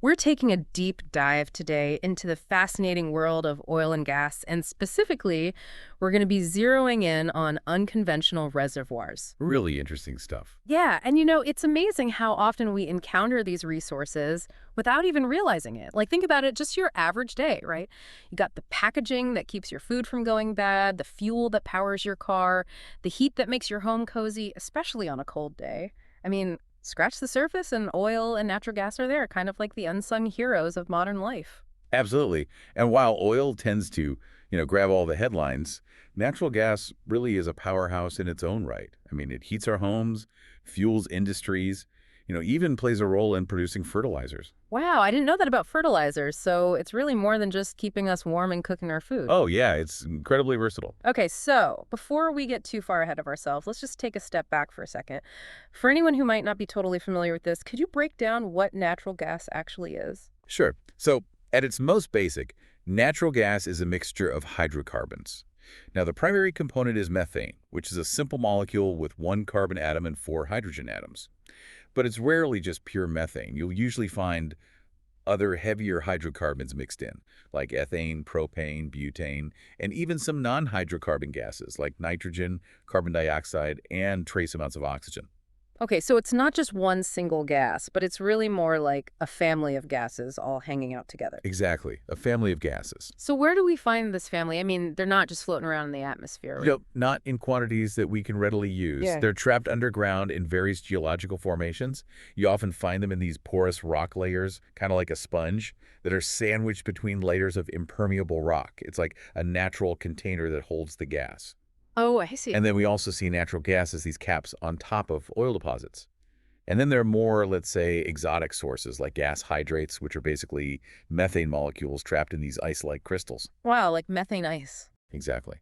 We're taking a deep dive today into the fascinating world of oil and gas, and specifically, we're going to be zeroing in on unconventional reservoirs. Really interesting stuff. Yeah, and it's amazing how often we encounter these resources without even realizing it. Like, think about it, just your average day, right? You got the packaging that keeps your food from going bad, the fuel that powers your car, the heat that makes your home cozy, especially on a cold day. I mean, scratch the surface and oil and natural gas are there, kind of like the unsung heroes of modern life. Absolutely. And while oil tends to, grab all the headlines, natural gas really is a powerhouse in its own right. I mean, it heats our homes, fuels industries, even plays a role in producing fertilizers. Wow, I didn't know that about fertilizers, so it's really more than just keeping us warm and cooking our food. Oh, yeah, it's incredibly versatile. Okay, so before we get too far ahead of ourselves, let's just take a step back for a second. For anyone who might not be totally familiar with this, could you break down what natural gas actually is? Sure. So, at its most basic, natural gas is a mixture of hydrocarbons. Now, the primary component is methane, which is a simple molecule with one carbon atom and four hydrogen atoms. But it's rarely just pure methane. You'll usually find other heavier hydrocarbons mixed in, like ethane, propane, butane, and even some non-hydrocarbon gases like nitrogen, carbon dioxide, and trace amounts of oxygen. Okay, so it's not just one single gas, but it's really more like a family of gases all hanging out together. Exactly, a family of gases. So where do we find this family? I mean, they're not just floating around in the atmosphere, right? Not in quantities that we can readily use. Yeah. They're trapped underground in various geological formations. You often find them in these porous rock layers, kind of like a sponge, that are sandwiched between layers of impermeable rock. It's like a natural container that holds the gas. Oh, I see. And then we also see natural gas as these caps on top of oil deposits. And then there are more, let's say, exotic sources like gas hydrates, which are basically methane molecules trapped in these ice-like crystals. Wow, like methane ice. Exactly.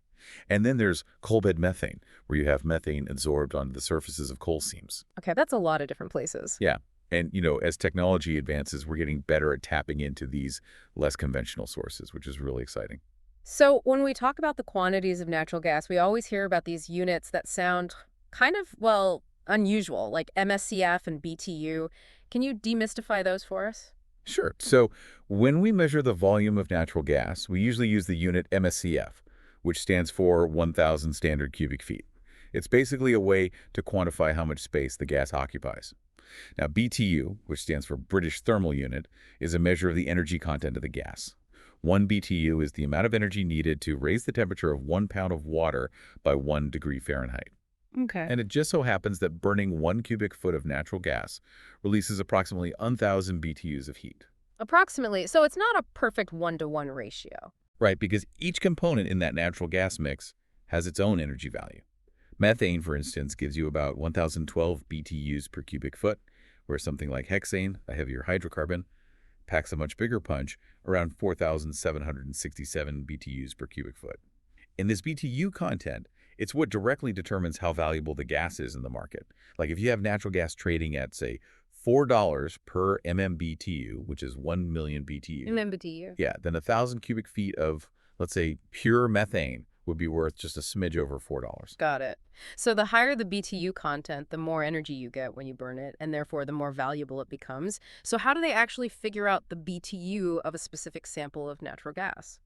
And then there's coal bed methane, where you have methane absorbed onto the surfaces of coal seams. Okay, that's a lot of different places. Yeah. And, as technology advances, we're getting better at tapping into these less conventional sources, which is really exciting. So when we talk about the quantities of natural gas, we always hear about these units that sound kind of, well, unusual, like MSCF and BTU. Can you demystify those for us? Sure. So when we measure the volume of natural gas, we usually use the unit MSCF, which stands for 1,000 standard cubic feet. It's basically a way to quantify how much space the gas occupies. Now, BTU, which stands for British Thermal Unit, is a measure of the energy content of the gas. 1 BTU is the amount of energy needed to raise the temperature of 1 pound of water by 1 degree Fahrenheit. Okay. And it just so happens that burning 1 cubic foot of natural gas releases approximately 1,000 BTUs of heat. Approximately. So it's not a perfect one-to-one ratio. Right, because each component in that natural gas mix has its own energy value. Methane, for instance, gives you about 1,012 BTUs per cubic foot, where something like hexane, a heavier hydrocarbon, packs a much bigger punch, around 4,767 BTUs per cubic foot. In this BTU content, it's what directly determines how valuable the gas is in the market. Like if you have natural gas trading at, say, $4 per MMBTU, which is 1 million BTU, MMBTU. yeah, then 1,000 cubic feet of, let's say, pure methane would be worth just a smidge over $4. Got it. So the higher the BTU content, the more energy you get when you burn it, and therefore the more valuable it becomes. So how do they actually figure out the BTU of a specific sample of natural gas?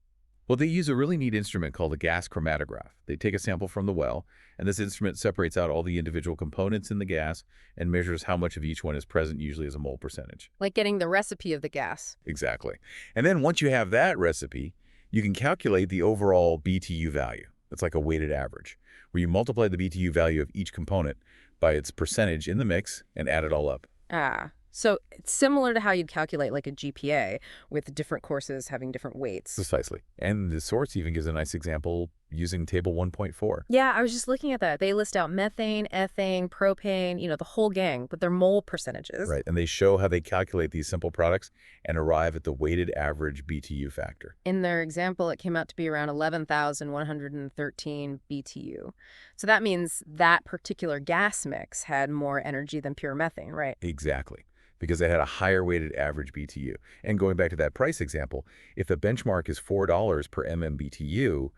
Well, they use a really neat instrument called a gas chromatograph. They take a sample from the well, and this instrument separates out all the individual components in the gas and measures how much of each one is present, usually as a mole percentage. Like getting the recipe of the gas. Exactly. And then once you have that recipe, you can calculate the overall BTU value. That's like a weighted average, where you multiply the BTU value of each component by its percentage in the mix and add it all up. Ah, so it's similar to how you'd calculate like a GPA with different courses having different weights. Precisely. And the source even gives a nice example using table 1.4. Yeah, I was just looking at that. They list out methane, ethane, propane, the whole gang, but they're mole percentages. Right, and they show how they calculate these simple products and arrive at the weighted average BTU factor. In their example, it came out to be around 11,113 BTU. So that means that particular gas mix had more energy than pure methane, right? Exactly, because they had a higher weighted average BTU. And going back to that price example, if the benchmark is $4 per MMBTU,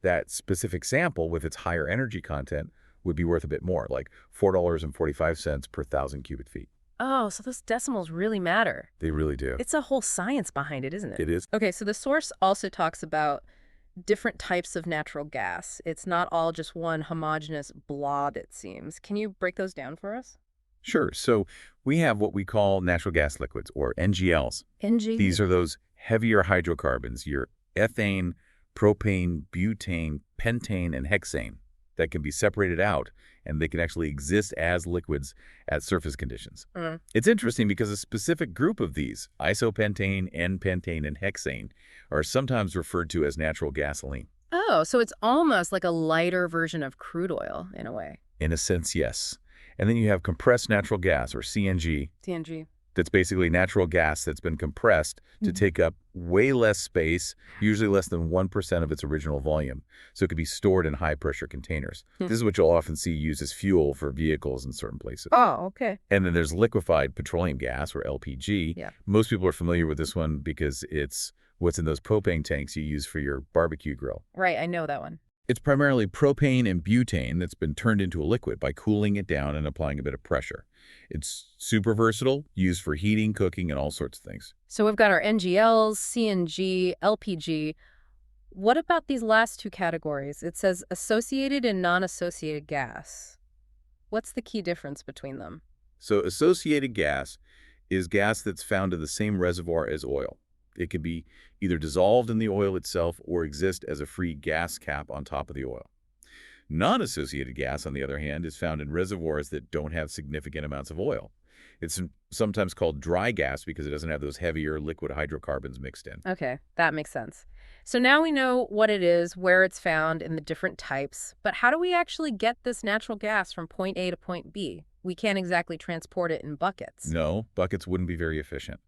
that specific sample with its higher energy content would be worth a bit more, like $4.45 per 1,000 cubic feet. Oh, so those decimals really matter. They really do. It's a whole science behind it, isn't it? It is. Okay, so the source also talks about different types of natural gas. It's not all just one homogeneous blob, it seems. Can you break those down for us? Sure. So we have what we call natural gas liquids, or NGLs. NG? These are those heavier hydrocarbons, your ethane, propane, butane, pentane, and hexane, that can be separated out, and they can actually exist as liquids at surface conditions. Mm. It's interesting because a specific group of these, isopentane, N-pentane, and hexane, are sometimes referred to as natural gasoline. Oh, so it's almost like a lighter version of crude oil in a way. In a sense, yes. And then you have compressed natural gas, or CNG. TNG. That's basically natural gas that's been compressed to take up way less space, usually less than 1% of its original volume. So it could be stored in high-pressure containers. This is what you'll often see used as fuel for vehicles in certain places. Oh, okay. And then there's liquefied petroleum gas, or LPG. Yeah. Most people are familiar with this one because it's what's in those propane tanks you use for your barbecue grill. Right, I know that one. It's primarily propane and butane that's been turned into a liquid by cooling it down and applying a bit of pressure. It's super versatile, used for heating, cooking, and all sorts of things. So we've got our NGLs, CNG, LPG. What about these last two categories? It says associated and non-associated gas. What's the key difference between them? So associated gas is gas that's found in the same reservoir as oil. It can be either dissolved in the oil itself or exist as a free gas cap on top of the oil. Non-associated gas, on the other hand, is found in reservoirs that don't have significant amounts of oil. It's sometimes called dry gas because it doesn't have those heavier liquid hydrocarbons mixed in. Okay, that makes sense. So now we know what it is, where it's found, in the different types. But how do we actually get this natural gas from point A to point B? We can't exactly transport it in buckets. No, buckets wouldn't be very efficient.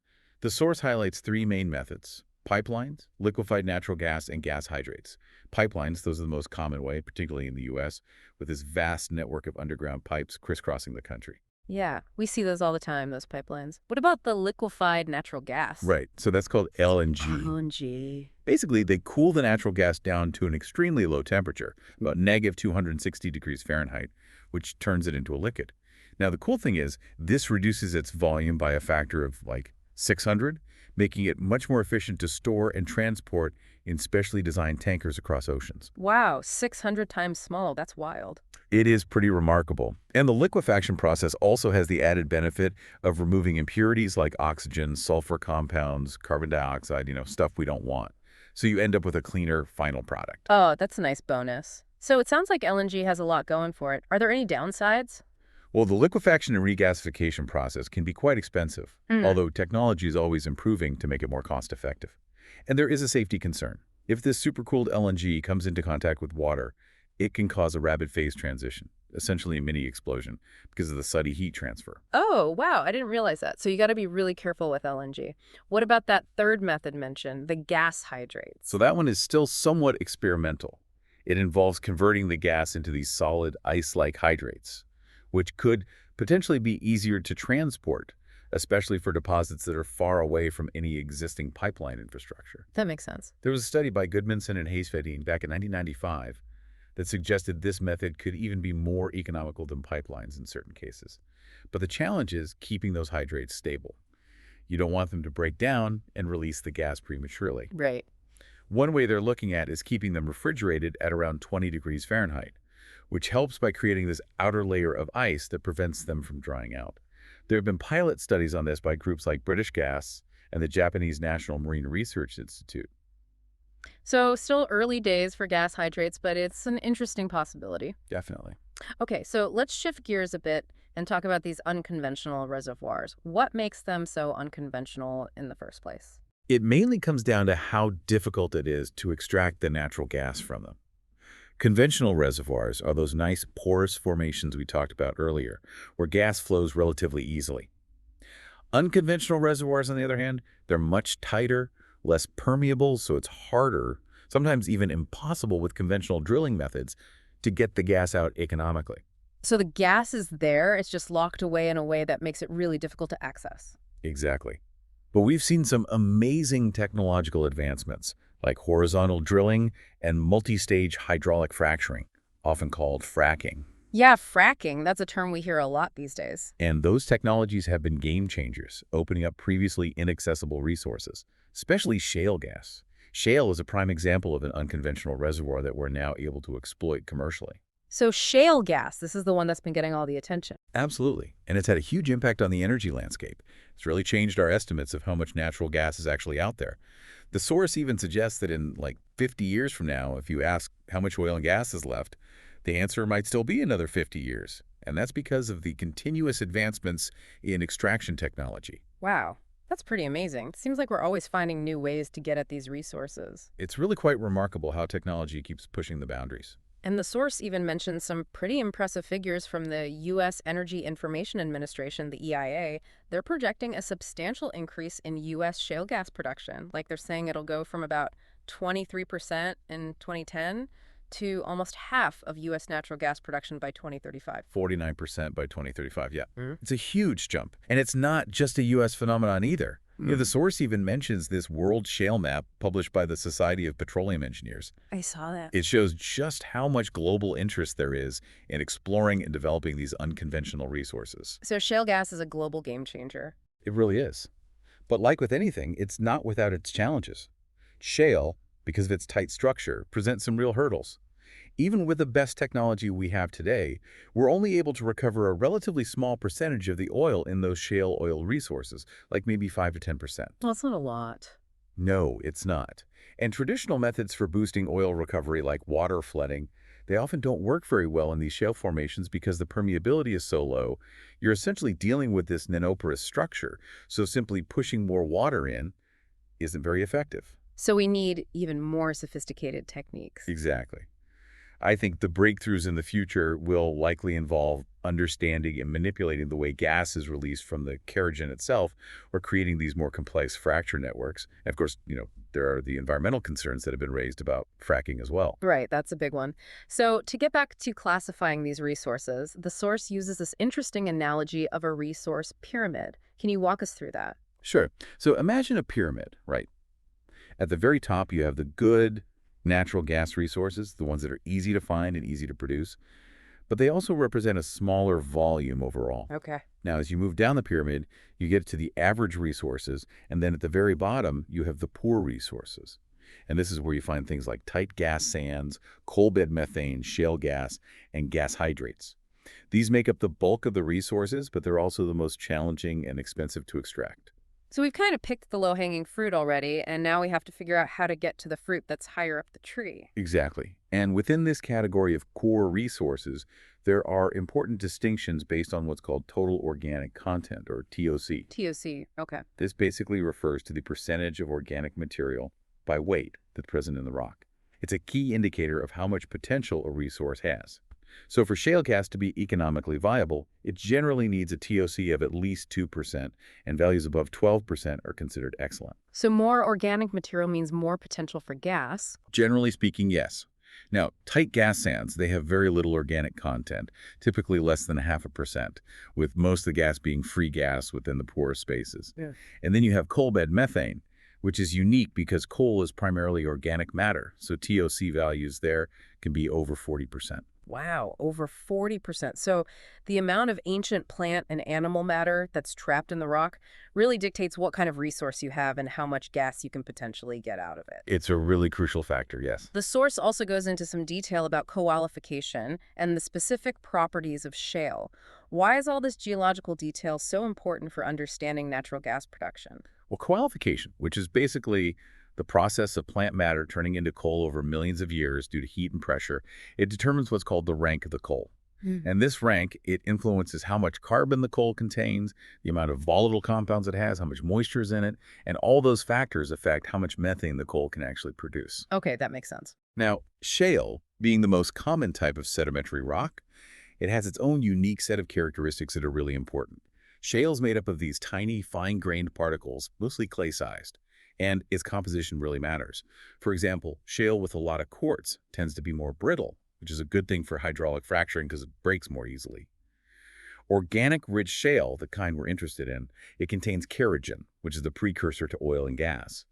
The source highlights three main methods: pipelines, liquefied natural gas, and gas hydrates. Pipelines, those are the most common way, particularly in the U.S., with this vast network of underground pipes crisscrossing the country. Yeah, we see those all the time, those pipelines. What about the liquefied natural gas? Right, so that's called LNG. LNG. Basically, they cool the natural gas down to an extremely low temperature, about negative 260 degrees Fahrenheit, which turns it into a liquid. Now, the cool thing is, this reduces its volume by a factor of like 600, making it much more efficient to store and transport in specially designed tankers across oceans. Wow, 600 times smaller. That's wild. It is pretty remarkable. And the liquefaction process also has the added benefit of removing impurities like oxygen, sulfur compounds, carbon dioxide, stuff we don't want. So you end up with a cleaner final product. Oh, that's a nice bonus. So it sounds like LNG has a lot going for it. Are there any downsides? Well, the liquefaction and regasification process can be quite expensive, although technology is always improving to make it more cost-effective. And there is a safety concern. If this supercooled LNG comes into contact with water, it can cause a rapid phase transition, essentially a mini explosion, because of the sudden heat transfer. Oh, wow, I didn't realize that. So you got to be really careful with LNG. What about that third method mentioned, the gas hydrates? So that one is still somewhat experimental. It involves converting the gas into these solid ice-like hydrates, which could potentially be easier to transport, especially for deposits that are far away from any existing pipeline infrastructure. That makes sense. There was a study by Goodmanson and Hayes-Fedin back in 1995 that suggested this method could even be more economical than pipelines in certain cases. But the challenge is keeping those hydrates stable. You don't want them to break down and release the gas prematurely. Right. One way they're looking at is keeping them refrigerated at around 20 degrees Fahrenheit, which helps by creating this outer layer of ice that prevents them from drying out. There have been pilot studies on this by groups like British Gas and the Japanese National Marine Research Institute. So still early days for gas hydrates, but it's an interesting possibility. Definitely. Okay, so let's shift gears a bit and talk about these unconventional reservoirs. What makes them so unconventional in the first place? It mainly comes down to how difficult it is to extract the natural gas from them. Conventional reservoirs are those nice porous formations we talked about earlier, where gas flows relatively easily. Unconventional reservoirs, on the other hand, they're much tighter, less permeable, so it's harder, sometimes even impossible with conventional drilling methods, to get the gas out economically. So the gas is there, it's just locked away in a way that makes it really difficult to access. Exactly. But we've seen some amazing technological advancements, like horizontal drilling and multi-stage hydraulic fracturing, often called fracking. Yeah, fracking, that's a term we hear a lot these days. And those technologies have been game changers, opening up previously inaccessible resources, especially shale gas. Shale is a prime example of an unconventional reservoir that we're now able to exploit commercially. So shale gas, this is the one that's been getting all the attention. Absolutely. And it's had a huge impact on the energy landscape. It's really changed our estimates of how much natural gas is actually out there. The source even suggests that in like 50 years from now, if you ask how much oil and gas is left, the answer might still be another 50 years. And that's because of the continuous advancements in extraction technology. Wow, that's pretty amazing. It seems like we're always finding new ways to get at these resources. It's really quite remarkable how technology keeps pushing the boundaries. And the source even mentions some pretty impressive figures from the U.S. Energy Information Administration, the EIA. They're projecting a substantial increase in U.S. shale gas production. Like they're saying it'll go from about 23% in 2010 to almost half of U.S. natural gas production by 2035. 49% by 2035, yeah. Mhm. It's a huge jump. And it's not just a U.S. phenomenon either. The source even mentions this world shale map published by the Society of Petroleum Engineers. I saw that. It shows just how much global interest there is in exploring and developing these unconventional resources. So shale gas is a global game changer. It really is. But like with anything, it's not without its challenges. Shale, because of its tight structure, presents some real hurdles. Even with the best technology we have today, we're only able to recover a relatively small percentage of the oil in those shale oil resources, like maybe 5 to 10%. Well, it's not a lot. No, it's not. And traditional methods for boosting oil recovery, like water flooding, they often don't work very well in these shale formations because the permeability is so low. You're essentially dealing with this nanoporous structure, so simply pushing more water in isn't very effective. So we need even more sophisticated techniques. Exactly. I think the breakthroughs in the future will likely involve understanding and manipulating the way gas is released from the kerogen itself, or creating these more complex fracture networks. And of course, there are the environmental concerns that have been raised about fracking as well. Right, that's a big one. So to get back to classifying these resources, the source uses this interesting analogy of a resource pyramid. Can you walk us through that? Sure. So imagine a pyramid, right? At the very top, you have the good natural gas resources, the ones that are easy to find and easy to produce, but they also represent a smaller volume overall. Okay. Now, as you move down the pyramid, you get to the average resources, and then at the very bottom, you have the poor resources. And this is where you find things like tight gas sands, coal bed methane, shale gas, and gas hydrates. These make up the bulk of the resources, but they're also the most challenging and expensive to extract. So we've kind of picked the low-hanging fruit already, and now we have to figure out how to get to the fruit that's higher up the tree. Exactly. And within this category of core resources, there are important distinctions based on what's called total organic content, or TOC. TOC, okay. This basically refers to the percentage of organic material by weight that's present in the rock. It's a key indicator of how much potential a resource has. So for shale gas to be economically viable, it generally needs a TOC of at least 2%, and values above 12% are considered excellent. So more organic material means more potential for gas. Generally speaking, yes. Now, tight gas sands, they have very little organic content, typically less than 0.5%, with most of the gas being free gas within the porous spaces. Yeah. And then you have coal bed methane, which is unique because coal is primarily organic matter, so TOC values there can be over 40%. Wow, over 40%. So the amount of ancient plant and animal matter that's trapped in the rock really dictates what kind of resource you have and how much gas you can potentially get out of it. It's a really crucial factor, yes. The source also goes into some detail about qualification and the specific properties of shale. Why is all this geological detail so important for understanding natural gas production? Well, qualification, which is basically the process of plant matter turning into coal over millions of years due to heat and pressure, it determines what's called the rank of the coal. And this rank, it influences how much carbon the coal contains, the amount of volatile compounds it has, how much moisture is in it, and all those factors affect how much methane the coal can actually produce. Okay, that makes sense. Now, shale, being the most common type of sedimentary rock, it has its own unique set of characteristics that are really important. Shale is made up of these tiny, fine-grained particles, mostly clay-sized, and its composition really matters. For example, shale with a lot of quartz tends to be more brittle, which is a good thing for hydraulic fracturing because it breaks more easily. Organic-rich shale, the kind we're interested in, it contains kerogen, which is the precursor to oil and gas.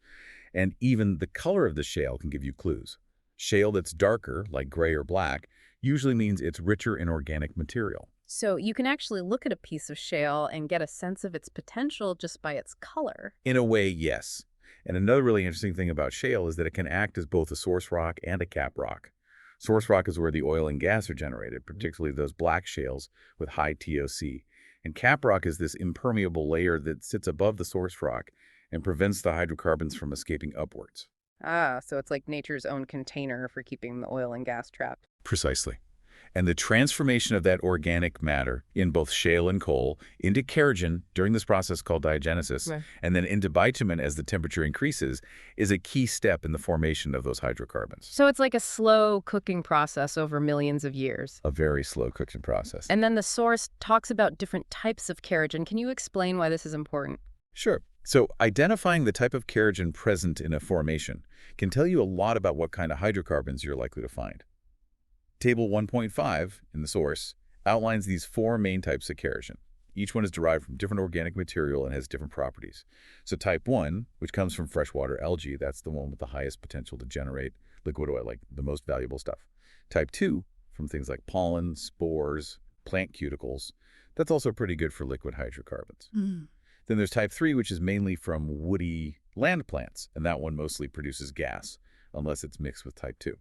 And even the color of the shale can give you clues. Shale that's darker, like gray or black, usually means it's richer in organic material. So you can actually look at a piece of shale and get a sense of its potential just by its color. In a way, yes. And another really interesting thing about shale is that it can act as both a source rock and a cap rock. Source rock is where the oil and gas are generated, particularly those black shales with high TOC. And cap rock is this impermeable layer that sits above the source rock and prevents the hydrocarbons from escaping upwards. Ah, so it's like nature's own container for keeping the oil and gas trapped. Precisely. And the transformation of that organic matter in both shale and coal into kerogen during this process called diagenesis, Right. and then into bitumen as the temperature increases, is a key step in the formation of those hydrocarbons. So it's like a slow cooking process over millions of years. A very slow cooking process. And then the source talks about different types of kerogen. Can you explain why this is important? Sure. So identifying the type of kerogen present in a formation can tell you a lot about what kind of hydrocarbons you're likely to find. Table 1.5 in the source outlines these four main types of kerogen. Each one is derived from different organic material and has different properties. So type 1, which comes from freshwater algae, that's the one with the highest potential to generate liquid oil, like the most valuable stuff. Type 2, from things like pollen, spores, plant cuticles, that's also pretty good for liquid hydrocarbons. Then there's type 3, which is mainly from woody land plants, and that one mostly produces gas, unless it's mixed with type 2.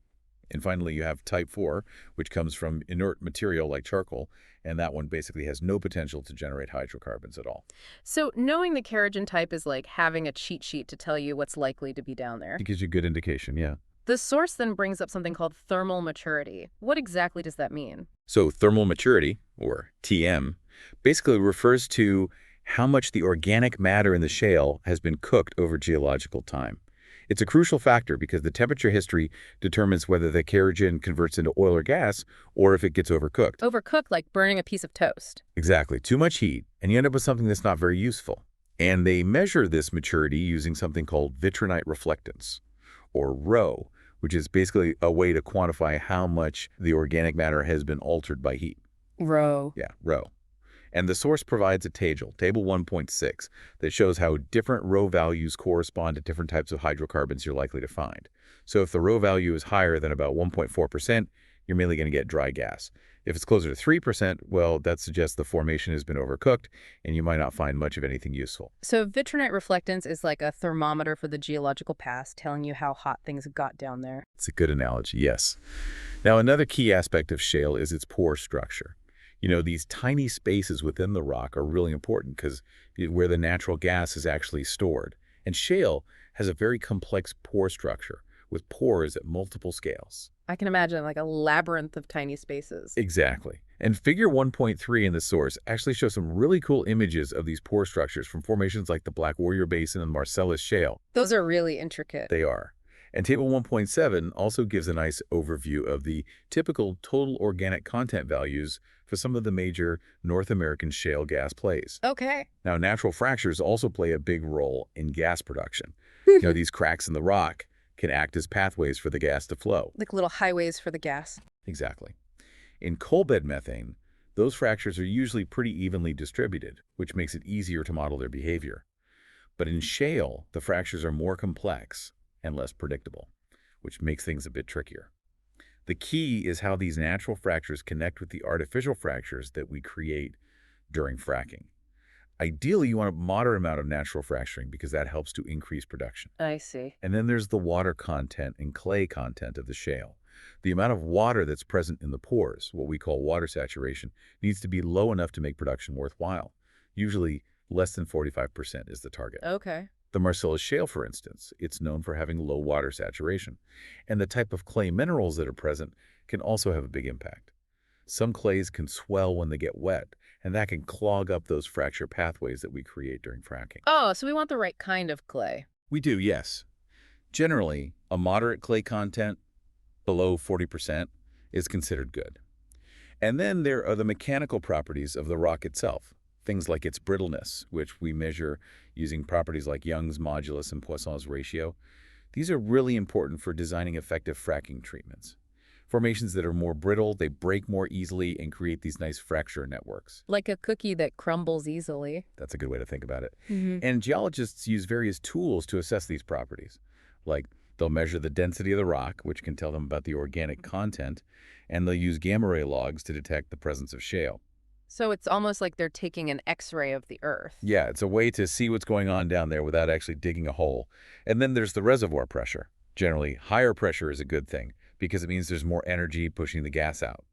And finally, you have type 4, which comes from inert material like charcoal, and that one basically has no potential to generate hydrocarbons at all. So knowing the kerogen type is like having a cheat sheet to tell you what's likely to be down there. It gives you a good indication, yeah. The source then brings up something called thermal maturity. What exactly does that mean? So thermal maturity, or TM, basically refers to how much the organic matter in the shale has been cooked over geological time. It's a crucial factor because the temperature history determines whether the kerogen converts into oil or gas, or if it gets overcooked. Overcooked, like burning a piece of toast. Exactly. Too much heat, and you end up with something that's not very useful. And they measure this maturity using something called vitrinite reflectance, or ρ, which is basically a way to quantify how much the organic matter has been altered by heat. Row. Yeah, ρ. And the source provides a table 1.6, that shows how different ρ values correspond to different types of hydrocarbons you're likely to find. So if the ρ value is higher than about 1.4%, you're mainly going to get dry gas. If it's closer to 3%, well, that suggests the formation has been overcooked, and you might not find much of anything useful. So vitrinite reflectance is like a thermometer for the geological past, telling you how hot things got down there. It's a good analogy, yes. Now, another key aspect of shale is its pore structure. You know, these tiny spaces within the rock are really important because where the natural gas is actually stored. And shale has a very complex pore structure with pores at multiple scales. I can imagine like a labyrinth of tiny spaces. Exactly. And figure 1.3 in the source actually shows some really cool images of these pore structures from formations like the Black Warrior Basin and Marcellus Shale. Those are really intricate. They are. And table 1.7 also gives a nice overview of the typical total organic content values for some of the major North American shale gas plays. Okay. Now, natural fractures also play a big role in gas production. You know, these cracks in the rock can act as pathways for the gas to flow. Like little highways for the gas. Exactly. In coal bed methane, those fractures are usually pretty evenly distributed, which makes it easier to model their behavior. But in shale, the fractures are more complex and less predictable, which makes things a bit trickier. The key is how these natural fractures connect with the artificial fractures that we create during fracking. Ideally, you want a moderate amount of natural fracturing because that helps to increase production. I see. And then there's the water content and clay content of the shale. The amount of water that's present in the pores, what we call water saturation, needs to be low enough to make production worthwhile. Usually, less than 45% is the target. Okay. The Marcellus Shale, for instance, it's known for having low water saturation, and the type of clay minerals that are present can also have a big impact. Some clays can swell when they get wet, and that can clog up those fracture pathways that we create during fracking. Oh, so we want the right kind of clay. We do, yes. Generally, a moderate clay content, below 40%, is considered good. And then there are the mechanical properties of the rock itself. Things like its brittleness, which we measure using properties like Young's modulus and Poisson's ratio. These are really important for designing effective fracking treatments. Formations that are more brittle, they break more easily and create these nice fracture networks. Like a cookie that crumbles easily. That's a good way to think about it. Mm-hmm. And geologists use various tools to assess these properties, like They'll measure the density of the rock, which can tell them about the organic content, and they'll use gamma ray logs to detect the presence of shale. So it's almost like they're taking an X-ray of the Earth. Yeah, it's a way to see what's going on down there without actually digging a hole. And then there's the reservoir pressure. Generally, higher pressure is a good thing because it means there's more energy pushing the gas out.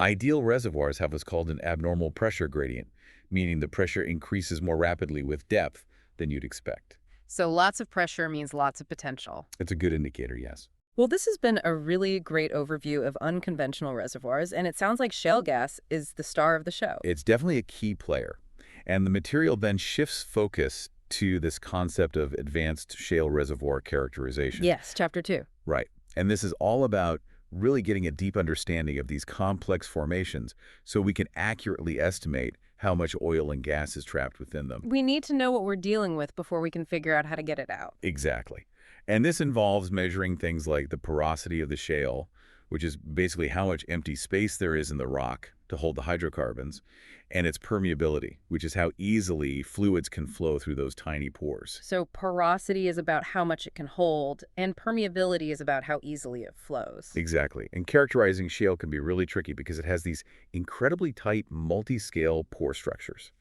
Ideal reservoirs have what's called an abnormal pressure gradient, meaning the pressure increases more rapidly with depth than you'd expect. So lots of pressure means lots of potential. It's a good indicator, yes. Well, this has been a really great overview of unconventional reservoirs, and it sounds like shale gas is the star of the show. It's definitely a key player. And the material then shifts focus to this concept of advanced shale reservoir characterization. Yes, chapter 2. Right. And this is all about really getting a deep understanding of these complex formations so we can accurately estimate how much oil and gas is trapped within them. We need to know what we're dealing with before we can figure out how to get it out. Exactly. And this involves measuring things like the porosity of the shale, which is basically how much empty space there is in the rock to hold the hydrocarbons, and its permeability, which is how easily fluids can flow through those tiny pores. So porosity is about how much it can hold, and permeability is about how easily it flows. Exactly. And characterizing shale can be really tricky because it has these incredibly tight multi-scale pore structures.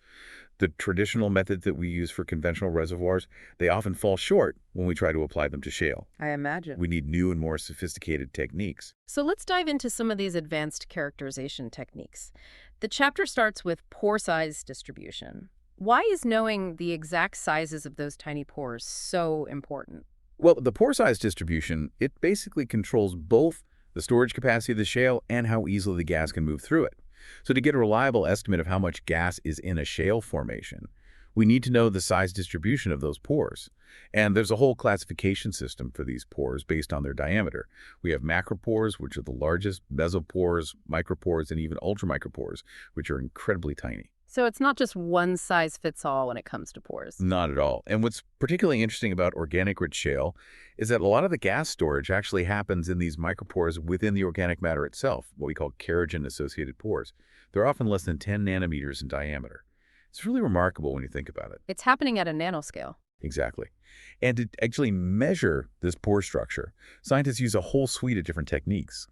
The traditional methods that we use for conventional reservoirs, they often fall short when we try to apply them to shale. I imagine. We need new and more sophisticated techniques. So let's dive into some of these advanced characterization techniques. The chapter starts with pore size distribution. Why is knowing the exact sizes of those tiny pores so important? Well, the pore size distribution, it basically controls both the storage capacity of the shale and how easily the gas can move through it. So to get a reliable estimate of how much gas is in a shale formation, we need to know the size distribution of those pores. And there's a whole classification system for these pores based on their diameter. We have macropores, which are the largest, mesopores, micropores, and even ultramicropores, which are incredibly tiny. So it's not just one size fits all when it comes to pores. Not at all. And what's particularly interesting about organic-rich shale is that a lot of the gas storage actually happens in these micropores within the organic matter itself, what we call kerogen-associated pores. They're often less than 10 nanometers in diameter. It's really remarkable when you think about it. It's happening at a nanoscale. Exactly. And to actually measure this pore structure, scientists use a whole suite of different techniques.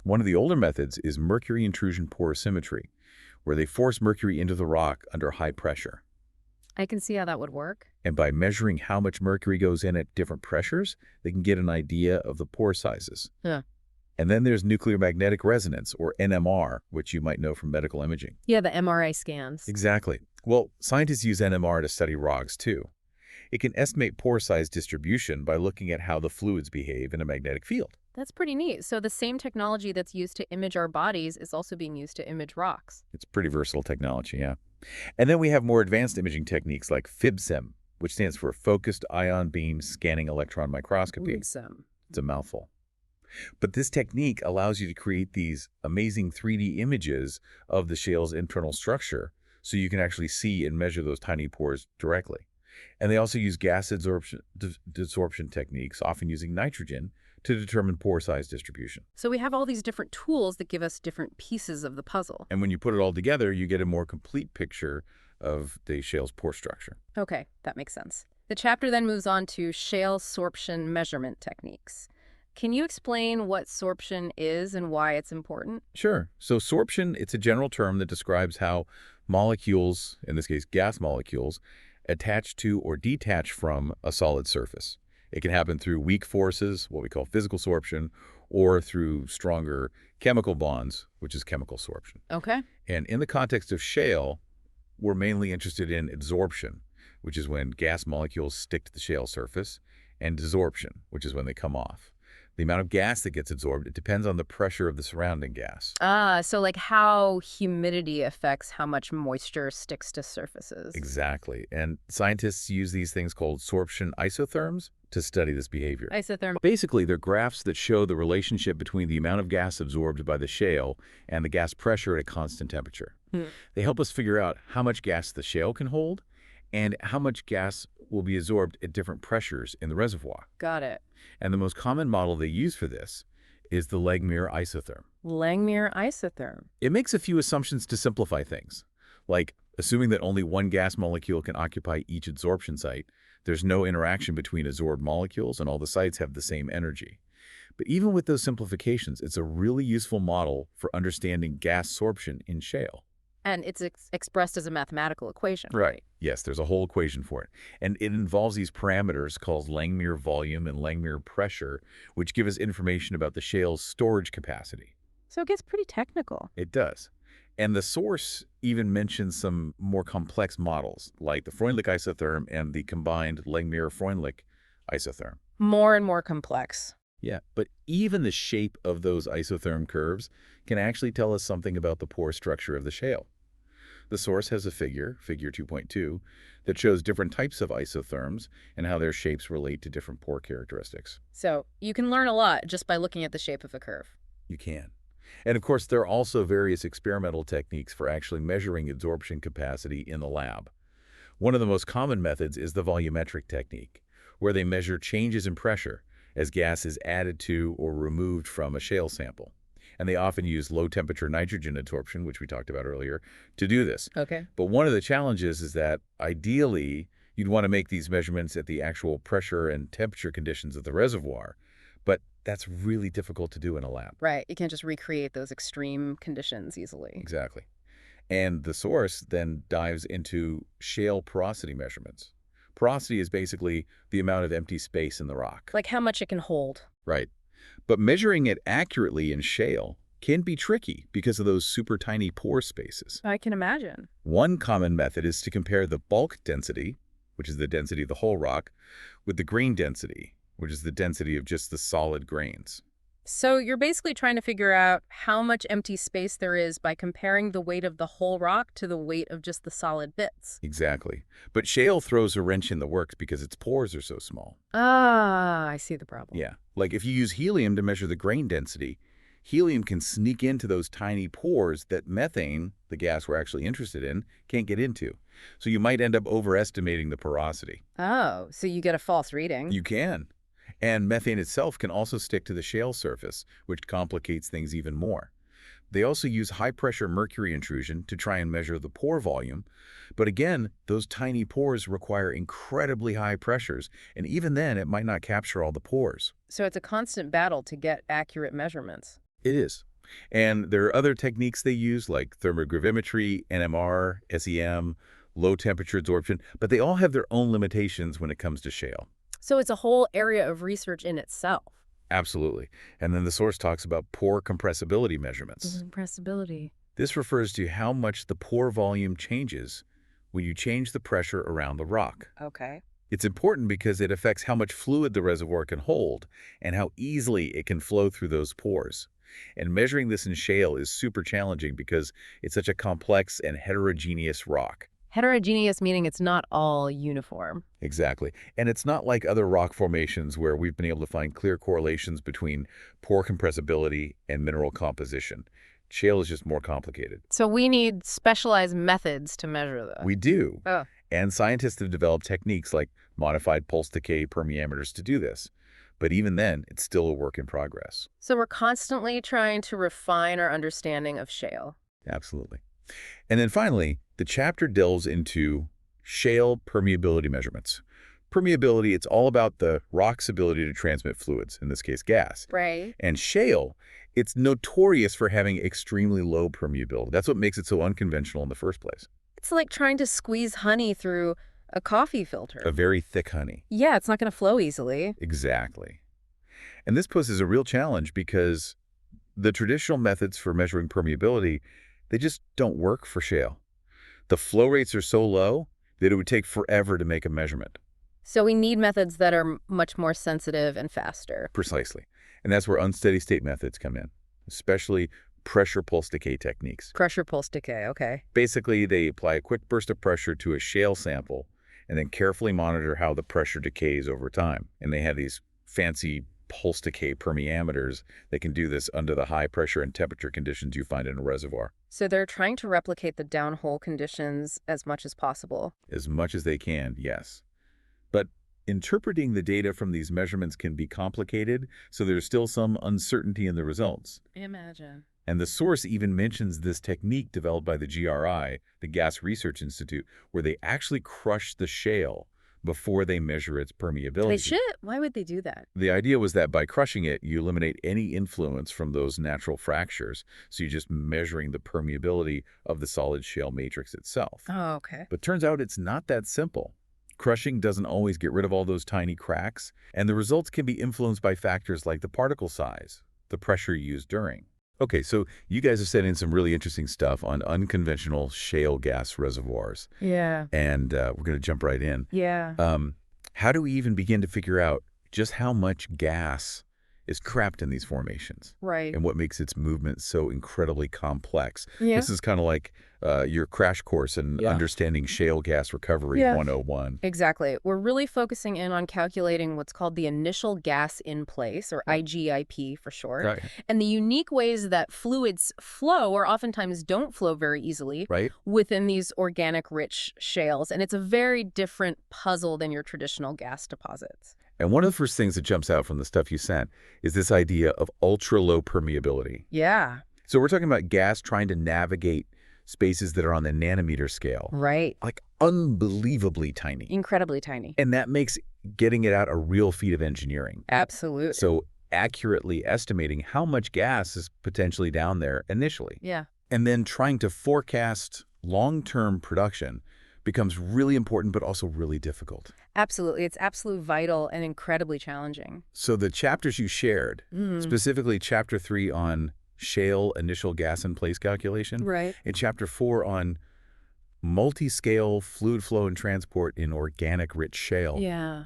One of the older methods is mercury intrusion porosimetry, where they force mercury into the rock under high pressure. I can see how that would work. And by measuring how much mercury goes in at different pressures, they can get an idea of the pore sizes. Yeah. And then there's nuclear magnetic resonance, or NMR, which you might know from medical imaging. Yeah, the MRI scans. Exactly. Well, scientists use NMR to study rocks, too. It can estimate pore size distribution by looking at how the fluids behave in a magnetic field. That's pretty neat. So the same technology that's used to image our bodies is also being used to image rocks. It's pretty versatile technology, yeah. And then we have more advanced imaging techniques like FIBSEM, which stands for Focused Ion Beam Scanning Electron Microscopy. It's a mouthful. But this technique allows you to create these amazing 3D images of the shale's internal structure so you can actually see and measure those tiny pores directly. And they also use gas desorption techniques, often using nitrogen, to determine pore size distribution. So we have all these different tools that give us different pieces of the puzzle. And when you put it all together, you get a more complete picture of the shale's pore structure. Okay, that makes sense. The chapter then moves on to shale sorption measurement techniques. Can you explain what sorption is and why it's important? Sure. So sorption, it's a general term that describes how molecules, in this case gas molecules, attach to or detach from a solid surface. It can happen through weak forces, what we call physical sorption, or through stronger chemical bonds, which is chemical sorption. Okay. And in the context of shale, we're mainly interested in adsorption, which is when gas molecules stick to the shale surface, and desorption, which is when they come off. The amount of gas that gets absorbed, it depends on the pressure of the surrounding gas. So like how humidity affects how much moisture sticks to surfaces. Exactly. And scientists use these things called sorption isotherms to study this behavior. Isotherm. Basically, they're graphs that show the relationship between the amount of gas absorbed by the shale and the gas pressure at a constant temperature. They help us figure out how much gas the shale can hold and how much gas will be absorbed at different pressures in the reservoir. Got it. And the most common model they use for this is the Langmuir isotherm. Langmuir isotherm. It makes a few assumptions to simplify things, like Assuming that only one gas molecule can occupy each adsorption site, there's no interaction between adsorbed molecules and all the sites have the same energy. But even with those simplifications, it's a really useful model for understanding gas sorption in shale. And it's expressed as a mathematical equation. Right. Yes, there's a whole equation for it. And it involves these parameters called Langmuir volume and Langmuir pressure, which give us information about the shale's storage capacity. So it gets pretty technical. It does. And the source even mentions some more complex models, like the Freundlich isotherm and the combined Langmuir-Freundlich isotherm. More and more complex. Yeah, but even the shape of those isotherm curves can actually tell us something about the pore structure of the shale. The source has a figure 2.2, that shows different types of isotherms and how their shapes relate to different pore characteristics. So you can learn a lot just by looking at the shape of a curve. You can. And of course, there are also various experimental techniques for actually measuring adsorption capacity in the lab. One of the most common methods is the volumetric technique, where they measure changes in pressure as gas is added to or removed from a shale sample. And they often use low-temperature nitrogen adsorption, which we talked about earlier, to do this. Okay. But one of the challenges is that, ideally, you'd want to make these measurements at the actual pressure and temperature conditions of the reservoir. But that's really difficult to do in a lab. Right. You can't just recreate those extreme conditions easily. Exactly. And the source then dives into shale porosity measurements. Porosity is basically the amount of empty space in the rock. Like how much it can hold. Right. But measuring it accurately in shale can be tricky because of those super tiny pore spaces. I can imagine. One common method is to compare the bulk density, which is the density of the whole rock, with the grain density, which is the density of just the solid grains. So you're basically trying to figure out how much empty space there is by comparing the weight of the whole rock to the weight of just the solid bits. Exactly. But shale throws a wrench in the works because its pores are so small. Ah, I see the problem. Yeah. Like if you use helium to measure the grain density, helium can sneak into those tiny pores that methane, the gas we're actually interested in, can't get into. So you might end up overestimating the porosity. Oh, so you get a false reading. You can. And methane itself can also stick to the shale surface, which complicates things even more. They also use high-pressure mercury intrusion to try and measure the pore volume. But again, those tiny pores require incredibly high pressures, and even then, it might not capture all the pores. So it's a constant battle to get accurate measurements. It is. And there are other techniques they use, like thermogravimetry, NMR, SEM, low-temperature adsorption, but they all have their own limitations when it comes to shale. So it's a whole area of research in itself. Absolutely. And then the source talks about pore compressibility measurements. Compressibility. This refers to how much the pore volume changes when you change the pressure around the rock. Okay. It's important because it affects how much fluid the reservoir can hold and how easily it can flow through those pores. And measuring this in shale is super challenging because it's such a complex and heterogeneous rock. Heterogeneous meaning it's not all uniform. Exactly. And it's not like other rock formations where we've been able to find clear correlations between pore compressibility and mineral composition. Shale is just more complicated. So we need specialized methods to measure this. We do. Oh. And scientists have developed techniques like modified pulse decay permeameters to do this. But even then, it's still a work in progress. So we're constantly trying to refine our understanding of shale. Absolutely. And then finally, the chapter delves into shale permeability measurements. Permeability, it's all about the rock's ability to transmit fluids, in this case gas. Right. And shale, it's notorious for having extremely low permeability. That's what makes it so unconventional in the first place. It's like trying to squeeze honey through a coffee filter. A very thick honey. Yeah, it's not going to flow easily. Exactly. And this poses a real challenge because the traditional methods for measuring permeability, they just don't work for shale. The flow rates are so low that it would take forever to make a measurement. So we need methods that are much more sensitive and faster. Precisely. And that's where unsteady state methods come in, especially pressure pulse decay techniques. Pressure pulse decay, okay. Basically, they apply a quick burst of pressure to a shale sample and then carefully monitor how the pressure decays over time. And they have these fancy pulse decay permeameters that can do this under the high pressure and temperature conditions you find in a reservoir. So they're trying to replicate the downhole conditions as much as possible. As much as they can, yes. But interpreting the data from these measurements can be complicated, so there's still some uncertainty in the results. Imagine. And the source even mentions this technique developed by the GRI, the Gas Research Institute, where they actually crush the shale before they measure its permeability. They should. Why would they do that? The idea was that by crushing it, you eliminate any influence from those natural fractures, so you're just measuring the permeability of the solid shale matrix itself. Oh, okay. But turns out it's not that simple. Crushing doesn't always get rid of all those tiny cracks, and the results can be influenced by factors like the particle size, the pressure used during. Okay, so you guys have sent in some really interesting stuff on unconventional shale gas reservoirs, Yeah. and we're going to jump right in. Yeah. How do we even begin to figure out just how much gas is trapped in these formations Right. and what makes its movement so incredibly complex? Yeah. This is kind of like your crash course in understanding shale gas recovery 101. Exactly. We're really focusing in on calculating what's called the initial gas in place, or IGIP for short, Right. and the unique ways that fluids flow or oftentimes don't flow very easily Right? within these organic-rich shales. And it's a very different puzzle than your traditional gas deposits. And one of the first things that jumps out from the stuff you sent is this idea of ultra-low permeability. Yeah. So we're talking about gas trying to navigate spaces that are on the nanometer scale, Right. like unbelievably tiny. Incredibly tiny. And that makes getting it out a real feat of engineering. Absolutely. So accurately estimating how much gas is potentially down there initially. Yeah. And then trying to forecast long-term production becomes really important, but also really difficult. Absolutely. It's absolutely vital and incredibly challenging. So the chapters you shared, specifically Chapter 3 on shale initial gas in place calculation, Right. and Chapter 4 on multi-scale fluid flow and transport in organic-rich shale, Yeah.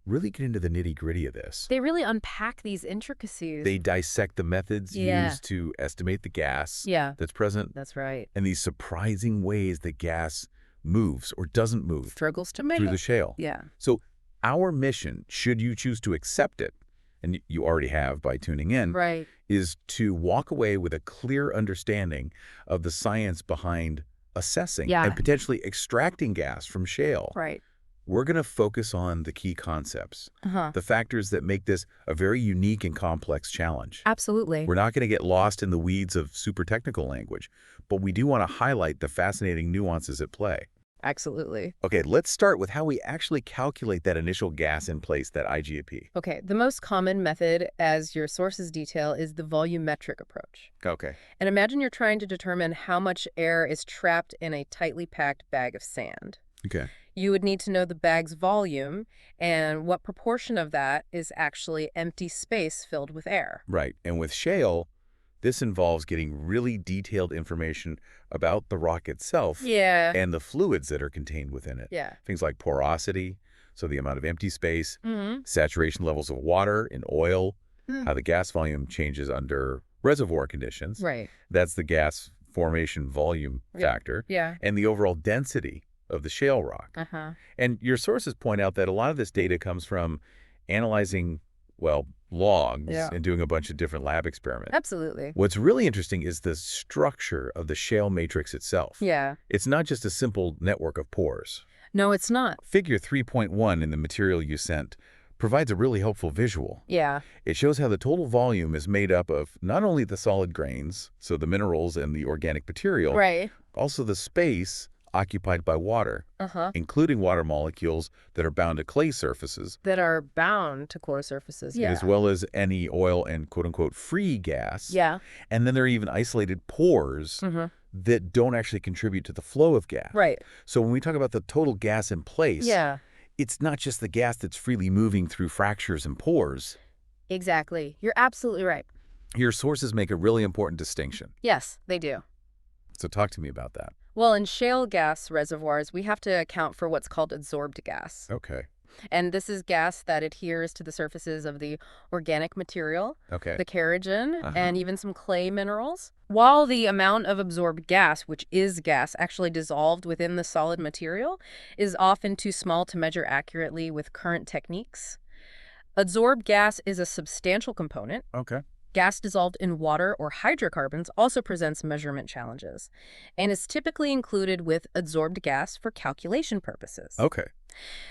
really get into the nitty-gritty of this. They really unpack these intricacies. They dissect the methods Yeah. used to estimate the gas Yeah. that's present That's right. and these surprising ways that gas moves or doesn't move Struggles to make through it. the shale. Yeah. So our mission, should you choose to accept it, and you already have by tuning in, Right. is to walk away with a clear understanding of the science behind assessing Yeah. and potentially extracting gas from shale. Right. We're going to focus on the key concepts, Uh-huh. the factors that make this a very unique and complex challenge. Absolutely. We're not going to get lost in the weeds of super technical language, but we do want to highlight the fascinating nuances at play. Absolutely. Okay, let's start with how we actually calculate that initial gas in place, that IGP. Okay. The most common method, as your sources detail, is the volumetric approach. Okay. And imagine you're trying to determine how much air is trapped in a tightly packed bag of sand. Okay. You would need to know the bag's volume and what proportion of that is actually empty space filled with air. Right. And with shale, this involves getting really detailed information about the rock itself Yeah. and the fluids that are contained within it. Yeah. Things like porosity, so the amount of empty space, Mm-hmm. saturation levels of water in oil, Mm. how the gas volume changes under reservoir conditions. Right. That's the gas formation volume factor. Yeah. And the overall density of the shale rock. Uh-huh. And your sources point out that a lot of this data comes from analyzing, well, logs and doing a bunch of different lab experiments. Absolutely. What's really interesting is the structure of the shale matrix itself. Yeah. It's not just a simple network of pores. No, it's not. Figure 3.1 in the material you sent provides a really helpful visual. Yeah. It shows how the total volume is made up of not only the solid grains, so the minerals and the organic material, Right. also the space occupied by water, Uh-huh. including water molecules that are bound to clay surfaces, That are bound to core surfaces. Yeah. as well as any oil and quote-unquote free gas. Yeah. And then there are even isolated pores Mm-hmm. that don't actually contribute to the flow of gas. Right. So when we talk about the total gas in place, Yeah. it's not just the gas that's freely moving through fractures and pores. Exactly. You're absolutely right. Your sources make a really important distinction. Yes, they do. So talk to me about that. Well, in shale gas reservoirs, we have to account for what's called adsorbed gas. Okay. And this is gas that adheres to the surfaces of the organic material, Okay. the kerogen, and even some clay minerals. While the amount of absorbed gas, which is gas actually dissolved within the solid material, is often too small to measure accurately with current techniques, adsorbed gas is a substantial component. Okay. Gas dissolved in water or hydrocarbons also presents measurement challenges and is typically included with adsorbed gas for calculation purposes. Okay.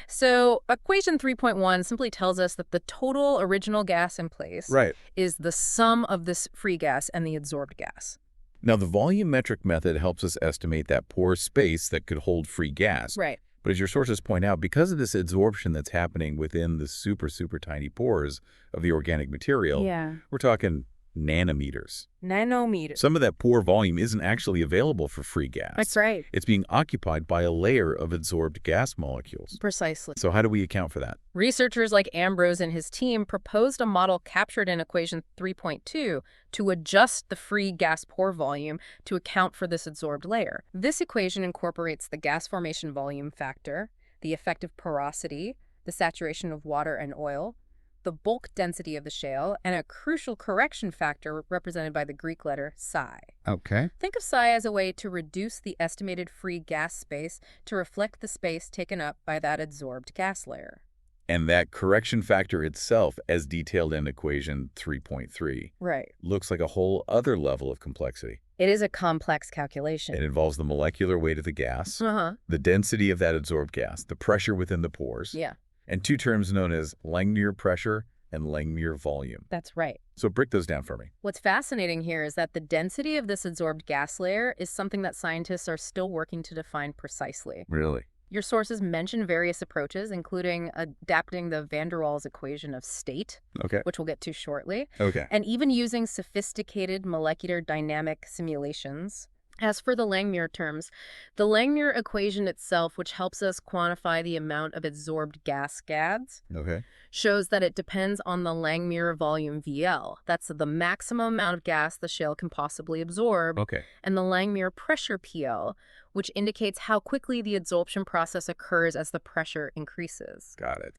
So equation 3.1 simply tells us that the total original gas in place Right. is the sum of this free gas and the adsorbed gas. Now, the volumetric method helps us estimate that pore space that could hold free gas. Right. But as your sources point out, because of this adsorption that's happening within the super, super tiny pores of the organic material, Yeah. we're talking nanometers. Nanometers. Some of that pore volume isn't actually available for free gas. That's right. It's being occupied by a layer of adsorbed gas molecules. Precisely. So how do we account for that? Researchers like Ambrose and his team proposed a model captured in equation 3.2 to adjust the free gas pore volume to account for this adsorbed layer. This equation incorporates the gas formation volume factor, the effective porosity, the saturation of water and oil, the bulk density of the shale, and a crucial correction factor represented by the Greek letter psi. Okay. Think of psi as a way to reduce the estimated free gas space to reflect the space taken up by that adsorbed gas layer. And that correction factor itself, as detailed in equation 3.3, Right. looks like a whole other level of complexity. It is a complex calculation. It involves the molecular weight of the gas, Uh-huh. the density of that adsorbed gas, the pressure within the pores, Yeah, and two terms known as Langmuir pressure and Langmuir volume. that's right. So break those down for me. What's fascinating here is that the density of this adsorbed gas layer is something that scientists are still working to define precisely. Really? Your sources mention various approaches, including adapting the van der Waals equation of state, Okay. which we'll get to shortly, Okay. and even using sophisticated molecular dynamic simulations. As for the Langmuir terms, the Langmuir equation itself, which helps us quantify the amount of adsorbed gas GADs, Okay. shows that it depends on the Langmuir volume VL. That's the maximum amount of gas the shale can possibly absorb, Okay. and the Langmuir pressure PL, which indicates how quickly the adsorption process occurs as the pressure increases. Got it.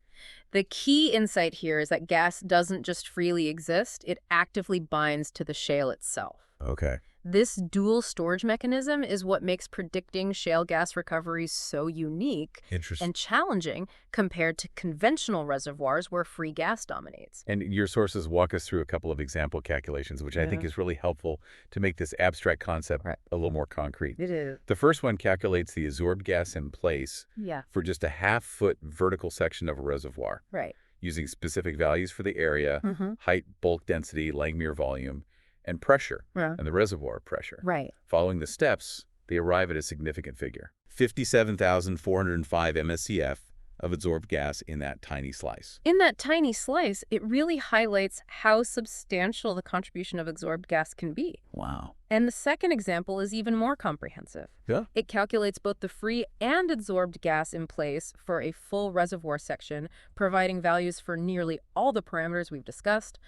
The key insight here is that gas doesn't just freely exist, it actively binds to the shale itself. Okay. This dual storage mechanism is what makes predicting shale gas recovery so unique Interesting. and challenging compared to conventional reservoirs where free gas dominates. And your sources walk us through a couple of example calculations, which I think is really helpful to make this abstract concept Right. a little more concrete. It is. The first one calculates the adsorbed gas in place Yeah, for just a half-foot vertical section of a reservoir, right. using specific values for the area, Mm-hmm. height, bulk density, Langmuir volume, and pressure, Yeah. and the reservoir pressure. Right. Following the steps, they arrive at a significant figure, 57,405 MSCF of adsorbed gas in that tiny slice. In that tiny slice, it really highlights how substantial the contribution of adsorbed gas can be. Wow. And the second example is even more comprehensive. Yeah. It calculates both the free and adsorbed gas in place for a full reservoir section, providing values for nearly all the parameters we've discussed: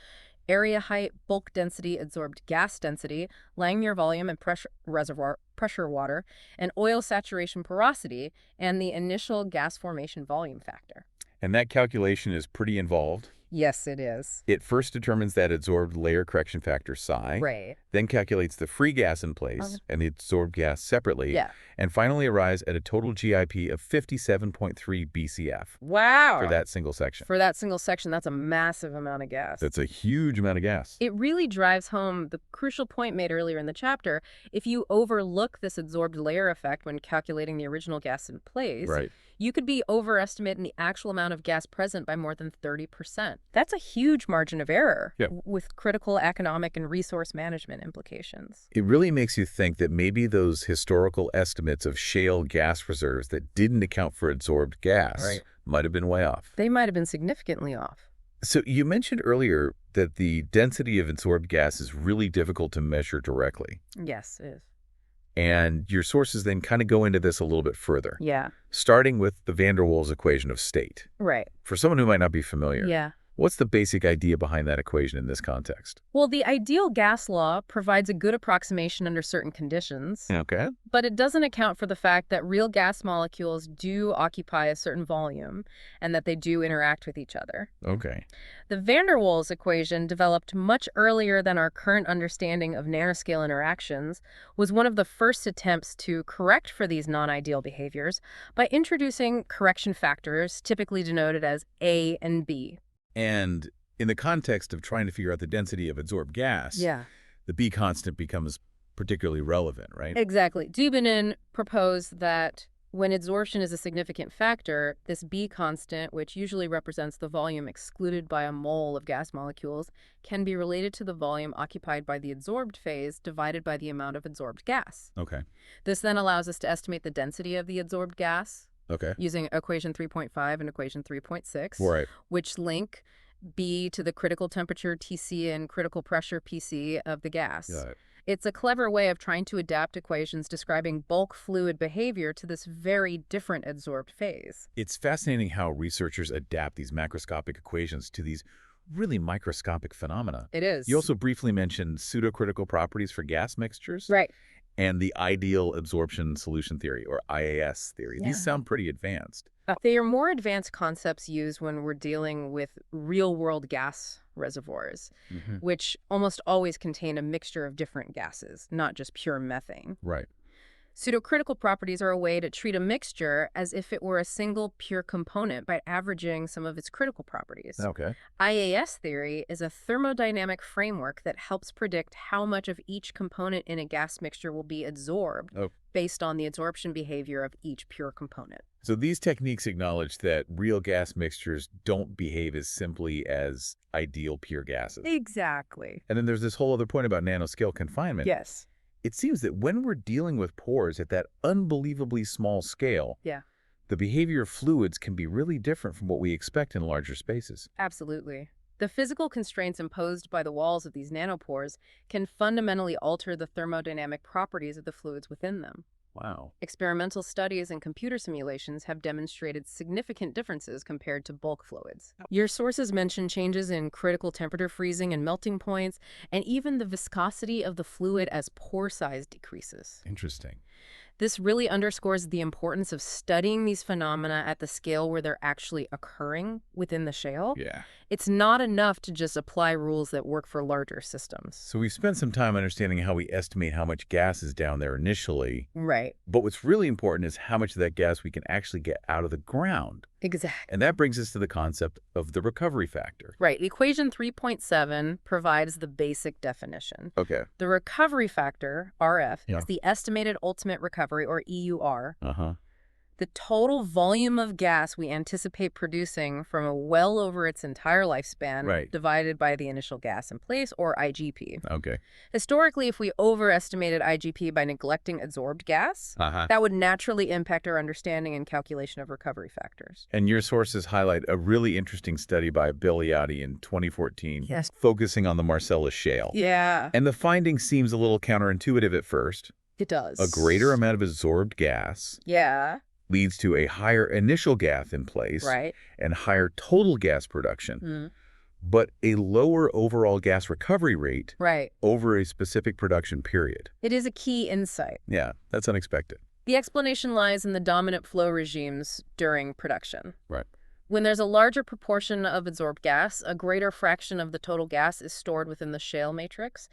area height, bulk density, adsorbed gas density, Langmuir volume and pressure reservoir pressure water, and oil saturation porosity, and the initial gas formation volume factor. And that calculation is pretty involved. Yes, it is. It first determines that adsorbed layer correction factor psi, Right. then calculates the free gas in place and the adsorbed gas separately, Yeah. and finally arrives at a total GIP of 57.3 BCF Wow. for that single section. For that single section, that's a massive amount of gas. That's a huge amount of gas. It really drives home the crucial point made earlier in the chapter. If you overlook this adsorbed layer effect when calculating the original gas in place, Right. you could be overestimating the actual amount of gas present by more than 30%. That's a huge margin of error with critical economic and resource management implications. It really makes you think that maybe those historical estimates of shale gas reserves that didn't account for adsorbed gas might have been way off. They might have been significantly off. So you mentioned earlier that the density of adsorbed gas is really difficult to measure directly. Yes, it is. And your sources then kind of go into this a little bit further, Yeah. starting with the van der Waals equation of state. Right. For someone who might not be familiar, Yeah. what's the basic idea behind that equation in this context? Well, the ideal gas law provides a good approximation under certain conditions, Okay. but it doesn't account for the fact that real gas molecules do occupy a certain volume and that they do interact with each other. Okay. The van der Waals equation, developed much earlier than our current understanding of nanoscale interactions, was one of the first attempts to correct for these non-ideal behaviors by introducing correction factors, typically denoted as A and B. And in the context of trying to figure out the density of absorbed gas, Yeah. the B constant becomes particularly relevant, right? Exactly. Dubinin proposed that when adsorption is a significant factor, this B constant, which usually represents the volume excluded by a mole of gas molecules, can be related to the volume occupied by the adsorbed phase divided by the amount of adsorbed gas. Okay. This then allows us to estimate the density of the adsorbed gas Okay. using equation 3.5 and equation 3.6, Right. which link B to the critical temperature Tc and critical pressure Pc of the gas. Got it. It's a clever way of trying to adapt equations describing bulk fluid behavior to this very different adsorbed phase. It's fascinating how researchers adapt these macroscopic equations to these really microscopic phenomena. It is. You also briefly mentioned pseudocritical properties for gas mixtures. Right. And the ideal absorption solution theory, or IAS theory. Yeah. These sound pretty advanced. They are more advanced concepts used when we're dealing with real-world gas reservoirs, which almost always contain a mixture of different gases, not just pure methane. Right. Pseudocritical properties are a way to treat a mixture as if it were a single pure component by averaging some of its critical properties. Okay. IAS theory is a thermodynamic framework that helps predict how much of each component in a gas mixture will be adsorbed based on the adsorption behavior of each pure component. So these techniques acknowledge that real gas mixtures don't behave as simply as ideal pure gases. Exactly. And then there's this whole other point about nanoscale confinement. Yes. It seems that when we're dealing with pores at that unbelievably small scale, the behavior of fluids can be really different from what we expect in larger spaces. Absolutely. The physical constraints imposed by the walls of these nanopores can fundamentally alter the thermodynamic properties of the fluids within them. Wow. Experimental studies and computer simulations have demonstrated significant differences compared to bulk fluids. Your sources mention changes in critical temperature freezing and melting points, and even the viscosity of the fluid as pore size decreases. Interesting. This really underscores the importance of studying these phenomena at the scale where they're actually occurring within the shale. Yeah. It's not enough to just apply rules that work for larger systems. So we've spent some time understanding how we estimate how much gas is down there initially. Right. But what's really important is how much of that gas we can actually get out of the ground. Exactly. And that brings us to the concept of the recovery factor. Right. Equation 3.7 provides the basic definition. Okay. The recovery factor, RF, is the estimated ultimate recovery, or EUR. The total volume of gas we anticipate producing from a well over its entire lifespan, divided by the initial gas in place, or IGP. Okay. Historically, if we overestimated IGP by neglecting adsorbed gas, that would naturally impact our understanding and calculation of recovery factors. And your sources highlight a really interesting study by Belyadi in 2014, focusing on the Marcellus Shale. Yeah. And the finding seems a little counterintuitive at first. It does. A greater amount of adsorbed gas leads to a higher initial gas in place and higher total gas production, but a lower overall gas recovery rate over a specific production period. It is a key insight. Yeah, that's unexpected. The explanation lies in the dominant flow regimes during production. Right. When there's a larger proportion of adsorbed gas, a greater fraction of the total gas is stored within the shale matrix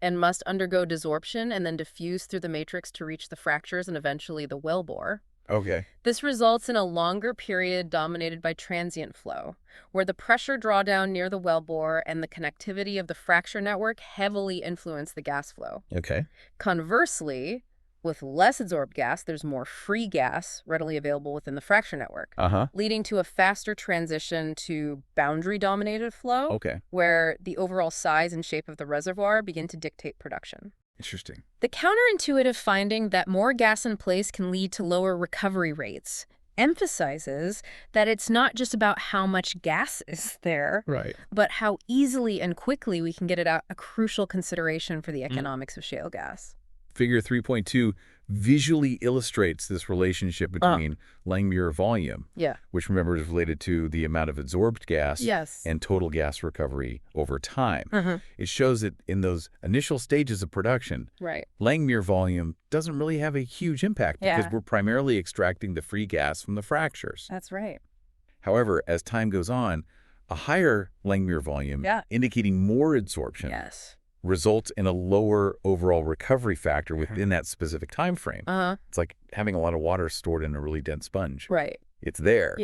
and must undergo desorption and then diffuse through the matrix to reach the fractures and eventually the wellbore. Okay. This results in a longer period dominated by transient flow, where the pressure drawdown near the wellbore and the connectivity of the fracture network heavily influence the gas flow. Okay. Conversely, with less adsorbed gas, there's more free gas readily available within the fracture network, leading to a faster transition to boundary-dominated flow, where the overall size and shape of the reservoir begin to dictate production. Interesting. The counterintuitive finding that more gas in place can lead to lower recovery rates emphasizes that it's not just about how much gas is there, but how easily and quickly we can get it out, a crucial consideration for the economics of shale gas. Figure 3.2 visually illustrates this relationship between Langmuir volume, which remember is related to the amount of adsorbed gas and total gas recovery over time. It shows that in those initial stages of production, Langmuir volume doesn't really have a huge impact because we're primarily extracting the free gas from the fractures. That's right. However, as time goes on, a higher Langmuir volume, indicating more adsorption, results in a lower overall recovery factor within that specific time frame. It's like having a lot of water stored in a really dense sponge. It's there,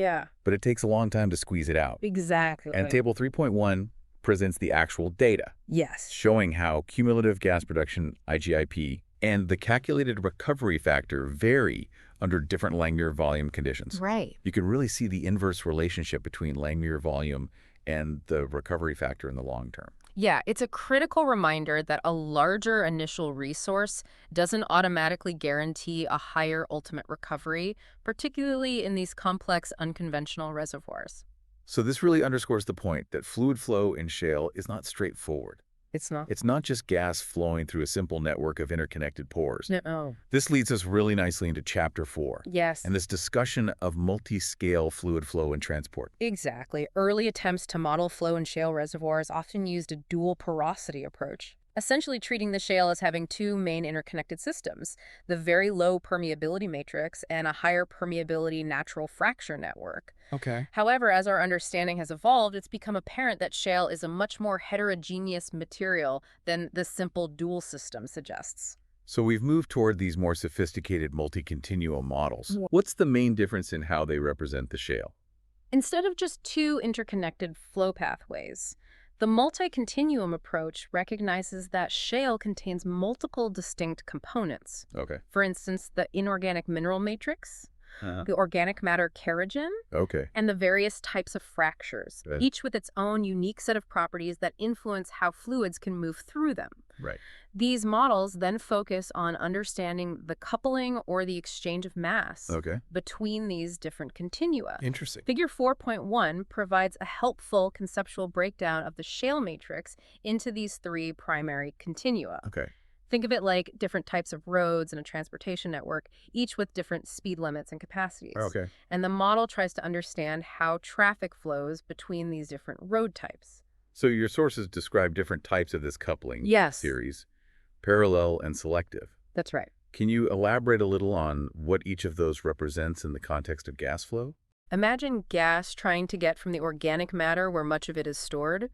but it takes a long time to squeeze it out. Exactly. And table 3.1 presents the actual data, Yes. showing how cumulative gas production, IGIP, and the calculated recovery factor vary under different Langmuir volume conditions. Right. You can really see the inverse relationship between Langmuir volume and the recovery factor in the long term. Yeah, it's a critical reminder that a larger initial resource doesn't automatically guarantee a higher ultimate recovery, particularly in these complex unconventional reservoirs. So this really underscores the point that fluid flow in shale is not straightforward. It's not. It's not just gas flowing through a simple network of interconnected pores. No. This leads us really nicely into Chapter 4 Yes. and this discussion of multi-scale fluid flow and transport. Exactly. Early attempts to model flow in shale reservoirs often used a dual porosity approach, essentially treating the shale as having two main interconnected systems, the very low permeability matrix and a higher permeability natural fracture network. Okay. However, as our understanding has evolved, it's become apparent that shale is a much more heterogeneous material than the simple dual system suggests. So we've moved toward these more sophisticated multi-continuum models. Yeah. What's the main difference in how they represent the shale? Instead of just two interconnected flow pathways, the multi-continuum approach recognizes that shale contains multiple distinct components. Okay. For instance, the inorganic mineral matrix, Uh-huh. the organic matter kerogen, Okay. and the various types of fractures, Right. each with its own unique set of properties that influence how fluids can move through them. Right. These models then focus on understanding the coupling or the exchange of mass Okay. between these different continua. Interesting. Figure 4.1 provides a helpful conceptual breakdown of the shale matrix into these three primary continua. Okay. Think of it like different types of roads in a transportation network, each with different speed limits and capacities. Okay. And the model tries to understand how traffic flows between these different road types. So your sources describe different types of this coupling Yes. series, parallel and selective. That's right. Can you elaborate a little on what each of those represents in the context of gas flow? Imagine gas trying to get from the organic matter where much of it is stored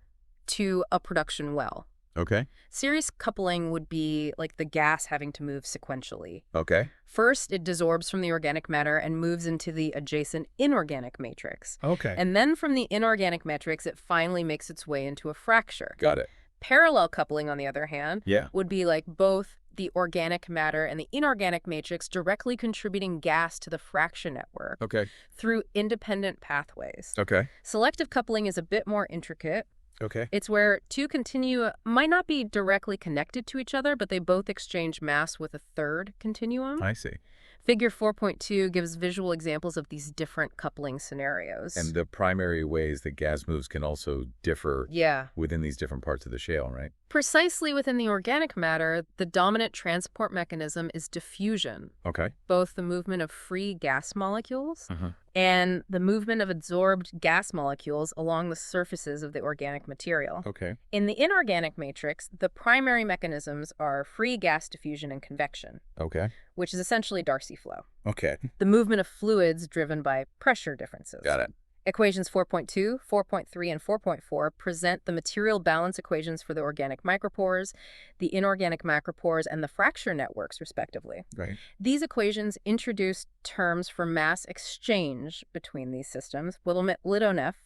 to a production well. Okay. Series coupling would be like the gas having to move sequentially. Okay. First, it desorbs from the organic matter and moves into the adjacent inorganic matrix. Okay. And then from the inorganic matrix, it finally makes its way into a fracture. Got it. Parallel coupling, on the other hand, Yeah. would be like both the organic matter and the inorganic matrix directly contributing gas to the fracture network Okay. through independent pathways. Okay. Selective coupling is a bit more intricate. Okay. It's where two continua might not be directly connected to each other, but they both exchange mass with a third continuum. I see. Figure 4.2 gives visual examples of these different coupling scenarios. And the primary ways that gas moves can also differ Yeah. within these different parts of the shale, right? Precisely within the organic matter, the dominant transport mechanism is diffusion, Okay. both the movement of free gas molecules Uh-huh. and the movement of absorbed gas molecules along the surfaces of the organic material. Okay. In the inorganic matrix, the primary mechanisms are free gas diffusion and convection, Okay. which is essentially Darcy flow, Okay. the movement of fluids driven by pressure differences. Got it. Equations 4.2, 4.3, and 4.4 present the material balance equations for the organic micropores, the inorganic macropores, and the fracture networks, respectively. Right. These equations introduce terms for mass exchange between these systems, Wilhelm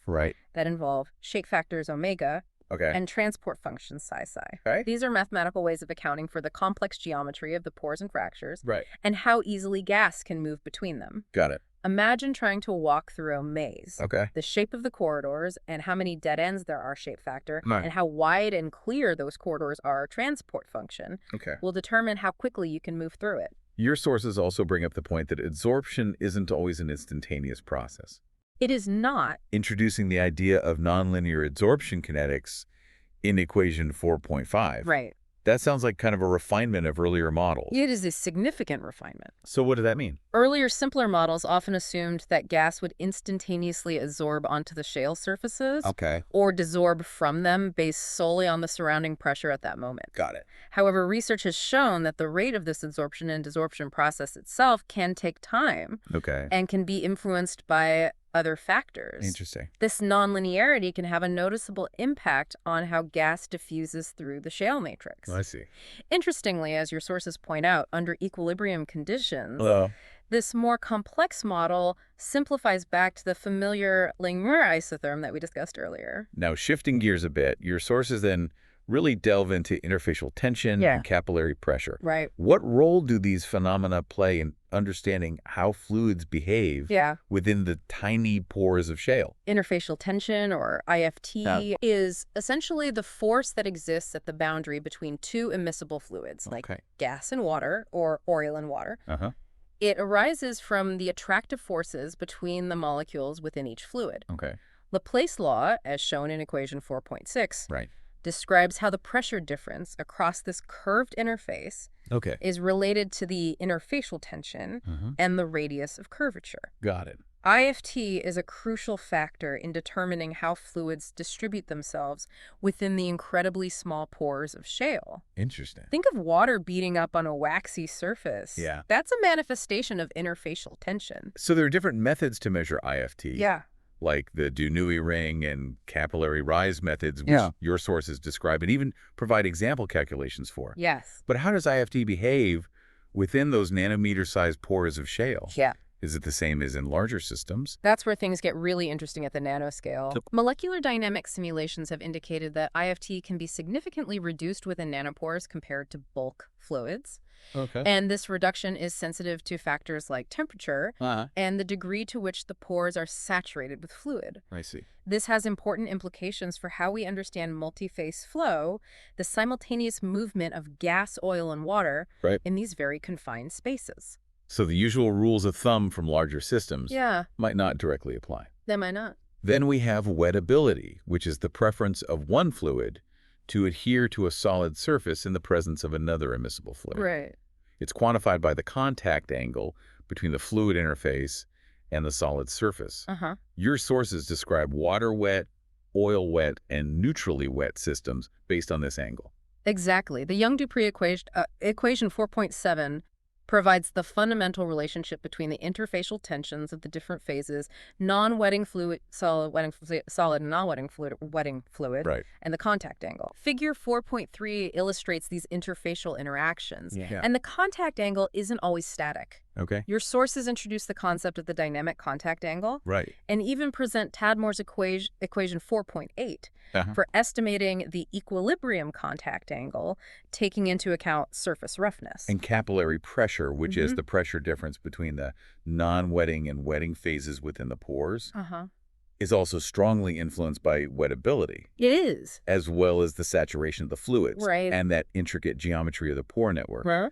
Right. that involve shake factors omega Okay. and transport functions psi. Okay. These are mathematical ways of accounting for the complex geometry of the pores and fractures Right. and how easily gas can move between them. Got it. Imagine trying to walk through a maze. Okay. The shape of the corridors and how many dead ends there are shape factor Right. and how wide and clear those corridors are transport function Okay. will determine how quickly you can move through it. Your sources also bring up the point that adsorption isn't always an instantaneous process. It is not. Introducing the idea of nonlinear adsorption kinetics in equation 4.5. Right. That sounds like kind of a refinement of earlier models. It is a significant refinement. So what does that mean? Earlier, simpler models often assumed that gas would instantaneously adsorb onto the shale surfaces Okay. or desorb from them based solely on the surrounding pressure at that moment. Got it. However, research has shown that the rate of this adsorption and desorption process itself can take time Okay. and can be influenced by other factors. Interesting. This nonlinearity can have a noticeable impact on how gas diffuses through the shale matrix. I see. Interestingly, as your sources point out, under equilibrium conditions, Hello. This more complex model simplifies back to the familiar Langmuir isotherm that we discussed earlier. Now, shifting gears a bit, your sources then really delve into interfacial tension Yeah. and capillary pressure. Right. What role do these phenomena play in understanding how fluids behave Yeah. within the tiny pores of shale? Interfacial tension, or IFT, is essentially the force that exists at the boundary between two immiscible fluids, like gas and water or oil and water. Uh-huh. It arises from the attractive forces between the molecules within each fluid. Okay. Laplace law, as shown in equation 4.6, Right. describes how the pressure difference across this curved interface Okay. is related to the interfacial tension and the radius of curvature. Got it. IFT is a crucial factor in determining how fluids distribute themselves within the incredibly small pores of shale. Interesting. Think of water beating up on a waxy surface. Yeah. That's a manifestation of interfacial tension. So there are different methods to measure IFT. Yeah. Like the Dunui ring and capillary rise methods, which your sources describe and even provide example calculations for. Yes. But how does IFT behave within those nanometer-sized pores of shale? Yeah. Is it the same as in larger systems? That's where things get really interesting at the nanoscale. Molecular dynamics simulations have indicated that IFT can be significantly reduced within nanopores compared to bulk fluids. Okay. And this reduction is sensitive to factors like temperature and the degree to which the pores are saturated with fluid. I see. This has important implications for how we understand multi-phase flow, the simultaneous movement of gas, oil, and water in these very confined spaces. So the usual rules of thumb from larger systems might not directly apply. They might not. Then we have wettability, which is the preference of one fluid to adhere to a solid surface in the presence of another immiscible fluid. Right. It's quantified by the contact angle between the fluid interface and the solid surface. Your sources describe water wet, oil wet, and neutrally wet systems based on this angle. Exactly. The Young-Dupree equation 4.7 provides the fundamental relationship between the interfacial tensions of the different phases, non-wetting fluid, solid, and non-wetting fluid, and the contact angle. Figure 4.3 illustrates these interfacial interactions, and the contact angle isn't always static. Okay. Your sources introduce the concept of the dynamic contact angle, and even present Tadmore's equation 4.8 for estimating the equilibrium contact angle, taking into account surface roughness. And capillary pressure, which is the pressure difference between the non-wetting and wetting phases within the pores, is also strongly influenced by wettability. It is. As well as the saturation of the fluids and that intricate geometry of the pore network.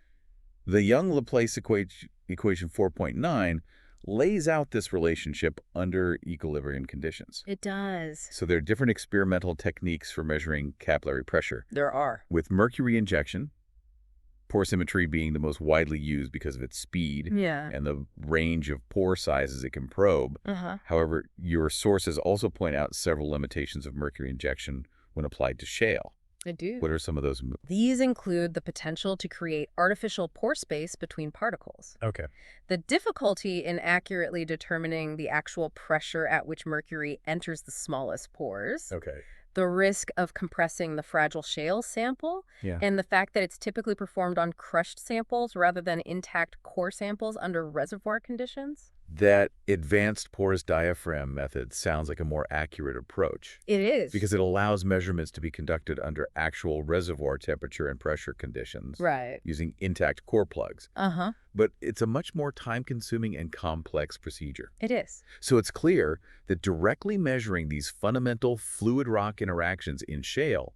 The Young-Laplace equation 4.9 lays out this relationship under equilibrium conditions. It does. So there are different experimental techniques for measuring capillary pressure. There are. With mercury injection, pore symmetry being the most widely used because of its speed and the range of pore sizes it can probe. However, your sources also point out several limitations of mercury injection when applied to shale. I do. What are some of those? These include the potential to create artificial pore space between particles. The difficulty in accurately determining the actual pressure at which mercury enters the smallest pores. The risk of compressing the fragile shale sample, and the fact that it's typically performed on crushed samples rather than intact core samples under reservoir conditions. That advanced porous diaphragm method sounds like a more accurate approach. It is. Because it allows measurements to be conducted under actual reservoir temperature and pressure conditions. Using intact core plugs. But it's a much more time-consuming and complex procedure. It is. So it's clear that directly measuring these fundamental fluid-rock interactions in shale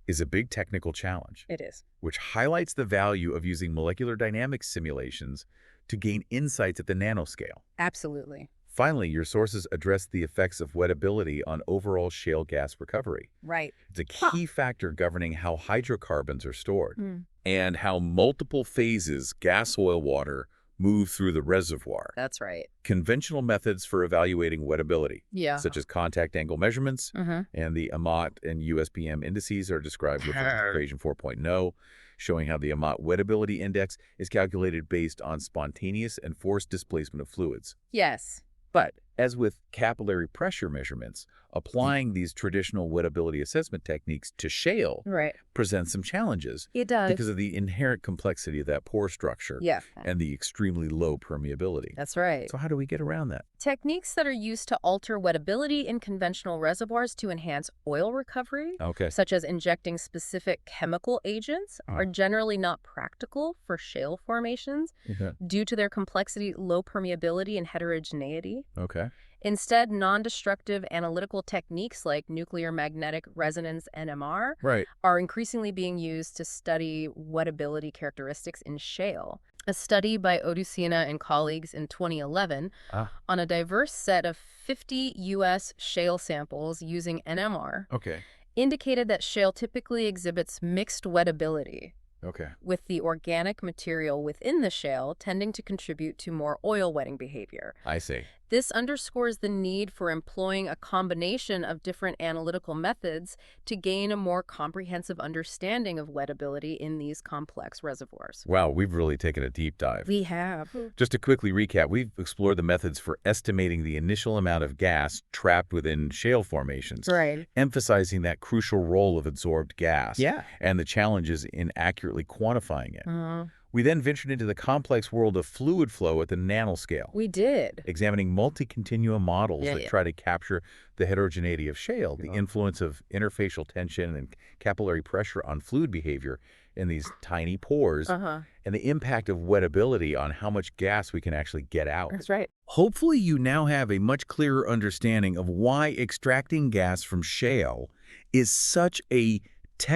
is a big technical challenge. It is. Which highlights the value of using molecular dynamics simulations to gain insights at the nanoscale. Absolutely. Finally, your sources address the effects of wettability on overall shale gas recovery. It's a key factor governing how hydrocarbons are stored and how multiple phases, gas, oil, water, move through the reservoir. That's right. Conventional methods for evaluating wettability, such as contact angle measurements and the Amat and USPM indices are described with equation 4.0. Showing how the Amat wettability index is calculated based on spontaneous and forced displacement of fluids. Yes. But, as with capillary pressure measurements, applying these traditional wettability assessment techniques to shale Right. presents some challenges It does. because of the inherent complexity of that pore structure Yeah. and the extremely low permeability. That's right. So how do we get around that? Techniques that are used to alter wettability in conventional reservoirs to enhance oil recovery, Okay. such as injecting specific chemical agents, are generally not practical for shale formations Yeah. due to their complexity, low permeability, and heterogeneity. Okay. Instead, non-destructive analytical techniques like nuclear magnetic resonance NMR Right. are increasingly being used to study wettability characteristics in shale. A study by Odusina and colleagues in 2011 Ah. on a diverse set of 50 U.S. shale samples using NMR Okay. indicated that shale typically exhibits mixed wettability, Okay. with the organic material within the shale tending to contribute to more oil wetting behavior. I see. This underscores the need for employing a combination of different analytical methods to gain a more comprehensive understanding of wettability in these complex reservoirs. Wow, we've really taken a deep dive. We have. Just to quickly recap, we've explored the methods for estimating the initial amount of gas trapped within shale formations, Right. emphasizing that crucial role of absorbed gas Yeah. and the challenges in accurately quantifying it. Uh, We then ventured into the complex world of fluid flow at the nanoscale, we did. examining multi-continuum models Yeah, that yeah. try to capture the heterogeneity of shale, the influence of interfacial tension and capillary pressure on fluid behavior in these tiny pores, Uh-huh. and the impact of wettability on how much gas we can actually get out. That's right. Hopefully you now have a much clearer understanding of why extracting gas from shale is such a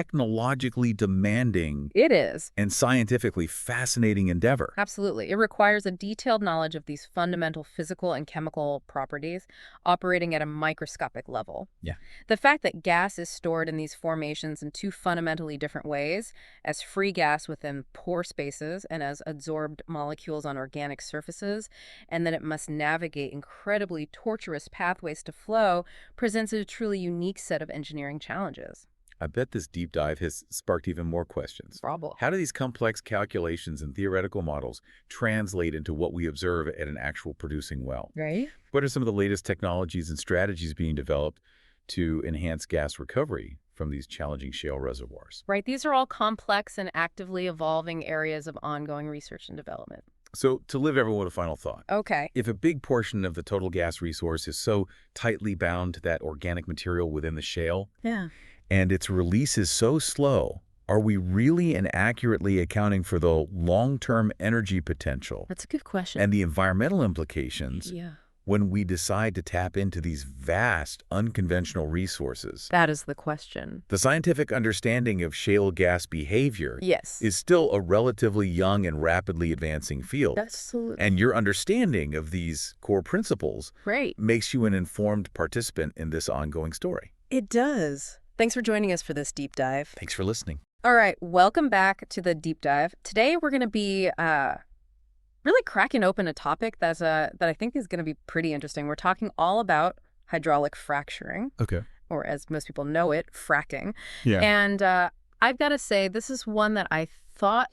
technologically demanding It is. and scientifically fascinating endeavor. Absolutely. It requires a detailed knowledge of these fundamental physical and chemical properties operating at a microscopic level. Yeah. The fact that gas is stored in these formations in two fundamentally different ways, as free gas within pore spaces and as adsorbed molecules on organic surfaces, and then it must navigate incredibly tortuous pathways to flow, presents a truly unique set of engineering challenges. I bet this deep dive has sparked even more questions. Bravo. How do these complex calculations and theoretical models translate into what we observe at an actual producing well? Right? What are some of the latest technologies and strategies being developed to enhance gas recovery from these challenging shale reservoirs? Right. These are all complex and actively evolving areas of ongoing research and development. So to leave everyone with a final thought, Okay. if a big portion of the total gas resource is so tightly bound to that organic material within the shale, Yeah. and its release is so slow, are we really and accurately accounting for the long-term energy potential That's a good question. and the environmental implications Yeah. when we decide to tap into these vast, unconventional resources? That is the question. The scientific understanding of shale gas behavior Yes. is still a relatively young and rapidly advancing field. Absolutely. And your understanding of these core principles Great. makes you an informed participant in this ongoing story. It does. Thanks for joining us for this deep dive. Thanks for listening. All right. Welcome back to the deep dive. Today we're going to be really cracking open a topic that I think is going to be pretty interesting. We're talking all about hydraulic fracturing, Okay. or as most people know it, fracking. Yeah. And I've got to say, this is one that I thought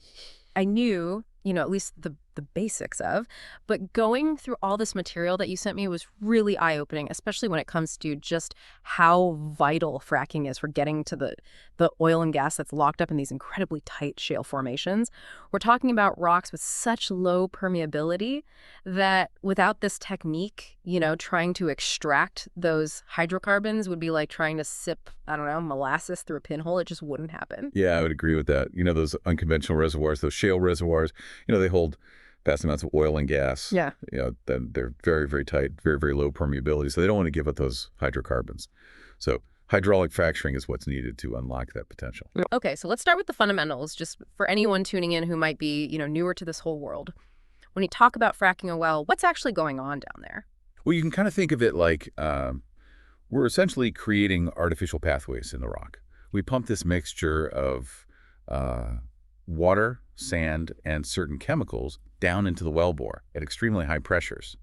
I knew, at least the basics of. But going through all this material that you sent me was really eye-opening, especially when it comes to just how vital fracking is for getting to the oil and gas that's locked up in these incredibly tight shale formations. We're talking about rocks with such low permeability that without this technique, trying to extract those hydrocarbons would be like trying to sip, I don't know, molasses through a pinhole. It just wouldn't happen. Yeah, I would agree with that. Those unconventional reservoirs, those shale reservoirs, they hold vast amounts of oil and gas. Yeah. They're very, very tight, very, very low permeability. So they don't want to give up those hydrocarbons. So hydraulic fracturing is what's needed to unlock that potential. Okay, so let's start with the fundamentals, just for anyone tuning in who might be, newer to this whole world. When you talk about fracking a well, what's actually going on down there? Well, you can kind of think of it like we're essentially creating artificial pathways in the rock. We pump this mixture of water, sand, and certain chemicals down into the wellbore at extremely high pressures.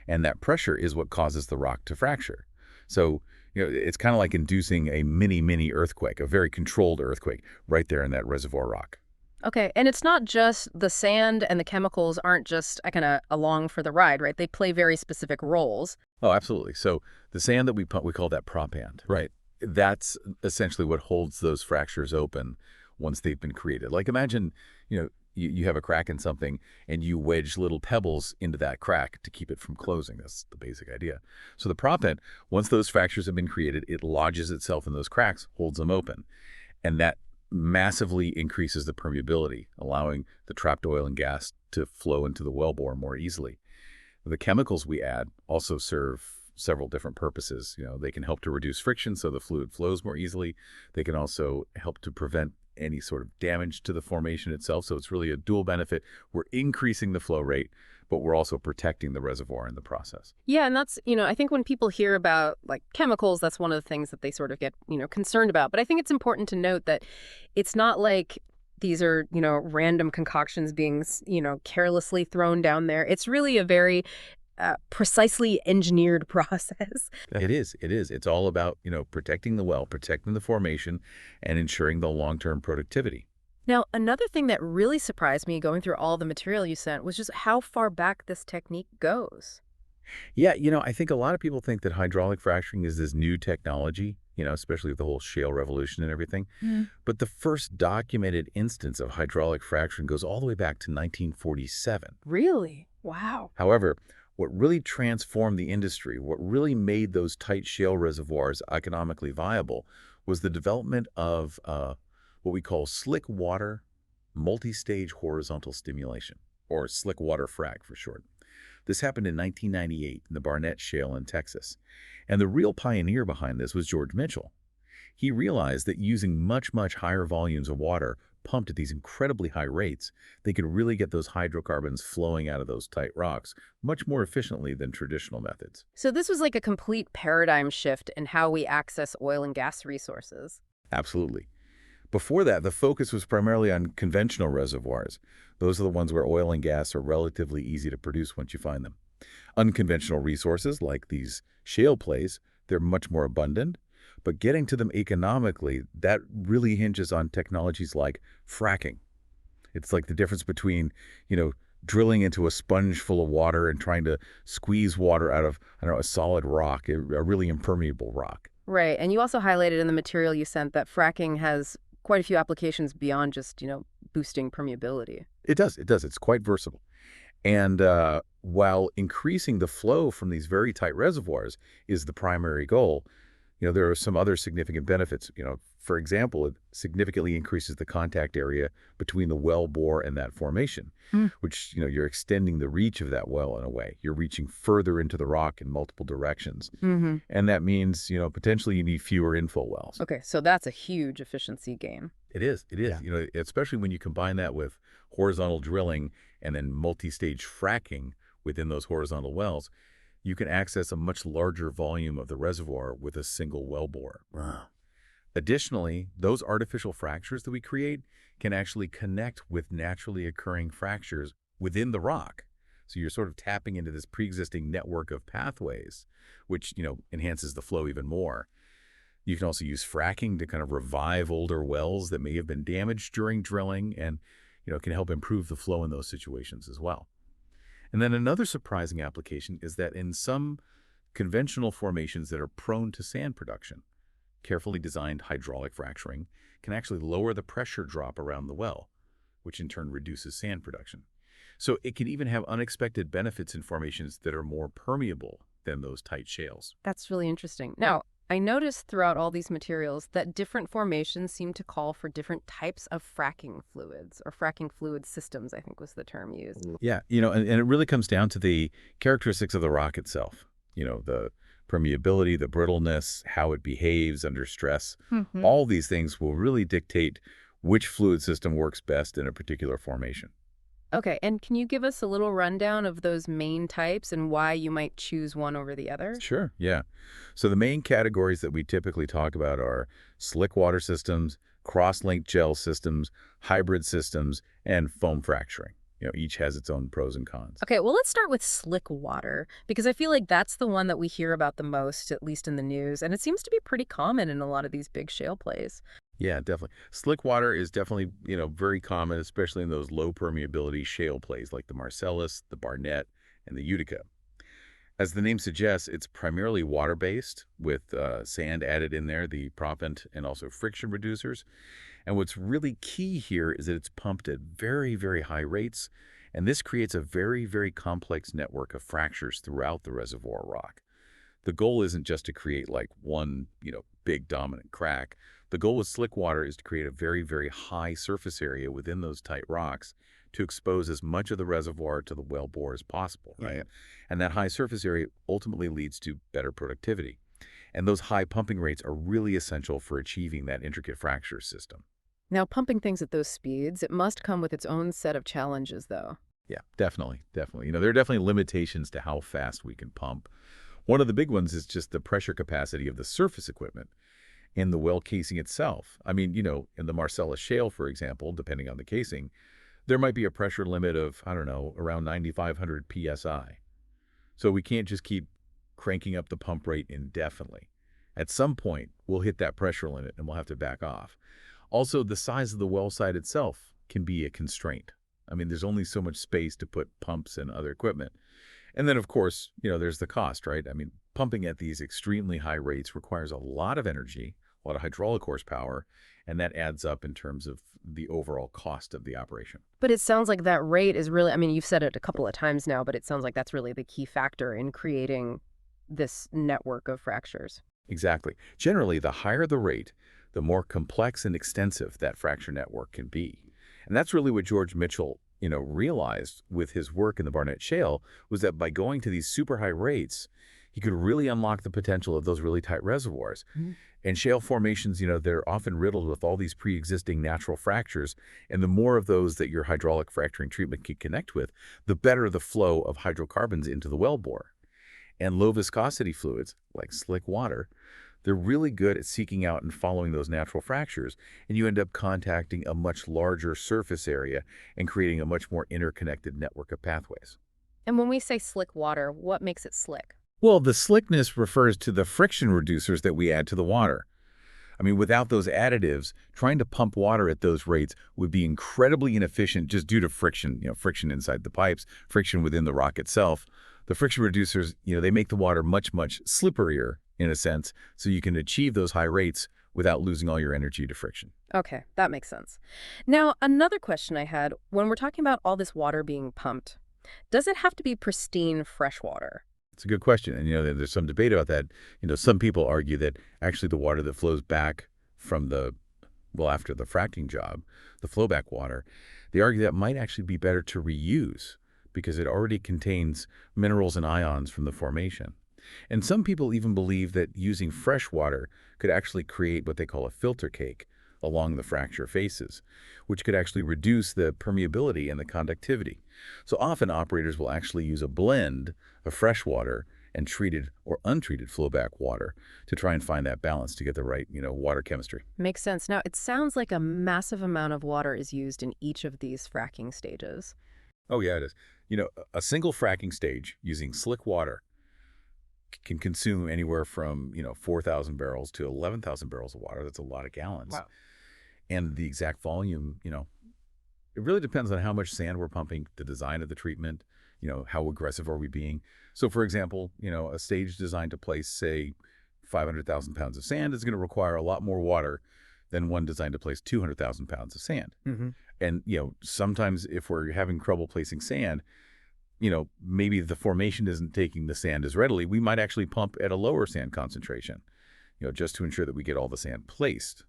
And that pressure is what causes the rock to fracture. So, it's kind of like inducing a mini earthquake, a very controlled earthquake right there in that reservoir rock. Okay, and it's not just the sand and the chemicals aren't just kind of along for the ride, right? They play very specific roles. Oh, absolutely. So the sand that we pump, we call that proppant, right? That's essentially what holds those fractures open once they've been created. Like imagine, you have a crack in something and you wedge little pebbles into that crack to keep it from closing. That's the basic idea. So the proppant, once those fractures have been created, it lodges itself in those cracks, holds them open. And that massively increases the permeability, allowing the trapped oil and gas to flow into the wellbore more easily. The chemicals we add also serve several different purposes. They can help to reduce friction so the fluid flows more easily. They can also help to prevent any sort of damage to the formation itself. So it's really a dual benefit. We're increasing the flow rate, but we're also protecting the reservoir in the process. Yeah, and that's, I think when people hear about like chemicals, that's one of the things that they sort of get, concerned about. But I think it's important to note that it's not like these are, random concoctions being, carelessly thrown down there. It's really a very precisely engineered process. It is. It is. It's all about, protecting the well, protecting the formation, and ensuring the long-term productivity. Now, another thing that really surprised me going through all the material you sent was just how far back this technique goes. Yeah, I think a lot of people think that hydraulic fracturing is this new technology, especially with the whole shale revolution and everything. Mm. But the first documented instance of hydraulic fracturing goes all the way back to 1947. Really? Wow. However, what really transformed the industry, what really made those tight shale reservoirs economically viable, was the development of what we call slick water multi-stage horizontal stimulation, or slick water frac for short. This happened in 1998 in the Barnett Shale in Texas. And the real pioneer behind this was George Mitchell. He realized that using much, much higher volumes of water pumped at these incredibly high rates, they could really get those hydrocarbons flowing out of those tight rocks much more efficiently than traditional methods. So this was like a complete paradigm shift in how we access oil and gas resources. Absolutely. Before that, the focus was primarily on conventional reservoirs. Those are the ones where oil and gas are relatively easy to produce once you find them. Unconventional resources, like these shale plays, they're much more abundant, but getting to them economically, that really hinges on technologies like fracking. It's like the difference between, drilling into a sponge full of water and trying to squeeze water out of, a solid rock, a really impermeable rock. Right. And you also highlighted in the material you sent that fracking has quite a few applications beyond just, boosting permeability. It does. It does. It's quite versatile. And while increasing the flow from these very tight reservoirs is the primary goal, there are some other significant benefits. For example, it significantly increases the contact area between the well bore and that formation, which, you're extending the reach of that well in a way. You're reaching further into the rock in multiple directions. Mm-hmm. And that means, potentially you need fewer infill wells. Okay, so that's a huge efficiency gain. It is. It is. Yeah. Especially when you combine that with horizontal drilling and then multi-stage fracking within those horizontal wells, you can access a much larger volume of the reservoir with a single wellbore. Wow. Additionally, those artificial fractures that we create can actually connect with naturally occurring fractures within the rock. So you're sort of tapping into this pre-existing network of pathways, which, enhances the flow even more. You can also use fracking to kind of revive older wells that may have been damaged during drilling and, can help improve the flow in those situations as well. And then another surprising application is that in some conventional formations that are prone to sand production, carefully designed hydraulic fracturing can actually lower the pressure drop around the well, which in turn reduces sand production. So it can even have unexpected benefits in formations that are more permeable than those tight shales. That's really interesting. Now, I noticed throughout all these materials that different formations seem to call for different types of fracking fluids, or fracking fluid systems, I think was the term used. Yeah, and it really comes down to the characteristics of the rock itself. The permeability, the brittleness, how it behaves under stress. Mm-hmm. All these things will really dictate which fluid system works best in a particular formation. Okay, and can you give us a little rundown of those main types and why you might choose one over the other? Sure, yeah. So the main categories that we typically talk about are slick water systems, cross-linked gel systems, hybrid systems, and foam fracturing. Each has its own pros and cons. Okay, well, let's start with slick water, because I feel like that's the one that we hear about the most, at least in the news, and it seems to be pretty common in a lot of these big shale plays. Yeah, definitely. Slick water is definitely, very common, especially in those low permeability shale plays like the Marcellus, the Barnett, and the Utica. As the name suggests, it's primarily water-based with sand added in there, the proppant and also friction reducers. And what's really key here is that it's pumped at very, very high rates, and this creates a very, very complex network of fractures throughout the reservoir rock. The goal isn't just to create like one, big dominant crack. The goal with slick water is to create a very, very high surface area within those tight rocks to expose as much of the reservoir to the well bore as possible, right? Yeah. And that high surface area ultimately leads to better productivity. And those high pumping rates are really essential for achieving that intricate fracture system. Now, pumping things at those speeds, it must come with its own set of challenges, though. Yeah, definitely, definitely. There are definitely limitations to how fast we can pump. One of the big ones is just the pressure capacity of the surface equipment in the well casing itself. I mean, in the Marcellus Shale, for example, depending on the casing, there might be a pressure limit of, I don't know, around 9,500 psi. So we can't just keep cranking up the pump rate indefinitely. At some point, we'll hit that pressure limit and we'll have to back off. Also, the size of the well site itself can be a constraint. I mean, there's only so much space to put pumps and other equipment. And then, of course, there's the cost, right? I mean, pumping at these extremely high rates requires a lot of energy, a lot of hydraulic horsepower, and that adds up in terms of the overall cost of the operation. But it sounds like that rate is really, I mean, you've said it a couple of times now, but it sounds like that's really the key factor in creating this network of fractures. Exactly. Generally, the higher the rate, the more complex and extensive that fracture network can be. And that's really what George Mitchell, realized with his work in the Barnett Shale was that by going to these super high rates, he could really unlock the potential of those really tight reservoirs. Mhm. And shale formations, they're often riddled with all these pre-existing natural fractures. And the more of those that your hydraulic fracturing treatment can connect with, the better the flow of hydrocarbons into the wellbore. And low viscosity fluids, like slick water, they're really good at seeking out and following those natural fractures, and you end up contacting a much larger surface area and creating a much more interconnected network of pathways. And when we say slick water, what makes it slick? Well, the slickness refers to the friction reducers that we add to the water. I mean, without those additives, trying to pump water at those rates would be incredibly inefficient just due to friction, friction inside the pipes, friction within the rock itself. The friction reducers, they make the water much, much slipperier in a sense, so you can achieve those high rates without losing all your energy to friction. Okay, that makes sense. Now, another question I had, when we're talking about all this water being pumped, does it have to be pristine fresh water? It's a good question. And, there's some debate about that. Some people argue that actually the water that flows back from after the fracking job, the flowback water, they argue that might actually be better to reuse because it already contains minerals and ions from the formation. And some people even believe that using fresh water could actually create what they call a filter cake along the fracture faces, which could actually reduce the permeability and the conductivity. So often operators will actually use a blend of fresh water and treated or untreated flowback water to try and find that balance to get the right, water chemistry. Makes sense. Now, it sounds like a massive amount of water is used in each of these fracking stages. Oh, yeah, it is. A single fracking stage using slick water can consume anywhere from, 4,000 barrels to 11,000 barrels of water. That's a lot of gallons. Wow. And the exact volume, it really depends on how much sand we're pumping, the design of the treatment, how aggressive are we being. So, for example, a stage designed to place, say, 500,000 pounds of sand is going to require a lot more water than one designed to place 200,000 pounds of sand. Mm-hmm. And, sometimes if we're having trouble placing sand, maybe the formation isn't taking the sand as readily, we might actually pump at a lower sand concentration, just to ensure that we get all the sand placed.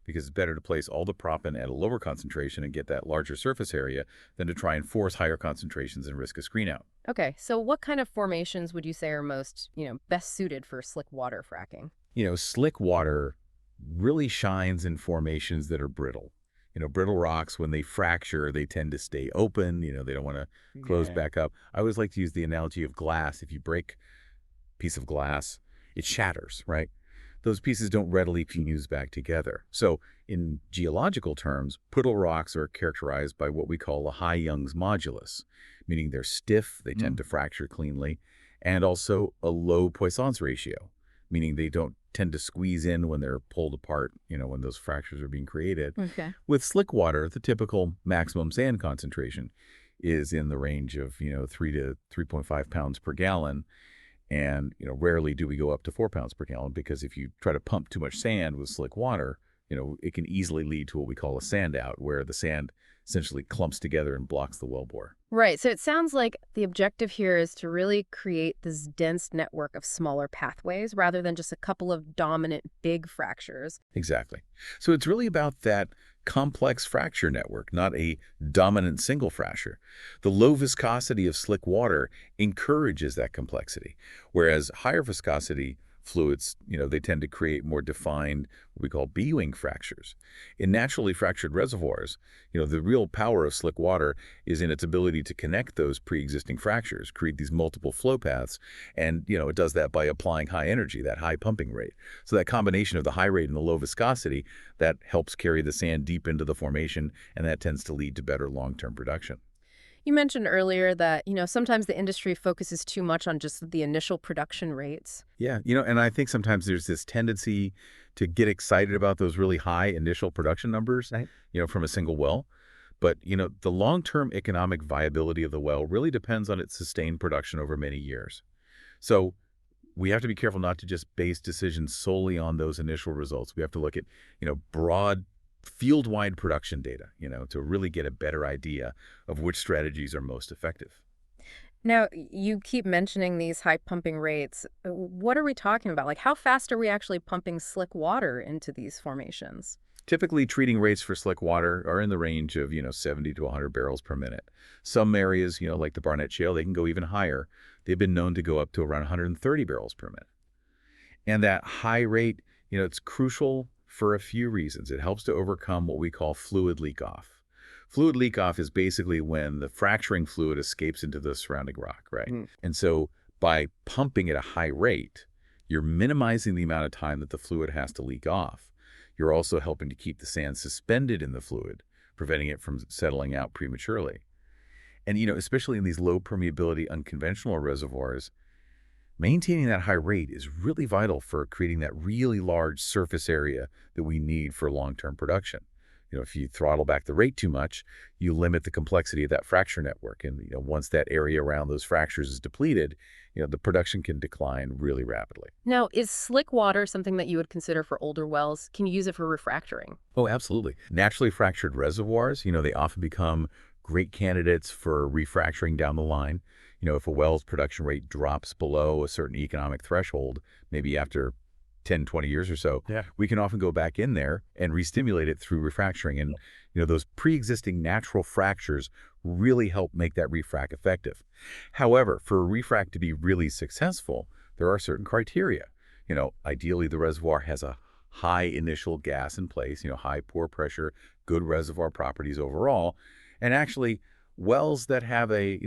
Because it's better to place all the proppant at a lower concentration and get that larger surface area than to try and force higher concentrations and risk a screen out. Okay, so what kind of formations would you say are most, best suited for slick water fracking? Slick water really shines in formations that are brittle. Brittle rocks, when they fracture, they tend to stay open. They don't want to close Yeah. back up. I always like to use the analogy of glass. If you break a piece of glass, it shatters, right? Those pieces don't readily fuse back together. So in geological terms, brittle rocks are characterized by what we call a high Young's modulus, meaning they're stiff, they tend to fracture cleanly, and also a low Poisson's ratio, meaning they don't tend to squeeze in when they're pulled apart, when those fractures are being created. Okay. With slick water, the typical maximum sand concentration is in the range of, 3 to 3.5 pounds per gallon. And, rarely do we go up to 4 pounds per gallon, because if you try to pump too much sand with slick water, it can easily lead to what we call a sand out, where the sand essentially clumps together and blocks the wellbore. Right. So it sounds like the objective here is to really create this dense network of smaller pathways rather than just a couple of dominant big fractures. Exactly. So it's really about that complex fracture network, not a dominant single fracture. The low viscosity of slick water encourages that complexity, whereas higher viscosity fluids, they tend to create more defined, what we call B-wing fractures. In naturally fractured reservoirs, the real power of slick water is in its ability to connect those pre-existing fractures, create these multiple flow paths, and, it does that by applying high energy, that high pumping rate. So that combination of the high rate and the low viscosity, that helps carry the sand deep into the formation, and that tends to lead to better long-term production. You mentioned earlier that, sometimes the industry focuses too much on just the initial production rates. Yeah, and I think sometimes there's this tendency to get excited about those really high initial production numbers, Right. From a single well. But, the long-term economic viability of the well really depends on its sustained production over many years. So we have to be careful not to just base decisions solely on those initial results. We have to look at, broad field-wide production data, to really get a better idea of which strategies are most effective. Now, you keep mentioning these high pumping rates. What are we talking about? Like, how fast are we actually pumping slick water into these formations? Typically, treating rates for slick water are in the range of, 70 to 100 barrels per minute. Some areas, like the Barnett Shale, they can go even higher. They've been known to go up to around 130 barrels per minute. And that high rate, it's crucial for a few reasons. It helps to overcome what we call fluid leak-off. Fluid leak-off is basically when the fracturing fluid escapes into the surrounding rock, right? And so by pumping at a high rate, you're minimizing the amount of time that the fluid has to leak off. You're also helping to keep the sand suspended in the fluid, preventing it from settling out prematurely. And, especially in these low permeability unconventional reservoirs, maintaining that high rate is really vital for creating that really large surface area that we need for long-term production. If you throttle back the rate too much, you limit the complexity of that fracture network. And, once that area around those fractures is depleted, the production can decline really rapidly. Now, is slick water something that you would consider for older wells? Can you use it for refracturing? Oh, absolutely. Naturally fractured reservoirs, they often become great candidates for refracturing down the line. If a well's production rate drops below a certain economic threshold, maybe after 10, 20 years or so, we can often go back in there and re-stimulate it through refracturing. And, those pre-existing natural fractures really help make that refrac effective. However, for a refrac to be really successful, there are certain criteria. Ideally, the reservoir has a high initial gas in place, high pore pressure, good reservoir properties overall. And actually, wells that have a,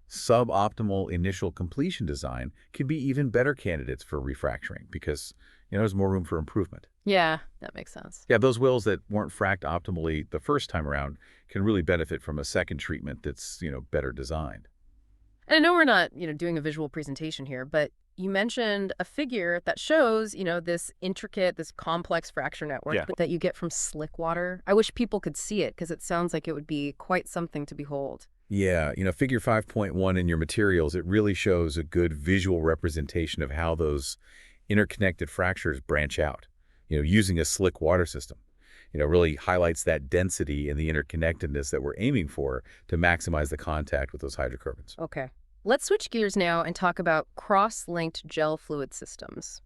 suboptimal initial completion design can be even better candidates for refracturing because, there's more room for improvement. Yeah, that makes sense. Yeah, those wells that weren't fracked optimally the first time around can really benefit from a second treatment that's, better designed. And I know we're not, doing a visual presentation here, but you mentioned a figure that shows, this intricate, this complex fracture network that you get from slick water. I wish people could see it because it sounds like it would be quite something to behold. Yeah, figure 5.1 in your materials, it really shows a good visual representation of how those interconnected fractures branch out, using a slick water system. Really highlights that density and the interconnectedness that we're aiming for to maximize the contact with those hydrocarbons. Okay. Let's switch gears now and talk about cross-linked gel fluid systems.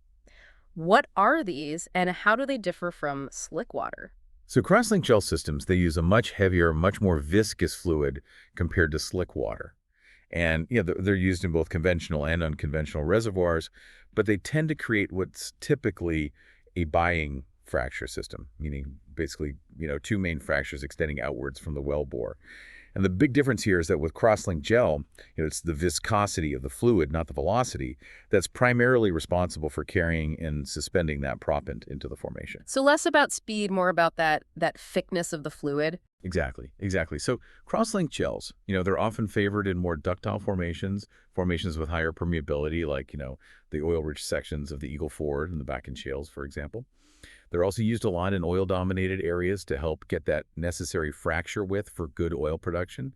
What are these and how do they differ from slick water? So cross-linked gel systems, they use a much heavier, much more viscous fluid compared to slick water. And they're used in both conventional and unconventional reservoirs, but they tend to create what's typically a buying fracture system, meaning basically, two main fractures extending outwards from the wellbore. And the big difference here is that with cross-linked gel, it's the viscosity of the fluid, not the velocity, that's primarily responsible for carrying and suspending that proppant into the formation. So less about speed, more about that thickness of the fluid. Exactly, exactly. So cross-linked gels, they're often favored in more ductile formations with higher permeability, like, the oil-rich sections of the Eagle Ford and the Bakken shales, for example. They're also used a lot in oil-dominated areas to help get that necessary fracture width for good oil production.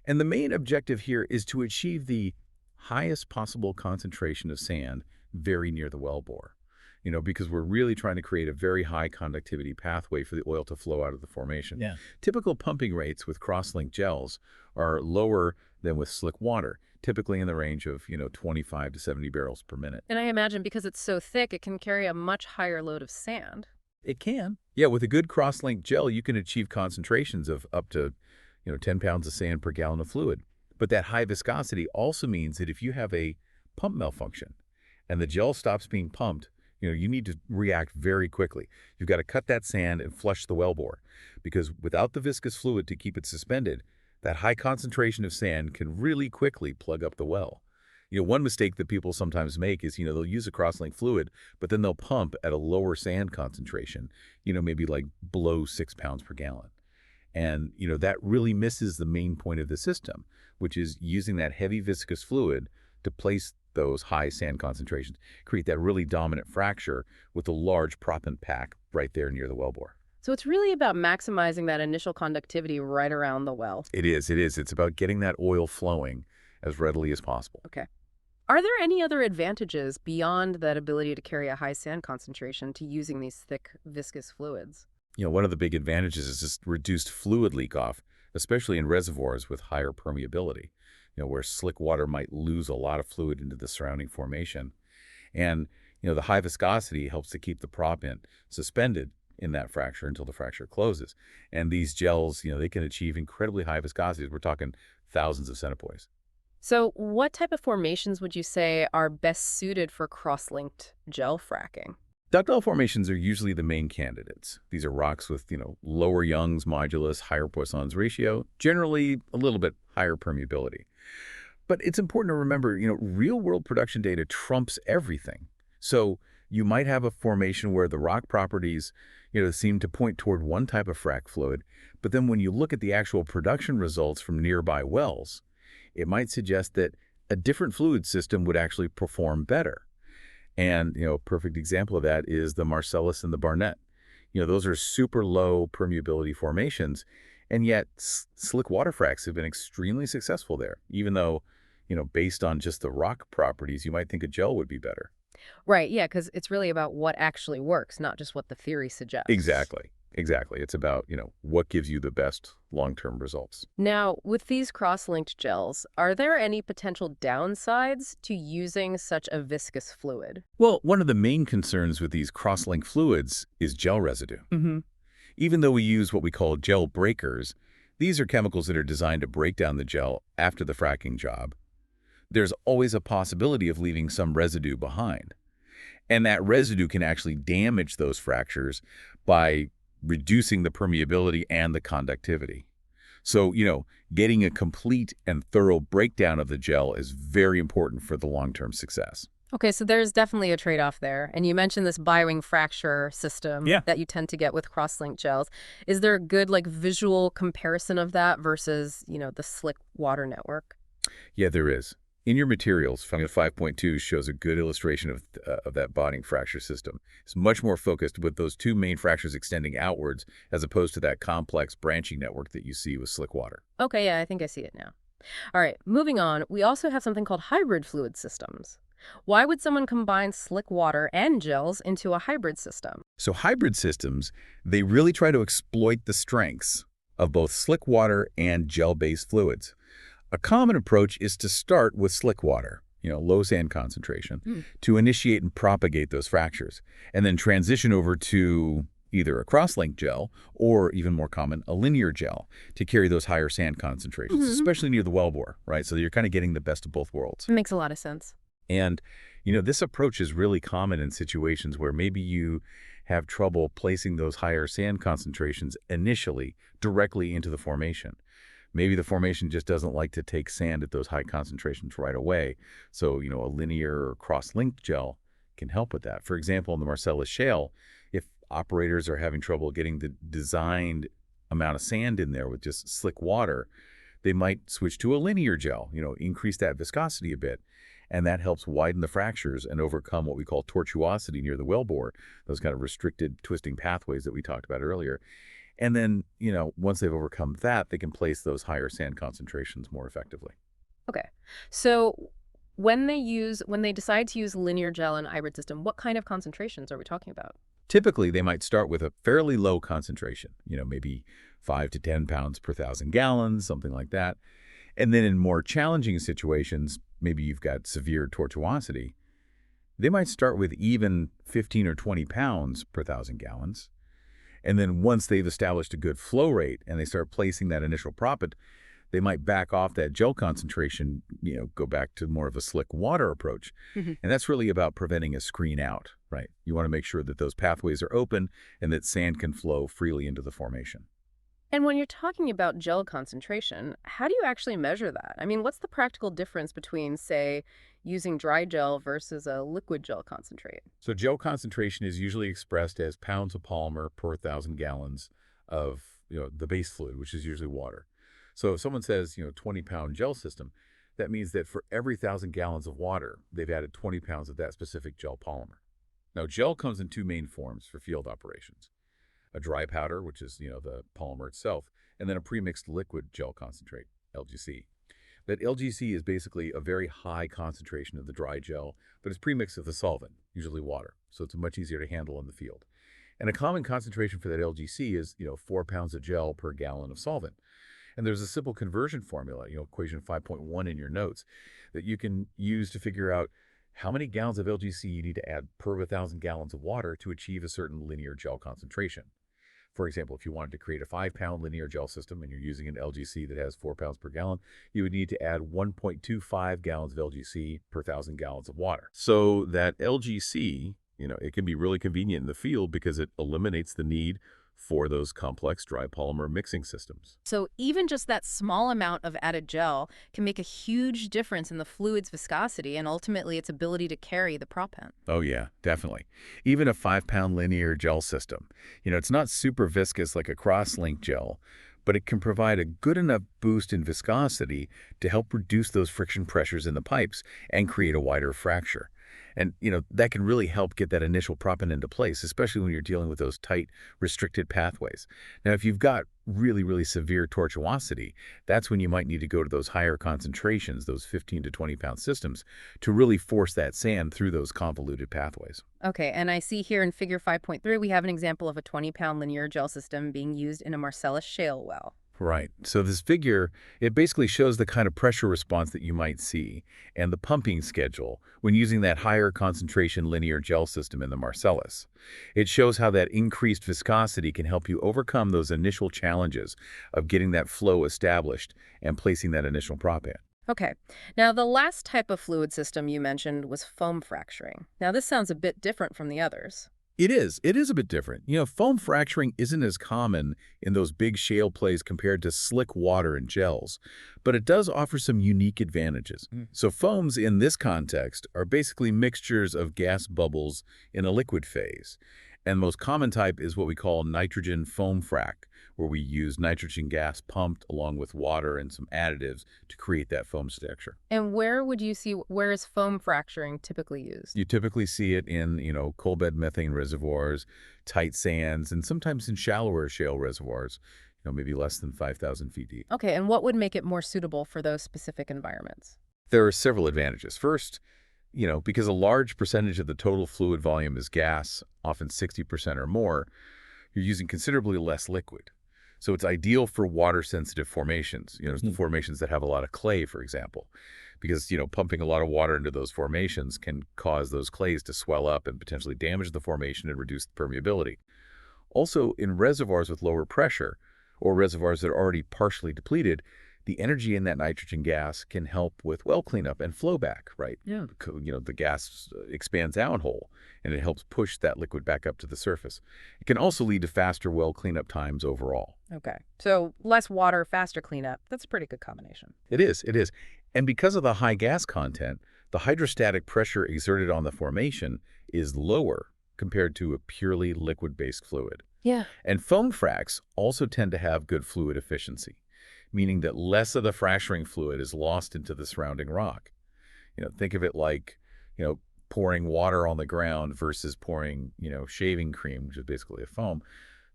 And the main objective here is to achieve the highest possible concentration of sand very near the wellbore. Because we're really trying to create a very high conductivity pathway for the oil to flow out of the formation. Yeah. Typical pumping rates with cross-linked gels are lower than with slick water, typically in the range of, 25 to 70 barrels per minute. And I imagine because it's so thick, it can carry a much higher load of sand. It can. Yeah, with a good cross-linked gel, you can achieve concentrations of up to, 10 pounds of sand per gallon of fluid. But that high viscosity also means that if you have a pump malfunction and the gel stops being pumped, you need to react very quickly. You've got to cut that sand and flush the wellbore, because without the viscous fluid to keep it suspended, that high concentration of sand can really quickly plug up the well. One mistake that people sometimes make is, they'll use a cross-linked fluid, but then they'll pump at a lower sand concentration, maybe like below 6 pounds per gallon. And, that really misses the main point of the system, which is using that heavy viscous fluid to place those high sand concentrations, create that really dominant fracture with a large proppant pack right there near the wellbore. So it's really about maximizing that initial conductivity right around the well. It is. It's about getting that oil flowing as readily as possible. Okay. Are there any other advantages beyond that ability to carry a high sand concentration to using these thick, viscous fluids? One of the big advantages is just reduced fluid leak-off, especially in reservoirs with higher permeability, where slick water might lose a lot of fluid into the surrounding formation. And, the high viscosity helps to keep the proppant suspended in that fracture until the fracture closes. And these gels, they can achieve incredibly high viscosities. We're talking thousands of centipoise. So what type of formations would you say are best suited for cross-linked gel fracking? Ductile formations are usually the main candidates. These are rocks with, lower Young's modulus, higher Poisson's ratio, generally a little bit higher permeability. But it's important to remember, real-world production data trumps everything. So you might have a formation where the rock properties, seem to point toward one type of frac fluid, but then when you look at the actual production results from nearby wells, it might suggest that a different fluid system would actually perform better. And, a perfect example of that is the Marcellus and the Barnett. Those are super low permeability formations, and yet slick water fracs have been extremely successful there, even though, based on just the rock properties, you might think a gel would be better. Right, yeah, because it's really about what actually works, not just what the theory suggests. Exactly. It's about, what gives you the best long-term results. Now, with these cross-linked gels, are there any potential downsides to using such a viscous fluid? Well, one of the main concerns with these cross-linked fluids is gel residue. Even though we use what we call gel breakers, these are chemicals that are designed to break down the gel after the fracking job. There's always a possibility of leaving some residue behind. And that residue can actually damage those fractures by reducing the permeability and the conductivity. So, getting a complete and thorough breakdown of the gel is very important for the long-term success. Okay, so there's definitely a trade-off there. And you mentioned this bi-wing fracture system that you tend to get with cross-linked gels. Is there a good, visual comparison of that versus, the slick water network? Yeah, there is. In your materials, Figure 5.2 shows a good illustration of that botting fracture system. It's much more focused with those two main fractures extending outwards as opposed to that complex branching network that you see with slick water. Okay, yeah, I think I see it now. All right, moving on, we also have something called hybrid fluid systems. Why would someone combine slick water and gels into a hybrid system? So hybrid systems, they really try to exploit the strengths of both slick water and gel-based fluids. A common approach is to start with slick water, low sand concentration, to initiate and propagate those fractures, and then transition over to either a cross-linked gel or, even more common, a linear gel to carry those higher sand concentrations, especially near the wellbore, right? So you're kind of getting the best of both worlds. It makes a lot of sense. And, this approach is really common in situations where maybe you have trouble placing those higher sand concentrations initially directly into the formation. Maybe the formation just doesn't like to take sand at those high concentrations right away. So, a linear or cross-linked gel can help with that. For example, in the Marcellus Shale, if operators are having trouble getting the designed amount of sand in there with just slick water, they might switch to a linear gel, increase that viscosity a bit. And that helps widen the fractures and overcome what we call tortuosity near the wellbore, those kind of restricted twisting pathways that we talked about earlier. And then, once they've overcome that, they can place those higher sand concentrations more effectively. Okay. So when they decide to use linear gel and hybrid system, what kind of concentrations are we talking about? Typically, they might start with a fairly low concentration, maybe 5 to 10 pounds per 1,000 gallons, something like that. And then in more challenging situations, maybe you've got severe tortuosity, they might start with even 15 or 20 pounds per 1,000 gallons. And then once they've established a good flow rate and they start placing that initial proppant, they might back off that gel concentration, go back to more of a slick water approach. Mhm. And that's really about preventing a screen out, right? You want to make sure that those pathways are open and that sand can flow freely into the formation. And when you're talking about gel concentration, how do you actually measure that? I mean, what's the practical difference between, say, using dry gel versus a liquid gel concentrate? So gel concentration is usually expressed as pounds of polymer per 1,000 gallons of the base fluid, which is usually water. So if someone says 20-pound gel system, that means that for every 1,000 gallons of water, they've added 20 pounds of that specific gel polymer. Now, gel comes in two main forms for field operations: a dry powder, which is the polymer itself, and then a premixed liquid gel concentrate, LGC. That LGC is basically a very high concentration of the dry gel, but it's premixed with a solvent, usually water, so it's much easier to handle in the field. And a common concentration for that LGC is 4 pounds of gel per gallon of solvent. And there's a simple conversion formula, equation 5.1 in your notes, that you can use to figure out how many gallons of LGC you need to add per 1,000 gallons of water to achieve a certain linear gel concentration. For example, if you wanted to create a 5-pound linear gel system and you're using an LGC that has 4 pounds per gallon, you would need to add 1.25 gallons of LGC per 1,000 gallons of water. So that LGC, it can be really convenient in the field because it eliminates the need for those complex dry polymer mixing systems. So even just that small amount of added gel can make a huge difference in the fluid's viscosity and ultimately its ability to carry the proppant. Oh yeah, definitely. Even a 5-pound linear gel system, it's not super viscous like a cross-linked gel, but it can provide a good enough boost in viscosity to help reduce those friction pressures in the pipes and create a wider fracture. And, that can really help get that initial proppant into place, especially when you're dealing with those tight, restricted pathways. Now, if you've got really, really severe tortuosity, that's when you might need to go to those higher concentrations, those 15 to 20-pound systems, to really force that sand through those convoluted pathways. Okay, and I see here in figure 5.3, we have an example of a 20-pound linear gel system being used in a Marcellus shale well. Right. So this figure, it basically shows the kind of pressure response that you might see and the pumping schedule when using that higher concentration linear gel system in the Marcellus. It shows how that increased viscosity can help you overcome those initial challenges of getting that flow established and placing that initial proppant. Okay. Now, the last type of fluid system you mentioned was foam fracturing. Now, this sounds a bit different from the others. It is. It is a bit different. Foam fracturing isn't as common in those big shale plays compared to slick water and gels, but it does offer some unique advantages. So foams in this context are basically mixtures of gas bubbles in a liquid phase. And the most common type is what we call nitrogen foam frac, where we use nitrogen gas pumped along with water and some additives to create that foam structure. And where is foam fracturing typically used? You typically see it in, coal bed methane reservoirs, tight sands, and sometimes in shallower shale reservoirs, maybe less than 5,000 feet deep. Okay, and what would make it more suitable for those specific environments? There are several advantages. First, because a large percentage of the total fluid volume is gas, often 60% or more, you're using considerably less liquid. So it's ideal for water-sensitive formations, the formations that have a lot of clay, for example, because, pumping a lot of water into those formations can cause those clays to swell up and potentially damage the formation and reduce the permeability. Also, in reservoirs with lower pressure or reservoirs that are already partially depleted, the energy in that nitrogen gas can help with well cleanup and flow back, right? Yeah. The gas expands downhole, and it helps push that liquid back up to the surface. It can also lead to faster well cleanup times overall. Okay. So less water, faster cleanup. That's a pretty good combination. It is, it is. And because of the high gas content, the hydrostatic pressure exerted on the formation is lower compared to a purely liquid-based fluid. Yeah. And foam fracs also tend to have good fluid efficiency, meaning that less of the fracturing fluid is lost into the surrounding rock. Think of it like, pouring water on the ground versus pouring, shaving cream, which is basically a foam.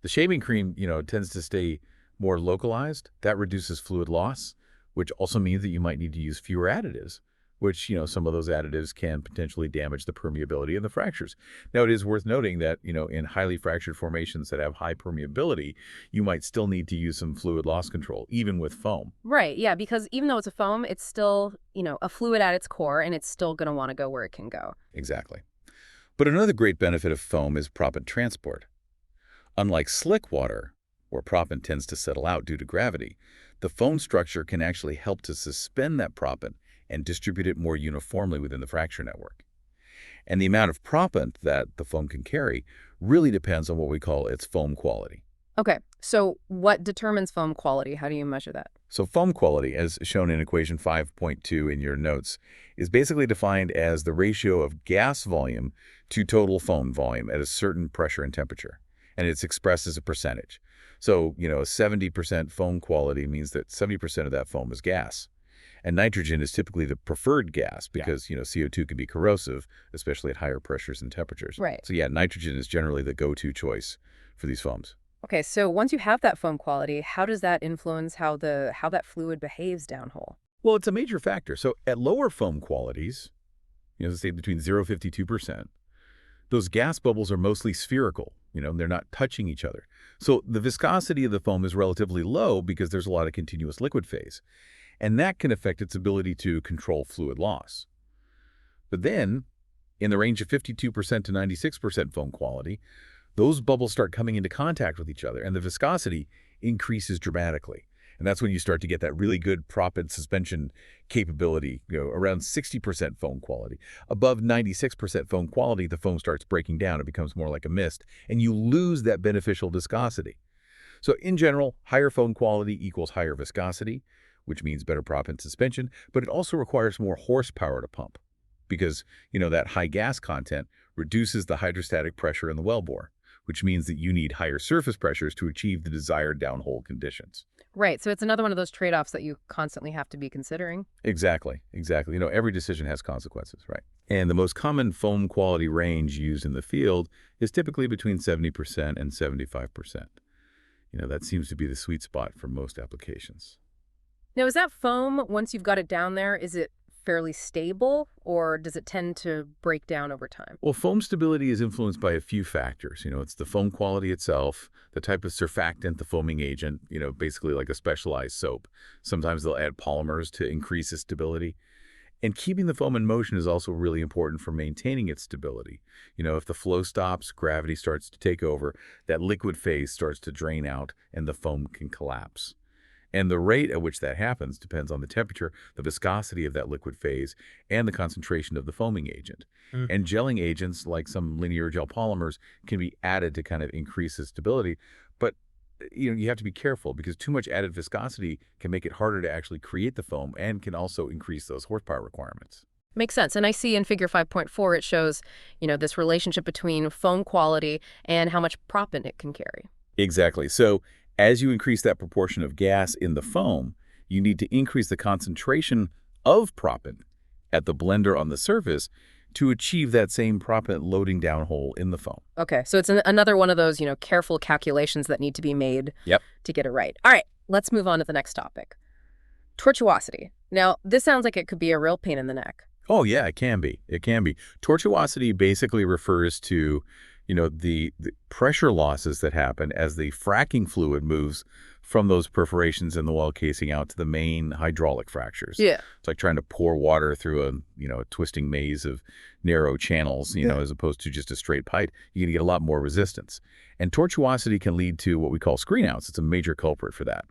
The shaving cream, tends to stay more localized. That reduces fluid loss, which also means that you might need to use fewer additives, which, some of those additives can potentially damage the permeability of the fractures. Now, it is worth noting that, in highly fractured formations that have high permeability, you might still need to use some fluid loss control, even with foam. Right, yeah, because even though it's a foam, it's still, a fluid at its core, and it's still going to want to go where it can go. Exactly. But another great benefit of foam is proppant transport. Unlike slick water, where proppant tends to settle out due to gravity, the foam structure can actually help to suspend that proppant and distribute it more uniformly within the fracture network. And the amount of proppant that the foam can carry really depends on what we call its foam quality. Okay, so what determines foam quality? How do you measure that? So foam quality, as shown in equation 5.2 in your notes, is basically defined as the ratio of gas volume to total foam volume at a certain pressure and temperature. And it's expressed as a percentage. So, 70% foam quality means that 70% of that foam is gas. And nitrogen is typically the preferred gas because, CO2 can be corrosive, especially at higher pressures and temperatures. Right. So yeah, nitrogen is generally the go-to choice for these foams. Okay, so once you have that foam quality, how does that influence how that fluid behaves downhole? Well, it's a major factor. So at lower foam qualities, say between 0 and 52%, those gas bubbles are mostly spherical. They're not touching each other. So the viscosity of the foam is relatively low because there's a lot of continuous liquid phase. And that can affect its ability to control fluid loss. But then, in the range of 52% to 96% foam quality, those bubbles start coming into contact with each other, and the viscosity increases dramatically. And that's when you start to get that really good proppant suspension capability, around 60% foam quality. Above 96% foam quality, the foam starts breaking down. It becomes more like a mist, and you lose that beneficial viscosity. So in general, higher foam quality equals higher viscosity, which means better proppant suspension, but it also requires more horsepower to pump because, that high gas content reduces the hydrostatic pressure in the wellbore, which means that you need higher surface pressures to achieve the desired downhole conditions. Right, so it's another one of those trade-offs that you constantly have to be considering. Exactly. Every decision has consequences, right? And the most common foam quality range used in the field is typically between 70% and 75%. That seems to be the sweet spot for most applications. Now, is that foam, once you've got it down there, is it fairly stable, or does it tend to break down over time? Well, foam stability is influenced by a few factors. It's the foam quality itself, the type of surfactant, the foaming agent, basically like a specialized soap. Sometimes they'll add polymers to increase its stability. And keeping the foam in motion is also really important for maintaining its stability. If the flow stops, gravity starts to take over, that liquid phase starts to drain out, and the foam can collapse. And the rate at which that happens depends on the temperature, the viscosity of that liquid phase, and the concentration of the foaming agent. And gelling agents, like some linear gel polymers, can be added to kind of increase the stability. But you have to be careful because too much added viscosity can make it harder to actually create the foam and can also increase those horsepower requirements. Makes sense. And I see in figure 5.4, it shows, this relationship between foam quality and how much proppant it can carry. Exactly. So as you increase that proportion of gas in the foam, you need to increase the concentration of proppant at the blender on the surface to achieve that same proppant loading downhole in the foam. Okay, so it's another one of those, careful calculations that need to be made Yep. to get it right. All right, let's move on to the next topic. Tortuosity. Now, this sounds like it could be a real pain in the neck. Oh, yeah, it can be. It can be. Tortuosity basically refers to, the pressure losses that happen as the fracking fluid moves from those perforations in the well casing out to the main hydraulic fractures. Yeah. It's like trying to pour water through a twisting maze of narrow channels, as opposed to just a straight pipe. You're going to get a lot more resistance. And tortuosity can lead to what we call screen-outs. It's a major culprit for that,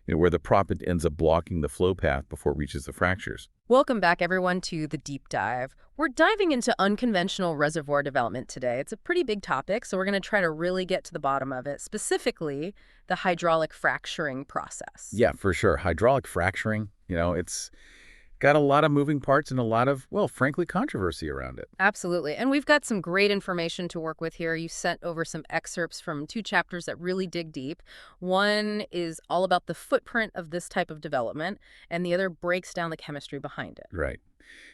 where the proppant ends up blocking the flow path before it reaches the fractures. Welcome back, everyone, to The Deep Dive. We're diving into unconventional reservoir development today. It's a pretty big topic, so we're going to try to really get to the bottom of it, specifically the hydraulic fracturing process. Yeah, for sure. Hydraulic fracturing, it's got a lot of moving parts and a lot of, well, frankly, controversy around it. Absolutely. And we've got some great information to work with here. You sent over some excerpts from 2 chapters that really dig deep. One is all about the footprint of this type of development, and the other breaks down the chemistry behind it. Right.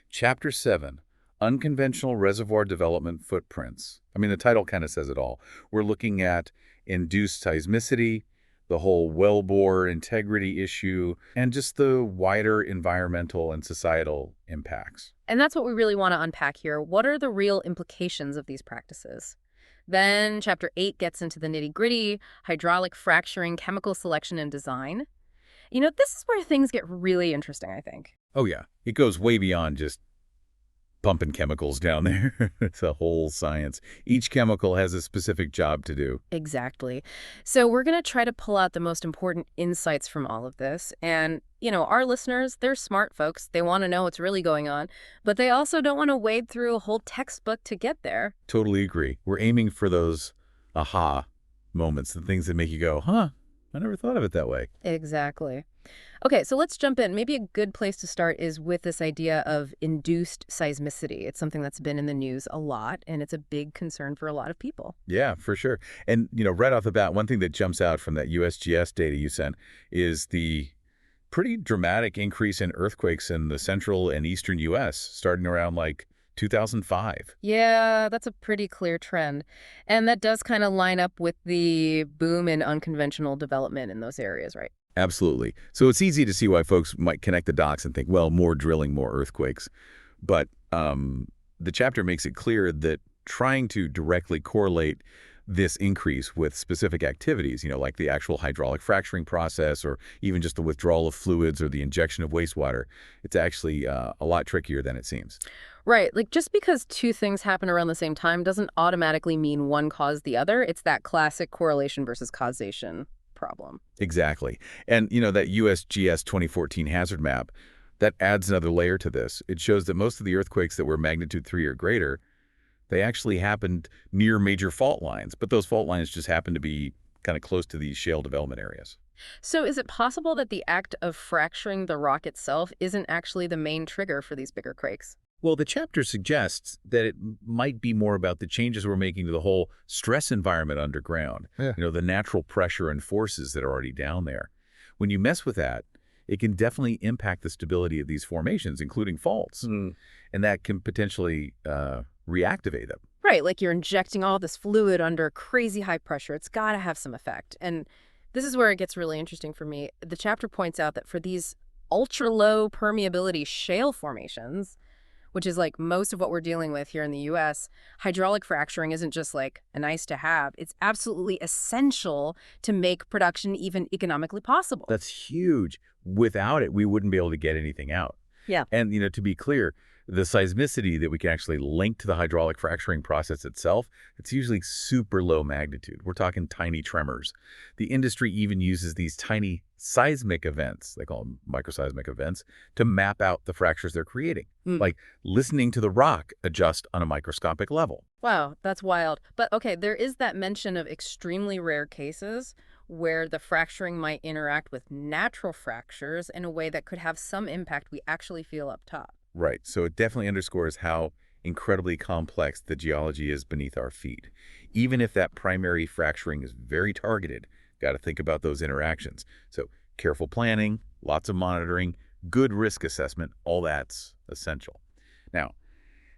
Chapter 7, Unconventional Reservoir Development Footprints. I mean, the title kind of says it all. We're looking at induced seismicity, the whole wellbore integrity issue, and just the wider environmental and societal impacts. And that's what we really want to unpack here. What are the real implications of these practices? Then Chapter 8 gets into the nitty-gritty, hydraulic fracturing, chemical selection, and design. This is where things get really interesting, I think. Oh, yeah. It goes way beyond just pumping chemicals down there. It's a whole science. Each chemical has a specific job to do. Exactly. So we're going to try to pull out the most important insights from all of this. And, our listeners, they're smart folks. They want to know what's really going on, but they also don't want to wade through a whole textbook to get there. Totally agree. We're aiming for those aha moments, the things that make you go, huh, I never thought of it that way. Exactly. Okay, so let's jump in. Maybe a good place to start is with this idea of induced seismicity. It's something that's been in the news a lot, and it's a big concern for a lot of people. Yeah, for sure. And, right off the bat, one thing that jumps out from that USGS data you sent is the pretty dramatic increase in earthquakes in the central and eastern U.S., starting around 2005. Yeah, that's a pretty clear trend. And that does kind of line up with the boom in unconventional development in those areas, right? Absolutely. So it's easy to see why folks might connect the dots and think, well, more drilling, more earthquakes. But the chapter makes it clear that trying to directly correlate this increase with specific activities, like the actual hydraulic fracturing process or even just the withdrawal of fluids or the injection of wastewater, it's actually a lot trickier than it seems. Right. Just because two things happen around the same time doesn't automatically mean one caused the other. It's that classic correlation versus causation problem. Exactly. And, that USGS 2014 hazard map, that adds another layer to this. It shows that most of the earthquakes that were magnitude 3 or greater, they actually happened near major fault lines, but those fault lines just happen to be kind of close to these shale development areas. So is it possible that the act of fracturing the rock itself isn't actually the main trigger for these bigger quakes? Well, the chapter suggests that it might be more about the changes we're making to the whole stress environment underground, Yeah. the natural pressure and forces that are already down there. When you mess with that, it can definitely impact the stability of these formations, including faults, and that can potentially reactivate them. Right, you're injecting all this fluid under crazy high pressure. It's got to have some effect. And this is where it gets really interesting for me. The chapter points out that for these ultra-low permeability shale formations, which is most of what we're dealing with here in the U.S., hydraulic fracturing isn't just a nice to have. It's absolutely essential to make production even economically possible. That's huge. Without it, we wouldn't be able to get anything out. Yeah. And, to be clear, the seismicity that we can actually link to the hydraulic fracturing process itself, it's usually super low magnitude. We're talking tiny tremors. The industry even uses these tiny seismic events, they call them microseismic events, to map out the fractures they're creating, like listening to the rock adjust on a microscopic level. Wow, that's wild. But okay, there is that mention of extremely rare cases where the fracturing might interact with natural fractures in a way that could have some impact we actually feel up top. Right. So it definitely underscores how incredibly complex the geology is beneath our feet. Even if that primary fracturing is very targeted, got to think about those interactions. So careful planning, lots of monitoring, good risk assessment, all that's essential. Now,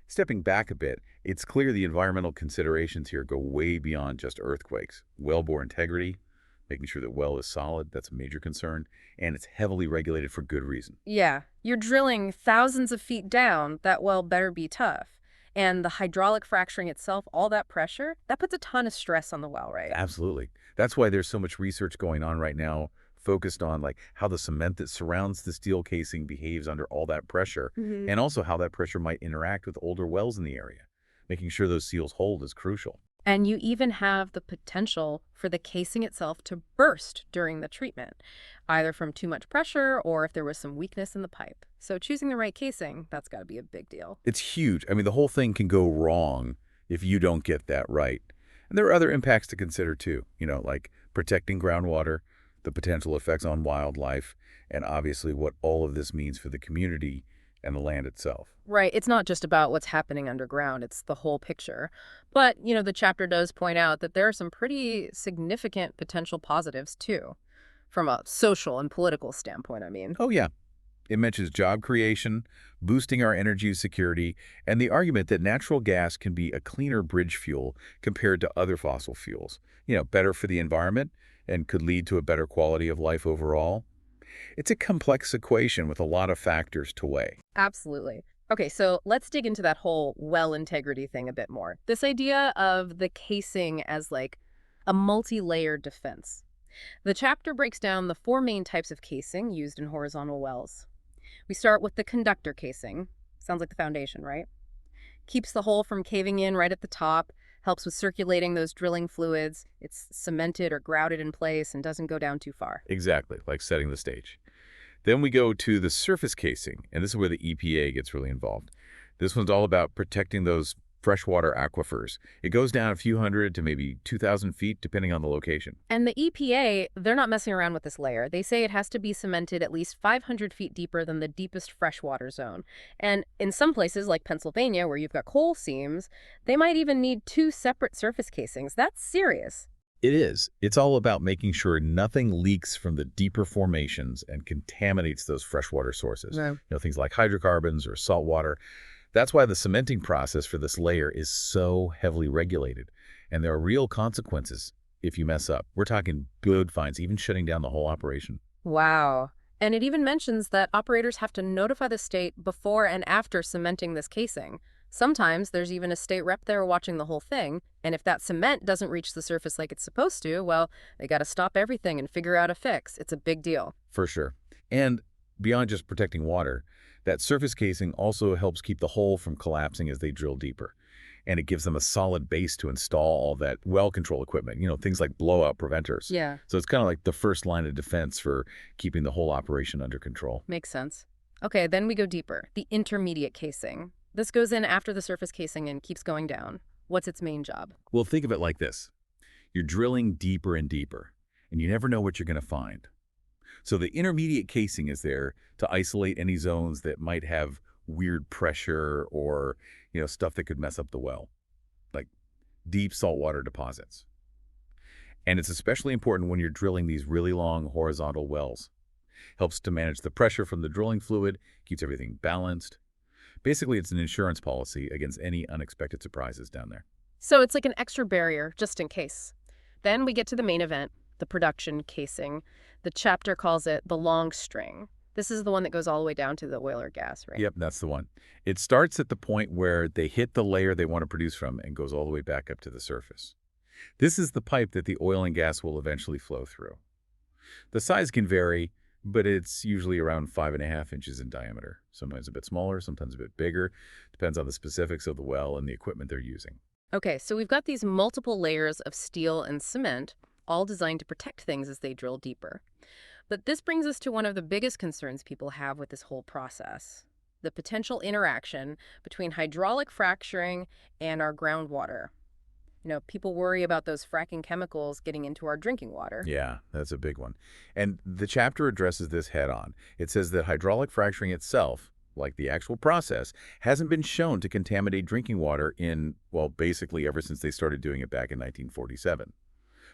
stepping back a bit, it's clear the environmental considerations here go way beyond just earthquakes. Wellbore integrity, making sure that well is solid, that's a major concern, and it's heavily regulated for good reason. Yeah, you're drilling thousands of feet down, that well better be tough. And the hydraulic fracturing itself, all that pressure, that puts a ton of stress on the well, right? Absolutely. That's why there's so much research going on right now focused on how the cement that surrounds the steel casing behaves under all that pressure, and also how that pressure might interact with older wells in the area. Making sure those seals hold is crucial. And you even have the potential for the casing itself to burst during the treatment, either from too much pressure or if there was some weakness in the pipe. So choosing the right casing, that's got to be a big deal. It's huge. I mean, the whole thing can go wrong if you don't get that right. And there are other impacts to consider too, like protecting groundwater, the potential effects on wildlife, and obviously what all of this means for the community and the land itself. Right. It's not just about what's happening underground, it's the whole picture. But, the chapter does point out that there are some pretty significant potential positives, too, from a social and political standpoint, I mean. Oh, yeah. It mentions job creation, boosting our energy security, and the argument that natural gas can be a cleaner bridge fuel compared to other fossil fuels. Better for the environment and could lead to a better quality of life overall. It's a complex equation with a lot of factors to weigh. Absolutely. Okay, so let's dig into that whole well integrity thing a bit more. This idea of the casing as like a multi-layered defense. The chapter breaks down the four main types of casing used in horizontal wells. We start with the conductor casing. Sounds like the foundation, right? Keeps the hole from caving in right at the top, helps with circulating those drilling fluids. It's cemented or grouted in place and doesn't go down too far. Exactly, like setting the stage. Then we go to the surface casing, and this is where the EPA gets really involved. This one's all about protecting those freshwater aquifers. It goes down a few hundred to maybe 2,000 feet, depending on the location. And the EPA, they're not messing around with this layer. They say it has to be cemented at least 500 feet deeper than the deepest freshwater zone. And in some places, like Pennsylvania, where you've got coal seams, they might even need two separate surface casings. That's serious. It is. It's all about making sure nothing leaks from the deeper formations and contaminates those freshwater sources. No. Things like hydrocarbons or salt water. That's why the cementing process for this layer is so heavily regulated. And there are real consequences if you mess up. We're talking good fines, even shutting down the whole operation. Wow. And it even mentions that operators have to notify the state before and after cementing this casing. Sometimes there's even a state rep there watching the whole thing, and if that cement doesn't reach the surface like it's supposed to, well, they got to stop everything and figure out a fix. It's a big deal. For sure. And beyond just protecting water, that surface casing also helps keep the hole from collapsing as they drill deeper. And it gives them a solid base to install all that well control equipment, things like blowout preventers. Yeah. So it's kind of like the first line of defense for keeping the whole operation under control. Makes sense. Okay, then we go deeper. The intermediate casing. This goes in after the surface casing and keeps going down. What's its main job? Well, think of it like this. You're drilling deeper and deeper, and you never know what you're going to find. So the intermediate casing is there to isolate any zones that might have weird pressure or, stuff that could mess up the well, like deep saltwater deposits. And it's especially important when you're drilling these really long horizontal wells. Helps to manage the pressure from the drilling fluid, keeps everything balanced. Basically, it's an insurance policy against any unexpected surprises down there. So it's like an extra barrier, just in case. Then we get to the main event, the production casing. The chapter calls it the long string. This is the one that goes all the way down to the oil or gas, right? Yep, that's the one. It starts at the point where they hit the layer they want to produce from and goes all the way back up to the surface. This is the pipe that the oil and gas will eventually flow through. The size can vary, but it's usually around 5.5 inches in diameter. Sometimes a bit smaller, sometimes a bit bigger. Depends on the specifics of the well and the equipment they're using. Okay, so we've got these multiple layers of steel and cement, all designed to protect things as they drill deeper. But this brings us to one of the biggest concerns people have with this whole process, the potential interaction between hydraulic fracturing and our groundwater. People worry about those fracking chemicals getting into our drinking water. Yeah, that's a big one. And the chapter addresses this head on. It says that hydraulic fracturing itself, like the actual process, hasn't been shown to contaminate drinking water basically ever since they started doing it back in 1947.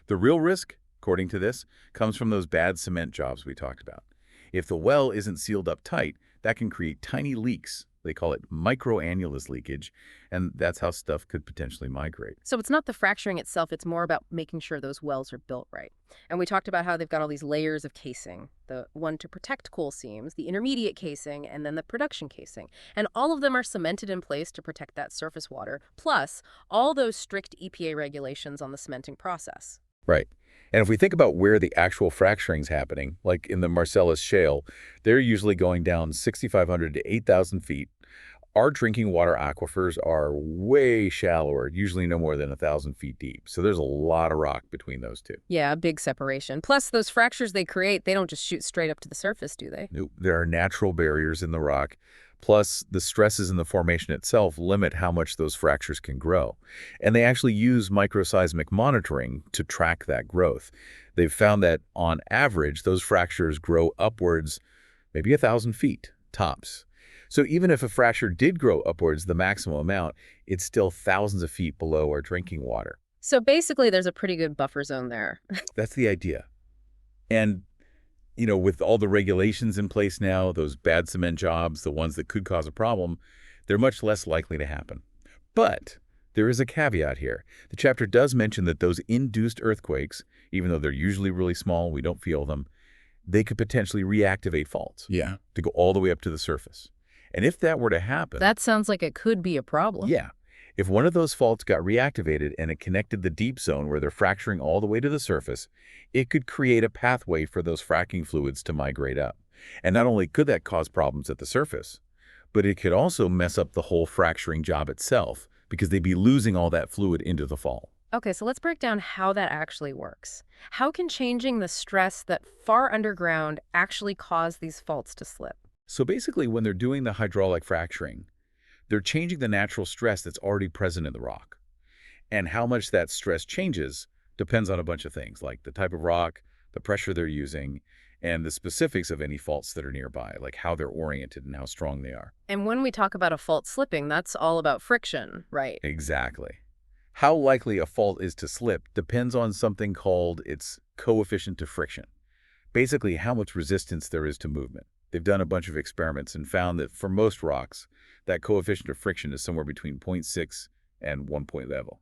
The real risk, according to this, comes from those bad cement jobs we talked about. If the well isn't sealed up tight, that can create tiny leaks. They call it microannulus leakage, and that's how stuff could potentially migrate. So it's not the fracturing itself, it's more about making sure those wells are built right. And we talked about how they've got all these layers of casing, the one to protect coal seams, the intermediate casing, and then the production casing. And all of them are cemented in place to protect that surface water, plus all those strict EPA regulations on the cementing process. Right. And if we think about where the actual fracturing's happening, like in the Marcellus Shale, they're usually going down 6,500 to 8,000 feet. Our drinking water aquifers are way shallower, usually no more than 1,000 feet deep. So there's a lot of rock between those two. Yeah, a big separation. Plus, those fractures they create, they don't just shoot straight up to the surface, do they? Nope. There are natural barriers in the rock. Plus, the stresses in the formation itself limit how much those fractures can grow. And they actually use microseismic monitoring to track that growth. They've found that, on average, those fractures grow upwards maybe 1,000 feet, tops. So even if a fracture did grow upwards the maximum amount, it's still thousands of feet below our drinking water. So basically, there's a pretty good buffer zone there. That's the idea. And, with all the regulations in place now, those bad cement jobs, the ones that could cause a problem, they're much less likely to happen. But there is a caveat here. The chapter does mention that those induced earthquakes, even though they're usually really small, we don't feel them, they could potentially reactivate faults. Yeah. To go all the way up to the surface. And if that were to happen, That sounds like it could be a problem. yeah, if one of those faults got reactivated and it connected the deep zone where they're fracturing all the way to the surface, it could create a pathway for those fracking fluids to migrate up. And not only could that cause problems at the surface, but it could also mess up the whole fracturing job itself because they'd be losing all that fluid into the fault. Okay, so let's break down how that actually works. How can changing the stress that far underground actually cause these faults to slip? So basically, when they're doing the hydraulic fracturing, they're changing the natural stress that's already present in the rock. And how much that stress changes depends on a bunch of things, like the type of rock, the pressure they're using, and the specifics of any faults that are nearby, like how they're oriented and how strong they are. And when we talk about a fault slipping, that's all about friction, right? Exactly. How likely a fault is to slip depends on something called its coefficient of friction. Basically, how much resistance there is to movement. They've done a bunch of experiments and found that for most rocks, that coefficient of friction is somewhere between 0.6 and 1 point level.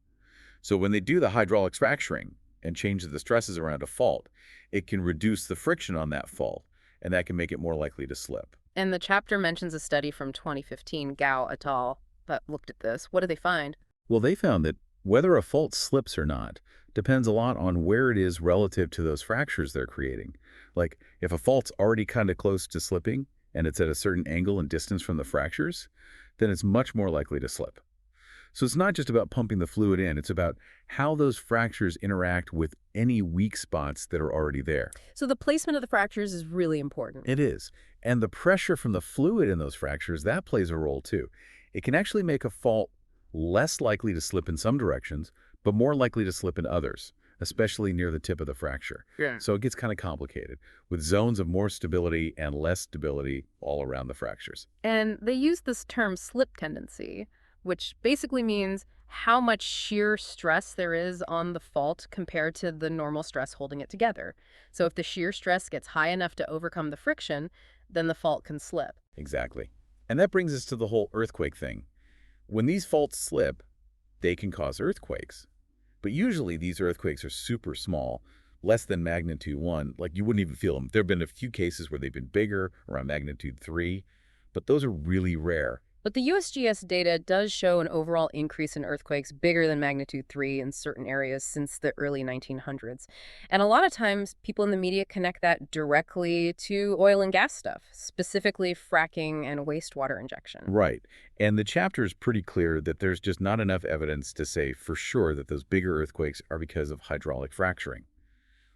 So when they do the hydraulic fracturing and change the stresses around a fault, it can reduce the friction on that fault, and that can make it more likely to slip. And the chapter mentions a study from 2015, Gao et al., that looked at this. What did they find? Well, they found that whether a fault slips or not depends a lot on where it is relative to those fractures they're creating. Like, if a fault's already kind of close to slipping and it's at a certain angle and distance from the fractures, then it's much more likely to slip. So it's not just about pumping the fluid in, it's about how those fractures interact with any weak spots that are already there. So the placement of the fractures is really important. It is. And the pressure from the fluid in those fractures, that plays a role too. It can actually make a fault less likely to slip in some directions, but more likely to slip in others, especially near the tip of the fracture. Yeah. So it gets kind of complicated, with zones of more stability and less stability all around the fractures. And they use this term slip tendency, which basically means how much shear stress there is on the fault compared to the normal stress holding it together. So if the shear stress gets high enough to overcome the friction, then the fault can slip. Exactly. And that brings us to the whole earthquake thing. When these faults slip, they can cause earthquakes. But usually these earthquakes are super small, less than magnitude 1, like you wouldn't even feel them. There have been a few cases where they've been bigger, around magnitude 3, but those are really rare. But the USGS data does show an overall increase in earthquakes bigger than magnitude 3 in certain areas since the early 1900s. And a lot of times, people in the media connect that directly to oil and gas stuff, specifically fracking and wastewater injection. Right. And the chapter is pretty clear that there's just not enough evidence to say for sure that those bigger earthquakes are because of hydraulic fracturing.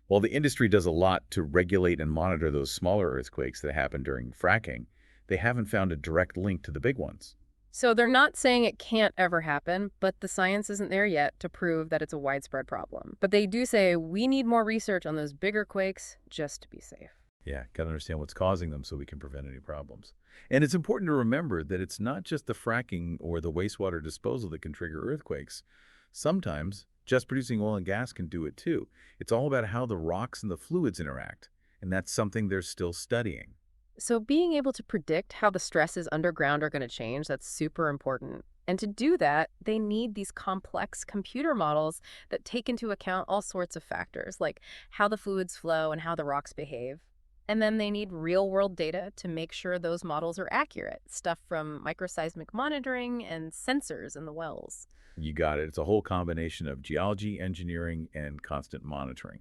While the industry does a lot to regulate and monitor those smaller earthquakes that happen during fracking, they haven't found a direct link to the big ones. So they're not saying it can't ever happen, but the science isn't there yet to prove that it's a widespread problem. But they do say we need more research on those bigger quakes just to be safe. Yeah, got to understand what's causing them so we can prevent any problems. And it's important to remember that it's not just the fracking or the wastewater disposal that can trigger earthquakes. Sometimes just producing oil and gas can do it too. It's all about how the rocks and the fluids interact, and that's something they're still studying. So being able to predict how the stresses underground are going to change, that's super important. And to do that, they need these complex computer models that take into account all sorts of factors, like how the fluids flow and how the rocks behave. And then they need real-world data to make sure those models are accurate, stuff from microseismic monitoring and sensors in the wells. You got it. It's a whole combination of geology, engineering, and constant monitoring.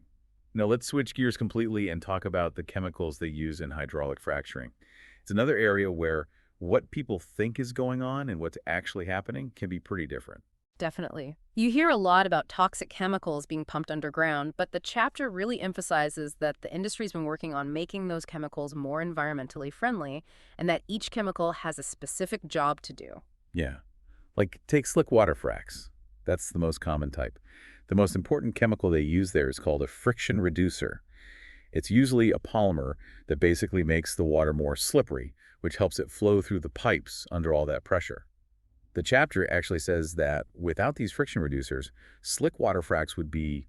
Now let's switch gears completely and talk about the chemicals they use in hydraulic fracturing. It's another area where what people think is going on and what's actually happening can be pretty different. Definitely. You hear a lot about toxic chemicals being pumped underground, but the chapter really emphasizes that the industry's been working on making those chemicals more environmentally friendly and that each chemical has a specific job to do. Yeah. Like take slick water fracs. That's the most common type. The most important chemical they use there is called a friction reducer. It's usually a polymer that basically makes the water more slippery, which helps it flow through the pipes under all that pressure. The chapter actually says that without these friction reducers, slick water fracs would be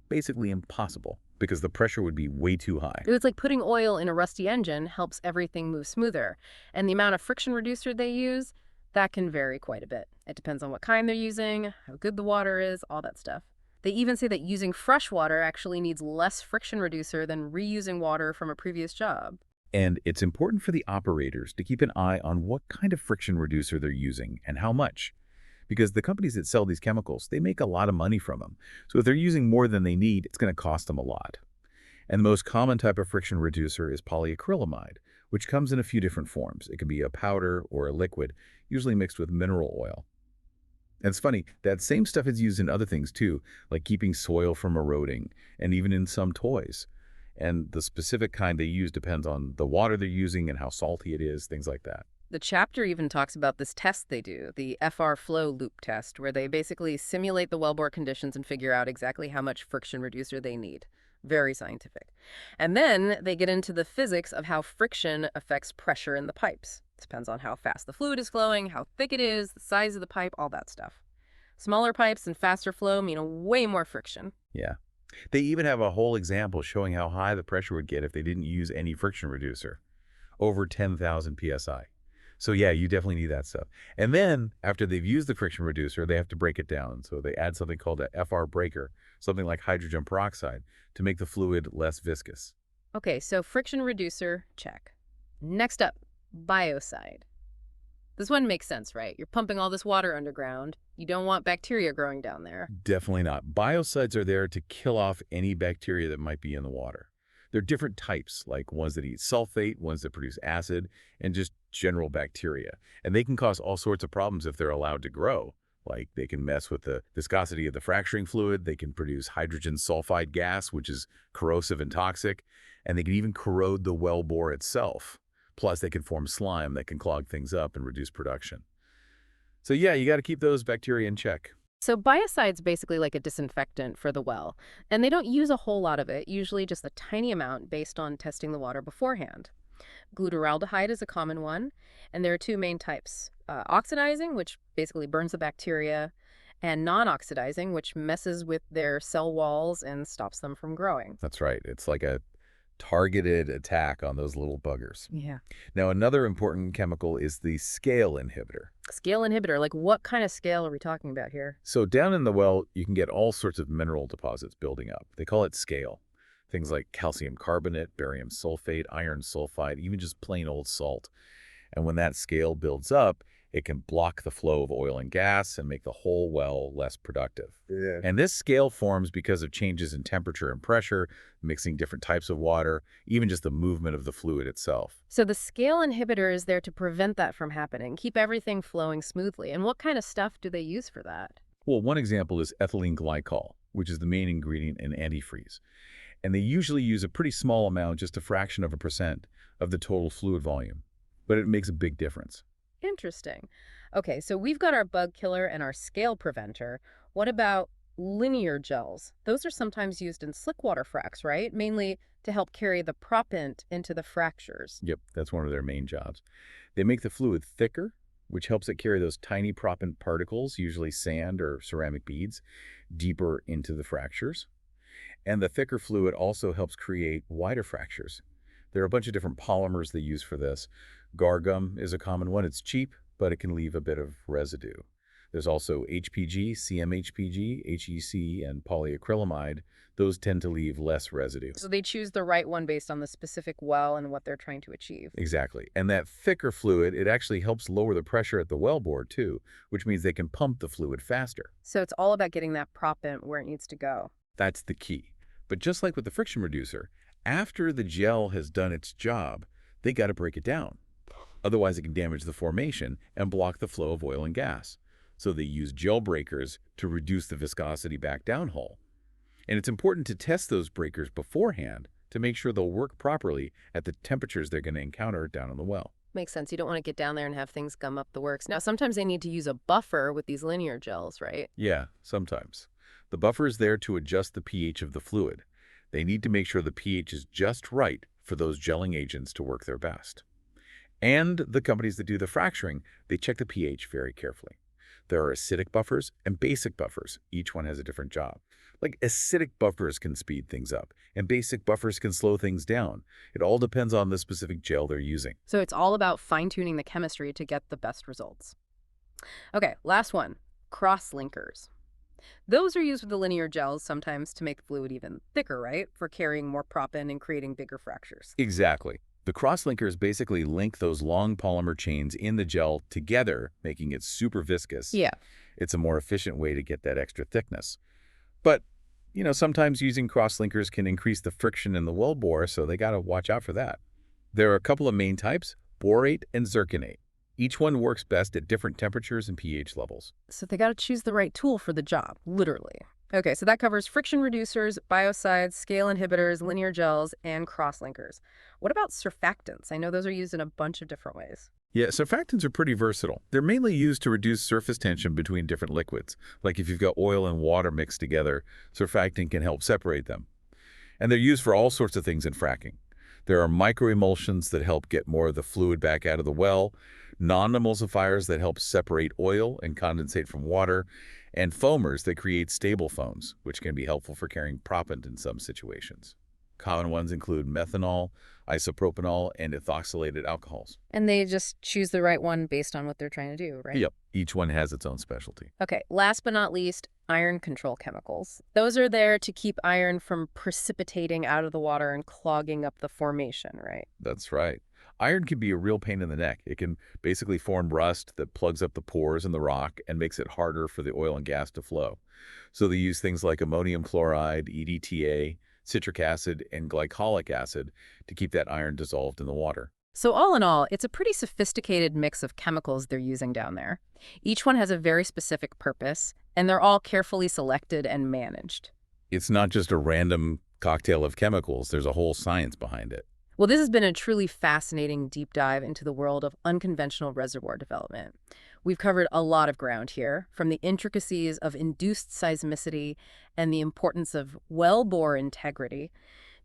basically impossible because the pressure would be way too high. It was like putting oil in a rusty engine helps everything move smoother. And the amount of friction reducer they use, that can vary quite a bit. It depends on what kind they're using, how good the water is, all that stuff. They even say that using fresh water actually needs less friction reducer than reusing water from a previous job. And it's important for the operators to keep an eye on what kind of friction reducer they're using and how much. Because the companies that sell these chemicals, they make a lot of money from them. So if they're using more than they need, it's going to cost them a lot. And the most common type of friction reducer is polyacrylamide, which comes in a few different forms. It can be a powder or a liquid, usually mixed with mineral oil. And it's funny, that same stuff is used in other things too, like keeping soil from eroding, and even in some toys. And the specific kind they use depends on the water they're using and how salty it is, things like that. The chapter even talks about this test they do, the FR flow loop test, where they basically simulate the wellbore conditions and figure out exactly how much friction reducer they need. Very scientific. And then they get into the physics of how friction affects pressure in the pipes. Depends on how fast the fluid is flowing, how thick it is, the size of the pipe, all that stuff. Smaller pipes and faster flow mean a way more friction. Yeah. They even have a whole example showing how high the pressure would get if they didn't use any friction reducer. Over 10,000 psi. So yeah, you definitely need that stuff. And then, after they've used the friction reducer, they have to break it down. So they add something called a FR breaker, something like hydrogen peroxide, to make the fluid less viscous. Okay, so friction reducer, check. Next up, biocide. This one makes sense, right? You're pumping all this water underground. You don't want bacteria growing down there. Definitely not. Biocides are there to kill off any bacteria that might be in the water. There are different types, like ones that eat sulfate, ones that produce acid, and just general bacteria. And they can cause all sorts of problems if they're allowed to grow. Like they can mess with the viscosity of the fracturing fluid, they can produce hydrogen sulfide gas, which is corrosive and toxic, and they can even corrode the well bore itself. Plus, they can form slime that can clog things up and reduce production. So yeah, you got to keep those bacteria in check. So biocide's basically like a disinfectant for the well, and they don't use a whole lot of it, usually just a tiny amount based on testing the water beforehand. Glutaraldehyde is a common one, and there are two main types. Oxidizing, which basically burns the bacteria, and non-oxidizing, which messes with their cell walls and stops them from growing. That's right. It's like a targeted attack on those little buggers. Yeah. Now, another important chemical is the scale inhibitor. Scale inhibitor, like what kind of scale are we talking about here? So down in the well, you can get all sorts of mineral deposits building up. They call it scale. Things like calcium carbonate, barium sulfate, iron sulfide, even just plain old salt. And when that scale builds up, it can block the flow of oil and gas and make the whole well less productive. Yeah. And this scale forms because of changes in temperature and pressure, mixing different types of water, even just the movement of the fluid itself. So the scale inhibitor is there to prevent that from happening, keep everything flowing smoothly. And what kind of stuff do they use for that? Well, one example is ethylene glycol, which is the main ingredient in antifreeze. And they usually use a pretty small amount, just a fraction of a percent of the total fluid volume. But it makes a big difference. Interesting. Okay, so we've got our bug killer and our scale preventer. What about linear gels? Those are sometimes used in slickwater fracs, right? Mainly to help carry the proppant into the fractures. Yep, that's one of their main jobs. They make the fluid thicker, which helps it carry those tiny proppant particles, usually sand or ceramic beads, deeper into the fractures. And the thicker fluid also helps create wider fractures. There are a bunch of different polymers they use for this. Gar gum is a common one. It's cheap, but it can leave a bit of residue. There's also HPG, CMHPG, HEC, and polyacrylamide. Those tend to leave less residue. So they choose the right one based on the specific well and what they're trying to achieve. Exactly. And that thicker fluid, it actually helps lower the pressure at the wellbore too, which means they can pump the fluid faster. So it's all about getting that proppant where it needs to go. That's the key. But just like with the friction reducer, after the gel has done its job, they got to break it down. Otherwise, it can damage the formation and block the flow of oil and gas. So they use gel breakers to reduce the viscosity back downhole. And it's important to test those breakers beforehand to make sure they'll work properly at the temperatures they're going to encounter down in the well. Makes sense. You don't want to get down there and have things gum up the works. Now, sometimes they need to use a buffer with these linear gels, right? Yeah, sometimes. The buffer is there to adjust the pH of the fluid. They need to make sure the pH is just right for those gelling agents to work their best. And the companies that do the fracturing, they check the pH very carefully. There are acidic buffers and basic buffers. Each one has a different job. Like acidic buffers can speed things up, and basic buffers can slow things down. It all depends on the specific gel they're using. So it's all about fine-tuning the chemistry to get the best results. Okay, last one, cross-linkers. Those are used with the linear gels sometimes to make the fluid even thicker, right? For carrying more proppant and creating bigger fractures. Exactly. The cross-linkers basically link those long polymer chains in the gel together, making it super viscous. Yeah. It's a more efficient way to get that extra thickness. But, sometimes using cross-linkers can increase the friction in the wellbore, so they got to watch out for that. There are a couple of main types, borate and zirconate. Each one works best at different temperatures and pH levels. So they got to choose the right tool for the job, literally. Okay, so that covers friction reducers, biocides, scale inhibitors, linear gels, and cross-linkers. What about surfactants? I know those are used in a bunch of different ways. Yeah, surfactants are pretty versatile. They're mainly used to reduce surface tension between different liquids. Like if you've got oil and water mixed together, surfactant can help separate them. And they're used for all sorts of things in fracking. There are microemulsions that help get more of the fluid back out of the well, non-emulsifiers that help separate oil and condensate from water, and foamers that create stable foams, which can be helpful for carrying proppant in some situations. Common ones include methanol, isopropanol, and ethoxylated alcohols. And they just choose the right one based on what they're trying to do, right? Yep, each one has its own specialty. Okay, last but not least, iron control chemicals. Those are there to keep iron from precipitating out of the water and clogging up the formation, right? That's right. Iron can be a real pain in the neck. It can basically form rust that plugs up the pores in the rock and makes it harder for the oil and gas to flow. So they use things like ammonium chloride, EDTA, citric acid, and glycolic acid to keep that iron dissolved in the water. So all in all, it's a pretty sophisticated mix of chemicals they're using down there. Each one has a very specific purpose, and they're all carefully selected and managed. It's not just a random cocktail of chemicals. There's a whole science behind it. Well, this has been a truly fascinating deep dive into the world of unconventional reservoir development. We've covered a lot of ground here, from the intricacies of induced seismicity and the importance of wellbore integrity,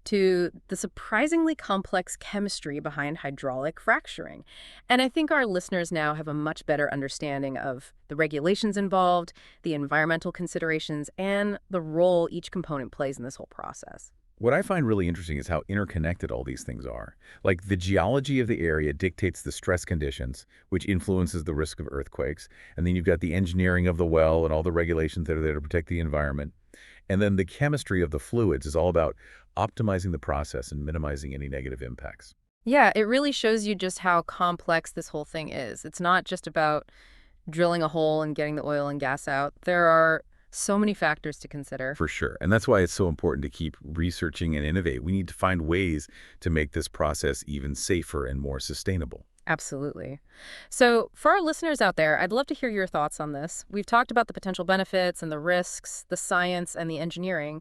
to the surprisingly complex chemistry behind hydraulic fracturing. And I think our listeners now have a much better understanding of the regulations involved, the environmental considerations, and the role each component plays in this whole process. What I find really interesting is how interconnected all these things are. Like the geology of the area dictates the stress conditions, which influences the risk of earthquakes. And then you've got the engineering of the well and all the regulations that are there to protect the environment. And then the chemistry of the fluids is all about optimizing the process and minimizing any negative impacts. Yeah, it really shows you just how complex this whole thing is. It's not just about drilling a hole and getting the oil and gas out. There are so many factors to consider. For sure. And that's why it's so important to keep researching and innovate. We need to find ways to make this process even safer and more sustainable. Absolutely. So for our listeners out there, I'd love to hear your thoughts on this. We've talked about the potential benefits and the risks, the science and the engineering.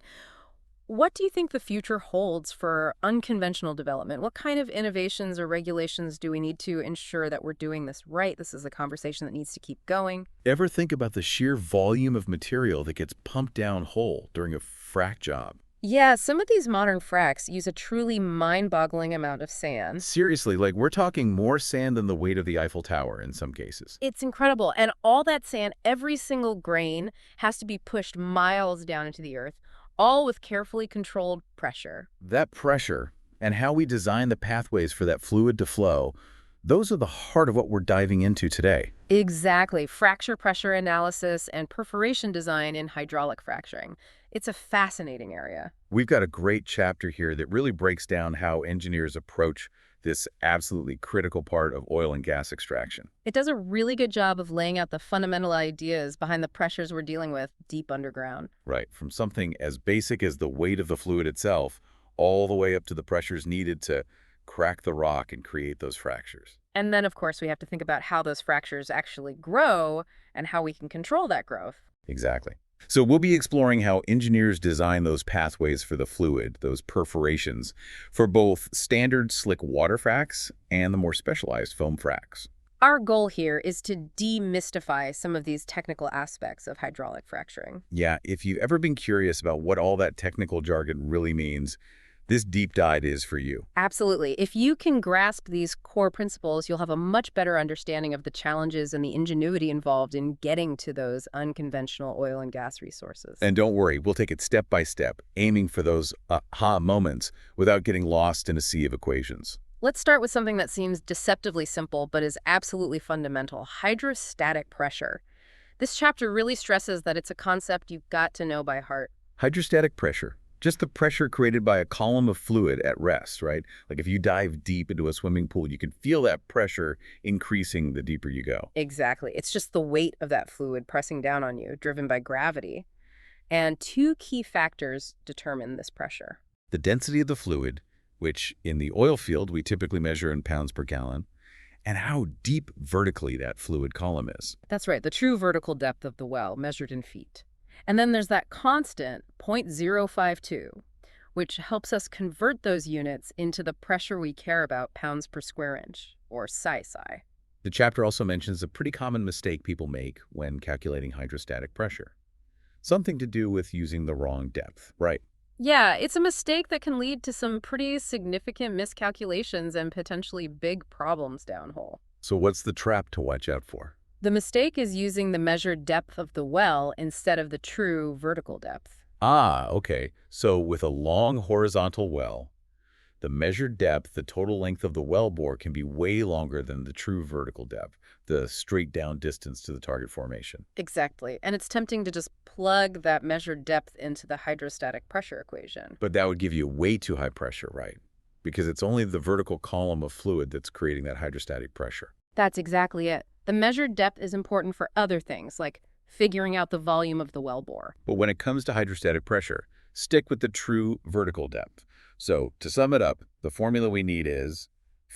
What do you think the future holds for unconventional development? What kind of innovations or regulations do we need to ensure that we're doing this right? This is a conversation that needs to keep going. Ever think about the sheer volume of material that gets pumped down hole during a frac job? Yeah, some of these modern fracs use a truly mind-boggling amount of sand. Seriously, like we're talking more sand than the weight of the Eiffel Tower in some cases. It's incredible. And all that sand, every single grain, has to be pushed miles down into the earth, all with carefully controlled pressure. That pressure and how we design the pathways for that fluid to flow, those are the heart of what we're diving into today. Exactly. Fracture pressure analysis and perforation design in hydraulic fracturing. It's a fascinating area. We've got a great chapter here that really breaks down how engineers approach this absolutely critical part of oil and gas extraction. It does a really good job of laying out the fundamental ideas behind the pressures we're dealing with deep underground. Right, from something as basic as the weight of the fluid itself, all the way up to the pressures needed to crack the rock and create those fractures. And then, of course, we have to think about how those fractures actually grow and how we can control that growth. Exactly. So we'll be exploring how engineers design those pathways for the fluid, those perforations, for both standard slick water fracs and the more specialized foam fracs. Our goal here is to demystify some of these technical aspects of hydraulic fracturing. Yeah, if you've ever been curious about what all that technical jargon really means, this deep dive is for you. Absolutely. If you can grasp these core principles, you'll have a much better understanding of the challenges and the ingenuity involved in getting to those unconventional oil and gas resources. And don't worry, we'll take it step by step, aiming for those aha moments without getting lost in a sea of equations. Let's start with something that seems deceptively simple but is absolutely fundamental: hydrostatic pressure. This chapter really stresses that it's a concept you've got to know by heart. Hydrostatic pressure, just the pressure created by a column of fluid at rest, right? Like if you dive deep into a swimming pool, you can feel that pressure increasing the deeper you go. Exactly. It's just the weight of that fluid pressing down on you, driven by gravity. And two key factors determine this pressure. The density of the fluid, which in the oil field we typically measure in pounds per gallon, and how deep vertically that fluid column is. That's right, the true vertical depth of the well, measured in feet. And then there's that constant, 0.052, which helps us convert those units into the pressure we care about, pounds per square inch, or psi. The chapter also mentions a pretty common mistake people make when calculating hydrostatic pressure. Something to do with using the wrong depth, right? Yeah, it's a mistake that can lead to some pretty significant miscalculations and potentially big problems downhole. So what's the trap to watch out for? The mistake is using the measured depth of the well instead of the true vertical depth. Ah, okay. So with a long horizontal well, the measured depth, the total length of the well bore, can be way longer than the true vertical depth, the straight down distance to the target formation. Exactly. And it's tempting to just plug that measured depth into the hydrostatic pressure equation. But that would give you way too high pressure, right? Because it's only the vertical column of fluid that's creating that hydrostatic pressure. That's exactly it. The measured depth is important for other things, like figuring out the volume of the well bore. But when it comes to hydrostatic pressure, stick with the true vertical depth. So to sum it up, the formula we need is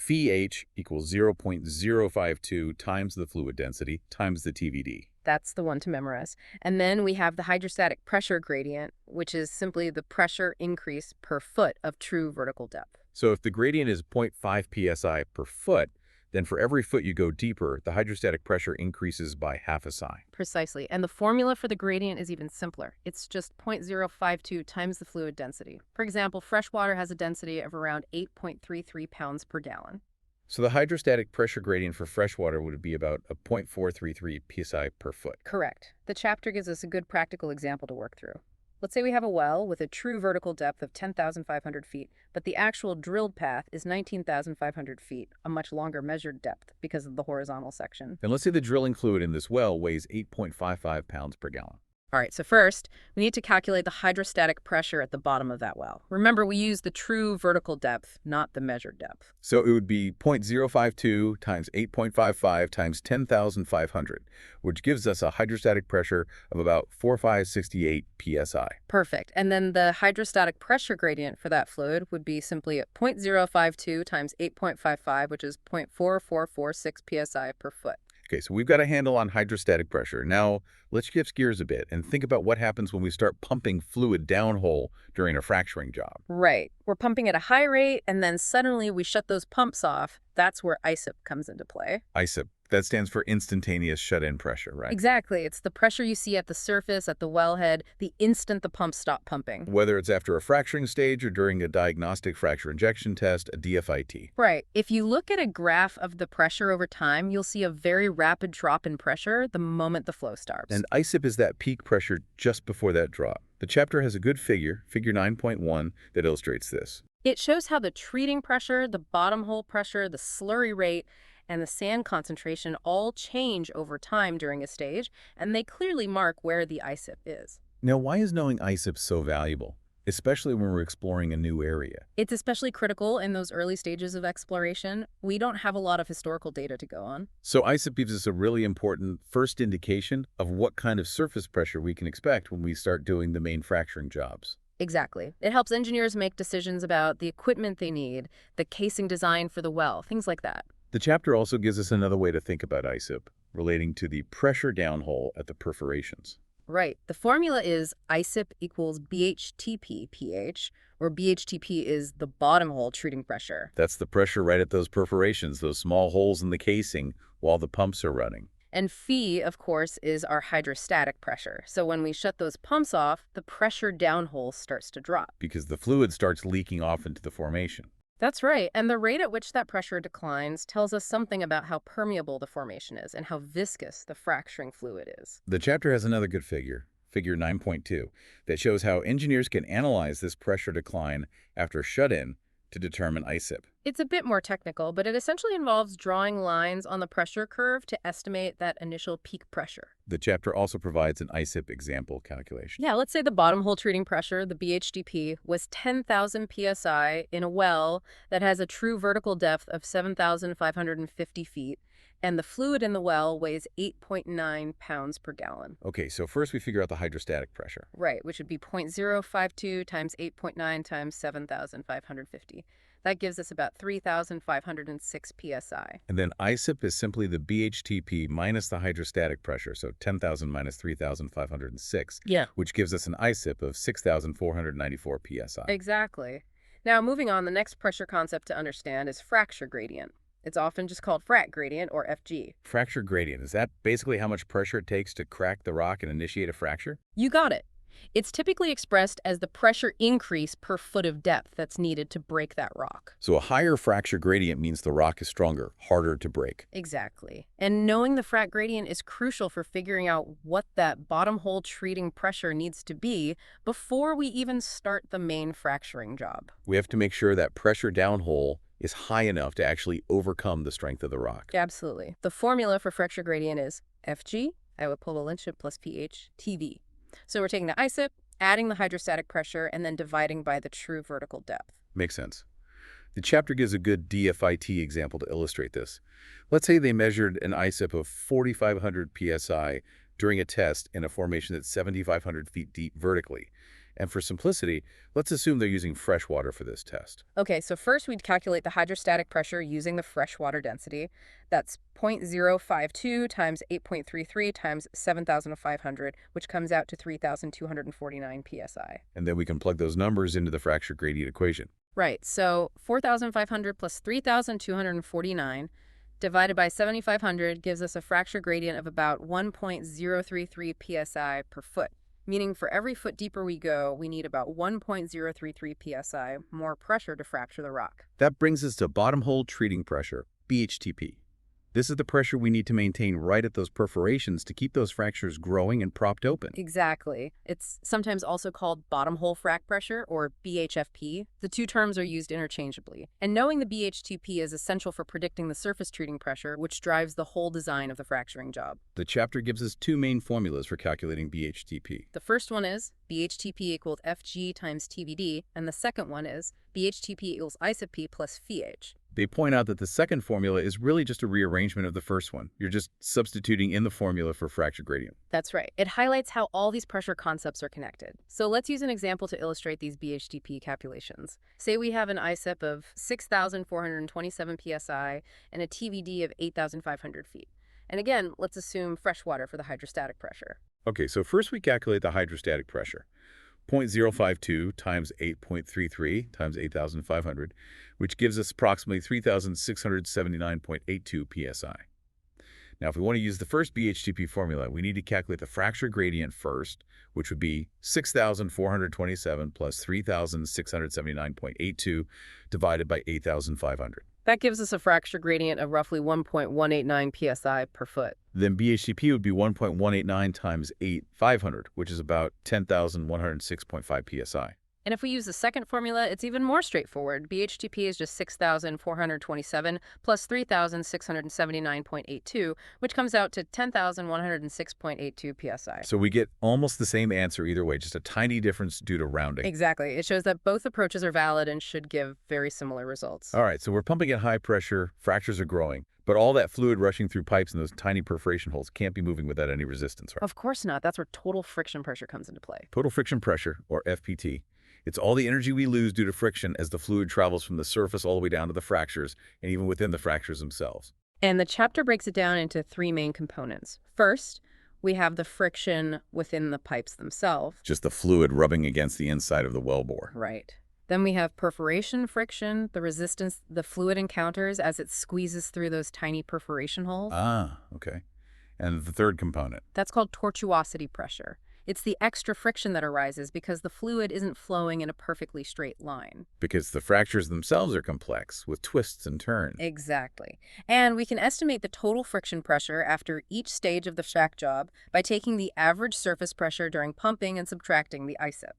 pH equals 0.052 times the fluid density times the TVD. That's the one to memorize. And then we have the hydrostatic pressure gradient, which is simply the pressure increase per foot of true vertical depth. So if the gradient is 0.5 psi per foot, then for every foot you go deeper, the hydrostatic pressure increases by half a psi. Precisely. And the formula for the gradient is even simpler. It's just 0.052 times the fluid density. For example, fresh water has a density of around 8.33 pounds per gallon. So the hydrostatic pressure gradient for fresh water would be about a 0.433 psi per foot. Correct. The chapter gives us a good practical example to work through. Let's say we have a well with a true vertical depth of 10,500 feet, but the actual drilled path is 19,500 feet, a much longer measured depth because of the horizontal section. And let's say the drilling fluid in this well weighs 8.55 pounds per gallon. All right, so first, we need to calculate the hydrostatic pressure at the bottom of that well. Remember, we use the true vertical depth, not the measured depth. So it would be 0.052 times 8.55 times 10,500, which gives us a hydrostatic pressure of about 4568 psi. Perfect. And then the hydrostatic pressure gradient for that fluid would be simply 0.052 times 8.55, which is 0.4446 psi per foot. Okay, so we've got a handle on hydrostatic pressure. Now, let's shift gears a bit and think about what happens when we start pumping fluid downhole during a fracturing job. Right. We're pumping at a high rate, and then suddenly we shut those pumps off. That's where ISIP comes into play. ISIP, that stands for instantaneous shut-in pressure, right? Exactly. It's the pressure you see at the surface, at the wellhead, the instant the pumps stop pumping. Whether it's after a fracturing stage or during a diagnostic fracture injection test, a DFIT. Right. If you look at a graph of the pressure over time, you'll see a very rapid drop in pressure the moment the flow starts. And ISIP is that peak pressure just before that drop. The chapter has a good figure 9.1, that illustrates this. It shows how the treating pressure, the bottom hole pressure, the slurry rate, and the sand concentration all change over time during a stage, and they clearly mark where the ISIP is. Now, why is knowing ISIP so valuable, especially when we're exploring a new area? It's especially critical in those early stages of exploration. We don't have a lot of historical data to go on. So ISIP gives us a really important first indication of what kind of surface pressure we can expect when we start doing the main fracturing jobs. Exactly. It helps engineers make decisions about the equipment they need, the casing design for the well, things like that. The chapter also gives us another way to think about ISIP, relating to the pressure downhole at the perforations. Right. The formula is ISIP equals BHTP pH, where BHTP is the bottom hole treating pressure. That's the pressure right at those perforations, those small holes in the casing while the pumps are running. And phi, of course, is our hydrostatic pressure. So when we shut those pumps off, the pressure downhole starts to drop. Because the fluid starts leaking off into the formation. That's right. And the rate at which that pressure declines tells us something about how permeable the formation is and how viscous the fracturing fluid is. The chapter has another good figure, figure 9.2, that shows how engineers can analyze this pressure decline after shut-in to determine ISIP. It's a bit more technical, but it essentially involves drawing lines on the pressure curve to estimate that initial peak pressure. The chapter also provides an ISIP example calculation. Yeah, let's say the bottom hole treating pressure, the BHDP, was 10,000 psi in a well that has a true vertical depth of 7,550 feet, and the fluid in the well weighs 8.9 pounds per gallon. Okay, so first we figure out the hydrostatic pressure. Right, which would be 0.052 times 8.9 times 7,550. That gives us about 3,506 psi. And then ISIP is simply the BHTP minus the hydrostatic pressure, so 10,000 minus 3,506, Yeah. which gives us an ISIP of 6,494 psi. Exactly. Now, moving on, the next pressure concept to understand is fracture gradient. It's often just called Frac gradient, or FG. Fracture gradient, is that basically how much pressure it takes to crack the rock and initiate a fracture? You got it. It's typically expressed as the pressure increase per foot of depth that's needed to break that rock. So a higher fracture gradient means the rock is stronger, harder to break. Exactly. And knowing the frac gradient is crucial for figuring out what that bottom hole treating pressure needs to be before we even start the main fracturing job. We have to make sure that pressure downhole is high enough to actually overcome the strength of the rock. Absolutely. The formula for fracture gradient is Fg, equivalentship plus pH, TV. So we're taking the ISIP, adding the hydrostatic pressure, and then dividing by the true vertical depth. Makes sense. The chapter gives a good DFIT example to illustrate this. Let's say they measured an ISIP of 4,500 psi during a test in a formation that's 7,500 feet deep vertically. And for simplicity, let's assume they're using fresh water for this test. Okay, so first we'd calculate the hydrostatic pressure using the freshwater density. That's 0.052 times 8.33 times 7,500, which comes out to 3,249 psi. And then we can plug those numbers into the fracture gradient equation. Right, so 4,500 plus 3,249 divided by 7,500 gives us a fracture gradient of about 1.033 psi per foot. Meaning for every foot deeper we go, we need about 1.033 psi more pressure to fracture the rock. That brings us to bottom hole treating pressure, BHTP. This is the pressure we need to maintain right at those perforations to keep those fractures growing and propped open. Exactly. It's sometimes also called bottom hole frac pressure, or BHFP. The two terms are used interchangeably. And knowing the BHTP is essential for predicting the surface treating pressure, which drives the whole design of the fracturing job. The chapter gives us two main formulas for calculating BHTP. The first one is BHTP equals FG times TVD, and the second one is BHTP equals ISIP plus pH. They point out that the second formula is really just a rearrangement of the first one. You're just substituting in the formula for fracture gradient. That's right. It highlights how all these pressure concepts are connected. So let's use an example to illustrate these BHTP calculations. Say we have an ISIP of 6,427 psi and a TVD of 8,500 feet. And again, let's assume fresh water for the hydrostatic pressure. Okay, so first we calculate the hydrostatic pressure. 0.052 times 8.33 times 8,500, which gives us approximately 3,679.82 psi. Now, if we want to use the first BHTP formula, we need to calculate the fracture gradient first, which would be 6,427 plus 3,679.82 divided by 8,500. That gives us a fracture gradient of roughly 1.189 psi per foot. Then BHTP would be 1.189 times 8,500, which is about 10,106.5 psi. And if we use the second formula, it's even more straightforward. BHTP is just 6,427 plus 3,679.82, which comes out to 10,106.82 psi. So we get almost the same answer either way, just a tiny difference due to rounding. Exactly. It shows that both approaches are valid and should give very similar results. All right, so we're pumping at high pressure, fractures are growing, but all that fluid rushing through pipes and those tiny perforation holes can't be moving without any resistance, right? Of course not. That's where total friction pressure comes into play. Total friction pressure, or FPT. It's all the energy we lose due to friction as the fluid travels from the surface all the way down to the fractures, and even within the fractures themselves. And the chapter breaks it down into three main components. First, We have the friction within the pipes themselves. Just the fluid rubbing against the inside of the wellbore. Right. Then we have perforation friction, the resistance the fluid encounters as it squeezes through those tiny perforation holes. Ah, okay. And the third component. That's called tortuosity pressure. It's the extra friction that arises because the fluid isn't flowing in a perfectly straight line. Because the fractures themselves are complex, with twists and turns. Exactly. And we can estimate the total friction pressure after each stage of the frac job by taking the average surface pressure during pumping and subtracting the ISIP.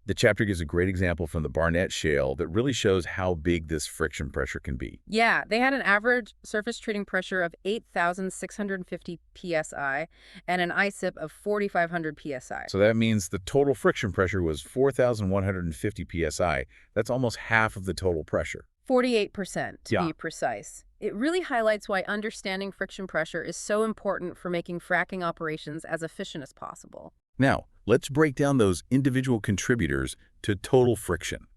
The chapter gives a great example from the Barnett Shale that really shows how big this friction pressure can be. Yeah, they had an average surface treating pressure of 8,650 psi and an ISIP of 4,500 psi. So that means the total friction pressure was 4,150 psi. That's almost half of the total pressure. 48% to Yeah. be precise. It really highlights why understanding friction pressure is so important for making fracking operations as efficient as possible. Now, let's break down those individual contributors to total friction,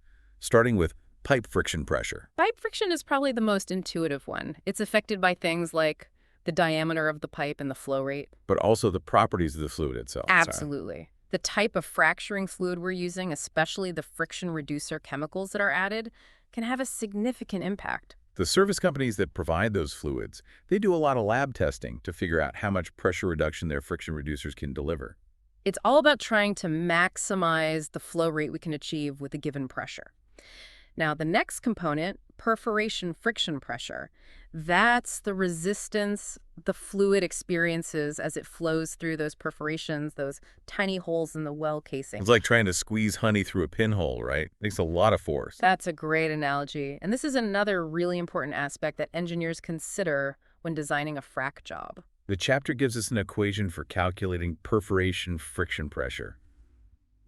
starting with pipe friction pressure. Pipe friction is probably the most intuitive one. It's affected by things like the diameter of the pipe and the flow rate. But also the properties of the fluid itself. Sorry. Absolutely. The type of fracturing fluid we're using, especially the friction reducer chemicals that are added, can have a significant impact. The service companies that provide those fluids, they do a lot of lab testing to figure out how much pressure reduction their friction reducers can deliver. It's all about trying to maximize the flow rate we can achieve with a given pressure. Now, the next component, perforation friction pressure, that's the resistance the fluid experiences as it flows through those perforations, those tiny holes in the well casing. It's like trying to squeeze honey through a pinhole, right? Takes a lot of force. That's a great analogy. And this is another really important aspect that engineers consider when designing a frac job. The chapter gives us an equation for calculating perforation friction pressure.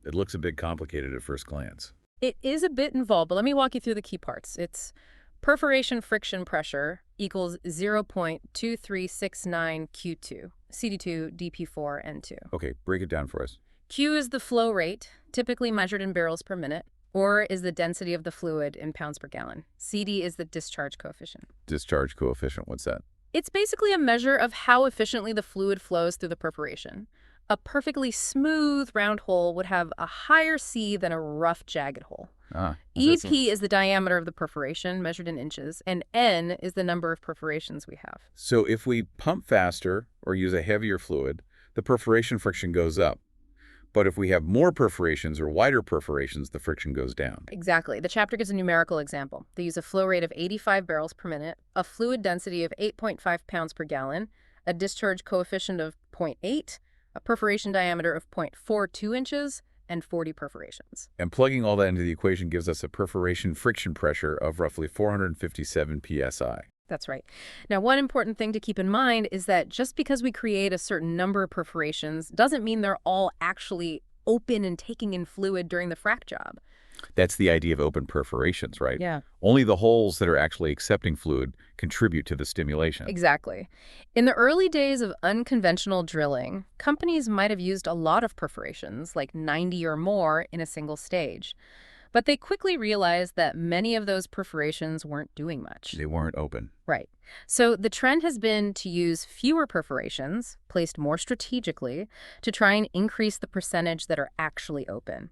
It looks a bit complicated at first glance. It is a bit involved, but let me walk you through the key parts. It's perforation friction pressure equals 0.2369 Q2, CD2, DP4, N2. Okay, break it down for us. Q is the flow rate, typically measured in barrels per minute, or is the density of the fluid in pounds per gallon. CD is the discharge coefficient. Discharge coefficient, what's that? It's basically a measure of how efficiently the fluid flows through the perforation. A perfectly smooth round hole would have a higher C than a rough jagged hole. EP is the diameter of the perforation, measured in inches, and N is the number of perforations we have. So if we pump faster or use a heavier fluid, the perforation friction goes up. But if we have more perforations or wider perforations, the friction goes down. Exactly. The chapter gives a numerical example. They use a flow rate of 85 barrels per minute, a fluid density of 8.5 pounds per gallon, a discharge coefficient of 0.8, a perforation diameter of 0.42 inches, and 40 perforations. And plugging all that into the equation gives us a perforation friction pressure of roughly 457 psi. That's right. Now, one important thing to keep in mind is that just because we create a certain number of perforations doesn't mean they're all actually open and taking in fluid during the frac job. That's the idea of open perforations, right? Yeah. Only the holes that are actually accepting fluid contribute to the stimulation. Exactly. In the early days of unconventional drilling, companies might have used a lot of perforations, like 90 or more, in a single stage. But they quickly realized that many of those perforations weren't doing much. They weren't open. Right. So the trend has been to use fewer perforations, placed more strategically, to try and increase the percentage that are actually open.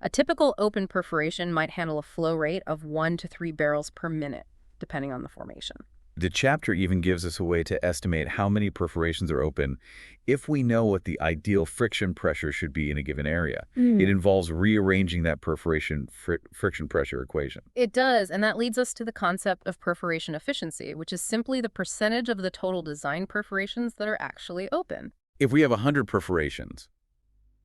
A typical open perforation might handle a flow rate of 1 to 3 barrels per minute, depending on the formation. The chapter even gives us a way to estimate how many perforations are open if we know what the ideal friction pressure should be in a given area. It involves rearranging that perforation friction pressure equation. It does, and that leads us to the concept of perforation efficiency, which is simply the percentage of the total design perforations that are actually open. If we have 100 perforations,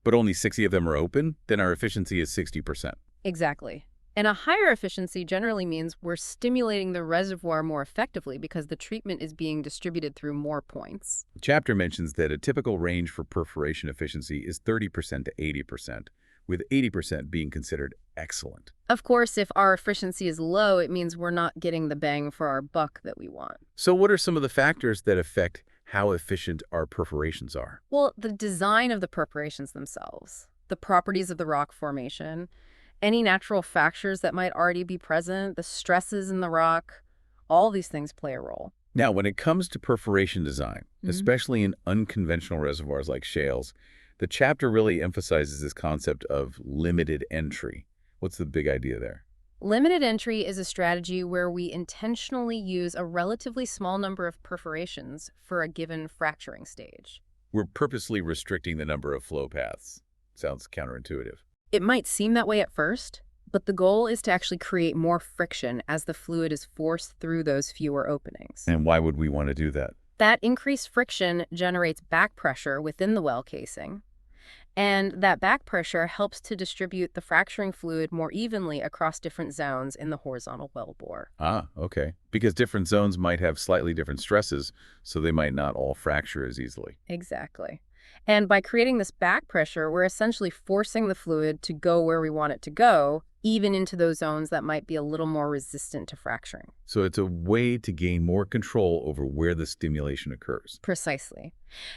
but only 60 of them are open, then our efficiency is 60%. Exactly. And a higher efficiency generally means we're stimulating the reservoir more effectively because the treatment is being distributed through more points. The chapter mentions that a typical range for perforation efficiency is 30% to 80%, with 80% being considered excellent. Of course, if our efficiency is low, it means we're not getting the bang for our buck that we want. So what are some of the factors that affect how efficient our perforations are? Well, the design of the perforations themselves, the properties of the rock formation, any natural fractures that might already be present, the stresses in the rock, all these things play a role. Now, when it comes to perforation design, Mhm. especially in unconventional reservoirs like shales, the chapter really emphasizes this concept of limited entry. What's the big idea there? Limited entry is a strategy where we intentionally use a relatively small number of perforations for a given fracturing stage. We're purposely restricting the number of flow paths. Sounds counterintuitive. It might seem that way at first, but the goal is to actually create more friction as the fluid is forced through those fewer openings. And why would we want to do that? That increased friction generates back pressure within the well casing, and that back pressure helps to distribute the fracturing fluid more evenly across different zones in the horizontal well bore. Ah, okay. Because different zones might have slightly different stresses, so they might not all fracture as easily. Exactly. And by creating this back pressure, we're essentially forcing the fluid to go where we want it to go, even into those zones that might be a little more resistant to fracturing. So it's a way to gain more control over where the stimulation occurs. Precisely.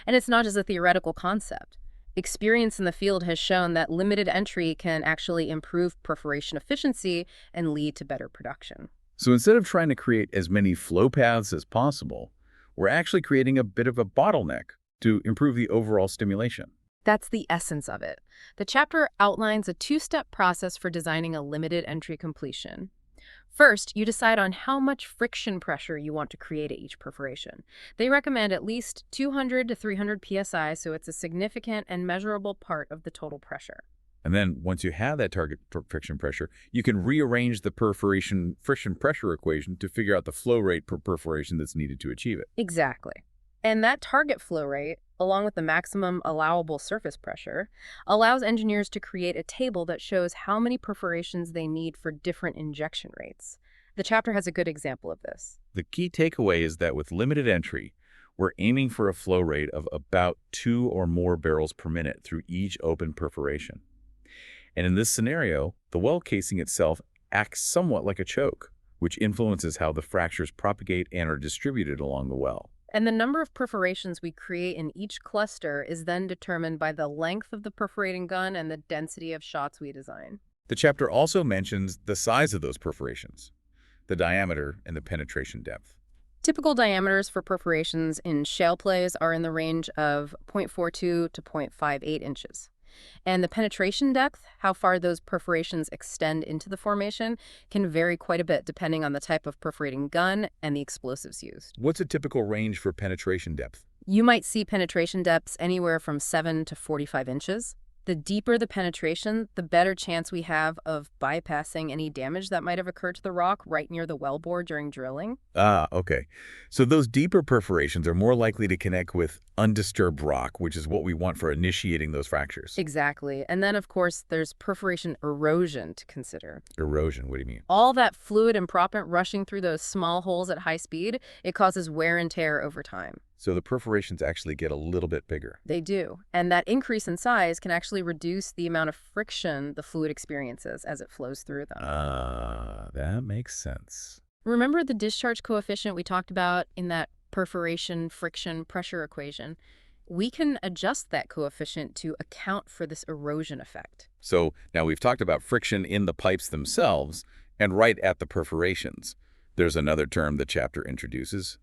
And it's not just a theoretical concept. Experience in the field has shown that limited entry can actually improve perforation efficiency and lead to better production. So instead of trying to create as many flow paths as possible, we're actually creating a bit of a bottleneck to improve the overall stimulation. That's the essence of it. The chapter outlines a two-step process for designing a limited entry completion. First, you decide on how much friction pressure you want to create at each perforation. They recommend at least 200 to 300 psi, so it's a significant and measurable part of the total pressure. And then once you have that target friction pressure, you can rearrange the perforation friction pressure equation to figure out the flow rate per perforation that's needed to achieve it. Exactly. And that target flow rate, along with the maximum allowable surface pressure, allows engineers to create a table that shows how many perforations they need for different injection rates. The chapter has a good example of this. The key takeaway is that with limited entry, we're aiming for a flow rate of about 2 or more barrels per minute through each open perforation. And in this scenario, the well casing itself acts somewhat like a choke, which influences how the fractures propagate and are distributed along the well. And the number of perforations we create in each cluster is then determined by the length of the perforating gun and the density of shots we design. The chapter also mentions the size of those perforations, the diameter and the penetration depth. Typical diameters for perforations in shale plays are in the range of 0.42 to 0.58 inches. And the penetration depth, how far those perforations extend into the formation, can vary quite a bit depending on the type of perforating gun and the explosives used. What's a typical range for penetration depth? You might see penetration depths anywhere from 7 to 45 inches. The deeper the penetration, the better chance we have of bypassing any damage that might have occurred to the rock right near the wellbore during drilling. Ah, okay. So those deeper perforations are more likely to connect with undisturbed rock, which is what we want for initiating those fractures. Exactly. And then, of course, there's perforation erosion to consider. Erosion, what do you mean? All that fluid and proppant rushing through those small holes at high speed, it causes wear and tear over time. So the perforations actually get a little bit bigger. They do. And that increase in size can actually reduce the amount of friction the fluid experiences as it flows through them. That makes sense. Remember the discharge coefficient we talked about in that perforation friction pressure equation? We can adjust that coefficient to account for this erosion effect. So now we've talked about friction in the pipes themselves and right at the perforations. There's another term the chapter introduces,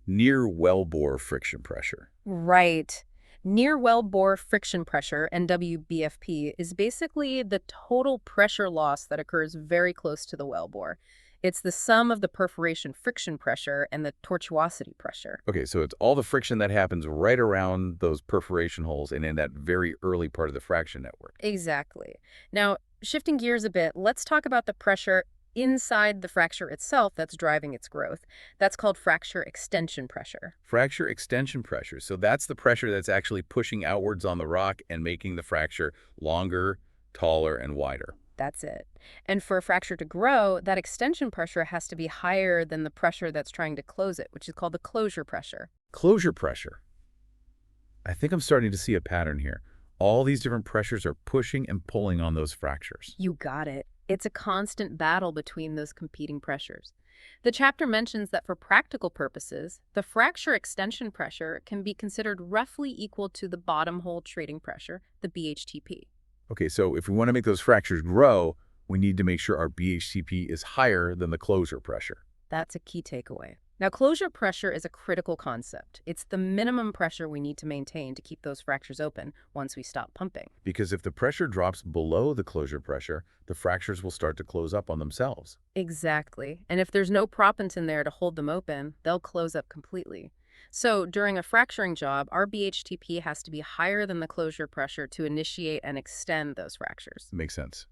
near wellbore friction pressure. Right. Near wellbore friction pressure, NWBFP, is basically the total pressure loss that occurs very close to the wellbore. It's the sum of the perforation friction pressure and the tortuosity pressure. Okay, so it's all the friction that happens right around those perforation holes and in that very early part of the fraction network. Exactly. Now, shifting gears a bit, let's talk about the pressure inside the fracture itself that's driving its growth. That's called fracture extension pressure. Fracture extension pressure. So that's the pressure that's actually pushing outwards on the rock and making the fracture longer, taller, and wider. That's it. And for a fracture to grow, that extension pressure has to be higher than the pressure that's trying to close it, which is called the closure pressure. Closure pressure. I think I'm starting to see a pattern here. All these different pressures are pushing and pulling on those fractures. You got it. It's a constant battle between those competing pressures. The chapter mentions that for practical purposes, the fracture extension pressure can be considered roughly equal to the bottom hole trading pressure, the BHTP. Okay, so if we want to make those fractures grow, we need to make sure our BHCP is higher than the closure pressure. That's a key takeaway. Now, closure pressure is a critical concept. It's the minimum pressure we need to maintain to keep those fractures open once we stop pumping. Because if the pressure drops below the closure pressure, the fractures will start to close up on themselves. Exactly. And if there's no proppant in there to hold them open, they'll close up completely. So during a fracturing job, our BHTP has to be higher than the closure pressure to initiate and extend those fractures. Makes sense.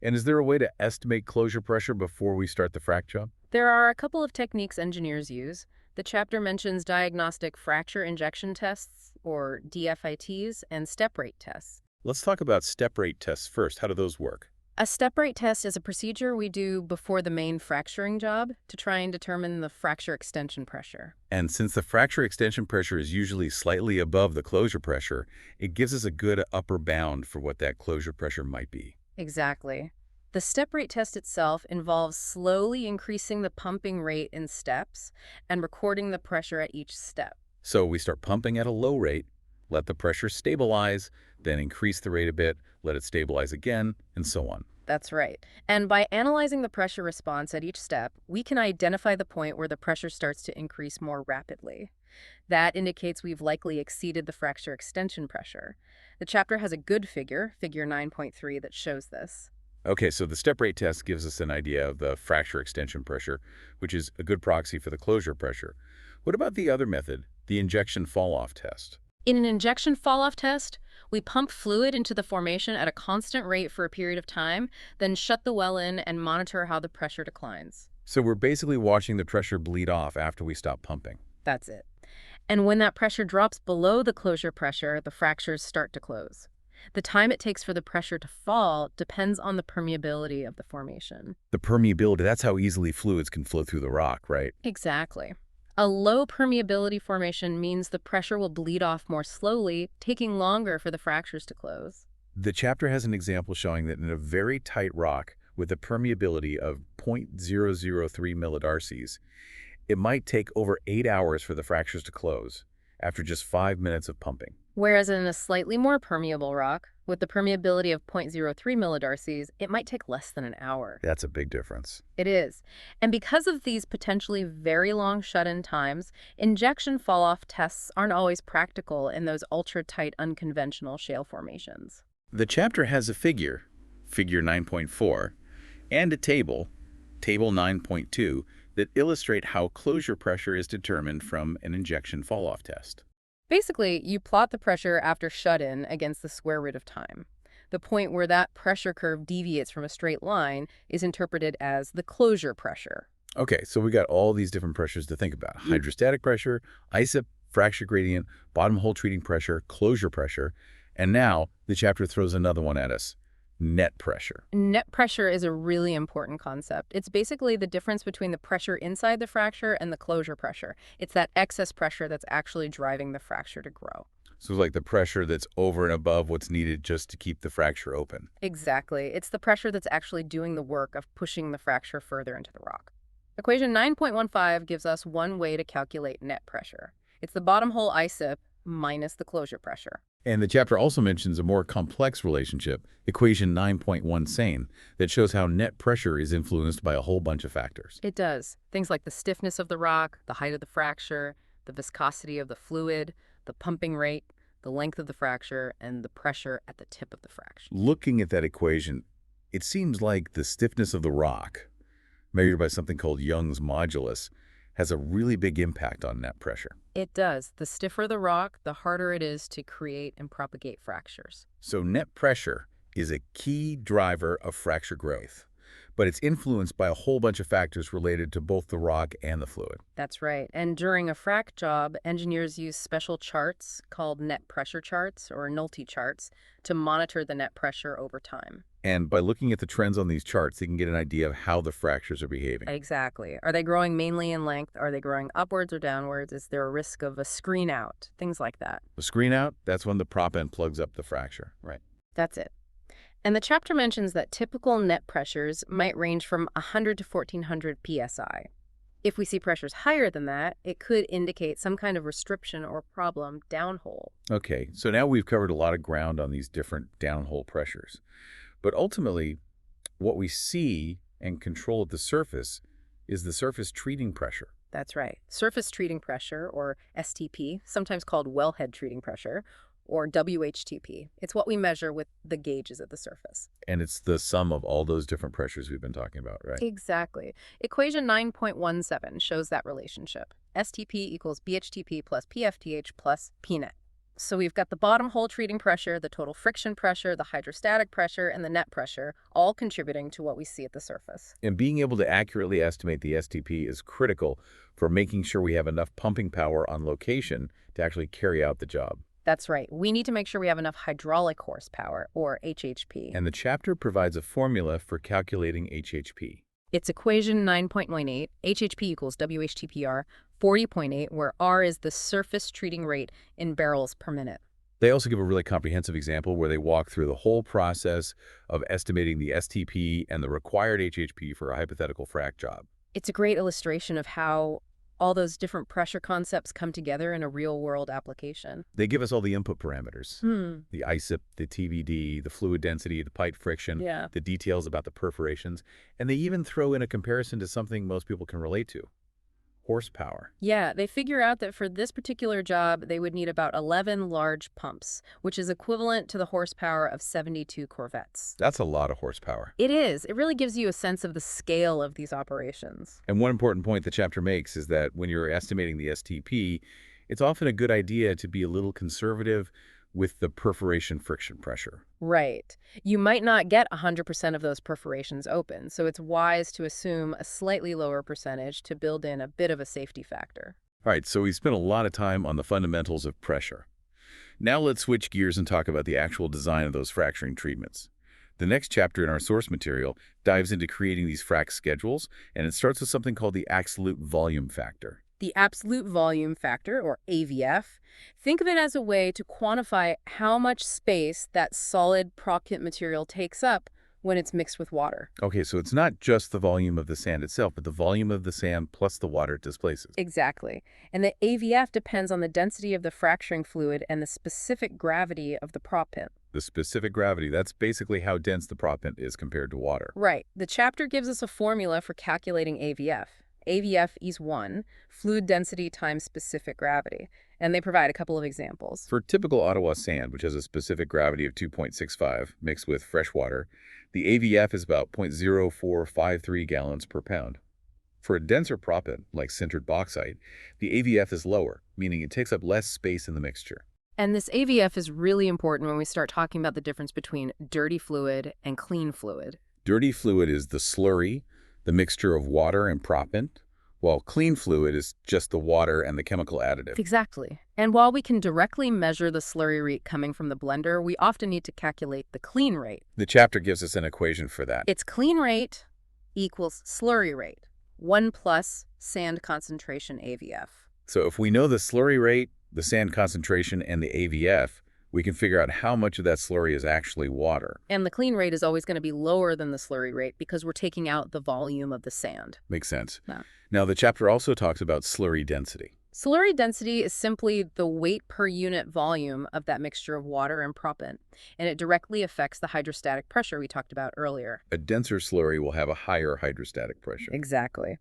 And is there a way to estimate closure pressure before we start the frac job? There are a couple of techniques engineers use. The chapter mentions diagnostic fracture injection tests, or DFITs, and step rate tests. Let's talk about step rate tests first. How do those work? A step rate test is a procedure we do before the main fracturing job to try and determine the fracture extension pressure. And since the fracture extension pressure is usually slightly above the closure pressure, it gives us a good upper bound for what that closure pressure might be. Exactly. The step rate test itself involves slowly increasing the pumping rate in steps and recording the pressure at each step. So we start pumping at a low rate, let the pressure stabilize, then increase the rate a bit, let it stabilize again, and so on. That's right. And by analyzing the pressure response at each step, we can identify the point where the pressure starts to increase more rapidly. That indicates we've likely exceeded the fracture extension pressure. The chapter has a good figure, figure 9.3, that shows this. Okay, so the step rate test gives us an idea of the fracture extension pressure, which is a good proxy for the closure pressure. What about the other method, the injection fall-off test? In an injection fall-off test, we pump fluid into the formation at a constant rate for a period of time, then shut the well in and monitor how the pressure declines. So we're basically watching the pressure bleed off after we stop pumping. That's it. And when that pressure drops below the closure pressure, the fractures start to close. The time it takes for the pressure to fall depends on the permeability of the formation. The permeability, that's how easily fluids can flow through the rock, right? Exactly. A low permeability formation means the pressure will bleed off more slowly, taking longer for the fractures to close. The chapter has an example showing that in a very tight rock with a permeability of 0.003 millidarcies, it might take over 8 hours for the fractures to close after just 5 minutes of pumping. Whereas in a slightly more permeable rock, with the permeability of 0.03 millidarcies, it might take less than an hour. That's a big difference. It is. And because of these potentially very long shut-in times, injection fall-off tests aren't always practical in those ultra-tight unconventional shale formations. The chapter has a figure, figure 9.4, and a table, table 9.2, that illustrate how closure pressure is determined from an injection fall-off test. Basically, you plot the pressure after shut-in against the square root of time. The point where that pressure curve deviates from a straight line is interpreted as the closure pressure. Okay, so we got all these different pressures to think about. Hydrostatic pressure, ISIP, fracture gradient, bottom hole treating pressure, closure pressure, and now the chapter throws another one at us, net pressure. Net pressure is a really important concept. It's basically the difference between the pressure inside the fracture and the closure pressure. It's that excess pressure that's actually driving the fracture to grow. So it's like the pressure that's over and above what's needed just to keep the fracture open. Exactly. It's the pressure that's actually doing the work of pushing the fracture further into the rock. Equation 9.15 gives us one way to calculate net pressure. It's the bottom hole ISIP minus the closure pressure. And the chapter also mentions a more complex relationship, equation 9.1 that shows how net pressure is influenced by a whole bunch of factors. It does. Things like the stiffness of the rock, the height of the fracture, the viscosity of the fluid, the pumping rate, the length of the fracture, and the pressure at the tip of the fracture. Looking at that equation, it seems like the stiffness of the rock, measured by something called Young's modulus, has a really big impact on net pressure. It does. The stiffer the rock, the harder it is to create and propagate fractures. So net pressure is a key driver of fracture growth, but it's influenced by a whole bunch of factors related to both the rock and the fluid. That's right. And during a frac job, engineers use special charts called net pressure charts or Nolte charts to monitor the net pressure over time. And by looking at the trends on these charts, they can get an idea of how the fractures are behaving. Exactly. Are they growing mainly in length? Are they growing upwards or downwards? Is there a risk of a screen out? Things like that. The screen out, that's when the prop end plugs up the fracture. Right. That's it. And the chapter mentions that typical net pressures might range from 100 to 1400 psi. If we see pressures higher than that, it could indicate some kind of restriction or problem downhole. Okay, so now we've covered a lot of ground on these different downhole pressures. But ultimately, what we see and control at the surface is the surface treating pressure. That's right. Surface treating pressure, or STP, sometimes called wellhead treating pressure, or WHTP. It's what we measure with the gauges at the surface. And it's the sum of all those different pressures we've been talking about, right? Exactly. Equation 9.17 shows that relationship. STP equals BHTP plus PFTH plus PNet. So we've got the bottom hole treating pressure, the total friction pressure, the hydrostatic pressure, and the net pressure, all contributing to what we see at the surface. And being able to accurately estimate the STP is critical for making sure we have enough pumping power on location to actually carry out the job. That's right. We need to make sure we have enough hydraulic horsepower, or HHP. And the chapter provides a formula for calculating HHP. It's equation 9.18, HHP equals WHTPR, 40.8, where R is the surface treating rate in barrels per minute. They also give a really comprehensive example where they walk through the whole process of estimating the STP and the required HHP for a hypothetical frac job. It's a great illustration of how all those different pressure concepts come together in a real-world application. They give us all the input parameters, Hmm. the ISIP, the TVD, the fluid density, the pipe friction, Yeah. the details about the perforations, and they even throw in a comparison to something most people can relate to: horsepower. Yeah, they figure out that for this particular job, they would need about 11 large pumps, which is equivalent to the horsepower of 72 Corvettes. That's a lot of horsepower. It is. It really gives you a sense of the scale of these operations. And one important point the chapter makes is that when you're estimating the STP, it's often a good idea to be a little conservative with the perforation friction pressure. Right. You might not get 100% of those perforations open, so it's wise to assume a slightly lower percentage to build in a bit of a safety factor. All right, so we spent a lot of time on the fundamentals of pressure. Now let's switch gears and talk about the actual design of those fracturing treatments. The next chapter in our source material dives into creating these frac schedules, and it starts with something called the absolute volume factor. The absolute volume factor, or AVF, think of it as a way to quantify how much space that solid proppant material takes up when it's mixed with water. Okay, so it's not just the volume of the sand itself, but the volume of the sand plus the water it displaces. Exactly. And the AVF depends on the density of the fracturing fluid and the specific gravity of the proppant. The specific gravity, that's basically how dense the proppant is compared to water. Right. The chapter gives us a formula for calculating AVF. AVF is 1, fluid density times specific gravity. And they provide a couple of examples. For typical Ottawa sand, which has a specific gravity of 2.65 mixed with fresh water, the AVF is about 0.0453 gallons per pound. For a denser proppant, like sintered bauxite, the AVF is lower, meaning it takes up less space in the mixture. And this AVF is really important when we start talking about the difference between dirty fluid and clean fluid. Dirty fluid is the slurry, the mixture of water and proppant, while clean fluid is just the water and the chemical additive. Exactly. And while we can directly measure the slurry rate coming from the blender, we often need to calculate the clean rate. The chapter gives us an equation for that. It's clean rate equals slurry rate, 1 plus sand concentration AVF. So if we know the slurry rate, the sand concentration, and the AVF, we can figure out how much of that slurry is actually water. And the clean rate is always going to be lower than the slurry rate because we're taking out the volume of the sand. Makes sense. Yeah. Now, the chapter also talks about slurry density. Slurry density is simply the weight per unit volume of that mixture of water and proppant, and it directly affects the hydrostatic pressure we talked about earlier. A denser slurry will have a higher hydrostatic pressure. Exactly.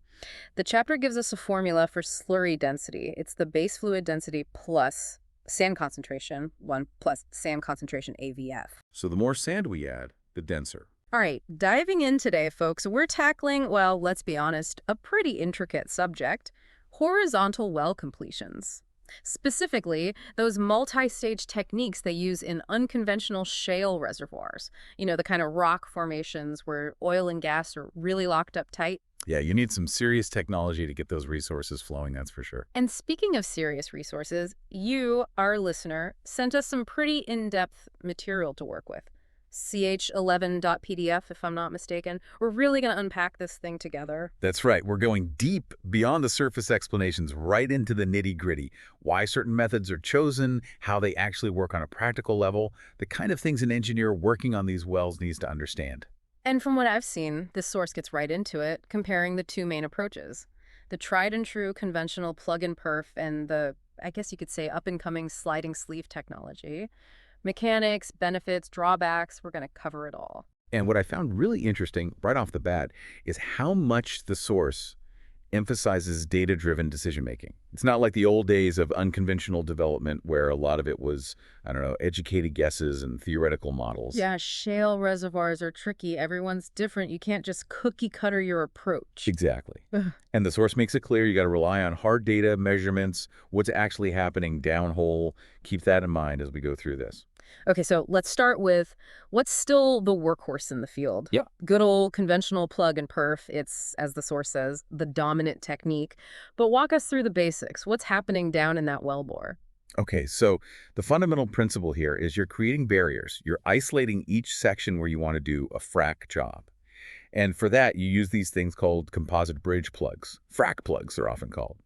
The chapter gives us a formula for slurry density. It's the base fluid density plus sand concentration, 1 plus sand concentration AVF. So the more sand we add, the denser. All right, diving in today, folks, we're tackling, well, let's be honest, a pretty intricate subject: horizontal well completions. Specifically, those multi-stage techniques they use in unconventional shale reservoirs. You know, the kind of rock formations where oil and gas are really locked up tight. Yeah, you need some serious technology to get those resources flowing, that's for sure. And speaking of serious resources, you, our listener, sent us some pretty in-depth material to work with. ch11.pdf, if I'm not mistaken. We're really going to unpack this thing together. That's right. We're going deep beyond the surface explanations, right into the nitty-gritty. Why certain methods are chosen, how they actually work on a practical level, the kind of things an engineer working on these wells needs to understand. And from what I've seen, this source gets right into it, comparing the two main approaches: the tried and true conventional plug and perf and the, I guess you could say, up-and-coming sliding sleeve technology. Mechanics, benefits, drawbacks, we're going to cover it all. And what I found really interesting right off the bat is how much the source emphasizes data-driven decision-making. It's not like the old days of unconventional development where a lot of it was, I don't know, educated guesses and theoretical models. Yeah, shale reservoirs are tricky. Everyone's different. You can't just cookie cutter your approach. Exactly. Ugh. And the source makes it clear you got to rely on hard data, measurements, what's actually happening downhole. Keep that in mind as we go through this. Okay, so let's start with what's still the workhorse in the field. Yep. Good old conventional plug and perf. It's, as the source says, the dominant technique. But walk us through the basics. What's happening down in that wellbore? Okay, so the fundamental principle here is you're creating barriers. You're isolating each section where you want to do a frac job. And for that, you use these things called composite bridge plugs. Frac plugs, they're often called.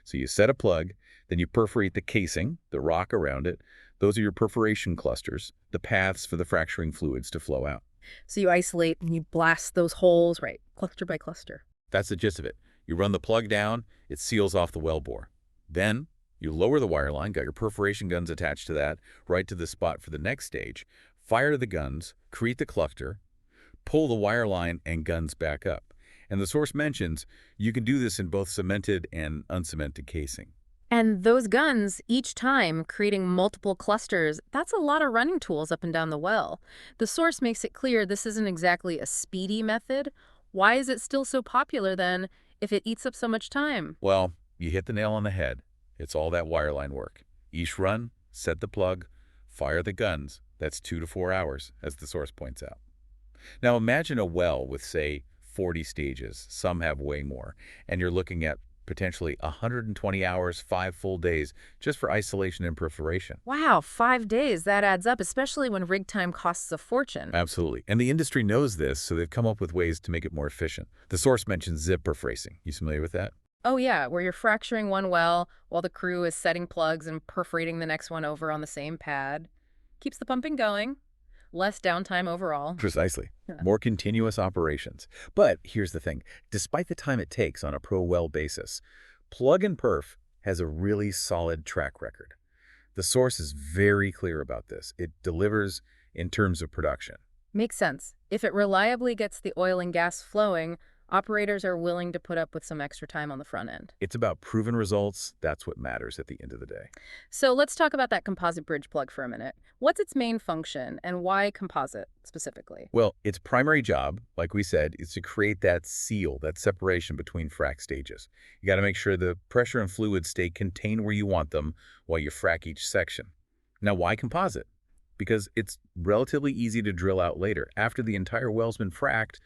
So you set a plug, then you perforate the casing, the rock around it. Those are your perforation clusters, the paths for the fracturing fluids to flow out. So you isolate and you blast those holes, right, cluster by cluster. That's the gist of it. You run the plug down, it seals off the wellbore. Then you lower the wire line, got your perforation guns attached to that, right to the spot for the next stage. Fire the guns, create the cluster, pull the wire line and guns back up. And the source mentions you can do this in both cemented and uncemented casing. And those guns, each time creating multiple clusters, that's a lot of running tools up and down the well. The source makes it clear this isn't exactly a speedy method. Why is it still so popular then if it eats up so much time? Well, you hit the nail on the head. It's all that wireline work. Each run, set the plug, fire the guns. That's 2 to 4 hours, as the source points out. Now imagine a well with, say, 40 stages. Some have way more. And you're looking at potentially 120 hours, 5 full days, just for isolation and perforation. Wow, 5 days, that adds up, especially when rig time costs a fortune. Absolutely. And the industry knows this, so they've come up with ways to make it more efficient. The source mentions zip perforating. You familiar with that? Oh yeah, where you're fracturing one well while the crew is setting plugs and perforating the next one over on the same pad. Keeps the pumping going. Less downtime overall. Precisely. Yeah. More continuous operations. But here's the thing. Despite the time it takes on a pro well basis, plug and perf has a really solid track record. The source is very clear about this. It delivers in terms of production. Makes sense. If it reliably gets the oil and gas flowing, operators are willing to put up with some extra time on the front end. It's about proven results. That's what matters at the end of the day. So let's talk about that composite bridge plug for a minute. What's its main function and why composite specifically? Well, its primary job, like we said, is to create that seal, that separation between frac stages. You got to make sure the pressure and fluids stay contained where you want them while you frac each section. Now, why composite? Because it's relatively easy to drill out later. After the entire well's been fracked,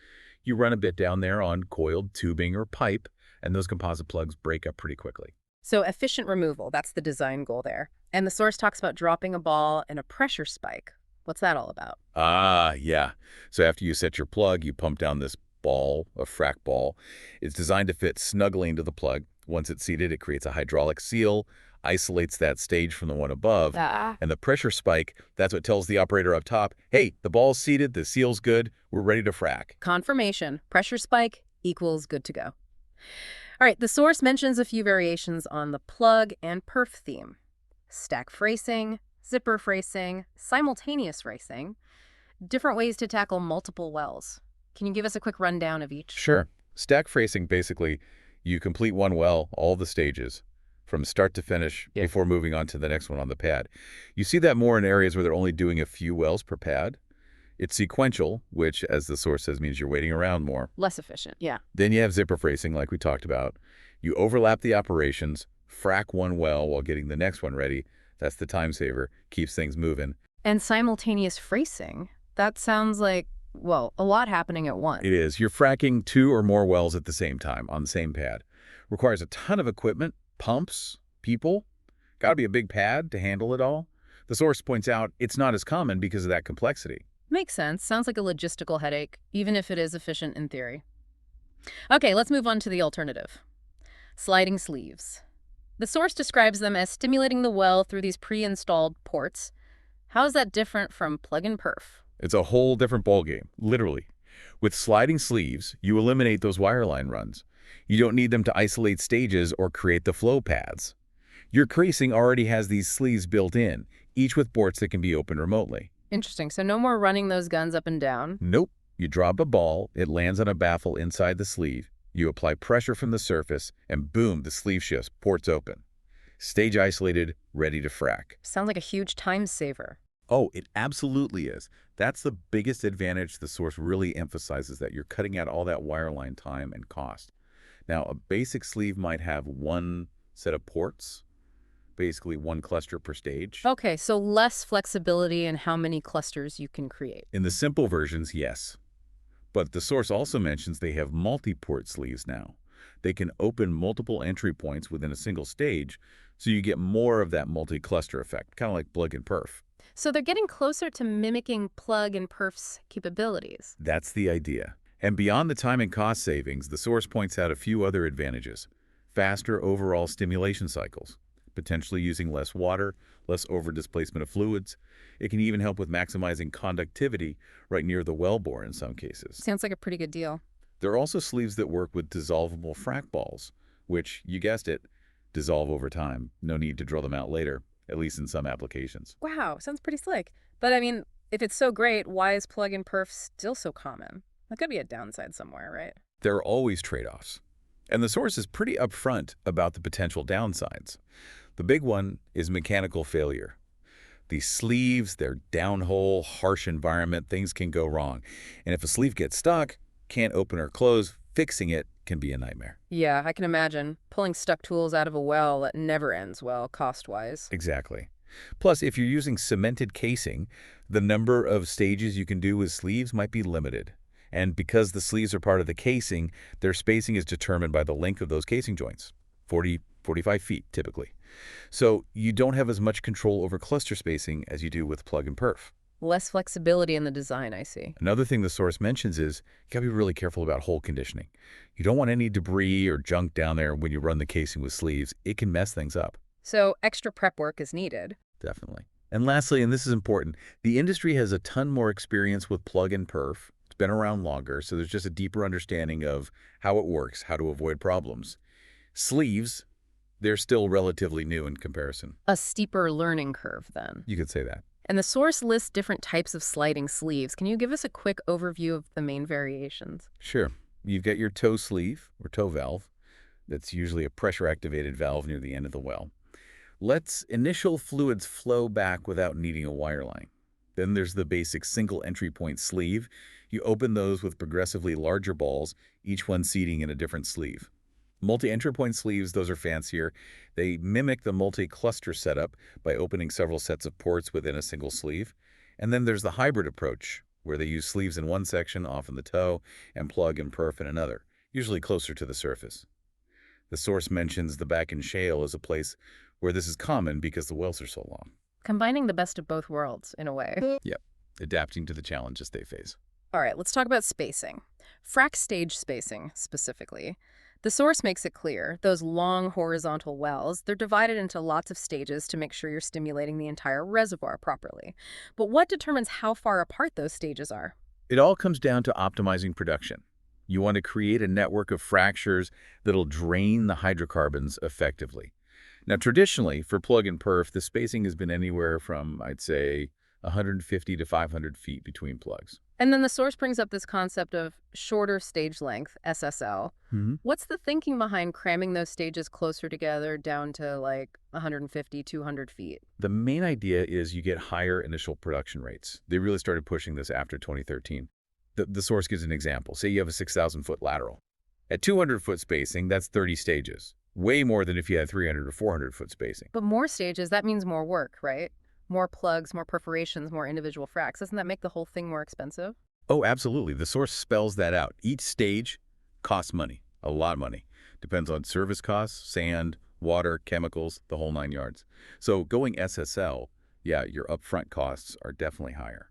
you run a bit down there on coiled tubing or pipe, and those composite plugs break up pretty quickly. So efficient removal, that's the design goal there. And the source talks about dropping a ball and a pressure spike. What's that all about? Yeah. So after you set your plug, you pump down this ball, a frac ball. It's designed to fit snugly into the plug. Once it's seated, it creates a hydraulic seal, isolates that stage from the one above. And the pressure spike, that's what tells the operator up top, hey, the ball's seated, the seal's good, we're ready to frac. Confirmation. Pressure spike equals good to go. All right, the source mentions a few variations on the plug and perf theme. Stack fracing, zipper fracing, simultaneous fracing, different ways to tackle multiple wells. Can you give us a quick rundown of each? Sure. Stack fracing, basically, you complete one well, all the stages, from start to finish before moving on to the next one on the pad. You see that more in areas where they're only doing a few wells per pad. It's sequential, which, as the source says, means you're waiting around more. Less efficient, yeah. Then you have zipper fracing, like we talked about. You overlap the operations, frac one well while getting the next one ready. That's the time saver, keeps things moving. And simultaneous fracing, that sounds like, well, a lot happening at once. It is. You're fracking 2 or more wells at the same time on the same pad. Requires a ton of equipment, pumps, people. Got to be a big pad to handle it all. The source points out it's not as common because of that complexity. Makes sense. Sounds like a logistical headache, even if it is efficient in theory. Okay, let's move on to the alternative. Sliding sleeves. The source describes them as stimulating the well through these pre-installed ports. How is that different from plug and perf? It's a whole different ballgame, literally. With sliding sleeves, you eliminate those wireline runs. You don't need them to isolate stages or create the flow paths. Your casing already has these sleeves built in, each with ports that can be opened remotely. Interesting. So no more running those guns up and down. Nope. You drop a ball, it lands on a baffle inside the sleeve. You apply pressure from the surface, and boom, the sleeve shifts, ports open. Stage isolated, ready to frac. Sounds like a huge time saver. Oh, it absolutely is. That's the biggest advantage the source really emphasizes, that you're cutting out all that wireline time and cost. Now, a basic sleeve might have one set of ports, basically one cluster per stage. Okay, so less flexibility in how many clusters you can create. In the simple versions, yes. But the source also mentions they have multi-port sleeves now. They can open multiple entry points within a single stage, so you get more of that multi-cluster effect, kind of like plug and perf. So they're getting closer to mimicking plug and perf's capabilities. That's the idea. And beyond the time and cost savings, the source points out a few other advantages. Faster overall stimulation cycles, potentially using less water, less over-displacement of fluids. It can even help with maximizing conductivity right near the wellbore in some cases. Sounds like a pretty good deal. There are also sleeves that work with dissolvable frac balls, which, you guessed it, dissolve over time. No need to drill them out later, at least in some applications. Wow, sounds pretty slick. But I mean, if it's so great, why is plug and perf still so common? That could be a downside somewhere, right? There are always trade-offs. And the source is pretty upfront about the potential downsides. The big one is mechanical failure. These sleeves, they're downhole, harsh environment, things can go wrong. And if a sleeve gets stuck, can't open or close, fixing it can be a nightmare. Yeah, I can imagine. Pulling stuck tools out of a well that never ends well, cost-wise. Exactly. Plus, if you're using cemented casing, the number of stages you can do with sleeves might be limited. And because the sleeves are part of the casing, their spacing is determined by the length of those casing joints, 40, 45 feet typically. So you don't have as much control over cluster spacing as you do with plug and perf. Less flexibility in the design, I see. Another thing the source mentions is you gotta be really careful about hole conditioning. You don't want any debris or junk down there when you run the casing with sleeves. It can mess things up. So extra prep work is needed. Definitely. And lastly, and this is important, the industry has a ton more experience with plug and perf. It's been around longer, so there's just a deeper understanding of how it works, how to avoid problems. Sleeves, they're still relatively new in comparison. A steeper learning curve, then. You could say that. And the source lists different types of sliding sleeves. Can you give us a quick overview of the main variations? Sure. You've got your toe sleeve, or toe valve. That's usually a pressure-activated valve near the end of the well. Lets initial fluids flow back without needing a wire line. Then there's the basic single entry point sleeve. You open those with progressively larger balls, each one seating in a different sleeve. Multi-entry point sleeves, those are fancier. They mimic the multi-cluster setup by opening several sets of ports within a single sleeve. And then there's the hybrid approach, where they use sleeves in one section, often the toe, and plug and perf in another, usually closer to the surface. The source mentions the back in shale as a place where this is common because the wells are so long. Combining the best of both worlds, in a way. Yep, adapting to the challenges they face. All right, let's talk about spacing. Frac stage spacing, specifically. The source makes it clear, those long horizontal wells, they're divided into lots of stages to make sure you're stimulating the entire reservoir properly. But what determines how far apart those stages are? It all comes down to optimizing production. You want to create a network of fractures that'll drain the hydrocarbons effectively. Now, traditionally, for plug and perf, the spacing has been anywhere from, I'd say, 150 to 500 feet between plugs. And then the source brings up this concept of shorter stage length, SSL. What's the thinking behind cramming those stages closer together down to like 150, 200 feet? The main idea is you get higher initial production rates. They really started pushing this after 2013. The source gives an example. Say you have a 6,000-foot lateral. At 200-foot spacing, that's 30 stages. Way more than if you had 300 or 400-foot spacing. But more stages, that means more work, right? More plugs, more perforations, more individual fracs. Doesn't that make the whole thing more expensive? Oh, absolutely. The source spells that out. Each stage costs money, a lot of money. Depends on service costs, sand, water, chemicals, the whole 9 yards. So going SSL, yeah, your upfront costs are definitely higher.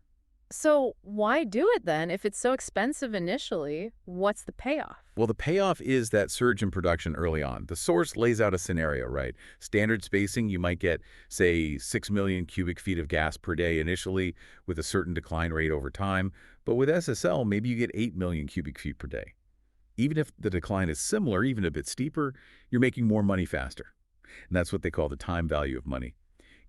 So why do it then? If it's so expensive initially, what's the payoff? Well, the payoff is that surge in production early on. The source lays out a scenario, right? Standard spacing, you might get, say, 6 million cubic feet of gas per day initially with a certain decline rate over time. But with SSL, maybe you get 8 million cubic feet per day. Even if the decline is similar, even a bit steeper, you're making more money faster. And that's what they call the time value of money.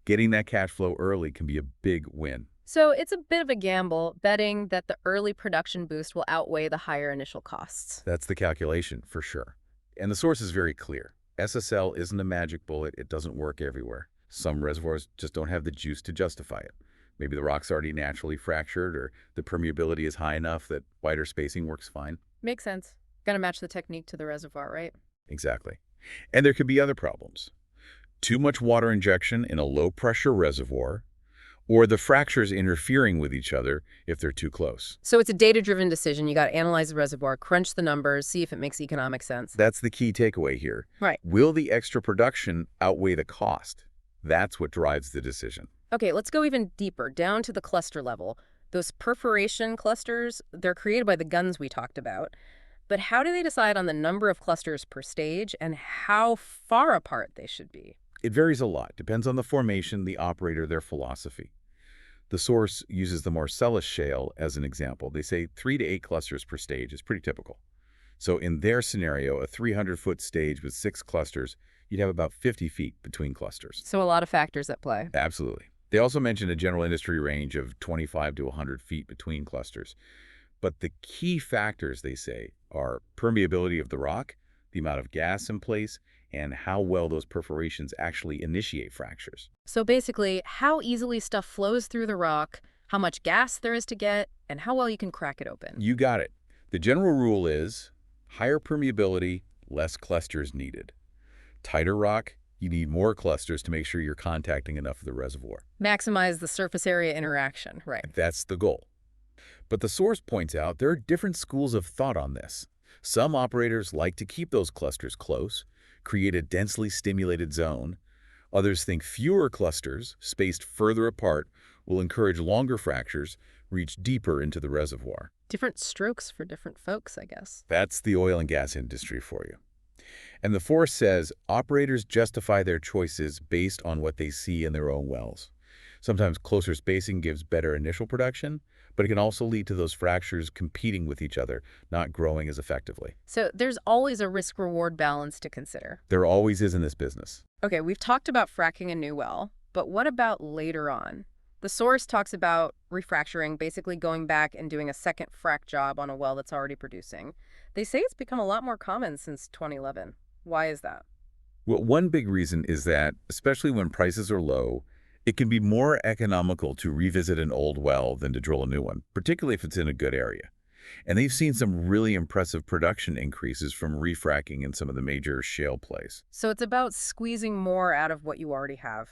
Getting that cash flow early can be a big win. So it's a bit of a gamble betting that the early production boost will outweigh the higher initial costs. That's the calculation, for sure. And the source is very clear. SSL isn't a magic bullet. It doesn't work everywhere. Some reservoirs just don't have the juice to justify it. Maybe the rock's already naturally fractured, or the permeability is high enough that wider spacing works fine. Makes sense. Gotta match the technique to the reservoir, right? Exactly. And there could be other problems. Too much water injection in a low-pressure reservoir, or the fractures interfering with each other if they're too close. So it's a data-driven decision. You gotta analyze the reservoir, crunch the numbers, see if it makes economic sense. That's the key takeaway here. Right. Will the extra production outweigh the cost? That's what drives the decision. Okay, let's go even deeper, down to the cluster level. Those perforation clusters, they're created by the guns we talked about. But how do they decide on the number of clusters per stage and how far apart they should be? It varies a lot. Depends on the formation, the operator, their philosophy. The source uses the Marcellus Shale as an example. They say 3 to 8 clusters per stage is pretty typical. So in their scenario, a 300-foot stage with 6 clusters, you'd have about 50 feet between clusters. So a lot of factors at play. Absolutely. They also mentioned a general industry range of 25 to 100 feet between clusters. But the key factors, they say, are permeability of the rock, the amount of gas in place, and how well those perforations actually initiate fractures. So basically, how easily stuff flows through the rock, how much gas there is to get, and how well you can crack it open. You got it. The general rule is higher permeability, less clusters needed. Tighter rock, you need more clusters to make sure you're contacting enough of the reservoir. Maximize the surface area interaction, right? That's the goal. But the source points out there are different schools of thought on this. Some operators like to keep those clusters close, create a densely stimulated zone. Others think fewer clusters, spaced further apart, will encourage longer fractures, reach deeper into the reservoir. Different strokes for different folks, I guess. That's the oil and gas industry for you. And the force says operators justify their choices based on what they see in their own wells. Sometimes closer spacing gives better initial production, but it can also lead to those fractures competing with each other, not growing as effectively. So there's always a risk-reward balance to consider. There always is in this business. Okay, we've talked about fracking a new well, but what about later on? The source talks about refracturing, basically going back and doing a second frac job on a well that's already producing. They say it's become a lot more common since 2011. Why is that? Well, one big reason is that, especially when prices are low, it can be more economical to revisit an old well than to drill a new one, particularly if it's in a good area. And they've seen some really impressive production increases from refracking in some of the major shale plays. So it's about squeezing more out of what you already have.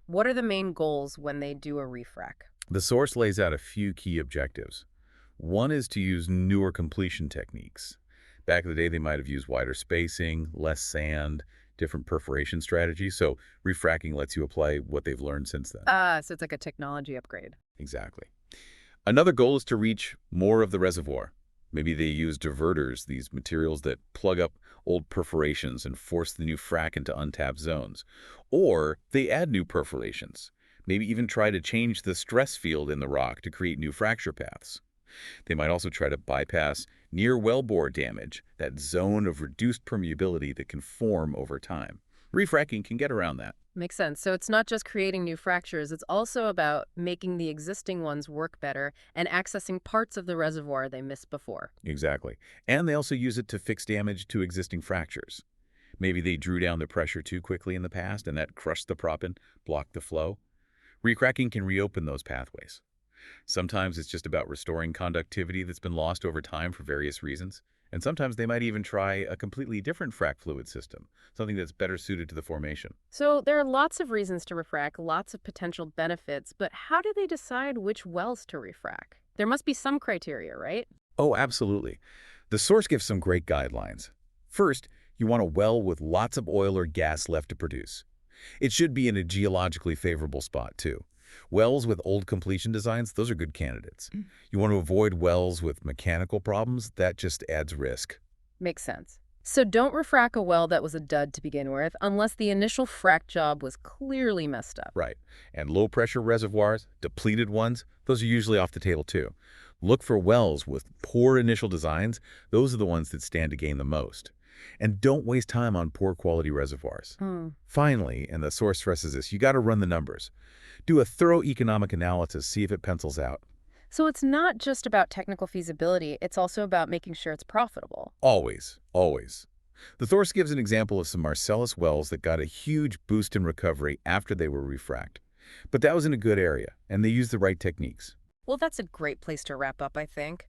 What are the main goals when they do a refrac? The source lays out a few key objectives. One is to use newer completion techniques. Back in the day, they might have used wider spacing, less sand, different perforation strategies. So refracking lets you apply what they've learned since then. So it's like a technology upgrade. Exactly. Another goal is to reach more of the reservoir. Maybe they use diverters, these materials that plug up old perforations and force the new frac into untapped zones. Or they add new perforations, maybe even try to change the stress field in the rock to create new fracture paths. They might also try to bypass near wellbore damage, that zone of reduced permeability that can form over time. Refracking can get around that. Makes sense. So it's not just creating new fractures, it's also about making the existing ones work better and accessing parts of the reservoir they missed before. Exactly. And they also use it to fix damage to existing fractures. Maybe they drew down the pressure too quickly in the past and that crushed the proppant, blocked the flow. Recracking can reopen those pathways. Sometimes it's just about restoring conductivity that's been lost over time for various reasons. And sometimes they might even try a completely different frac fluid system, something that's better suited to the formation. So there are lots of reasons to refrac, lots of potential benefits, but how do they decide which wells to refrac? There must be some criteria, right? Oh, absolutely. The source gives some great guidelines. First, you want a well with lots of oil or gas left to produce. It should be in a geologically favorable spot, too. Wells with old completion designs, those are good candidates. You want to avoid wells with mechanical problems. That just adds risk. Makes sense. So don't refrac a well that was a dud to begin with unless the initial frac job was clearly messed up. Right. And low-pressure reservoirs, depleted ones, those are usually off the table, too. Look for wells with poor initial designs. Those are the ones that stand to gain the most. And don't waste time on poor quality reservoirs. Hmm. Finally, and the source stresses this, you got to run the numbers. Do a thorough economic analysis, see if it pencils out. So it's not just about technical feasibility, it's also about making sure it's profitable. Always, always. The source gives an example of some Marcellus wells that got a huge boost in recovery after they were refracted. But that was in a good area, and they used the right techniques. Well, that's a great place to wrap up, I think.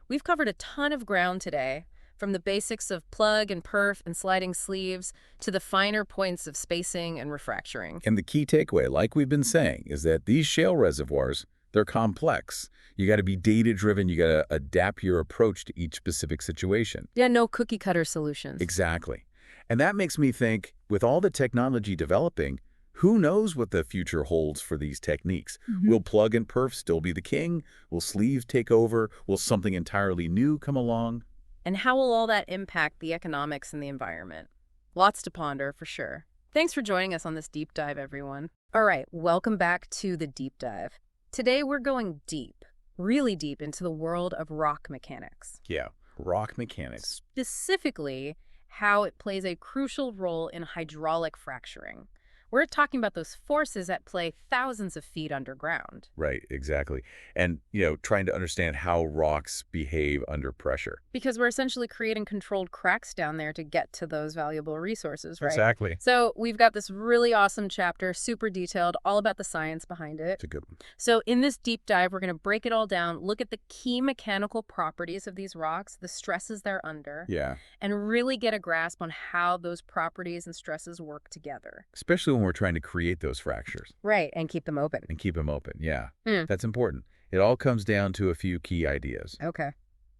We've covered a ton of ground today, from the basics of plug and perf and sliding sleeves to the finer points of spacing and refracturing. And the key takeaway, like we've been saying, is that these shale reservoirs, they're complex. You got to be data-driven. You got to adapt your approach to each specific situation. Yeah, no cookie-cutter solutions. Exactly. And that makes me think, with all the technology developing, who knows what the future holds for these techniques? Will plug and perf still be the king? Will sleeves take over? Will something entirely new come along? And how will all that impact the economics and the environment? Lots to ponder, for sure. Thanks for joining us on this deep dive, everyone. All right, welcome back to the deep dive. Today we're going deep, really deep into the world of rock mechanics. Yeah, rock mechanics. Specifically, how it plays a crucial role in hydraulic fracturing. We're talking about those forces at play thousands of feet underground. Right, exactly. And, trying to understand how rocks behave under pressure. Because we're essentially creating controlled cracks down there to get to those valuable resources, right? Exactly. So we've got this really awesome chapter, super detailed, all about the science behind it. It's a good one. So in this deep dive, we're going to break it all down, look at the key mechanical properties of these rocks, the stresses they're under, Yeah. and really get a grasp on how those properties and stresses work together. Especially when we're trying to create those fractures. Right, and keep them open. And keep them open, yeah. Hmm. That's important. It all comes down to a few key ideas. Okay.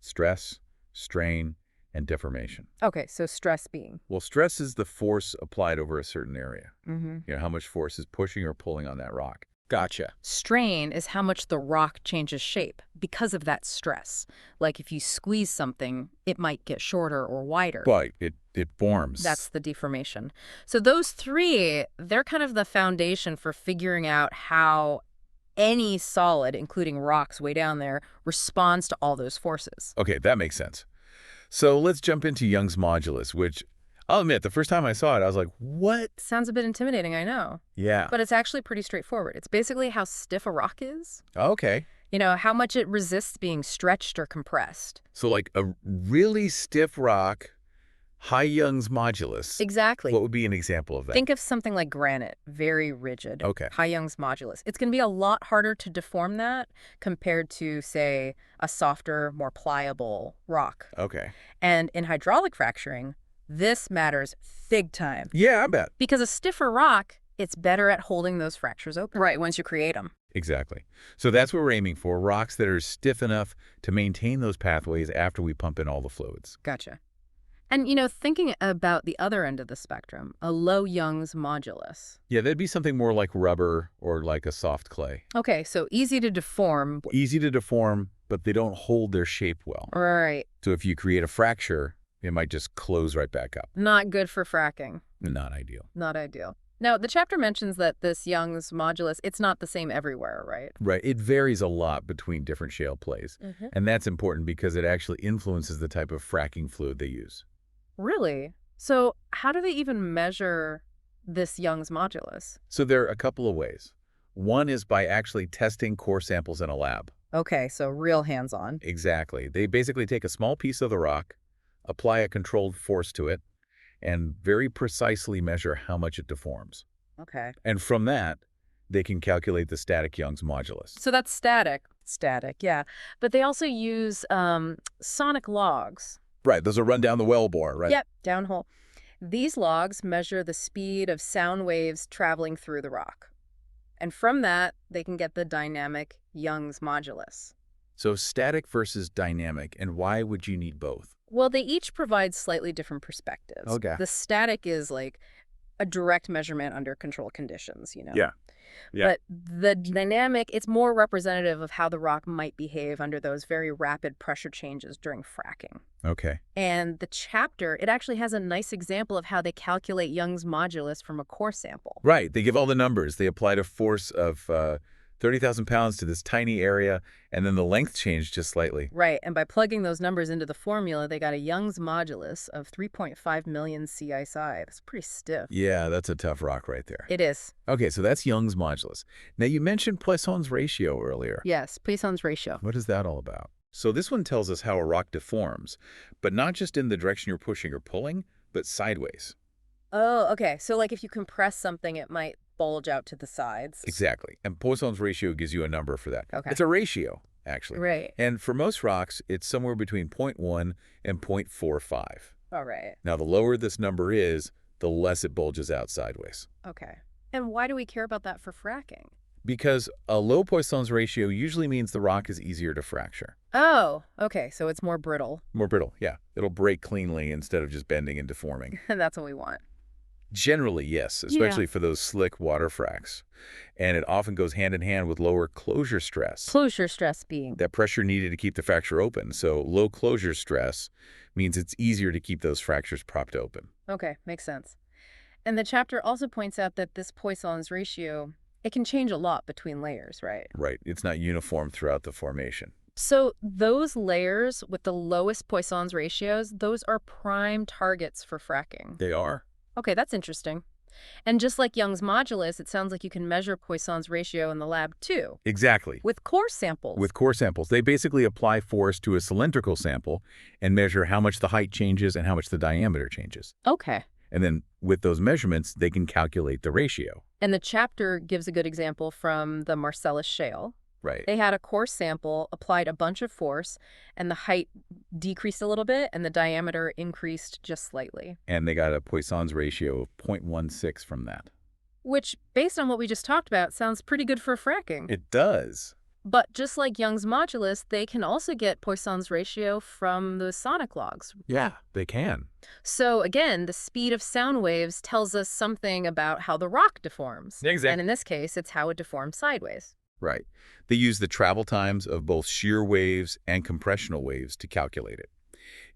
Stress, strain, and deformation. Okay, so stress being. Well, stress is the force applied over a certain area. Mm-hmm. How much force is pushing or pulling on that rock. Gotcha. Strain is how much the rock changes shape because of that stress. Like if you squeeze something, it might get shorter or wider. But it forms. That's the deformation. So those three, they're kind of the foundation for figuring out how any solid, including rocks way down there, responds to all those forces. Okay, that makes sense. So let's jump into Young's modulus, which I'll admit, the first time I saw it, I was like, what? Sounds a bit intimidating, I know. Yeah. But it's actually pretty straightforward. It's basically how stiff a rock is. Okay. How much it resists being stretched or compressed. So like a really stiff rock, high Young's modulus. Exactly. What would be an example of that? Think of something like granite, very rigid. Okay. High Young's modulus. It's going to be a lot harder to deform that compared to, say, a softer, more pliable rock. Okay. And in hydraulic fracturing, this matters big time. Yeah, I bet. Because a stiffer rock, it's better at holding those fractures open. Right, once you create them. Exactly. So that's what we're aiming for, rocks that are stiff enough to maintain those pathways after we pump in all the fluids. Gotcha. And, thinking about the other end of the spectrum, a low Young's modulus. Yeah, that'd be something more like rubber or like a soft clay. Okay, so easy to deform. Easy to deform, but they don't hold their shape well. Right. So if you create a fracture, it might just close right back up. Not good for fracking. Not ideal. Not ideal. Now, the chapter mentions that this Young's modulus, it's not the same everywhere, right? Right. It varies a lot between different shale plays. And that's important because it actually influences the type of fracking fluid they use. Really? So how do they even measure this Young's modulus? So there are a couple of ways. One is by actually testing core samples in a lab. Okay, so real hands-on. Exactly. They basically take a small piece of the rock, apply a controlled force to it, and very precisely measure how much it deforms. Okay. And from that, they can calculate the static Young's modulus. So that's static. Static, yeah. But they also use sonic logs. Right, those are run down the well bore, right? Yep, downhole. These logs measure the speed of sound waves traveling through the rock. And from that, they can get the dynamic Young's modulus. So static versus dynamic, and why would you need both? Well, they each provide slightly different perspectives. Okay. The static is like a direct measurement under controlled conditions, Yeah. Yeah. But the dynamic, it's more representative of how the rock might behave under those very rapid pressure changes during fracking. Okay. And the chapter, it actually has a nice example of how they calculate Young's modulus from a core sample. Right. They give all the numbers. They applied a force of 30,000 pounds to this tiny area, and then the length changed just slightly. Right, and by plugging those numbers into the formula, they got a Young's modulus of 3.5 million CSI. That's pretty stiff. Yeah, that's a tough rock right there. It is. Okay, so that's Young's modulus. Now, you mentioned Poisson's ratio earlier. Yes, Poisson's ratio. What is that all about? So this one tells us how a rock deforms, but not just in the direction you're pushing or pulling, but sideways. Oh, okay. So like if you compress something, it might bulge out to the sides. Exactly. And Poisson's ratio gives you a number for that. Okay. It's a ratio, actually. Right. And for most rocks, it's somewhere between 0.1 and 0.45. All right. Now, the lower this number is, the less it bulges out sideways. Okay. And why do we care about that for fracking? Because a low Poisson's ratio usually means the rock is easier to fracture. Oh, okay. So it's more brittle. More brittle, yeah. It'll break cleanly instead of just bending and deforming. And that's what we want. Generally, yes, especially for those slick water fracs. And it often goes hand in hand with lower closure stress. Closure stress being. That pressure needed to keep the fracture open. So low closure stress means it's easier to keep those fractures propped open. Okay, makes sense. And the chapter also points out that this Poisson's ratio, it can change a lot between layers, right? Right. It's not uniform throughout the formation. So those layers with the lowest Poisson's ratios, those are prime targets for fracking. They are. Okay, that's interesting. And just like Young's modulus, it sounds like you can measure Poisson's ratio in the lab too. Exactly. With core samples. With core samples. They basically apply force to a cylindrical sample and measure how much the height changes and how much the diameter changes. Okay. And then with those measurements, they can calculate the ratio. And the chapter gives a good example from the Marcellus Shale. Right. They had a core sample, applied a bunch of force, and the height decreased a little bit, and the diameter increased just slightly. And they got a Poisson's ratio of 0.16 from that. Which, based on what we just talked about, sounds pretty good for fracking. It does. But just like Young's modulus, they can also get Poisson's ratio from the sonic logs. Yeah, they can. So again, the speed of sound waves tells us something about how the rock deforms. Exactly. And in this case, it's how it deforms sideways. Right. They use the travel times of both shear waves and compressional waves to calculate it.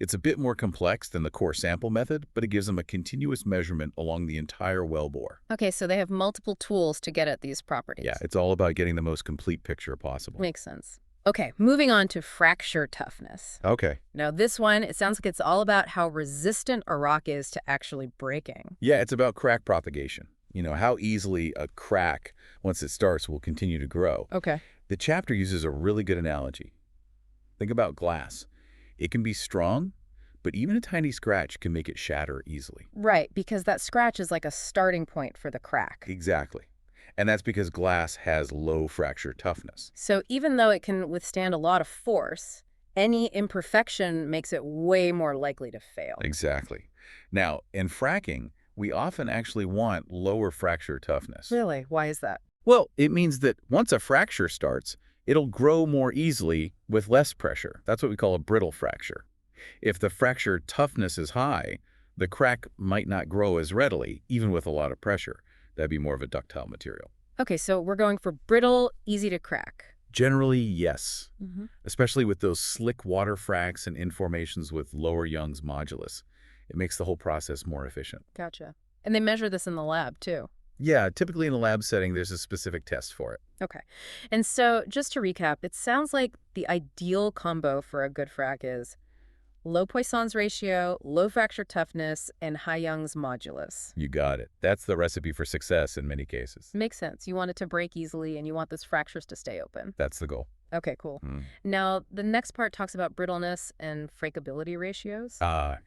It's a bit more complex than the core sample method, but it gives them a continuous measurement along the entire wellbore. Okay, so they have multiple tools to get at these properties. Yeah, it's all about getting the most complete picture possible. Makes sense. Okay, moving on to fracture toughness. Okay. Now this one, it sounds like it's all about how resistant a rock is to actually breaking. Yeah, it's about crack propagation. You know, how easily a crack, once it starts, will continue to grow. Okay. The chapter uses a really good analogy. Think about glass. It can be strong, but even a tiny scratch can make it shatter easily. Right, because that scratch is like a starting point for the crack. Exactly. And that's because glass has low fracture toughness. So even though it can withstand a lot of force, any imperfection makes it way more likely to fail. Exactly. Now, in fracking, we often actually want lower fracture toughness. Really? Why is that? Well, it means that once a fracture starts, it'll grow more easily with less pressure. That's what we call a brittle fracture. If the fracture toughness is high, the crack might not grow as readily, even with a lot of pressure. That'd be more of a ductile material. Okay, so we're going for brittle, easy to crack. Generally, yes. Mm-hmm. Especially with those slick water fracs and informations with lower Young's modulus. It makes the whole process more efficient. Gotcha. And they measure this in the lab, too. Yeah, typically in a lab setting, there's a specific test for it. Okay. And so just to recap, it sounds like the ideal combo for a good frac is low Poisson's ratio, low fracture toughness, and high Young's modulus. You got it. That's the recipe for success in many cases. Makes sense. You want it to break easily, and you want those fractures to stay open. That's the goal. Okay, cool. Now, the next part talks about brittleness and fracability ratios. Are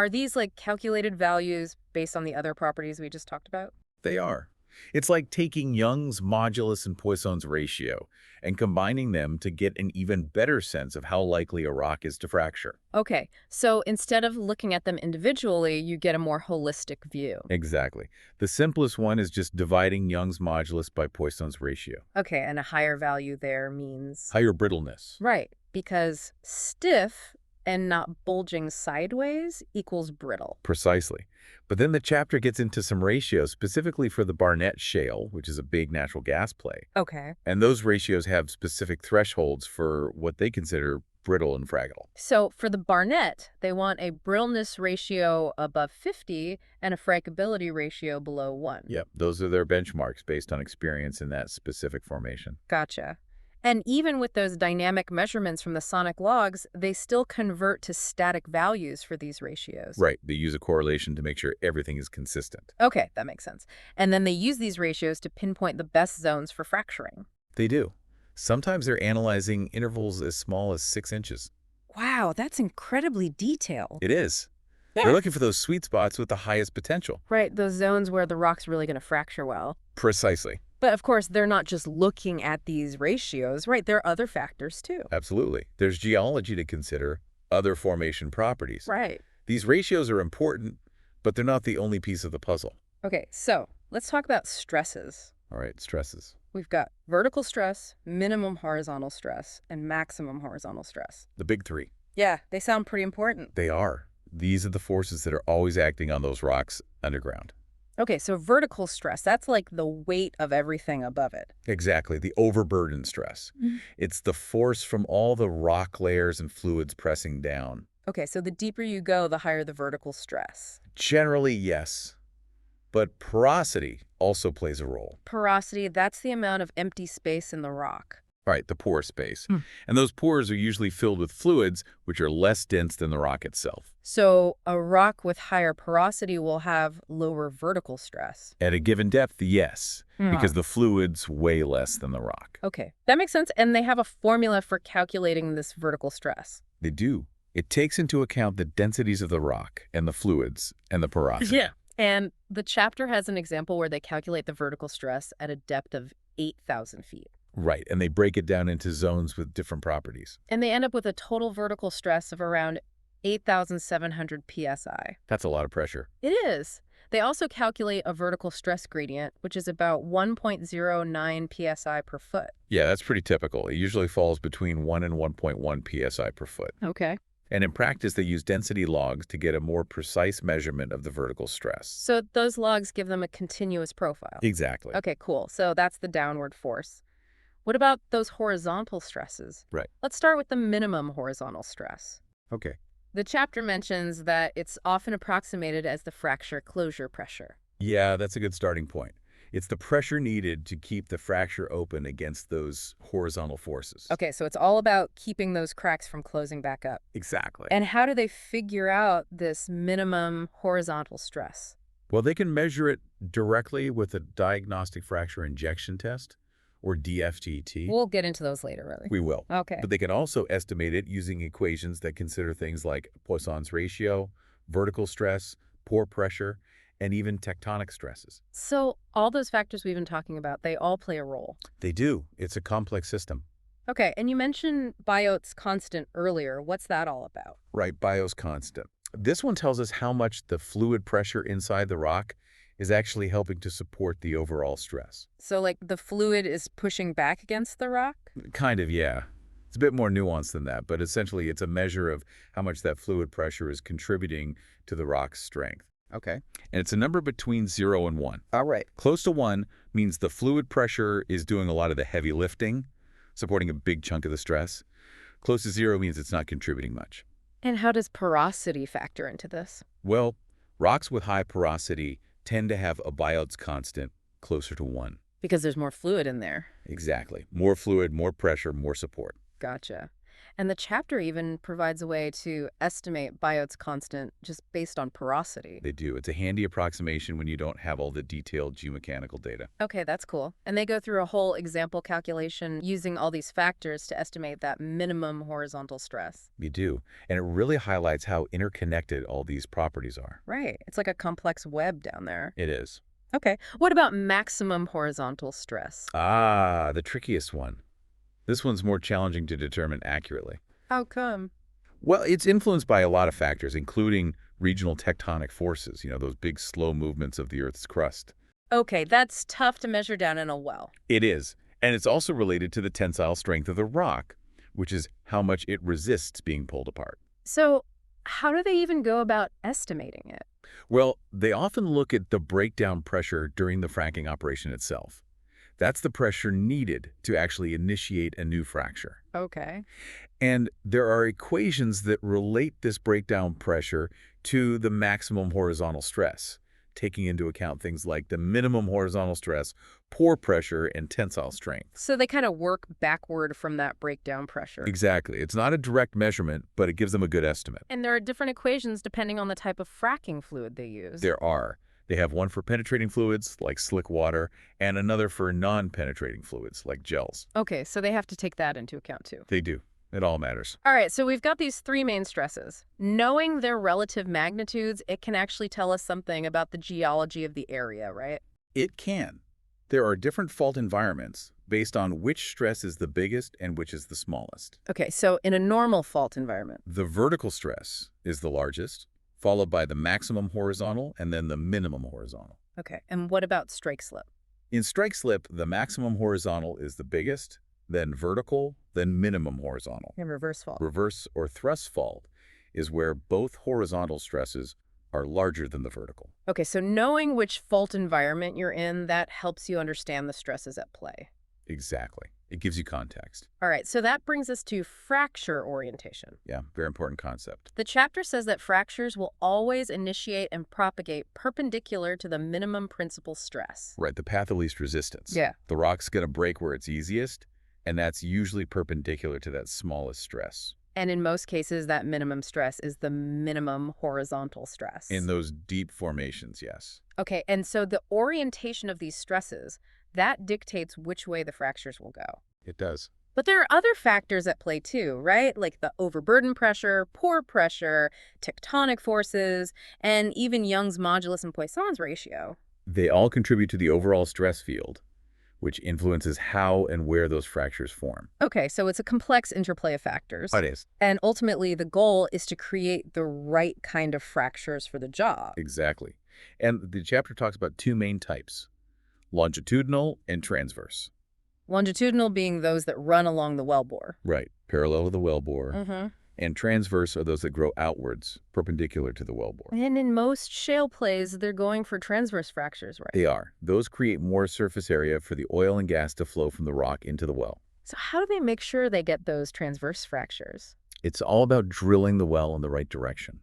these like calculated values based on the other properties we just talked about? They are. It's like taking Young's modulus and Poisson's ratio and combining them to get an even better sense of how likely a rock is to fracture. Okay, so instead of looking at them individually, you get a more holistic view. Exactly. The simplest one is just dividing Young's modulus by Poisson's ratio. Okay, and a higher value there means... Higher brittleness. Right, because stiff and not bulging sideways equals brittle. Precisely. But then the chapter gets into some ratios specifically for the Barnett Shale, which is a big natural gas play. Okay. And those ratios have specific thresholds for what they consider brittle and fragile. So for the Barnett, they want a brittleness ratio above 50 and a fragility ratio below 1. Yep, those are their benchmarks based on experience in that specific formation. Gotcha. And even with those dynamic measurements from the sonic logs, they still convert to static values for these ratios. Right, they use a correlation to make sure everything is consistent. Okay, that makes sense. And then they use these ratios to pinpoint the best zones for fracturing. They do. Sometimes they're analyzing intervals as small as 6 inches. Wow, that's incredibly detailed. It is. They're looking for those sweet spots with the highest potential. Right, those zones where the rock's really going to fracture well. Precisely. But of course, they're not just looking at these ratios, right? There are other factors too. Absolutely. There's geology to consider, other formation properties. Right. These ratios are important, but they're not the only piece of the puzzle. Okay, so let's talk about stresses. All right, stresses. We've got vertical stress, minimum horizontal stress, and maximum horizontal stress. The big three. Yeah, they sound pretty important. They are. These are the forces that are always acting on those rocks underground. Okay, so vertical stress, that's like the weight of everything above it. Exactly, the overburden stress. It's the force from all the rock layers and fluids pressing down. Okay, so the deeper you go, the higher the vertical stress. Generally, yes. But porosity also plays a role. Porosity, that's the amount of empty space in the rock. Right, the pore space. And those pores are usually filled with fluids, which are less dense than the rock itself. So a rock with higher porosity will have lower vertical stress. At a given depth, yes, because the fluids weigh less than the rock. Okay, that makes sense. And they have a formula for calculating this vertical stress. They do. It takes into account the densities of the rock and the fluids and the porosity. Yeah. And the chapter has an example where they calculate the vertical stress at a depth of 8,000 feet. Right, and they break it down into zones with different properties. And they end up with a total vertical stress of around 8,700 psi. That's a lot of pressure. It is. They also calculate a vertical stress gradient, which is about 1.09 psi per foot. Yeah, that's pretty typical. It usually falls between 1 and 1.1 psi per foot. Okay. And in practice, they use density logs to get a more precise measurement of the vertical stress. So those logs give them a continuous profile. Exactly. Okay, cool. So that's the downward force. What about those horizontal stresses? Right. Let's start with the minimum horizontal stress. Okay. The chapter mentions that it's often approximated as the fracture closure pressure. Yeah, that's a good starting point. It's the pressure needed to keep the fracture open against those horizontal forces. Okay, so it's all about keeping those cracks from closing back up. Exactly. And how do they figure out this minimum horizontal stress? Well, they can measure it directly with a diagnostic fracture injection test, or DFGT. We'll get into those later, really. We will. Okay. But they can also estimate it using equations that consider things like Poisson's ratio, vertical stress, pore pressure, and even tectonic stresses. So all those factors we've been talking about, they all play a role. They do. It's a complex system. Okay, and you mentioned Biot's constant earlier. What's that all about? Right, Biot's constant. This one tells us how much the fluid pressure inside the rock is actually helping to support the overall stress. So, like, the fluid is pushing back against the rock? Kind of, yeah. It's a bit more nuanced than that, but essentially it's a measure of how much that fluid pressure is contributing to the rock's strength. Okay. And it's a number between 0 and 1. All right. Close to 1 means the fluid pressure is doing a lot of the heavy lifting, supporting a big chunk of the stress. Close to 0 means it's not contributing much. And how does porosity factor into this? Well, rocks with high porosity tend to have a Biot's constant closer to 1. Because there's more fluid in there. Exactly. More fluid, more pressure, more support. Gotcha. And the chapter even provides a way to estimate Biot's constant just based on porosity. They do. It's a handy approximation when you don't have all the detailed geomechanical data. Okay, that's cool. And they go through a whole example calculation using all these factors to estimate that minimum horizontal stress. You do. And it really highlights how interconnected all these properties are. Right. It's like a complex web down there. It is. Okay. What about maximum horizontal stress? Ah, the trickiest one. This one's more challenging to determine accurately. How come? Well, it's influenced by a lot of factors, including regional tectonic forces, those big slow movements of the Earth's crust. Okay, that's tough to measure down in a well. It is. And it's also related to the tensile strength of the rock, which is how much it resists being pulled apart. So how do they even go about estimating it? Well, they often look at the breakdown pressure during the fracking operation itself. That's the pressure needed to actually initiate a new fracture. Okay. And there are equations that relate this breakdown pressure to the maximum horizontal stress, taking into account things like the minimum horizontal stress, pore pressure, and tensile strength. So they kind of work backward from that breakdown pressure. Exactly. It's not a direct measurement, but it gives them a good estimate. And there are different equations depending on the type of fracking fluid they use. There are. They have one for penetrating fluids, like slick water, and another for non-penetrating fluids, like gels. Okay, so they have to take that into account too. They do. It all matters. All right, so we've got these three main stresses. Knowing their relative magnitudes, it can actually tell us something about the geology of the area, right? It can. There are different fault environments based on which stress is the biggest and which is the smallest. Okay, so in a normal fault environment. The vertical stress is the largest, followed by the maximum horizontal and then the minimum horizontal. Okay, and what about strike slip? In strike slip, the maximum horizontal is the biggest, then vertical, then minimum horizontal. In reverse fault. Reverse or thrust fault is where both horizontal stresses are larger than the vertical. Okay, so knowing which fault environment you're in, that helps you understand the stresses at play. Exactly. It gives you context. All right, so that brings us to fracture orientation. Yeah, very important concept. The chapter says that fractures will always initiate and propagate perpendicular to the minimum principal stress. Right, the path of least resistance. Yeah. The rock's going to break where it's easiest, and that's usually perpendicular to that smallest stress. And in most cases, that minimum stress is the minimum horizontal stress. In those deep formations, yes. Okay, and so the orientation of these stresses, that dictates which way the fractures will go. It does. But there are other factors at play too, right? Like the overburden pressure, pore pressure, tectonic forces, and even Young's modulus and Poisson's ratio. They all contribute to the overall stress field, which influences how and where those fractures form. Okay, so it's a complex interplay of factors. It is. And ultimately, the goal is to create the right kind of fractures for the job. Exactly. And the chapter talks about two main types, longitudinal and transverse. Longitudinal being those that run along the wellbore. Right, parallel to the wellbore. Mm-hmm. And transverse are those that grow outwards, perpendicular to the wellbore. And in most shale plays, they're going for transverse fractures, right? They are. Those create more surface area for the oil and gas to flow from the rock into the well. So how do they make sure they get those transverse fractures? It's all about drilling the well in the right direction.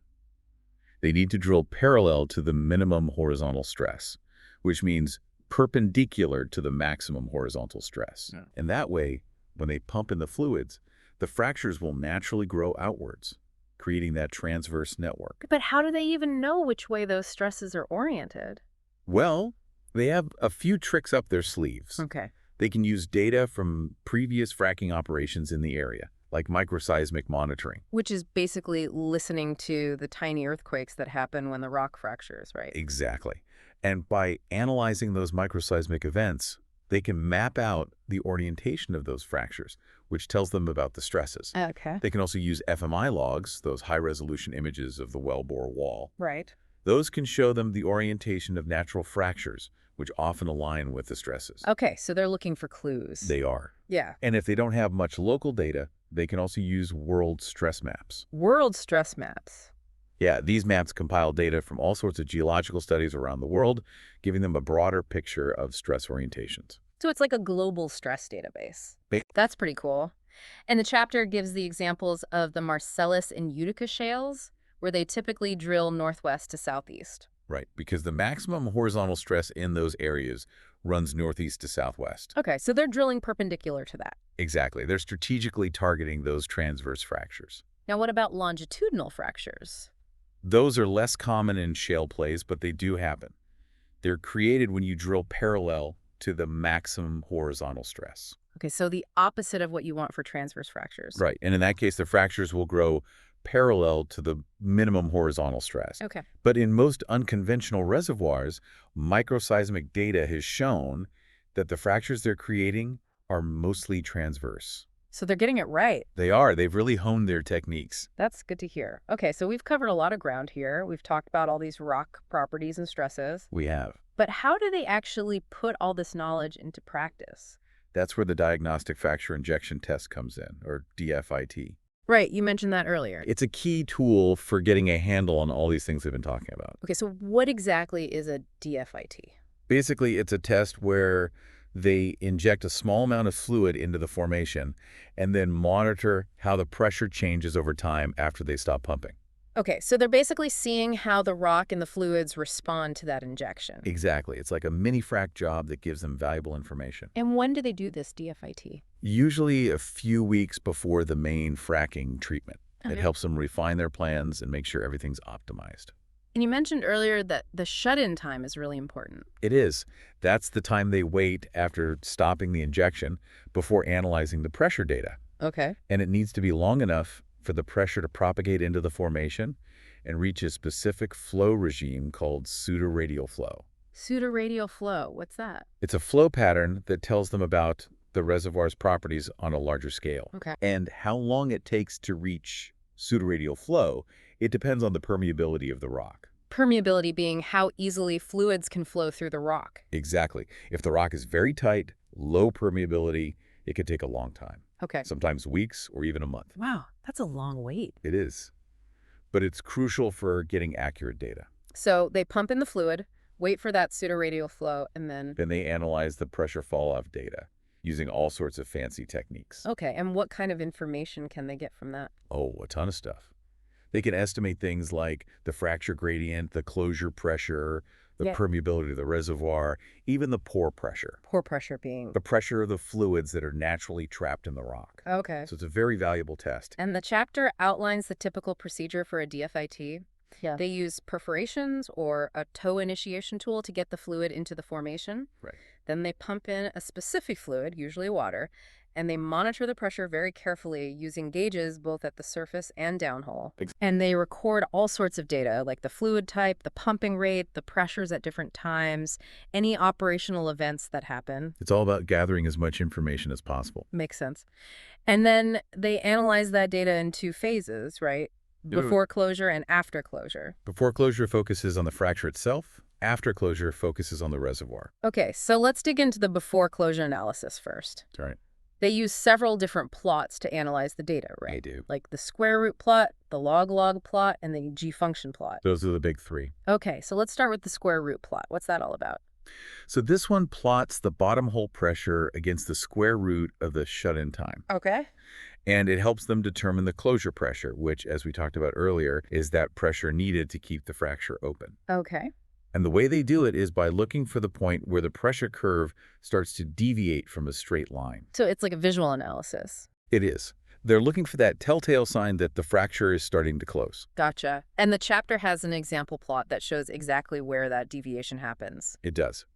They need to drill parallel to the minimum horizontal stress, which means perpendicular to the maximum horizontal stress. Yeah. And that way, when they pump in the fluids, the fractures will naturally grow outwards, creating that transverse network. But how do they even know which way those stresses are oriented? Well, they have a few tricks up their sleeves. Okay. They can use data from previous fracking operations in the area, like microseismic monitoring. Which is basically listening to the tiny earthquakes that happen when the rock fractures, right? Exactly. And by analyzing those microseismic events, they can map out the orientation of those fractures, which tells them about the stresses. Okay. They can also use FMI logs, those high-resolution images of the wellbore wall. Right. Those can show them the orientation of natural fractures, which often align with the stresses. Okay, so they're looking for clues. They are. Yeah. And if they don't have much local data, they can also use world stress maps. World stress maps. Yeah, these maps compile data from all sorts of geological studies around the world, giving them a broader picture of stress orientations. So it's like a global stress database. Ba- That's pretty cool. And the chapter gives the examples of the Marcellus and Utica shales, where they typically drill northwest to southeast. Right, because the maximum horizontal stress in those areas runs northeast to southwest. Okay, so they're drilling perpendicular to that. Exactly. They're strategically targeting those transverse fractures. Now, what about longitudinal fractures? Those are less common in shale plays, but they do happen. They're created when you drill parallel to the maximum horizontal stress. Okay, so the opposite of what you want for transverse fractures. Right, and in that case, the fractures will grow parallel to the minimum horizontal stress. Okay. But in most unconventional reservoirs, microseismic data has shown that the fractures they're creating are mostly transverse. So they're getting it right. They are. They've really honed their techniques. That's good to hear. Okay, so we've covered a lot of ground here. We've talked about all these rock properties and stresses. We have. But how do they actually put all this knowledge into practice? That's where the diagnostic fracture injection test comes in, or DFIT. Right, you mentioned that earlier. It's a key tool for getting a handle on all these things we've been talking about. Okay, so what exactly is a DFIT? Basically, it's a test where they inject a small amount of fluid into the formation and then monitor how the pressure changes over time after they stop pumping. Okay, so they're basically seeing how the rock and the fluids respond to that injection. Exactly. It's like a mini frac job that gives them valuable information. And when do they do this DFIT? Usually a few weeks before the main fracking treatment. It Okay. helps them refine their plans and make sure everything's optimized. And you mentioned earlier that the shut-in time is really important. It is. That's the time they wait after stopping the injection before analyzing the pressure data. Okay. And it needs to be long enough for the pressure to propagate into the formation and reach a specific flow regime called pseudoradial flow. Pseudoradial flow, what's that? It's a flow pattern that tells them about the reservoir's properties on a larger scale. Okay. And how long it takes to reach pseudoradial flow, it depends on the permeability of the rock. Permeability being how easily fluids can flow through the rock. Exactly. If the rock is very tight, low permeability, it could take a long time. Okay. Sometimes weeks or even a month. Wow, that's a long wait. It is. But it's crucial for getting accurate data. So they pump in the fluid, wait for that pseudoradial flow, and then... Then they analyze the pressure fall-off data using all sorts of fancy techniques. Okay, and what kind of information can they get from that? Oh, a ton of stuff. They can estimate things like the fracture gradient, the closure pressure, the Yeah. permeability of the reservoir, even the pore pressure, Pore pressure being... the pressure of the fluids that are naturally trapped in the rock. Okay. So it's a very valuable test. And the chapter outlines the typical procedure for a DFIT. Yeah. They use perforations or a toe initiation tool to get the fluid into the formation. Right. Then they pump in a specific fluid, usually water, and they monitor the pressure very carefully using gauges both at the surface and downhole. And they record all sorts of data, like the fluid type, the pumping rate, the pressures at different times, any operational events that happen. It's all about gathering as much information as possible. Makes sense. And then they analyze that data in two phases, right? Yeah. Before closure and after closure. Before closure focuses on the fracture itself. After closure focuses on the reservoir. Okay, so let's dig into the before closure analysis first. All right. They use several different plots to analyze the data, right? They do. Like the square root plot, the log-log plot, and the G-function plot. Those are the big three. Okay, so let's start with the square root plot. What's that all about? So this one plots the bottom hole pressure against the square root of the shut-in time. Okay. And it helps them determine the closure pressure, which, as we talked about earlier, is that pressure needed to keep the fracture open. Okay. And the way they do it is by looking for the point where the pressure curve starts to deviate from a straight line. So it's like a visual analysis. It is. They're looking for that telltale sign that the fracture is starting to close. Gotcha. And the chapter has an example plot that shows exactly where that deviation happens. It does.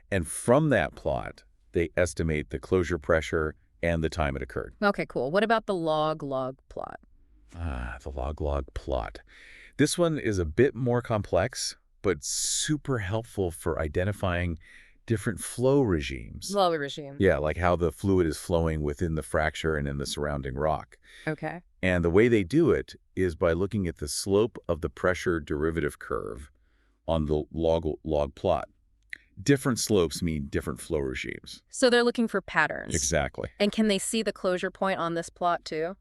And from that plot, they estimate the closure pressure and the time it occurred. Okay, cool. What about the log-log plot? The log-log plot. This one is a bit more complex, but super helpful for identifying different flow regimes. Flow regime. Yeah, like how the fluid is flowing within the fracture and in the surrounding rock. Okay. And the way they do it is by looking at the slope of the pressure derivative curve on the log plot. Different slopes mean different flow regimes. So they're looking for patterns. Exactly. And can they see the closure point on this plot too?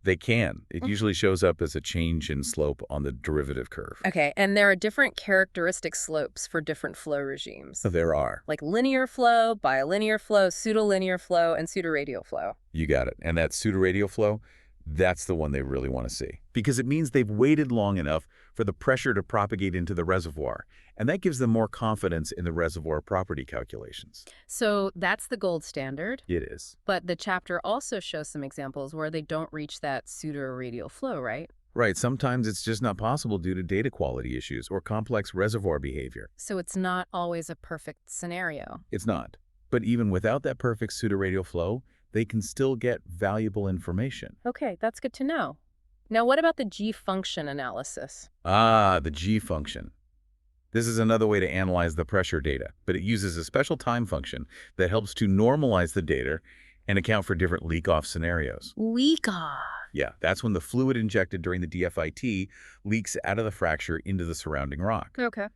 They can. It usually shows up as a change in slope on the derivative curve. Okay, and there are different characteristic slopes for different flow regimes. There are. Like linear flow, bilinear flow, pseudolinear flow, and pseudoradial flow. You got it. And that pseudoradial flow, that's the one they really want to see. Because it means they've waited long enough for the pressure to propagate into the reservoir. And that gives them more confidence in the reservoir property calculations. So that's the gold standard. It is. But the chapter also shows some examples where they don't reach that pseudoradial flow, right? Right. Sometimes it's just not possible due to data quality issues or complex reservoir behavior. So it's not always a perfect scenario. It's not. But even without that perfect pseudoradial flow, they can still get valuable information. Okay, that's good to know. Now, what about the G-function analysis? The G function. This is another way to analyze the pressure data, but it uses a special time function that helps to normalize the data and account for different leak-off scenarios. Leak-off. Yeah, that's when the fluid injected during the DFIT leaks out of the fracture into the surrounding rock. Okay.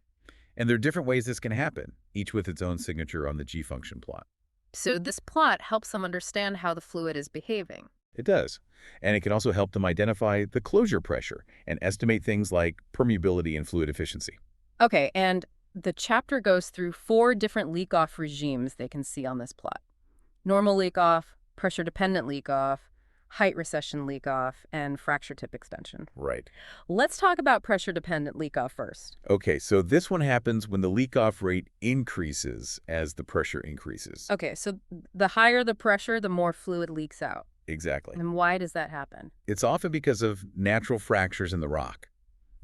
And there are different ways this can happen, each with its own signature on the G function plot. So this plot helps them understand how the fluid is behaving. It does. And it can also help them identify the closure pressure and estimate things like permeability and fluid efficiency. Okay, and the chapter goes through 4 different leak-off regimes they can see on this plot. Normal leak-off, pressure-dependent leak-off, height recession leak-off, and fracture tip extension. Right. Let's talk about pressure-dependent leak-off first. Okay, so this one happens when the leak-off rate increases as the pressure increases. Okay, so the higher the pressure, the more fluid leaks out. Exactly. And why does that happen? It's often because of natural fractures in the rock.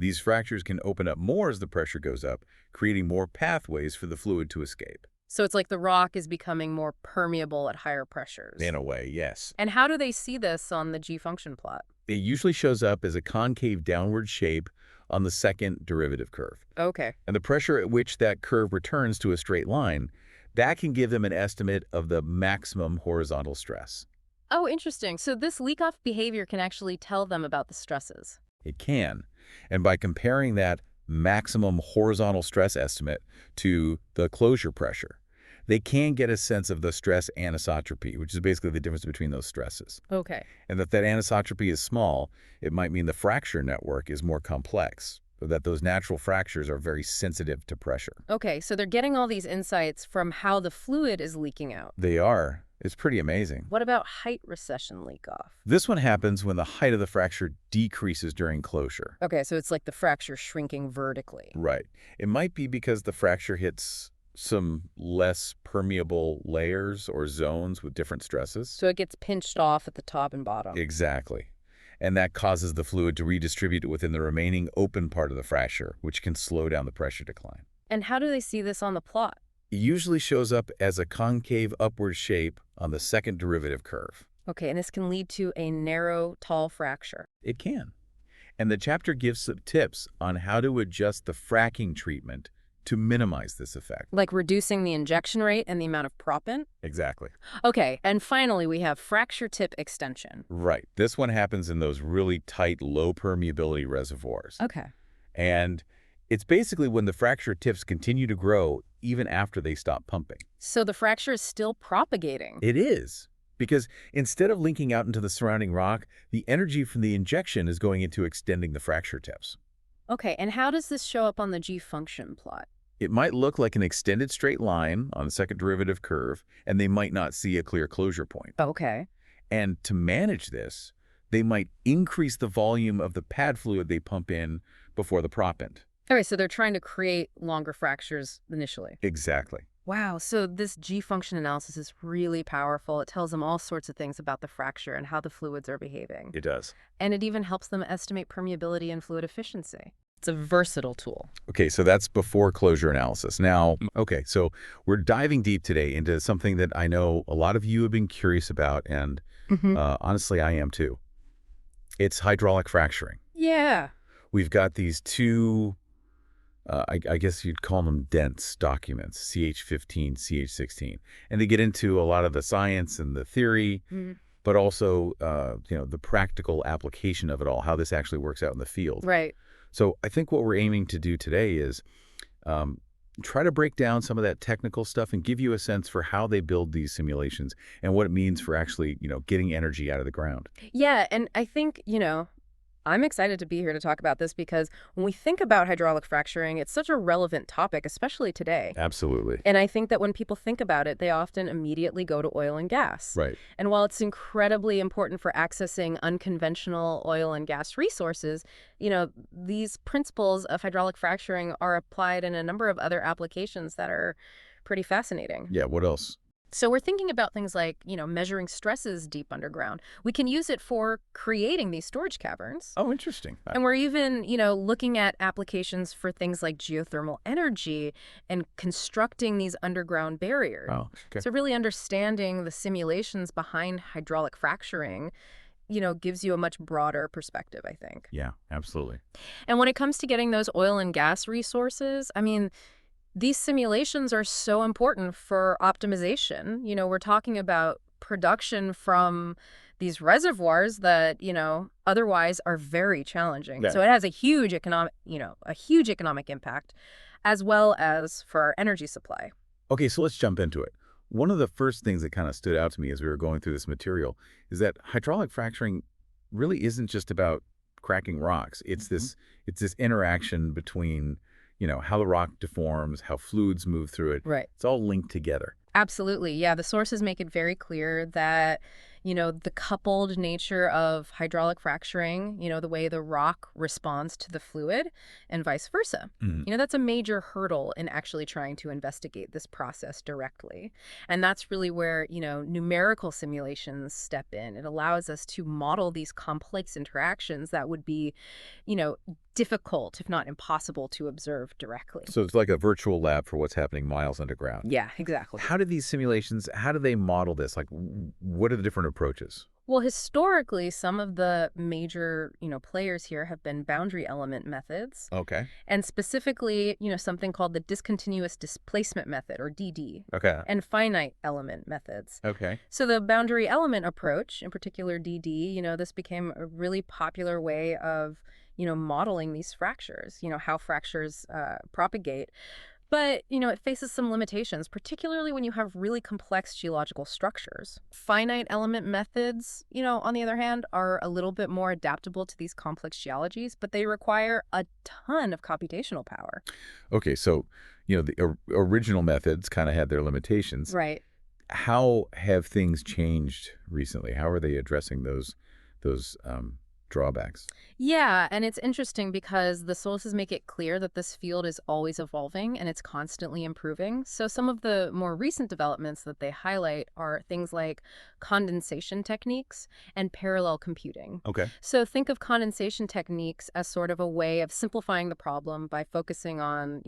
These fractures can open up more as the pressure goes up, creating more pathways for the fluid to escape. So it's like the rock is becoming more permeable at higher pressures. In a way, yes. And how do they see this on the G-function plot? It usually shows up as a concave downward shape on the second derivative curve. Okay. And the pressure at which that curve returns to a straight line, that can give them an estimate of the maximum horizontal stress. Oh, interesting. So this leak-off behavior can actually tell them about the stresses. It can. And by comparing that maximum horizontal stress estimate to the closure pressure, they can get a sense of the stress anisotropy, which is basically the difference between those stresses. Okay. And that anisotropy is small, it might mean the fracture network is more complex, or that those natural fractures are very sensitive to pressure. Okay, so they're getting all these insights from how the fluid is leaking out. They are. It's pretty amazing. What about height recession leak-off? This one happens when the height of the fracture decreases during closure. Okay, so it's like the fracture shrinking vertically. Right. It might be because the fracture hits some less permeable layers or zones with different stresses. So it gets pinched off at the top and bottom. Exactly. And that causes the fluid to redistribute within the remaining open part of the fracture, which can slow down the pressure decline. And how do they see this on the plot? It usually shows up as a concave upward shape on the second derivative curve. Okay, and this can lead to a narrow, tall fracture. It can. And the chapter gives some tips on how to adjust the fracking treatment to minimize this effect. Like reducing the injection rate and the amount of proppant? Exactly. Okay, and finally we have fracture tip extension. Right. This one happens in those really tight, low permeability reservoirs. Okay. And it's basically when the fracture tips continue to grow even after they stop pumping. So the fracture is still propagating. It is. Because instead of linking out into the surrounding rock, the energy from the injection is going into extending the fracture tips. Okay, and how does this show up on the G-function plot? It might look like an extended straight line on the second derivative curve, and they might not see a clear closure point. Okay. And to manage this, they might increase the volume of the pad fluid they pump in before the proppant. All right, so they're trying to create longer fractures initially. Exactly. Wow, so this G-function analysis is really powerful. It tells them all sorts of things about the fracture and how the fluids are behaving. It does. And it even helps them estimate permeability and fluid efficiency. It's a versatile tool. Okay, so that's before closure analysis. Now, okay, so we're diving deep today into something that I know a lot of you have been curious about, and honestly, I am too. It's hydraulic fracturing. Yeah. We've got these two, I guess you'd call them dense documents, CH15, CH16. And they get into a lot of the science and the theory, but also, the practical application of it all, how this actually works out in the field. Right. So I think what we're aiming to do today is try to break down some of that technical stuff and give you a sense for how they build these simulations and what it means for actually, getting energy out of the ground. Yeah, and I think, I'm excited to be here to talk about this because when we think about hydraulic fracturing, it's such a relevant topic, especially today. Absolutely. And I think that when people think about it, they often immediately go to oil and gas. Right. And while it's incredibly important for accessing unconventional oil and gas resources, these principles of hydraulic fracturing are applied in a number of other applications that are pretty fascinating. Yeah, what else? So we're thinking about things like, measuring stresses deep underground. We can use it for creating these storage caverns. Oh, interesting. And we're even, looking at applications for things like geothermal energy and constructing these underground barriers. Oh, okay. So really understanding the simulations behind hydraulic fracturing, gives you a much broader perspective, I think. Yeah, absolutely. And when it comes to getting those oil and gas resources, these simulations are so important for optimization. We're talking about production from these reservoirs that, otherwise are very challenging. Yeah. So it has a huge economic impact, as well as for our energy supply. Okay, so let's jump into it. One of the first things that kind of stood out to me as we were going through this material is that hydraulic fracturing really isn't just about cracking rocks. It's this interaction between, how the rock deforms, how fluids move through it. Right. It's all linked together. Absolutely. Yeah, the sources make it very clear that, the coupled nature of hydraulic fracturing, the way the rock responds to the fluid and vice versa. Mhm. That's a major hurdle in actually trying to investigate this process directly. And that's really where, numerical simulations step in. It allows us to model these complex interactions that would be, you know, difficult, if not impossible, to observe directly. So it's like a virtual lab for what's happening miles underground. Yeah, exactly. How do these simulations, how do they model this? Like, what are the different approaches? Well, historically, some of the major, players here have been boundary element methods, Okay. and specifically, something called the discontinuous displacement method, or DD, Okay. and finite element methods. Okay. So the boundary element approach, in particular DD, this became a really popular way of, modeling these fractures, how fractures propagate. But, it faces some limitations, particularly when you have really complex geological structures. Finite element methods, on the other hand, are a little bit more adaptable to these complex geologies, but they require a ton of computational power. Okay. So, the original methods kind of had their limitations. Right. How have things changed recently? How are they addressing those drawbacks? Yeah, and it's interesting because the sources make it clear that this field is always evolving and it's constantly improving. So some of the more recent developments that they highlight are things like condensation techniques and parallel computing. Okay. So think of condensation techniques as sort of a way of simplifying the problem by focusing on,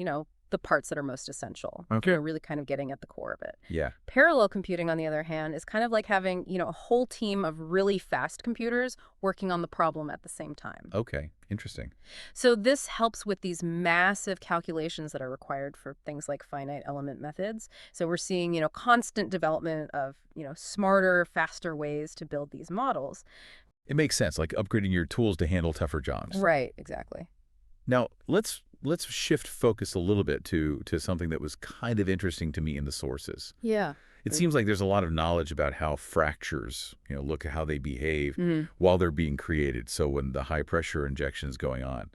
the parts that are most essential. Okay. Really kind of getting at the core of it. Yeah. Parallel computing, on the other hand, is kind of like having, a whole team of really fast computers working on the problem at the same time. Okay. Interesting. So this helps with these massive calculations that are required for things like finite element methods. So we're seeing, constant development of, smarter, faster ways to build these models. It makes sense, like upgrading your tools to handle tougher jobs. Right, exactly. Now, let's shift focus a little bit to something that was kind of interesting to me in the sources. Yeah. It seems like there's a lot of knowledge about how fractures, look at how they behave Mhm. while they're being created. So when the high pressure injection is going on.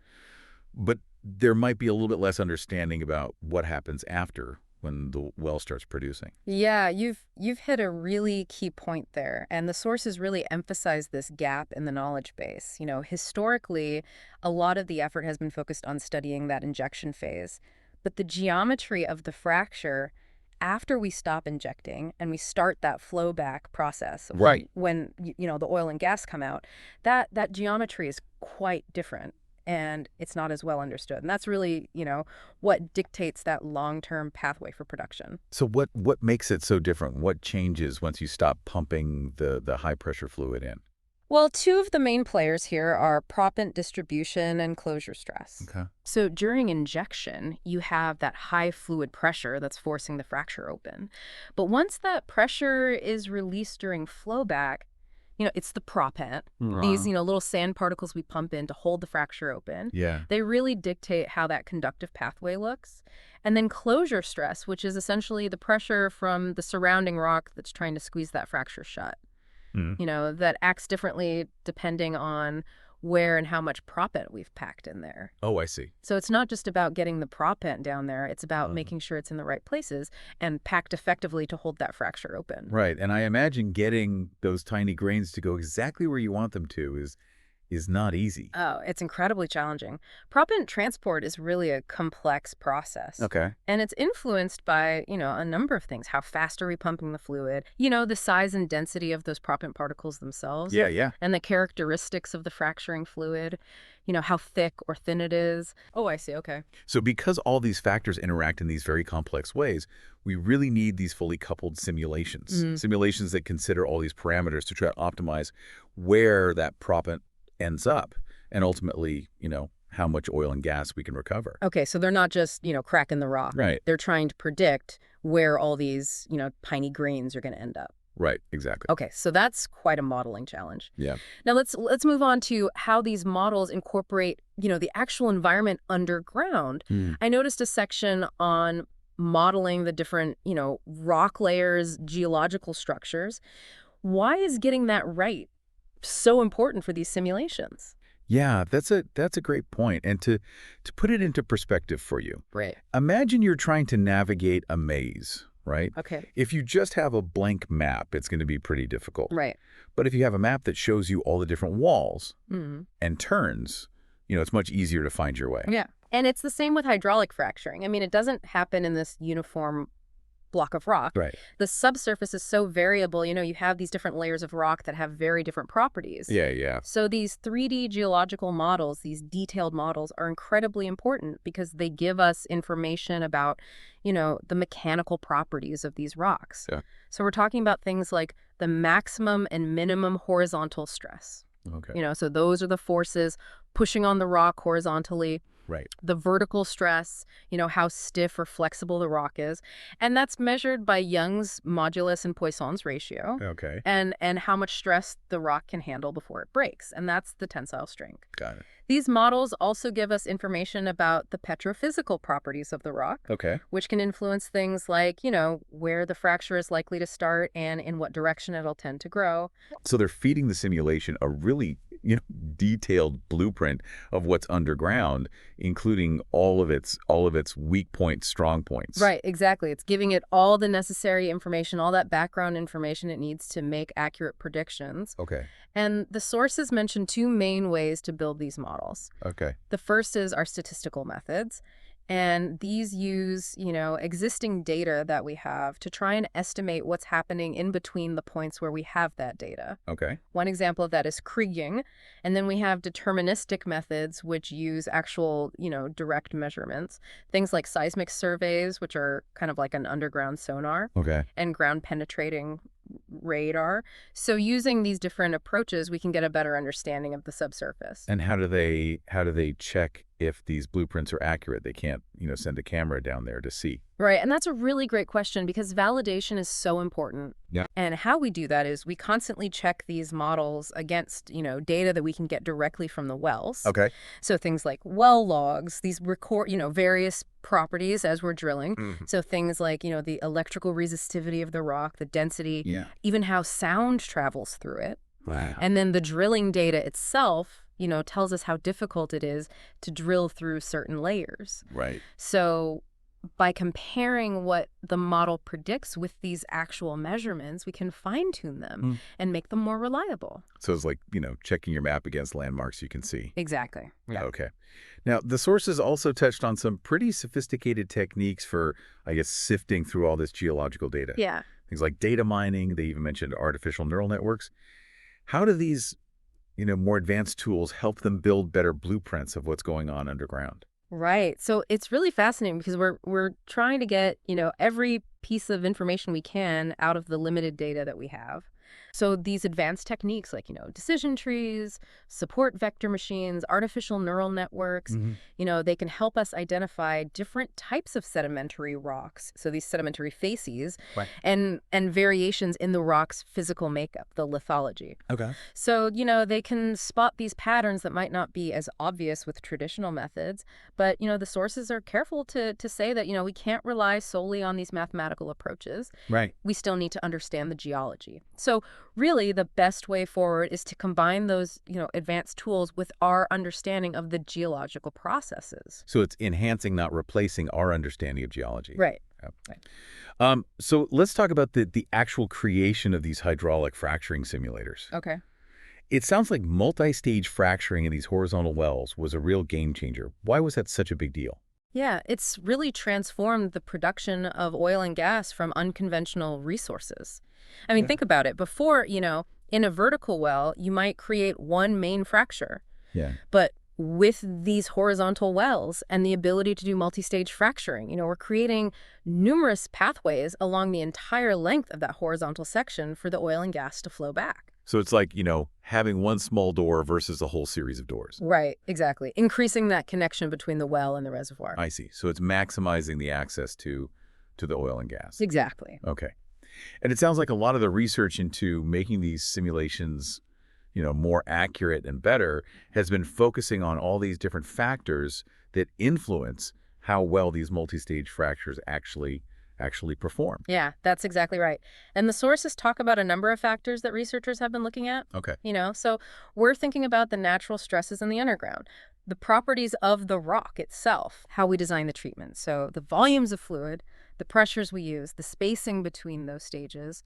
But there might be a little bit less understanding about what happens after when the well starts producing. Yeah, you've hit a really key point there, and the sources really emphasize this gap in the knowledge base. Historically, a lot of the effort has been focused on studying that injection phase, but the geometry of the fracture after we stop injecting and we start that flow back process of Right. when the oil and gas come out, that geometry is quite different. And it's not as well understood. And that's really, what dictates that long-term pathway for production. So what makes it so different? What changes once you stop pumping the high pressure fluid in? Well, two of the main players here are proppant distribution and closure stress. Okay. So during injection, you have that high fluid pressure that's forcing the fracture open. But once that pressure is released during flowback, it's the proppant, these, little sand particles we pump in to hold the fracture open. Yeah. They really dictate how that conductive pathway looks. And then closure stress, which is essentially the pressure from the surrounding rock that's trying to squeeze that fracture shut. That acts differently depending on where and how much proppant we've packed in there. Oh, I see. So it's not just about getting the proppant down there. It's about making sure it's in the right places and packed effectively to hold that fracture open. Right. And I imagine getting those tiny grains to go exactly where you want them to is not easy. Oh, it's incredibly challenging. Proppant transport is really a complex process. Okay. And it's influenced by, a number of things. How fast are we pumping the fluid? The size and density of those proppant particles themselves. Yeah, yeah. And the characteristics of the fracturing fluid. How thick or thin it is. Oh, I see. Okay. So because all these factors interact in these very complex ways, we really need these fully coupled simulations. Simulations that consider all these parameters to try to optimize where that proppant ends up and ultimately, how much oil and gas we can recover. Okay, so they're not just, cracking the rock. Right. They're trying to predict where all these, tiny grains are going to end up. Right, exactly. Okay, so that's quite a modeling challenge. Yeah. Now let's move on to how these models incorporate, the actual environment underground. I noticed a section on modeling the different, rock layers, geological structures. Why is getting that right so important for these simulations? Yeah, that's a great point. And to put it into perspective for you, Right. imagine you're trying to navigate a maze, right? Okay. If you just have a blank map, it's going to be pretty difficult. Right. But if you have a map that shows you all the different walls Mhm. and turns, it's much easier to find your way. Yeah. And it's the same with hydraulic fracturing. I mean, it doesn't happen in this uniform block of rock. Right. The subsurface is so variable. You have these different layers of rock that have very different properties. Yeah, yeah. So these 3D geological models, these detailed models, are incredibly important because they give us information about, the mechanical properties of these rocks. Yeah. So we're talking about things like the maximum and minimum horizontal stress. Okay. So those are the forces pushing on the rock horizontally. Right. The vertical stress, how stiff or flexible the rock is. And that's measured by Young's modulus and Poisson's ratio. Okay. And how much stress the rock can handle before it breaks. And that's the tensile strength. Got it. These models also give us information about the petrophysical properties of the rock, Okay. which can influence things like, where the fracture is likely to start and in what direction it'll tend to grow. So they're feeding the simulation a really, detailed blueprint of what's underground, including all of its weak points, strong points. Right, exactly. It's giving it all the necessary information, all that background information it needs to make accurate predictions. Okay. And the sources mention two main ways to build these models. Okay. The first is our statistical methods. And these use, existing data that we have to try and estimate what's happening in between the points where we have that data. Okay. One example of that is kriging. And then we have deterministic methods, which use actual, direct measurements. Things like seismic surveys, which are kind of like an underground sonar, Okay. and ground penetrating radar. So using these different approaches, we can get a better understanding of the subsurface. And how do they check if these blueprints are accurate? They can't, send a camera down there to see. Right. And that's a really great question because validation is so important. Yeah. And how we do that is we constantly check these models against, data that we can get directly from the wells. Okay. So things like well logs, these record, various properties as we're drilling. Mhm. So things like, the electrical resistivity of the rock, the density, Yeah. even how sound travels through it. Wow. And then the drilling data itself, tells us how difficult it is to drill through certain layers. Right. So by comparing what the model predicts with these actual measurements, we can fine-tune them and make them more reliable. So it's like, checking your map against landmarks you can see. Exactly. Yeah. Okay. Now, the sources also touched on some pretty sophisticated techniques for, I guess, sifting through all this geological data. Yeah. Things like data mining. They even mentioned artificial neural networks. How do these, more advanced tools help them build better blueprints of what's going on underground? Right. So it's really fascinating because we're trying to get, every piece of information we can out of the limited data that we have. So these advanced techniques like, decision trees, support vector machines, artificial neural networks, they can help us identify different types of sedimentary rocks. So these sedimentary facies Right. and variations in the rock's physical makeup, the lithology. Okay. So, they can spot these patterns that might not be as obvious with traditional methods. But, the sources are careful to say that, we can't rely solely on these mathematical approaches. Right. We still need to understand the geology. So really, the best way forward is to combine those, advanced tools with our understanding of the geological processes. So it's enhancing, not replacing our understanding of geology. Right. Yep. Right. So let's talk about the actual creation of these hydraulic fracturing simulators. Okay. It sounds like multi-stage fracturing in these horizontal wells was a real game changer. Why was that such a big deal? Yeah, it's really transformed the production of oil and gas from unconventional resources. I mean, think about it. Before, in a vertical well, you might create one main fracture. Yeah. But with these horizontal wells and the ability to do multi-stage fracturing, we're creating numerous pathways along the entire length of that horizontal section for the oil and gas to flow back. So it's like, having one small door versus a whole series of doors. Right, exactly. Increasing that connection between the well and the reservoir. I see. So it's maximizing the access to the oil and gas. Exactly. Okay. And it sounds like a lot of the research into making these simulations, more accurate and better has been focusing on all these different factors that influence how well these multi-stage fractures actually perform. Yeah, that's exactly right. And the sources talk about a number of factors that researchers have been looking at. Okay. So we're thinking about the natural stresses in the underground, the properties of the rock itself, how we design the treatment. So the volumes of fluid, the pressures we use, the spacing between those stages,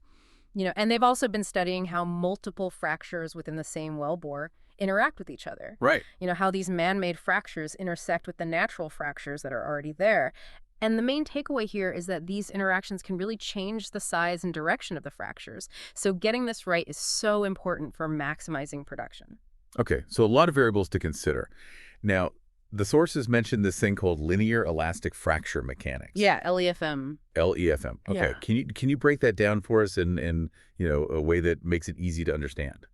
and they've also been studying how multiple fractures within the same wellbore interact with each other. Right. How these man-made fractures intersect with the natural fractures that are already there. And the main takeaway here is that these interactions can really change the size and direction of the fractures. So getting this right is so important for maximizing production. Okay, so a lot of variables to consider. Now, the sources mentioned this thing called linear elastic fracture mechanics. Yeah, LEFM. LEFM. Okay. Yeah. Can you break that down for us in a way that makes it easy to understand?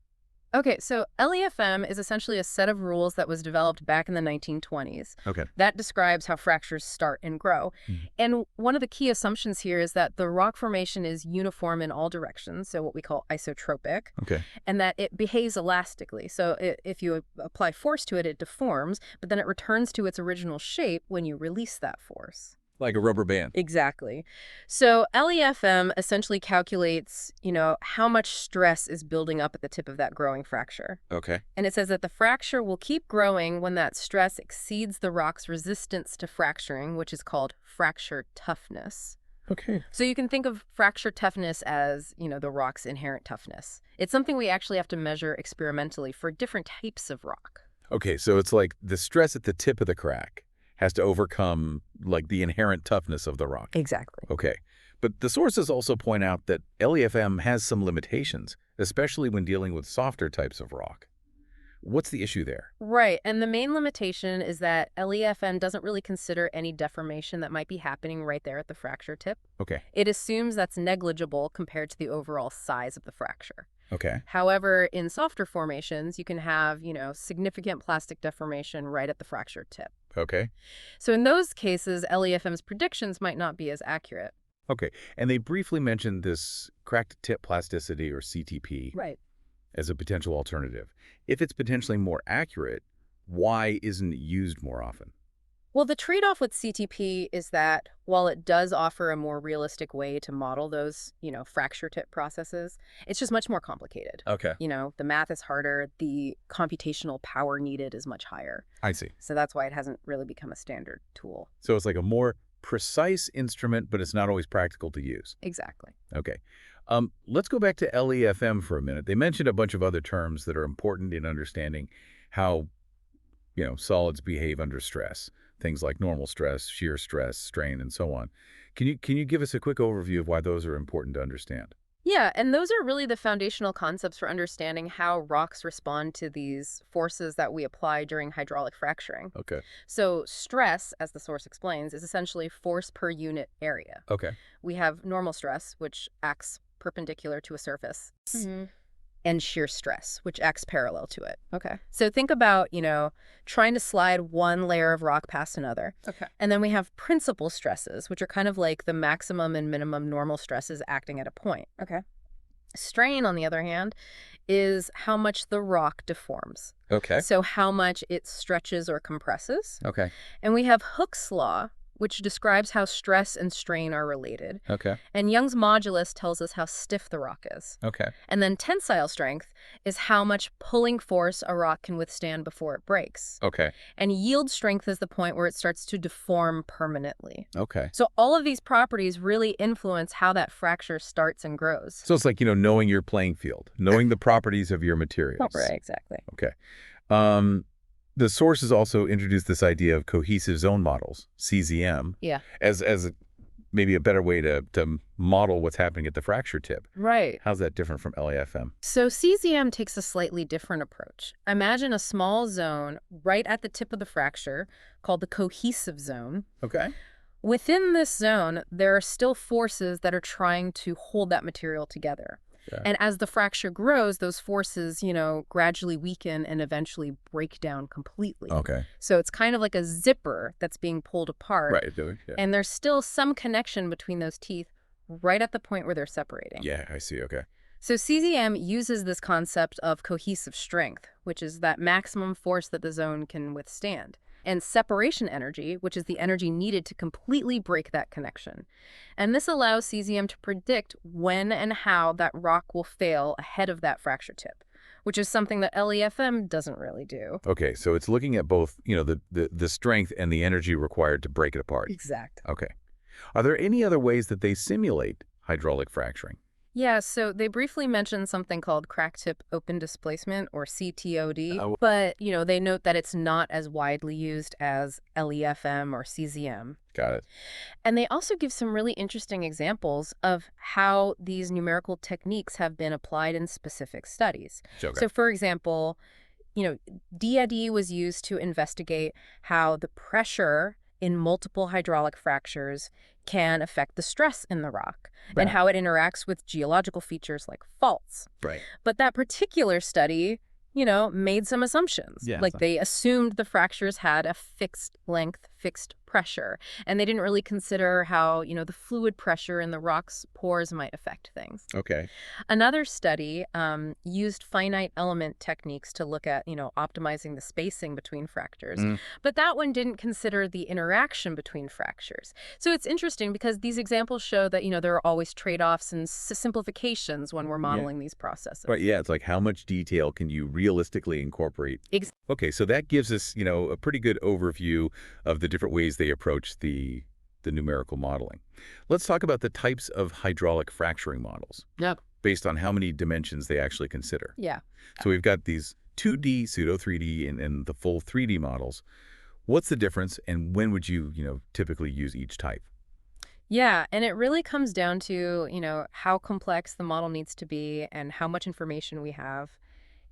Okay, so LEFM is essentially a set of rules that was developed back in the 1920s. Okay. That describes how fractures start and grow. And one of the key assumptions here is that the rock formation is uniform in all directions, so what we call isotropic, Okay. and that it behaves elastically. So if you apply force to it, it deforms, but then it returns to its original shape when you release that force. Like a rubber band. Exactly. So LEFM essentially calculates, how much stress is building up at the tip of that growing fracture. Okay. And it says that the fracture will keep growing when that stress exceeds the rock's resistance to fracturing, which is called fracture toughness. Okay. So you can think of fracture toughness as, the rock's inherent toughness. It's something we actually have to measure experimentally for different types of rock. Okay, so it's like the stress at the tip of the crack has to overcome like the inherent toughness of the rock. Exactly. Okay. But the sources also point out that LEFM has some limitations, especially when dealing with softer types of rock. What's the issue there? Right. And the main limitation is that LEFM doesn't really consider any deformation that might be happening right there at the fracture tip. Okay. It assumes that's negligible compared to the overall size of the fracture. Okay. However, in softer formations, you can have, significant plastic deformation right at the fracture tip. Okay. So in those cases, LEFM's predictions might not be as accurate. Okay. And they briefly mentioned this cracked tip plasticity, or CTP, Right. as a potential alternative. If it's potentially more accurate, why isn't it used more often? Well, the trade-off with CTP is that while it does offer a more realistic way to model those, fracture tip processes, it's just much more complicated. Okay. The math is harder, the computational power needed is much higher. I see. So that's why it hasn't really become a standard tool. So it's like a more precise instrument, but it's not always practical to use. Exactly. Okay. Let's go back to LEFM for a minute. They mentioned a bunch of other terms that are important in understanding how, solids behave under stress. Things like normal stress, shear stress, strain, and so on. Can you give us a quick overview of why those are important to understand? Yeah, and those are really the foundational concepts for understanding how rocks respond to these forces that we apply during hydraulic fracturing. Okay. So stress, as the source explains, is essentially force per unit area. Okay. We have normal stress, which acts perpendicular to a surface, and shear stress, which acts parallel to it. Okay. So think about, trying to slide one layer of rock past another. Okay. And then we have principal stresses, which are kind of like the maximum and minimum normal stresses acting at a point. Okay. Strain, on the other hand, is how much the rock deforms. Okay. So how much it stretches or compresses. Okay. And we have Hooke's law, which describes how stress and strain are related. Okay. And Young's modulus tells us how stiff the rock is. Okay. And then tensile strength is how much pulling force a rock can withstand before it breaks. Okay. And yield strength is the point where it starts to deform permanently. Okay. So all of these properties really influence how that fracture starts and grows. So it's like, knowing your playing field, knowing the properties of your materials. Right, exactly. Okay. The sources also introduced this idea of cohesive zone models, CZM, Yeah. as maybe a better way to model what's happening at the fracture tip. Right. How's that different from LAFM? So CZM takes a slightly different approach. Imagine a small zone right at the tip of the fracture called the cohesive zone. Okay. Within this zone, there are still forces that are trying to hold that material together. Yeah. And as the fracture grows, those forces, gradually weaken and eventually break down completely. Okay. So it's kind of like a zipper that's being pulled apart. Right. Yeah. And there's still some connection between those teeth right at the point where they're separating. Yeah, I see. Okay. So CZM uses this concept of cohesive strength, which is that maximum force that the zone can withstand. and separation energy, which is the energy needed to completely break that connection. And this allows cesium to predict when and how that rock will fail ahead of that fracture tip, which is something that LEFM doesn't really do. Okay, so it's looking at both, the strength and the energy required to break it apart. Exact. Okay. Are there any other ways that they simulate hydraulic fracturing? Yeah, so they briefly mentioned something called crack tip open displacement, or CTOD, Oh. but, they note that it's not as widely used as LEFM or CZM. Got it. And they also give some really interesting examples of how these numerical techniques have been applied in specific studies. Okay. So, for example, DID was used to investigate how the pressure in multiple hydraulic fractures can affect the stress in the rock and how it interacts with geological features like faults. Right. But that particular study, made some assumptions. Yeah. Like they assumed the fractures had a fixed length, fixed pressure, and they didn't really consider how, the fluid pressure in the rock's pores might affect things. Okay. Another study used finite element techniques to look at, optimizing the spacing between fractures. But that one didn't consider the interaction between fractures. So it's interesting because these examples show that, there are always trade-offs and simplifications when we're modeling these processes. Right, yeah, it's like how much detail can you realistically incorporate? Okay, so that gives us, a pretty good overview of the different ways they approach the numerical modeling. Let's talk about the types of hydraulic fracturing models. Yep. Based on how many dimensions they actually consider. Yeah. So we've got these 2D, pseudo 3D, and the full 3D models. What's the difference, and when would you, typically use each type? Yeah, and it really comes down to, how complex the model needs to be and how much information we have.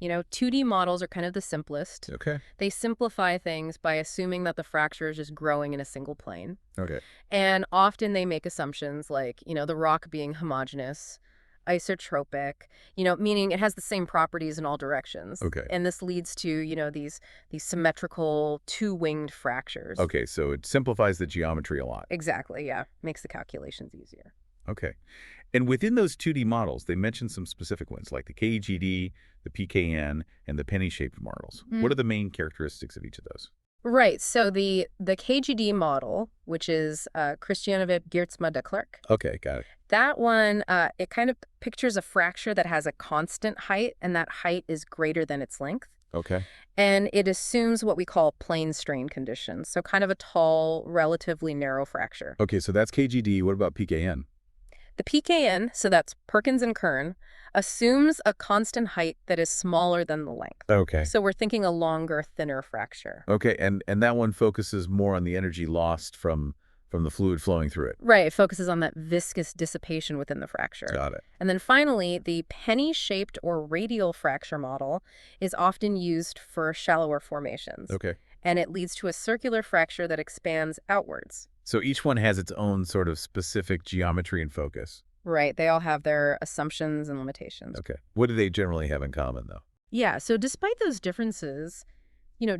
2D models are kind of the simplest. Okay. They simplify things by assuming that the fracture is just growing in a single plane. Okay. And often they make assumptions like, the rock being homogeneous, isotropic, meaning it has the same properties in all directions. Okay. And this leads to, these symmetrical two-winged fractures. Okay, so it simplifies the geometry a lot. Exactly, yeah. Makes the calculations easier. Okay. And within those 2D models, they mentioned some specific ones like the KGD, the PKN, and the penny-shaped models. What are the main characteristics of each of those? Right. So the KGD model, which is Christianovit Geertsma de Klerk, Okay, got it. that one, it kind of pictures a fracture that has a constant height, and that height is greater than its length. Okay. And it assumes what we call plane strain conditions, so kind of a tall, relatively narrow fracture. Okay, so that's KGD. What about PKN? The PKN, so that's Perkins and Kern, assumes a constant height that is smaller than the length. Okay. So we're thinking a longer, thinner fracture. Okay, and that one focuses more on the energy lost from the fluid flowing through it. Right, it focuses on that viscous dissipation within the fracture. Got it. And then finally, the penny-shaped or radial fracture model is often used for shallower formations. Okay. And it leads to a circular fracture that expands outwards. So each one has its own sort of specific geometry and focus. Right, they all have their assumptions and limitations. Okay. What do they generally have in common, though? Yeah, so despite those differences,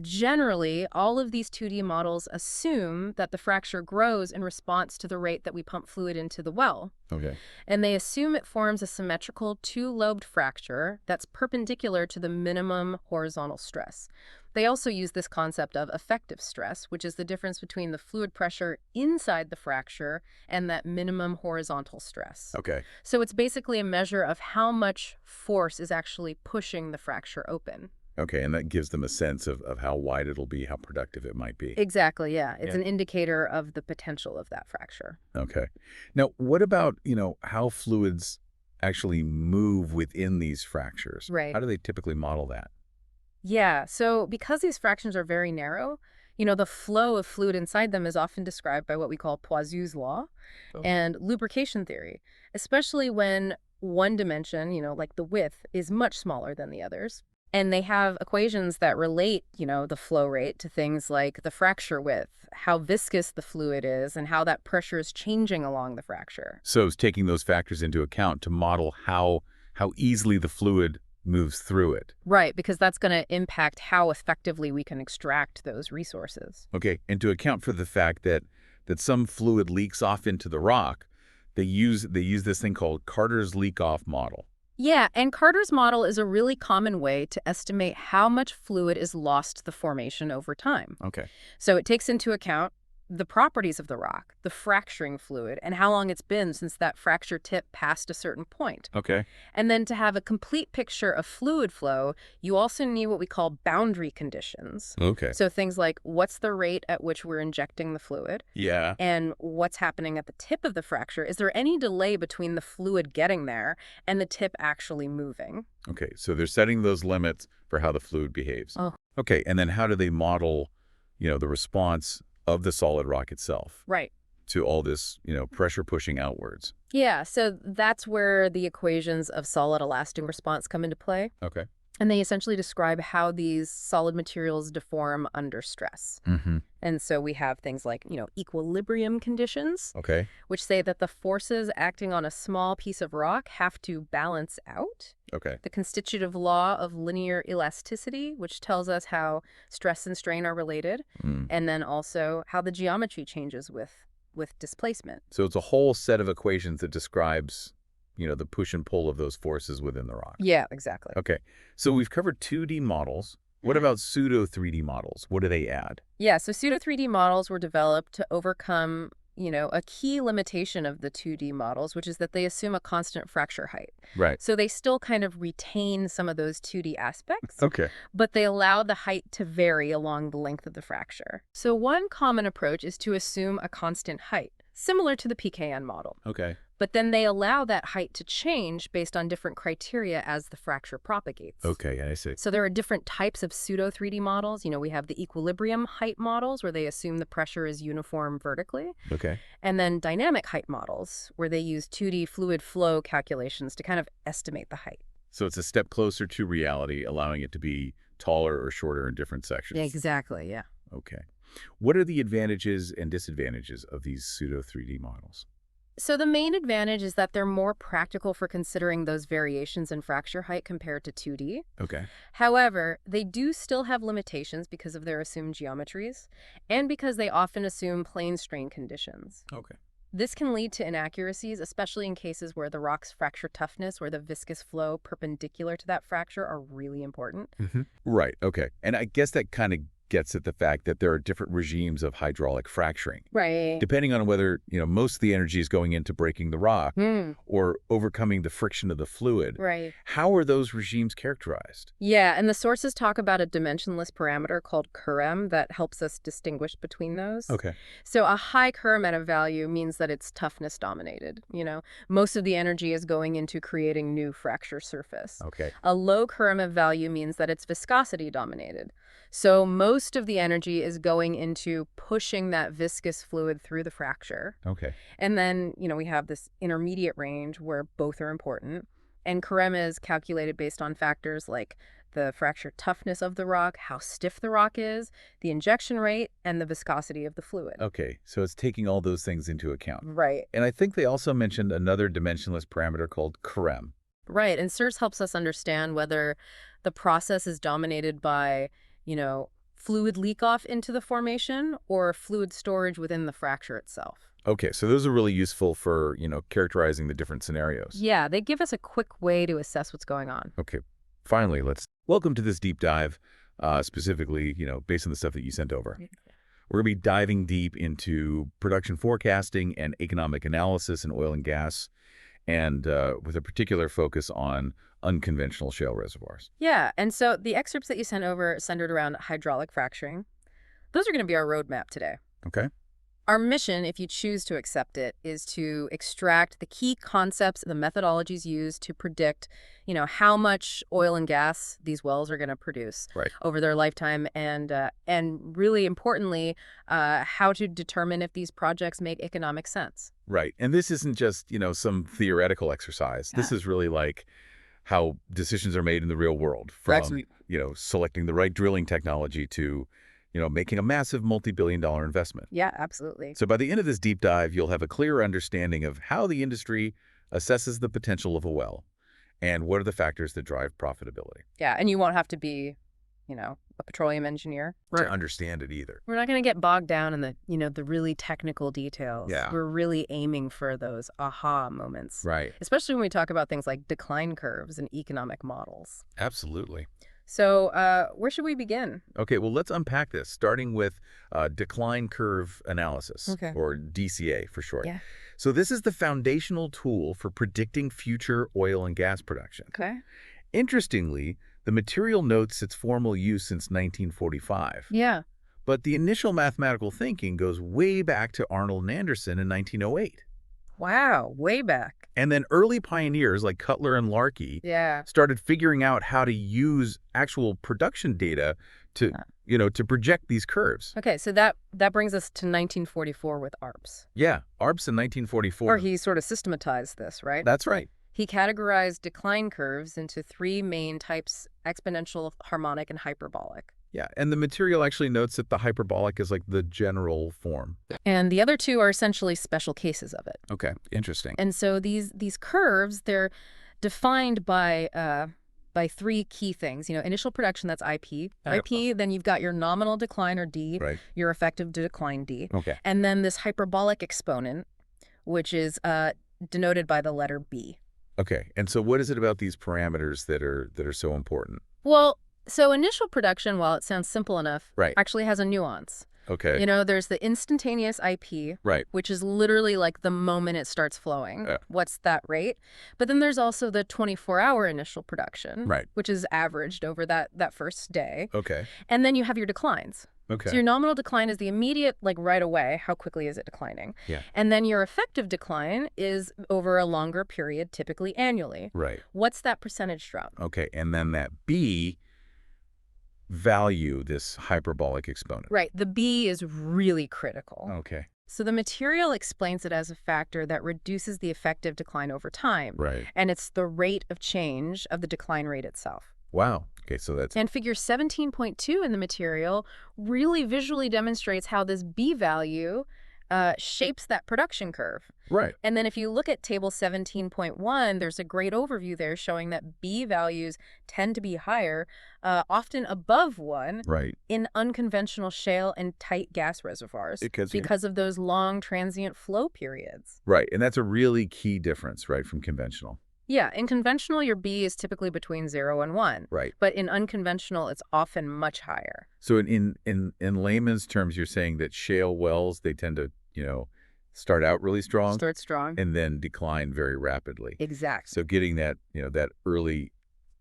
generally, all of these 2D models assume that the fracture grows in response to the rate that we pump fluid into the well. Okay. And they assume it forms a symmetrical two-lobed fracture that's perpendicular to the minimum horizontal stress. They also use this concept of effective stress, which is the difference between the fluid pressure inside the fracture and that minimum horizontal stress. Okay. So it's basically a measure of how much force is actually pushing the fracture open. Okay, and that gives them a sense of how wide it'll be, how productive it might be. Exactly, yeah. It's an indicator of the potential of that fracture. Okay. Now, what about, how fluids actually move within these fractures? Right. How do they typically model that? Yeah, so because these fractions are very narrow, the flow of fluid inside them is often described by what we call Poiseuille's law and lubrication theory, especially when one dimension, like the width, is much smaller than the others. And they have equations that relate, the flow rate to things like the fracture width, how viscous the fluid is, and how that pressure is changing along the fracture. So it's taking those factors into account to model how easily the fluid moves through it. Right, because that's going to impact how effectively we can extract those resources. Okay, and to account for the fact that some fluid leaks off into the rock, they use this thing called Carter's leak-off model. Yeah, and Carter's model is a really common way to estimate how much fluid is lost to the formation over time. Okay. So it takes into account the properties of the rock, the fracturing fluid, and how long it's been since that fracture tip passed a certain point. Okay. And then to have a complete picture of fluid flow, you also need what we call boundary conditions. Okay. So things like what's the rate at which we're injecting the fluid Yeah. and what's happening at the tip of the fracture. Is there any delay between the fluid getting there and the tip actually moving? Okay. So they're setting those limits for how the fluid behaves. Oh, Okay. And then how do they model, the response of the solid rock itself right. to all this, pressure pushing outwards? Yeah, so that's where the equations of solid elastic response come into play. Okay. And they essentially describe how these solid materials deform under stress. Mm-hmm. And so we have things like, equilibrium conditions, Okay. which say that the forces acting on a small piece of rock have to balance out. Okay. The constitutive law of linear elasticity, which tells us how stress and strain are related, Mm. and then also how the geometry changes with displacement. So it's a whole set of equations that describes, the push and pull of those forces within the rock. Yeah, exactly. Okay. So we've covered 2D models. What about pseudo 3D models? What do they add? Yeah, so pseudo 3D models were developed to overcome, a key limitation of the 2D models, which is that they assume a constant fracture height. Right. So they still kind of retain some of those 2D aspects, Okay. but they allow the height to vary along the length of the fracture. So one common approach is to assume a constant height, similar to the PKN model. Okay. But then they allow that height to change based on different criteria as the fracture propagates. Okay, I see. So there are different types of pseudo 3D models. We have the equilibrium height models where they assume the pressure is uniform vertically. Okay. And then dynamic height models where they use 2D fluid flow calculations to kind of estimate the height. So it's a step closer to reality, allowing it to be taller or shorter in different sections. Yeah, exactly, yeah. Okay. What are the advantages and disadvantages of these pseudo 3D models? So the main advantage is that they're more practical for considering those variations in fracture height compared to 2D. Okay. However, they do still have limitations because of their assumed geometries and because they often assume plane strain conditions. Okay. This can lead to inaccuracies, especially in cases where the rock's fracture toughness or the viscous flow perpendicular to that fracture are really important. Mm-hmm. Right. Okay. And I guess that kind of gets at the fact that there are different regimes of hydraulic fracturing. Right. Depending on whether, most of the energy is going into breaking the rock or overcoming the friction of the fluid. Right. How are those regimes characterized? Yeah, and the sources talk about a dimensionless parameter called currem that helps us distinguish between those. Okay. So a high currem value means that it's toughness dominated. Most of the energy is going into creating new fracture surface. Okay. A low currem value means that it's viscosity dominated. So most of the energy is going into pushing that viscous fluid through the fracture. Okay. And then, we have this intermediate range where both are important. And currem is calculated based on factors like the fracture toughness of the rock, how stiff the rock is, the injection rate, and the viscosity of the fluid. Okay. So it's taking all those things into account. Right. And I think they also mentioned another dimensionless parameter called currem. Right. And SIRS helps us understand whether the process is dominated by, fluid leak off into the formation or fluid storage within the fracture itself. Okay, so those are really useful for, characterizing the different scenarios. Yeah, they give us a quick way to assess what's going on. Okay, finally, welcome to this deep dive, specifically, based on the stuff that you sent over. Yeah. We're going to be diving deep into production forecasting and economic analysis in oil and gas, and with a particular focus on unconventional shale reservoirs. Yeah, and so the excerpts that you sent over centered around hydraulic fracturing. Those are going to be our roadmap today. Okay. Our mission, if you choose to accept it, is to extract the key concepts, the methodologies used to predict, how much oil and gas these wells are going to produce over their lifetime, and really importantly, how to determine if these projects make economic sense. Right, and this isn't just, some theoretical exercise. This is really like how decisions are made in the real world, from, selecting the right drilling technology to, making a massive multi-billion-dollar investment. Yeah, absolutely. So by the end of this deep dive, you'll have a clearer understanding of how the industry assesses the potential of a well and what are the factors that drive profitability. Yeah, and you won't have to be, a petroleum engineer, to understand it either. we're not going to get bogged down in the really technical details. Yeah. We're really aiming for those aha moments, Right. especially when we talk about things like decline curves and economic models. Absolutely. So where should we begin? Okay, well, let's unpack this, starting with decline curve analysis, Okay. or DCA for short. Yeah. So this is the foundational tool for predicting future oil and gas production. Okay. Interestingly, the material notes its formal use since 1945. Yeah. But the initial mathematical thinking goes way back to Arnold and Anderson in 1908. Wow. Way back. And then early pioneers like Cutler and Larkey Yeah. started figuring out how to use actual production data to, to project these curves. Okay, so that brings us to 1944 with ARPS. Yeah, ARPS in 1944. Or he sort of systematized this, right? That's right. He categorized decline curves into three main types: exponential, harmonic, and hyperbolic. Yeah, and the material actually notes that the hyperbolic is like the general form. And the other two are essentially special cases of it. Okay, interesting. And so these curves, they're defined by three key things. Initial production, that's IP. IP, then you've got your nominal decline, or D, Right. your effective decline, D. Okay. And then this hyperbolic exponent, which is denoted by the letter B. Okay, and so what is it about these parameters that are so important? Well, so initial production, while it sounds simple enough, Right. actually has a nuance. Okay. There's the instantaneous IP, Right. which is literally like the moment it starts flowing. Yeah. What's that rate? But then there's also the 24-hour initial production, Right. which is averaged over that first day. Okay. And then you have your declines. Okay. So your nominal decline is the immediate, like right away, how quickly is it declining? Yeah. And then your effective decline is over a longer period, typically annually. Right. What's that percentage drop? Okay, and then that B value, this hyperbolic exponent. Right. The B is really critical. Okay. So the material explains it as a factor that reduces the effective decline over time. Right. And it's the rate of change of the decline rate itself. Wow. Okay, so that's... And figure 17.2 in the material really visually demonstrates how this B value shapes that production curve. Right. And then if you look at table 17.1, there's a great overview there showing that B values tend to be higher, often above 1, Right. in unconventional shale and tight gas reservoirs because of those long transient flow periods. Right, and that's a really key difference, right, from conventional. Yeah, in conventional, your B is typically between 0 and 1. Right. But in unconventional, it's often much higher. So in layman's terms, you're saying that shale wells, they tend to, start out really strong. Start strong. And then decline very rapidly. Exactly. So getting that, that early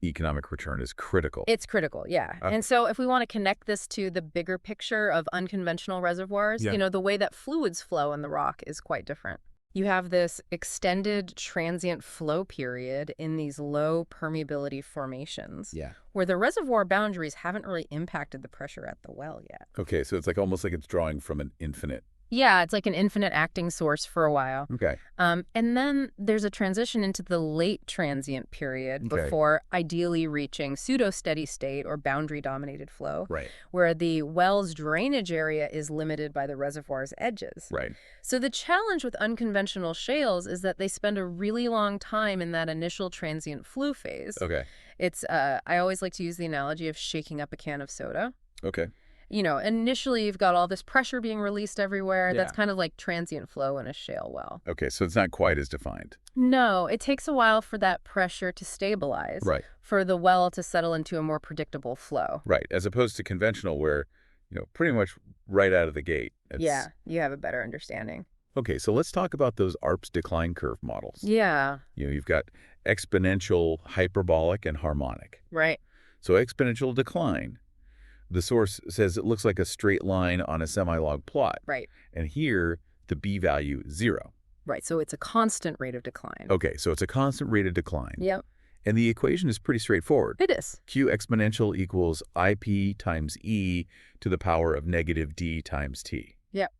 economic return is critical. It's critical, yeah. And so if we want to connect this to the bigger picture of unconventional reservoirs, Yeah. the way that fluids flow in the rock is quite different. You have this extended transient flow period in these low permeability formations Yeah. where the reservoir boundaries haven't really impacted the pressure at the well yet. Okay, so it's like almost like it's drawing from an infinite. Yeah, it's like an infinite acting source for a while. Okay. And then there's a transition into the late transient period Okay. before ideally reaching pseudo-steady state or boundary-dominated flow, Right. where the well's drainage area is limited by the reservoir's edges. Right. So the challenge with unconventional shales is that they spend a really long time in that initial transient flow phase. Okay. It's I always like to use the analogy of shaking up a can of soda. Okay. Initially you've got all this pressure being released everywhere. Yeah. That's kind of like transient flow in a shale well. Okay, so it's not quite as defined. No, it takes a while for that pressure to stabilize, Right. for the well to settle into a more predictable flow. Right, as opposed to conventional where, pretty much right out of the gate. Yeah, you have a better understanding. Okay, so let's talk about those ARPS decline curve models. Yeah, You've got exponential, hyperbolic, and harmonic. right. So exponential decline, the source says it looks like a straight line on a semi-log plot. Right. And here, the B value, 0. Right, so it's a constant rate of decline. Okay, so it's a constant rate of decline. Yep, And the equation is pretty straightforward. it is. Q exponential equals IP times E to the power of negative D times T. Yep.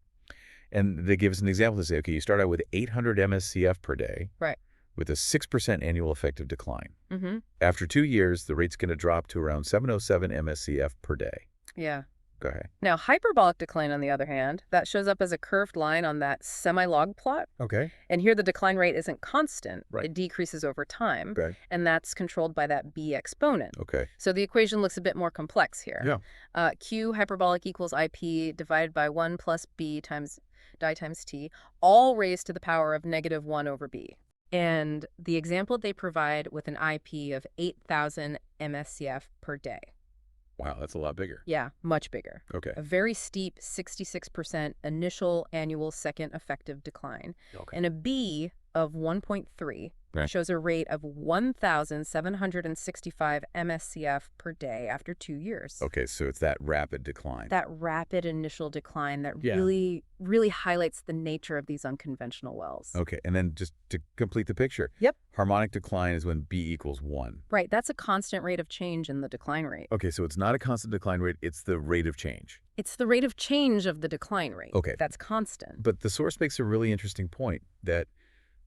And they give us an example to say, okay, you start out with 800 MSCF per day. Right. With a 6% annual effective decline. Mm-hmm. After 2 years, the rate's going to drop to around 707 MSCF per day. Yeah. Go ahead. Now, hyperbolic decline, on the other hand, that shows up as a curved line on that semi-log plot. Okay. And here the decline rate isn't constant. Right. It decreases over time. Okay. And that's controlled by that B exponent. Okay. So the equation looks a bit more complex here. Yeah. Q hyperbolic equals IP divided by 1 plus B times di times T, all raised to the power of -1 over B. And the example they provide with an IP of 8,000 MSCF per day. Wow, that's a lot bigger. Yeah, much bigger. Okay. A very steep 66% initial annual second effective decline. Okay. And a B of 1.3 Right. shows a rate of 1,765 MSCF per day after 2 years. Okay, so it's that rapid decline. That rapid initial decline that Yeah. really highlights the nature of these unconventional wells. Okay, and then just to complete the picture. Yep. Harmonic decline is when B equals 1. Right, that's a constant rate of change in the decline rate. Okay, so it's not a constant decline rate, it's the rate of change. It's the rate of change of the decline rate. Okay. That's constant. But the source makes a really interesting point that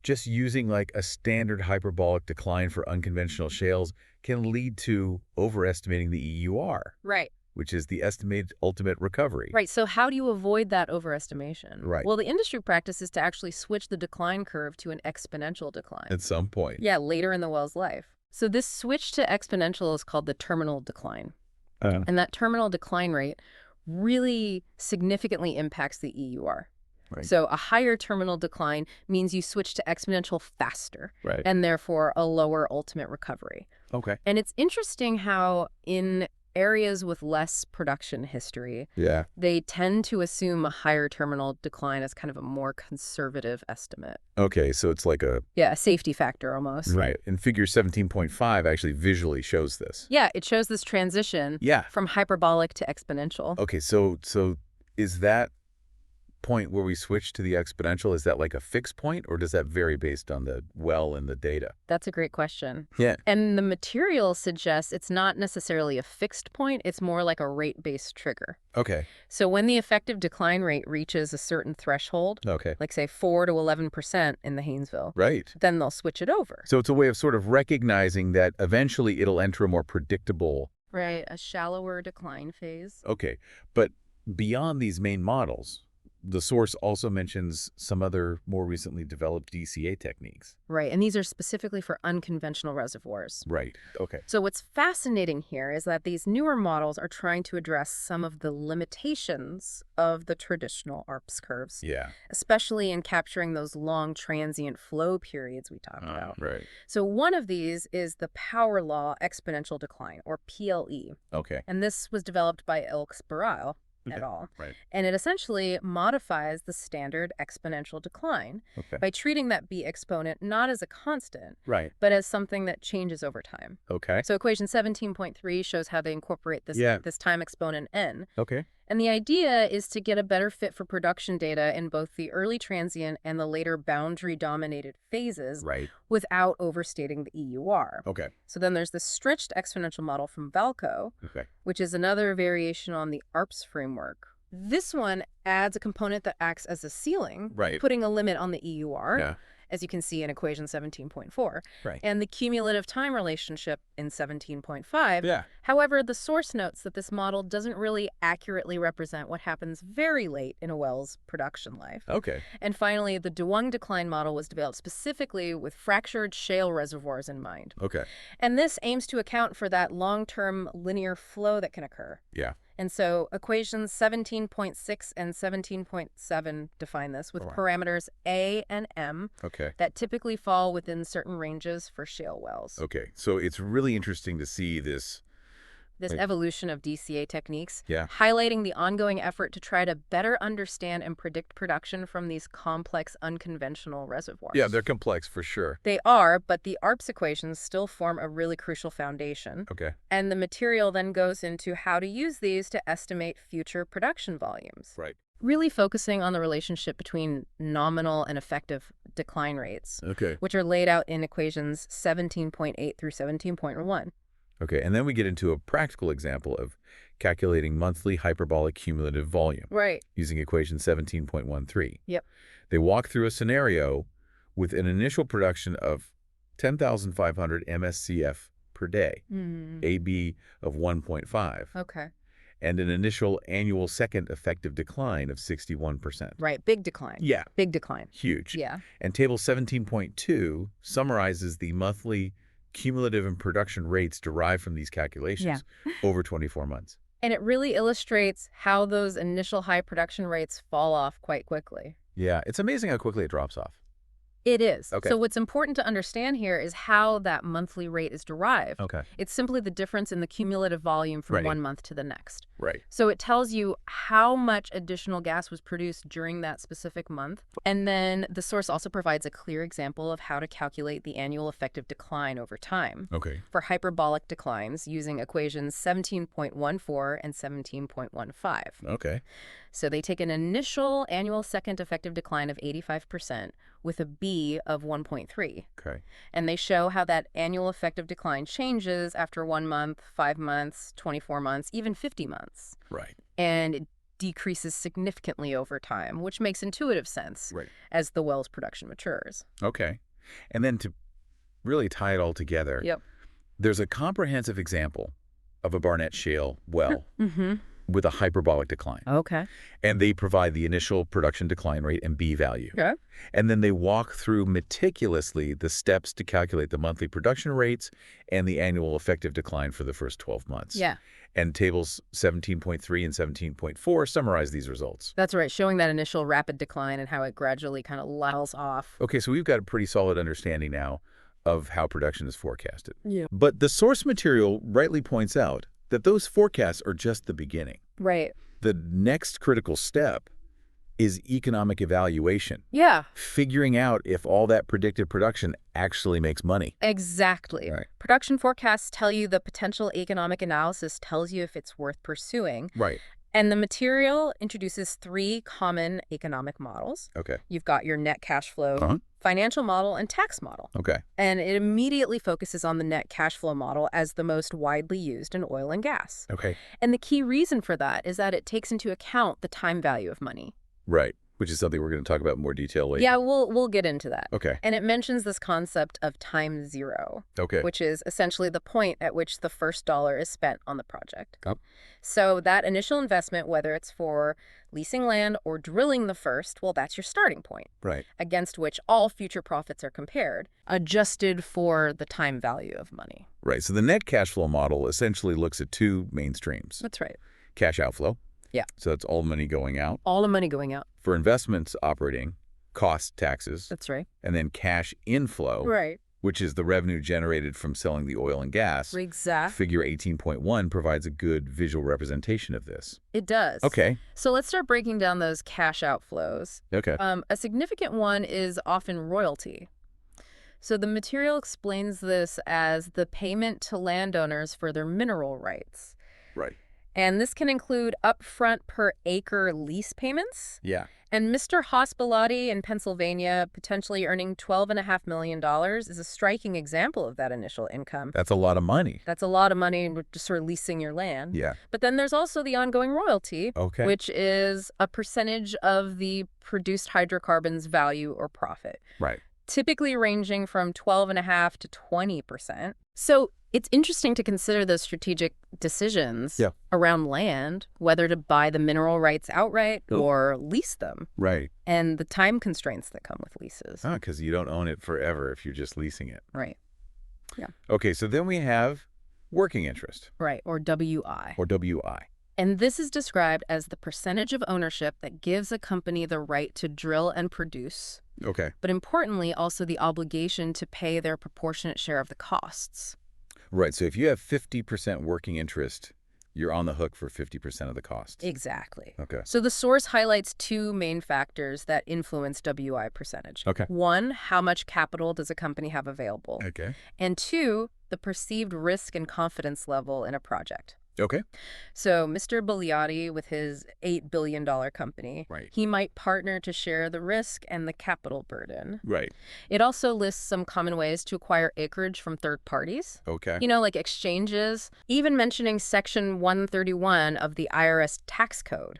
just using like a standard hyperbolic decline for unconventional shales can lead to overestimating the EUR, Right. which is the estimated ultimate recovery. Right, so how do you avoid that overestimation? Right. Well, the industry practice is to actually switch the decline curve to an exponential decline. At some point. Yeah, later in the well's life. So this switch to exponential is called the terminal decline. And that terminal decline rate really significantly impacts the EUR. Right. So a higher terminal decline means you switch to exponential faster, Right. and therefore a lower ultimate recovery. Okay. And it's interesting how in areas with less production history, Yeah. they tend to assume a higher terminal decline as kind of a more conservative estimate. Okay, so it's like a... Yeah, a safety factor almost. Right. And figure 17.5 actually visually shows this. Yeah, it shows this transition Yeah. from hyperbolic to exponential. Okay, so is that point where we switch to the exponential, is that like a fixed point, or does that vary based on the well and the data? That's a great question. Yeah. And the material suggests it's not necessarily a fixed point, it's more like a rate-based trigger. Okay. So when the effective decline rate reaches a certain threshold, Okay. like say 4 to 11% in the Haynesville, Right. then they'll switch it over. So it's a way of sort of recognizing that eventually it'll enter a more predictable... Right, a shallower decline phase. Okay. But beyond these main models, the source also mentions some other more recently developed DCA techniques. Right, and these are specifically for unconventional reservoirs. Right. Okay. So what's fascinating here is that these newer models are trying to address some of the limitations of the traditional ARPS curves, Yeah. especially in capturing those long transient flow periods we talked about. Right. So one of these is the power law exponential decline, or PLE. Okay. And this was developed by Ilk-Speril et Okay. al. Right. And it essentially modifies the standard exponential decline Okay. by treating that B exponent not as a constant, Right. but as something that changes over time. Okay. So equation 17.3 shows how they incorporate this, Yeah. this time exponent n. Okay. And the idea is to get a better fit for production data in both the early transient and the later boundary-dominated phases Right. without overstating the EUR. Okay. So then there's the stretched exponential model from Valco, Okay. which is another variation on the ARPS framework. This one adds a component that acts as a ceiling, Right. putting a limit on the EUR, Yeah. as you can see in equation 17.4, Right. and the cumulative time relationship in 17.5. Yeah. However, the source notes that this model doesn't really accurately represent what happens very late in a well's production life. Okay. And finally, the Duong decline model was developed specifically with fractured shale reservoirs in mind. Okay. And this aims to account for that long-term linear flow that can occur. Yeah. And so equations 17.6 and 17.7 define this with parameters A and M Okay. that typically fall within certain ranges for shale wells. Okay. So it's really interesting to see this. This evolution of DCA techniques, Yeah. highlighting the ongoing effort to try to better understand and predict production from these complex unconventional reservoirs. Yeah, they're complex for sure. They are, but the ARPS equations still form a really crucial foundation. Okay. And the material then goes into how to use these to estimate future production volumes. Right. Really focusing on the relationship between nominal and effective decline rates, Okay. which are laid out in equations 17.8 through 17.1. Okay. And then we get into a practical example of calculating monthly hyperbolic cumulative volume Right. using equation 17.13. Yep. They walk through a scenario with an initial production of 10,500 MSCF per day, Mm. AB of 1.5. Okay. and an initial annual second effective decline of 61%. Right, big decline. Yeah. Big decline. Huge. Yeah. And Table 17.2 summarizes the monthly cumulative and production rates derived from these calculations over 24 months. And it really illustrates how those initial high production rates fall off quite quickly. Yeah, it's amazing how quickly it drops off. It is. Okay. So what's important to understand here is how that monthly rate is derived. Okay. It's simply the difference in the cumulative volume from Right. one month to the next. Right. So it tells you how much additional gas was produced during that specific month. And then the source also provides a clear example of how to calculate the annual effective decline over time. Okay. For hyperbolic declines using equations 17.14 and 17.15. Okay. So they take an initial annual second effective decline of 85% with a B of 1.3. Okay. And they show how that annual effective decline changes after 1 month, 5 months, 24 months, even 50 months. Right. And it decreases significantly over time, which makes intuitive sense as the well's production matures. Okay. And then to really tie it all together, there's a comprehensive example of a Barnett Shale well with a hyperbolic decline. Okay. And they provide the initial production decline rate and B value. Okay. And then they walk through meticulously the steps to calculate the monthly production rates and the annual effective decline for the first 12 months. Yeah. And tables 17.3 and 17.4 summarize these results. That's right, showing that initial rapid decline and how it gradually kind of levels off. Okay, so we've got a pretty solid understanding now of how production is forecasted. Yeah. But the source material rightly points out that those forecasts are just the beginning. Right. The next critical step is economic evaluation. Yeah. Figuring out if all that predicted production actually makes money. Exactly. Right. Production forecasts tell you the potential economic analysis tells you if it's worth pursuing. Right. And the material introduces 3 common economic models. Okay. You've got your net cash flow, financial model, and tax model. Okay. And it immediately focuses on the net cash flow model as the most widely used in oil and gas. Okay. And the key reason for that is that it takes into account the time value of money. Right. Which is something we're going to talk about in more detail later. Yeah, we'll get into that. Okay. And it mentions this concept of time zero, which is essentially the point at which the first dollar is spent on the project. Yep. So that initial investment, whether it's for leasing land or drilling the first, well, that's your starting point. Right. Against which all future profits are compared, adjusted for the time value of money. Right. So the net cash flow model essentially looks at 2 main streams. That's right. Cash outflow. Yeah. So that's all money going out. All the money going out. For investments operating, cost taxes. That's right. And then cash inflow. Right. Which is the revenue generated from selling the oil and gas. Exactly. Figure 18.1 provides a good visual representation of this. It does. Okay. So let's start breaking down those cash outflows. Okay. A significant one is often royalty. So the material explains this as the payment to landowners for their mineral rights. Right. And this can include upfront per acre lease payments. Yeah. And Mr. Hoss Belyadi in Pennsylvania potentially earning $12.5 million is a striking example of that initial income. That's a lot of money. That's a lot of money just sort of leasing your land. Yeah. But then there's also the ongoing royalty, which is a percentage of the produced hydrocarbons value or profit. Right. Typically ranging from 12.5% to 20%. So it's interesting to consider those strategic decisions around land, whether to buy the mineral rights outright or lease them. Right. And the time constraints that come with leases. Because you don't own it forever if you're just leasing it. Right. Yeah. Okay, so then we have working interest. Right, or WI. Or WI. And this is described as the percentage of ownership that gives a company the right to drill and produce. Okay. But importantly, also the obligation to pay their proportionate share of the costs. Right. So if you have 50% working interest, you're on the hook for 50% of the costs. Exactly. Okay. So the source highlights 2 main factors that influence WI percentage. Okay. 1, how much capital does a company have available? Okay. And 2, the perceived risk and confidence level in a project. Okay. So Mr. Belyadi, with his $8 billion company, he might partner to share the risk and the capital burden. Right. It also lists some common ways to acquire acreage from third parties. Okay. You know, like exchanges, even mentioning Section 131 of the IRS tax code.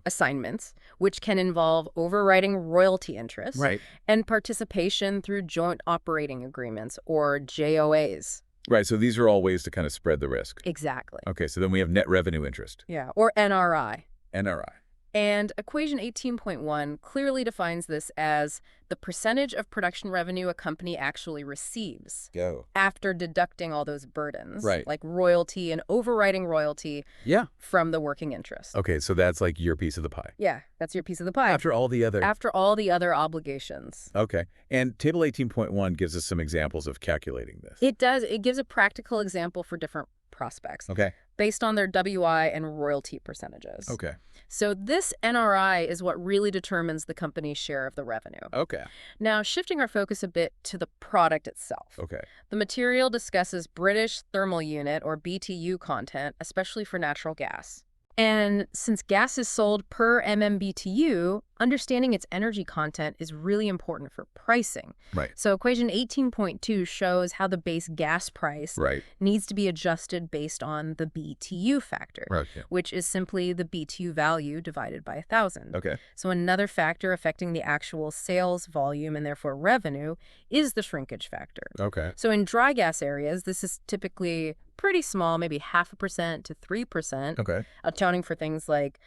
Assignments, which can involve overriding royalty interests and participation through joint operating agreements, or JOAs. Right, so these are all ways to kind of spread the risk. Exactly. Okay, so then we have net revenue interest, Yeah, or NRI. NRI. And equation 18.1 clearly defines this as the percentage of production revenue a company actually receives Go. after deducting all those burdens, Right. like royalty and overriding royalty Yeah. from the working interest. Okay, so that's like your piece of the pie. Yeah, that's your piece of the pie. After all the other... After all the other obligations. Okay, and Table 18.1 gives us some examples of calculating this. It does. It gives a practical example for different prospects Okay. based on their WI and royalty percentages. Okay. So this NRI is what really determines the company's share of the revenue. Okay. Now, shifting our focus a bit to the product itself. Okay. The material discusses British thermal unit, or BTU content, especially for natural gas. And since gas is sold per MMBTU, understanding its energy content is really important for pricing. Right. So equation 18.2 shows how the base gas price Right. needs to be adjusted based on the BTU factor, Okay. which is simply the BTU value divided by 1,000. Okay. So another factor affecting the actual sales volume and therefore revenue is the shrinkage factor. Okay. So in dry gas areas, this is typically pretty small, maybe 0.5% to 3%, Okay. accounting for things like,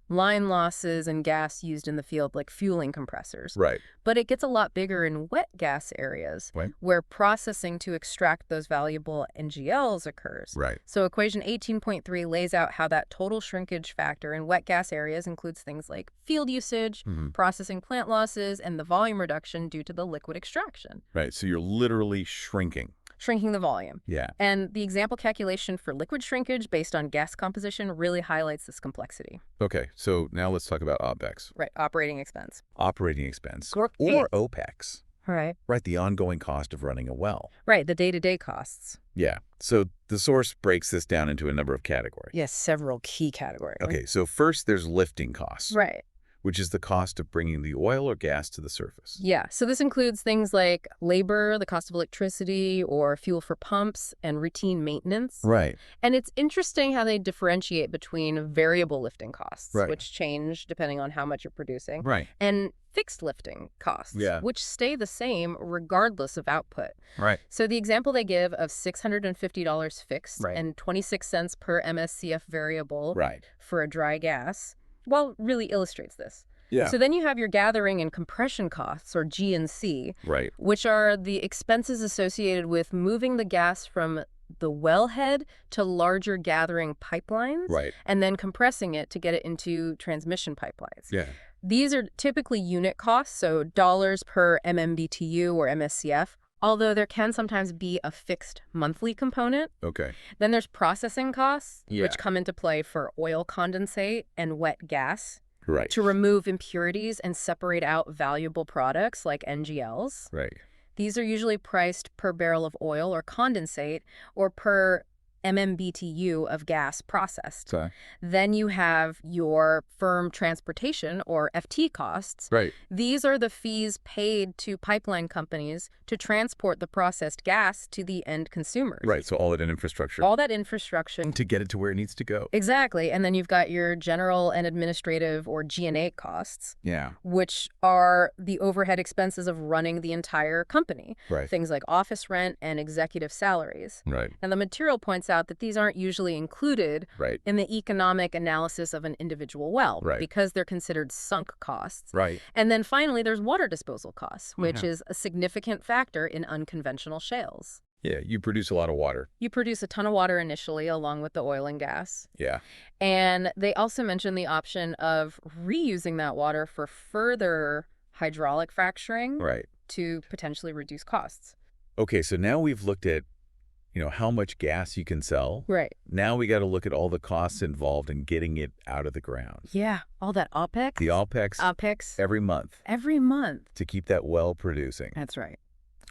line losses and gas used in the field like fueling compressors. Right. But it gets a lot bigger in wet gas areas Right. where processing to extract those valuable NGLs occurs. Right. So equation 18.3 lays out how that total shrinkage factor in wet gas areas includes things like field usage, processing plant losses, and the volume reduction due to the liquid extraction. Right. So you're literally shrinking. Shrinking the volume. Yeah. And the example calculation for liquid shrinkage based on gas composition really highlights this complexity. Okay. So now let's talk about OPEX. Right, operating expense. Operating expense. Or Or OPEX. Right. Right. The ongoing cost of running a well. Right, the day-to-day costs. Yeah. So the source breaks this down into a number of categories. Yes, several key categories. Okay. So first there's lifting costs. Right. Which is the cost of bringing the oil or gas to the surface. Yeah, so this includes things like labor, the cost of electricity, or fuel for pumps, and routine maintenance. Right. And it's interesting how they differentiate between variable lifting costs, Right. which change depending on how much you're producing, Right. and fixed lifting costs, Yeah. which stay the same regardless of output. Right. So the example they give of $650 fixed Right. and 26 cents per MSCF variable Right. for a dry gas, well, really illustrates this. Yeah. So then you have your gathering and compression costs, or G&C, Right. which are the expenses associated with moving the gas from the wellhead to larger gathering pipelines, Right. and then compressing it to get it into transmission pipelines. Yeah. These are typically unit costs, so dollars per MMBTU or MSCF, although there can sometimes be a fixed monthly component. Okay. Then there's processing costs, Yeah. which come into play for oil condensate and wet gas Right. to remove impurities and separate out valuable products like NGLs. Right. These are usually priced per barrel of oil or condensate or per MMBTU of gas processed. So, Then you have your firm transportation, or FT costs. right. These are the fees paid to pipeline companies to transport the processed gas to the end consumers. Right. So all that in infrastructure All that infrastructure. to get it to where it needs to go. Exactly. And then you've got your general and administrative, or G&A costs, Yeah. which are the overhead expenses of running the entire company. Right. Things like office rent and executive salaries. Right. And the material points out that these aren't usually included Right. in the economic analysis of an individual well, Right. because they're considered sunk costs. Right. And then finally, there's water disposal costs, which Yeah. is a significant factor in unconventional shales. Yeah. You produce a lot of water. You produce a ton of water initially, along with the oil and gas. Yeah. And they also mention the option of reusing that water for further hydraulic fracturing Right. to potentially reduce costs. Okay. So now we've looked at, how much gas you can sell. Right. Now we got to look at all the costs involved in getting it out of the ground. Yeah. All that OPEX. The OPEX OPEX. every month Every month. to keep that well producing. That's right.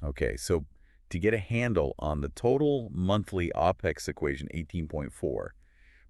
Okay. So to get a handle on the total monthly OPEX equation 18.4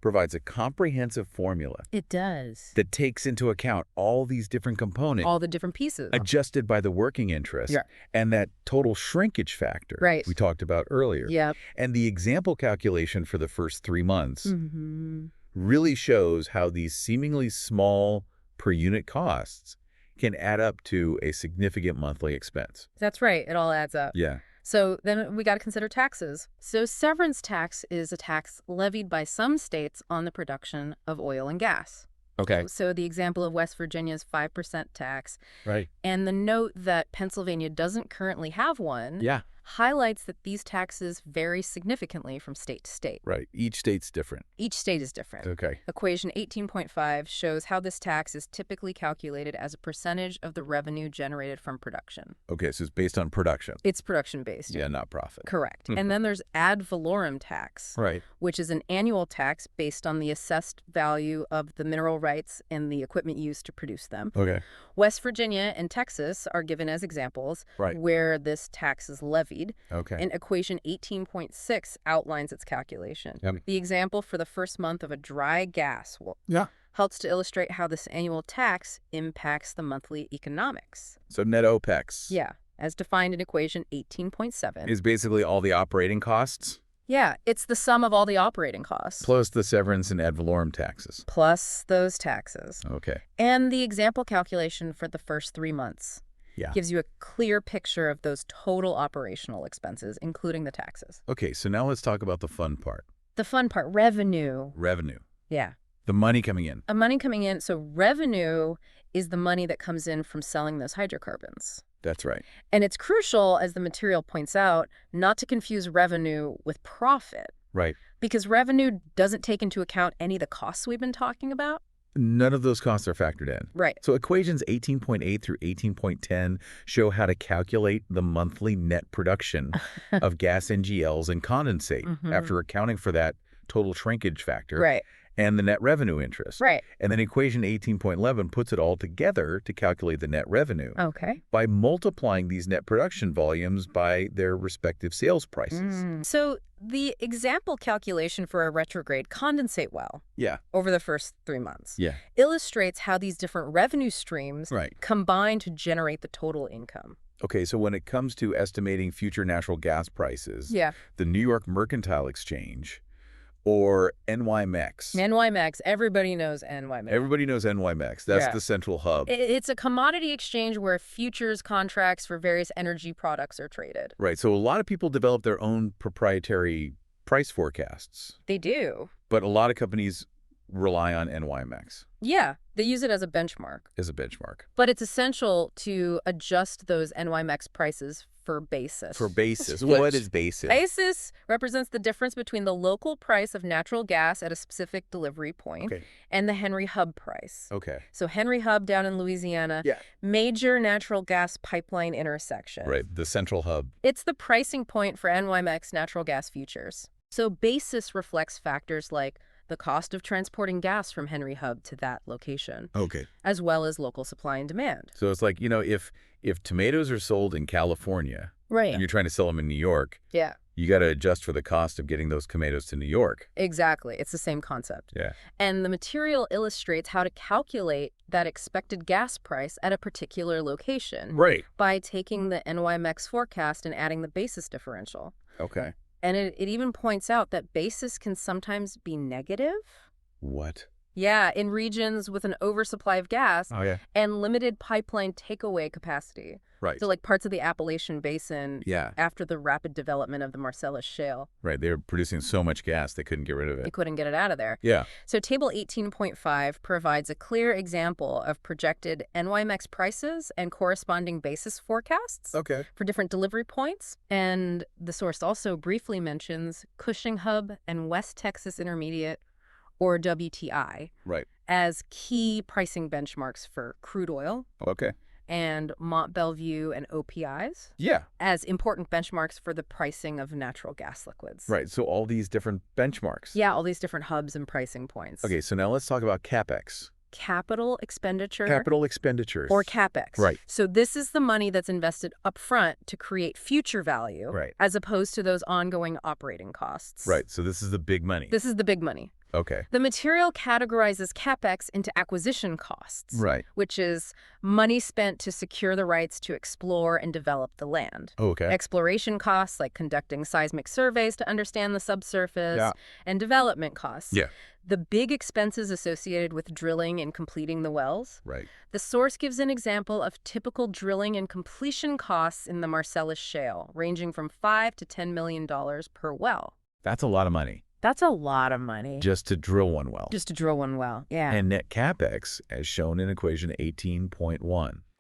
provides a comprehensive formula It does. that takes into account all these different components All the different pieces. adjusted by the working interest Yeah. and that total shrinkage factor Right. we talked about earlier. Yep. And the example calculation for the first 3 months Mm-hmm. really shows how these seemingly small per unit costs can add up to a significant monthly expense. That's right. It all adds up. Yeah. So then we got to consider taxes. So severance tax is a tax levied by some states on the production of oil and gas. Okay. So the example of West Virginia's 5% tax Right. and the note that Pennsylvania doesn't currently have one Yeah. highlights that these taxes vary significantly from state to state. Right. Each state's different. Each state is different. Okay. Equation 18.5 shows how this tax is typically calculated as a percentage of the revenue generated from production. Okay, so it's based on production. It's production-based. Yeah, not profit. Correct. And then there's ad valorem tax, Right. which is an annual tax based on the assessed value of the mineral rights and the equipment used to produce them. Okay. West Virginia and Texas are given as examples Right. where this tax is levied. Okay. And equation 18.6 outlines its calculation. Yep. The example for the first month of a dry gas Yeah. helps to illustrate how this annual tax impacts the monthly economics. So net OPEX Yeah, as defined in equation 18.7. is basically all the operating costs Yeah, it's the sum of all the operating costs. plus the severance and ad valorem taxes. Plus those taxes. Okay. And the example calculation for the first 3 months Yeah. gives you a clear picture of those total operational expenses, including the taxes. Okay, so now let's talk about the fun part. The fun part, revenue. Revenue. Yeah. The money coming in. Money coming in. So revenue is the money that comes in from selling those hydrocarbons. That's right. And it's crucial, as the material points out, not to confuse revenue with profit, Right. because revenue doesn't take into account any of the costs we've been talking about. None of those costs are factored in. Right. So equations 18.8 through 18.10 show how to calculate the monthly net production of gas NGLs and condensate after accounting for that total shrinkage factor Right. and the net revenue interest. Right. And then equation 18.11 puts it all together to calculate the net revenue Okay. by multiplying these net production volumes by their respective sales prices. So the example calculation for a retrograde condensate well Yeah. over the first 3 months Yeah. illustrates how these different revenue streams Right. combine to generate the total income. Okay, so when it comes to estimating future natural gas prices, Yeah. the New York Mercantile Exchange or NYMEX. NYMEX, everybody knows NYMEX. Everybody knows NYMEX. That's Yeah. the central hub. It's a commodity exchange where futures contracts for various energy products are traded. Right, so a lot of people develop their own proprietary price forecasts, They do. but a lot of companies rely on NYMEX Yeah, they use it as a benchmark. as a benchmark. But it's essential to adjust those NYMEX prices for basis. For basis. Which- What is basis? Basis represents the difference between the local price of natural gas at a specific delivery point Okay. and the Henry Hub price. Okay. So Henry Hub down in Louisiana, Yeah. major natural gas pipeline intersection. Right, the central hub. It's the pricing point for NYMEX natural gas futures. So basis reflects factors like the cost of transporting gas from Henry Hub to that location, Okay. as well as local supply and demand. So it's like, if tomatoes are sold in California Right. and you're trying to sell them in New York, Yeah, you got to adjust for the cost of getting those tomatoes to New York. exactly. It's the same concept. Yeah. And the material illustrates how to calculate that expected gas price at a particular location Right. by taking the NYMEX forecast and adding the basis differential. Okay. And it even points out that basis can sometimes be negative. What? Yeah, in regions with an oversupply of gas Oh, yeah. and limited pipeline takeaway capacity. Right. So like parts of the Appalachian Basin Yeah. after the rapid development of the Marcellus Shale. Right. They were producing so much gas they couldn't get rid of They it. couldn't get it out of there. Yeah. So Table 18.5 provides a clear example of projected NYMEX prices and corresponding basis forecasts Okay. for different delivery points. And the source also briefly mentions Cushing Hub and West Texas Intermediate, or WTI, Right. as key pricing benchmarks for crude oil, Okay. and Mont Belvieu and OPIs Yeah. as important benchmarks for the pricing of natural gas liquids. Right. So all these different benchmarks. Yeah, all these different hubs and pricing points. Okay. So now let's talk about CapEx. Capital expenditure. Capital expenditures. Or CapEx. Right. So this is the money that's invested upfront to create future value, Right. as opposed to those ongoing operating costs. Right. So this is the big money. This is the big money. Okay. The material categorizes CapEx into acquisition costs, Right. which is money spent to secure the rights to explore and develop the land. Okay. Exploration costs, like conducting seismic surveys to understand the subsurface, Yeah. and development costs. Yeah. The big expenses associated with drilling and completing the wells. Right. The source gives an example of typical drilling and completion costs in the Marcellus Shale, ranging from $5 to $10 million per well. That's a lot of money That's a lot of money. just to drill one well. Just to drill one well, yeah. And net capex, as shown in equation 18.1,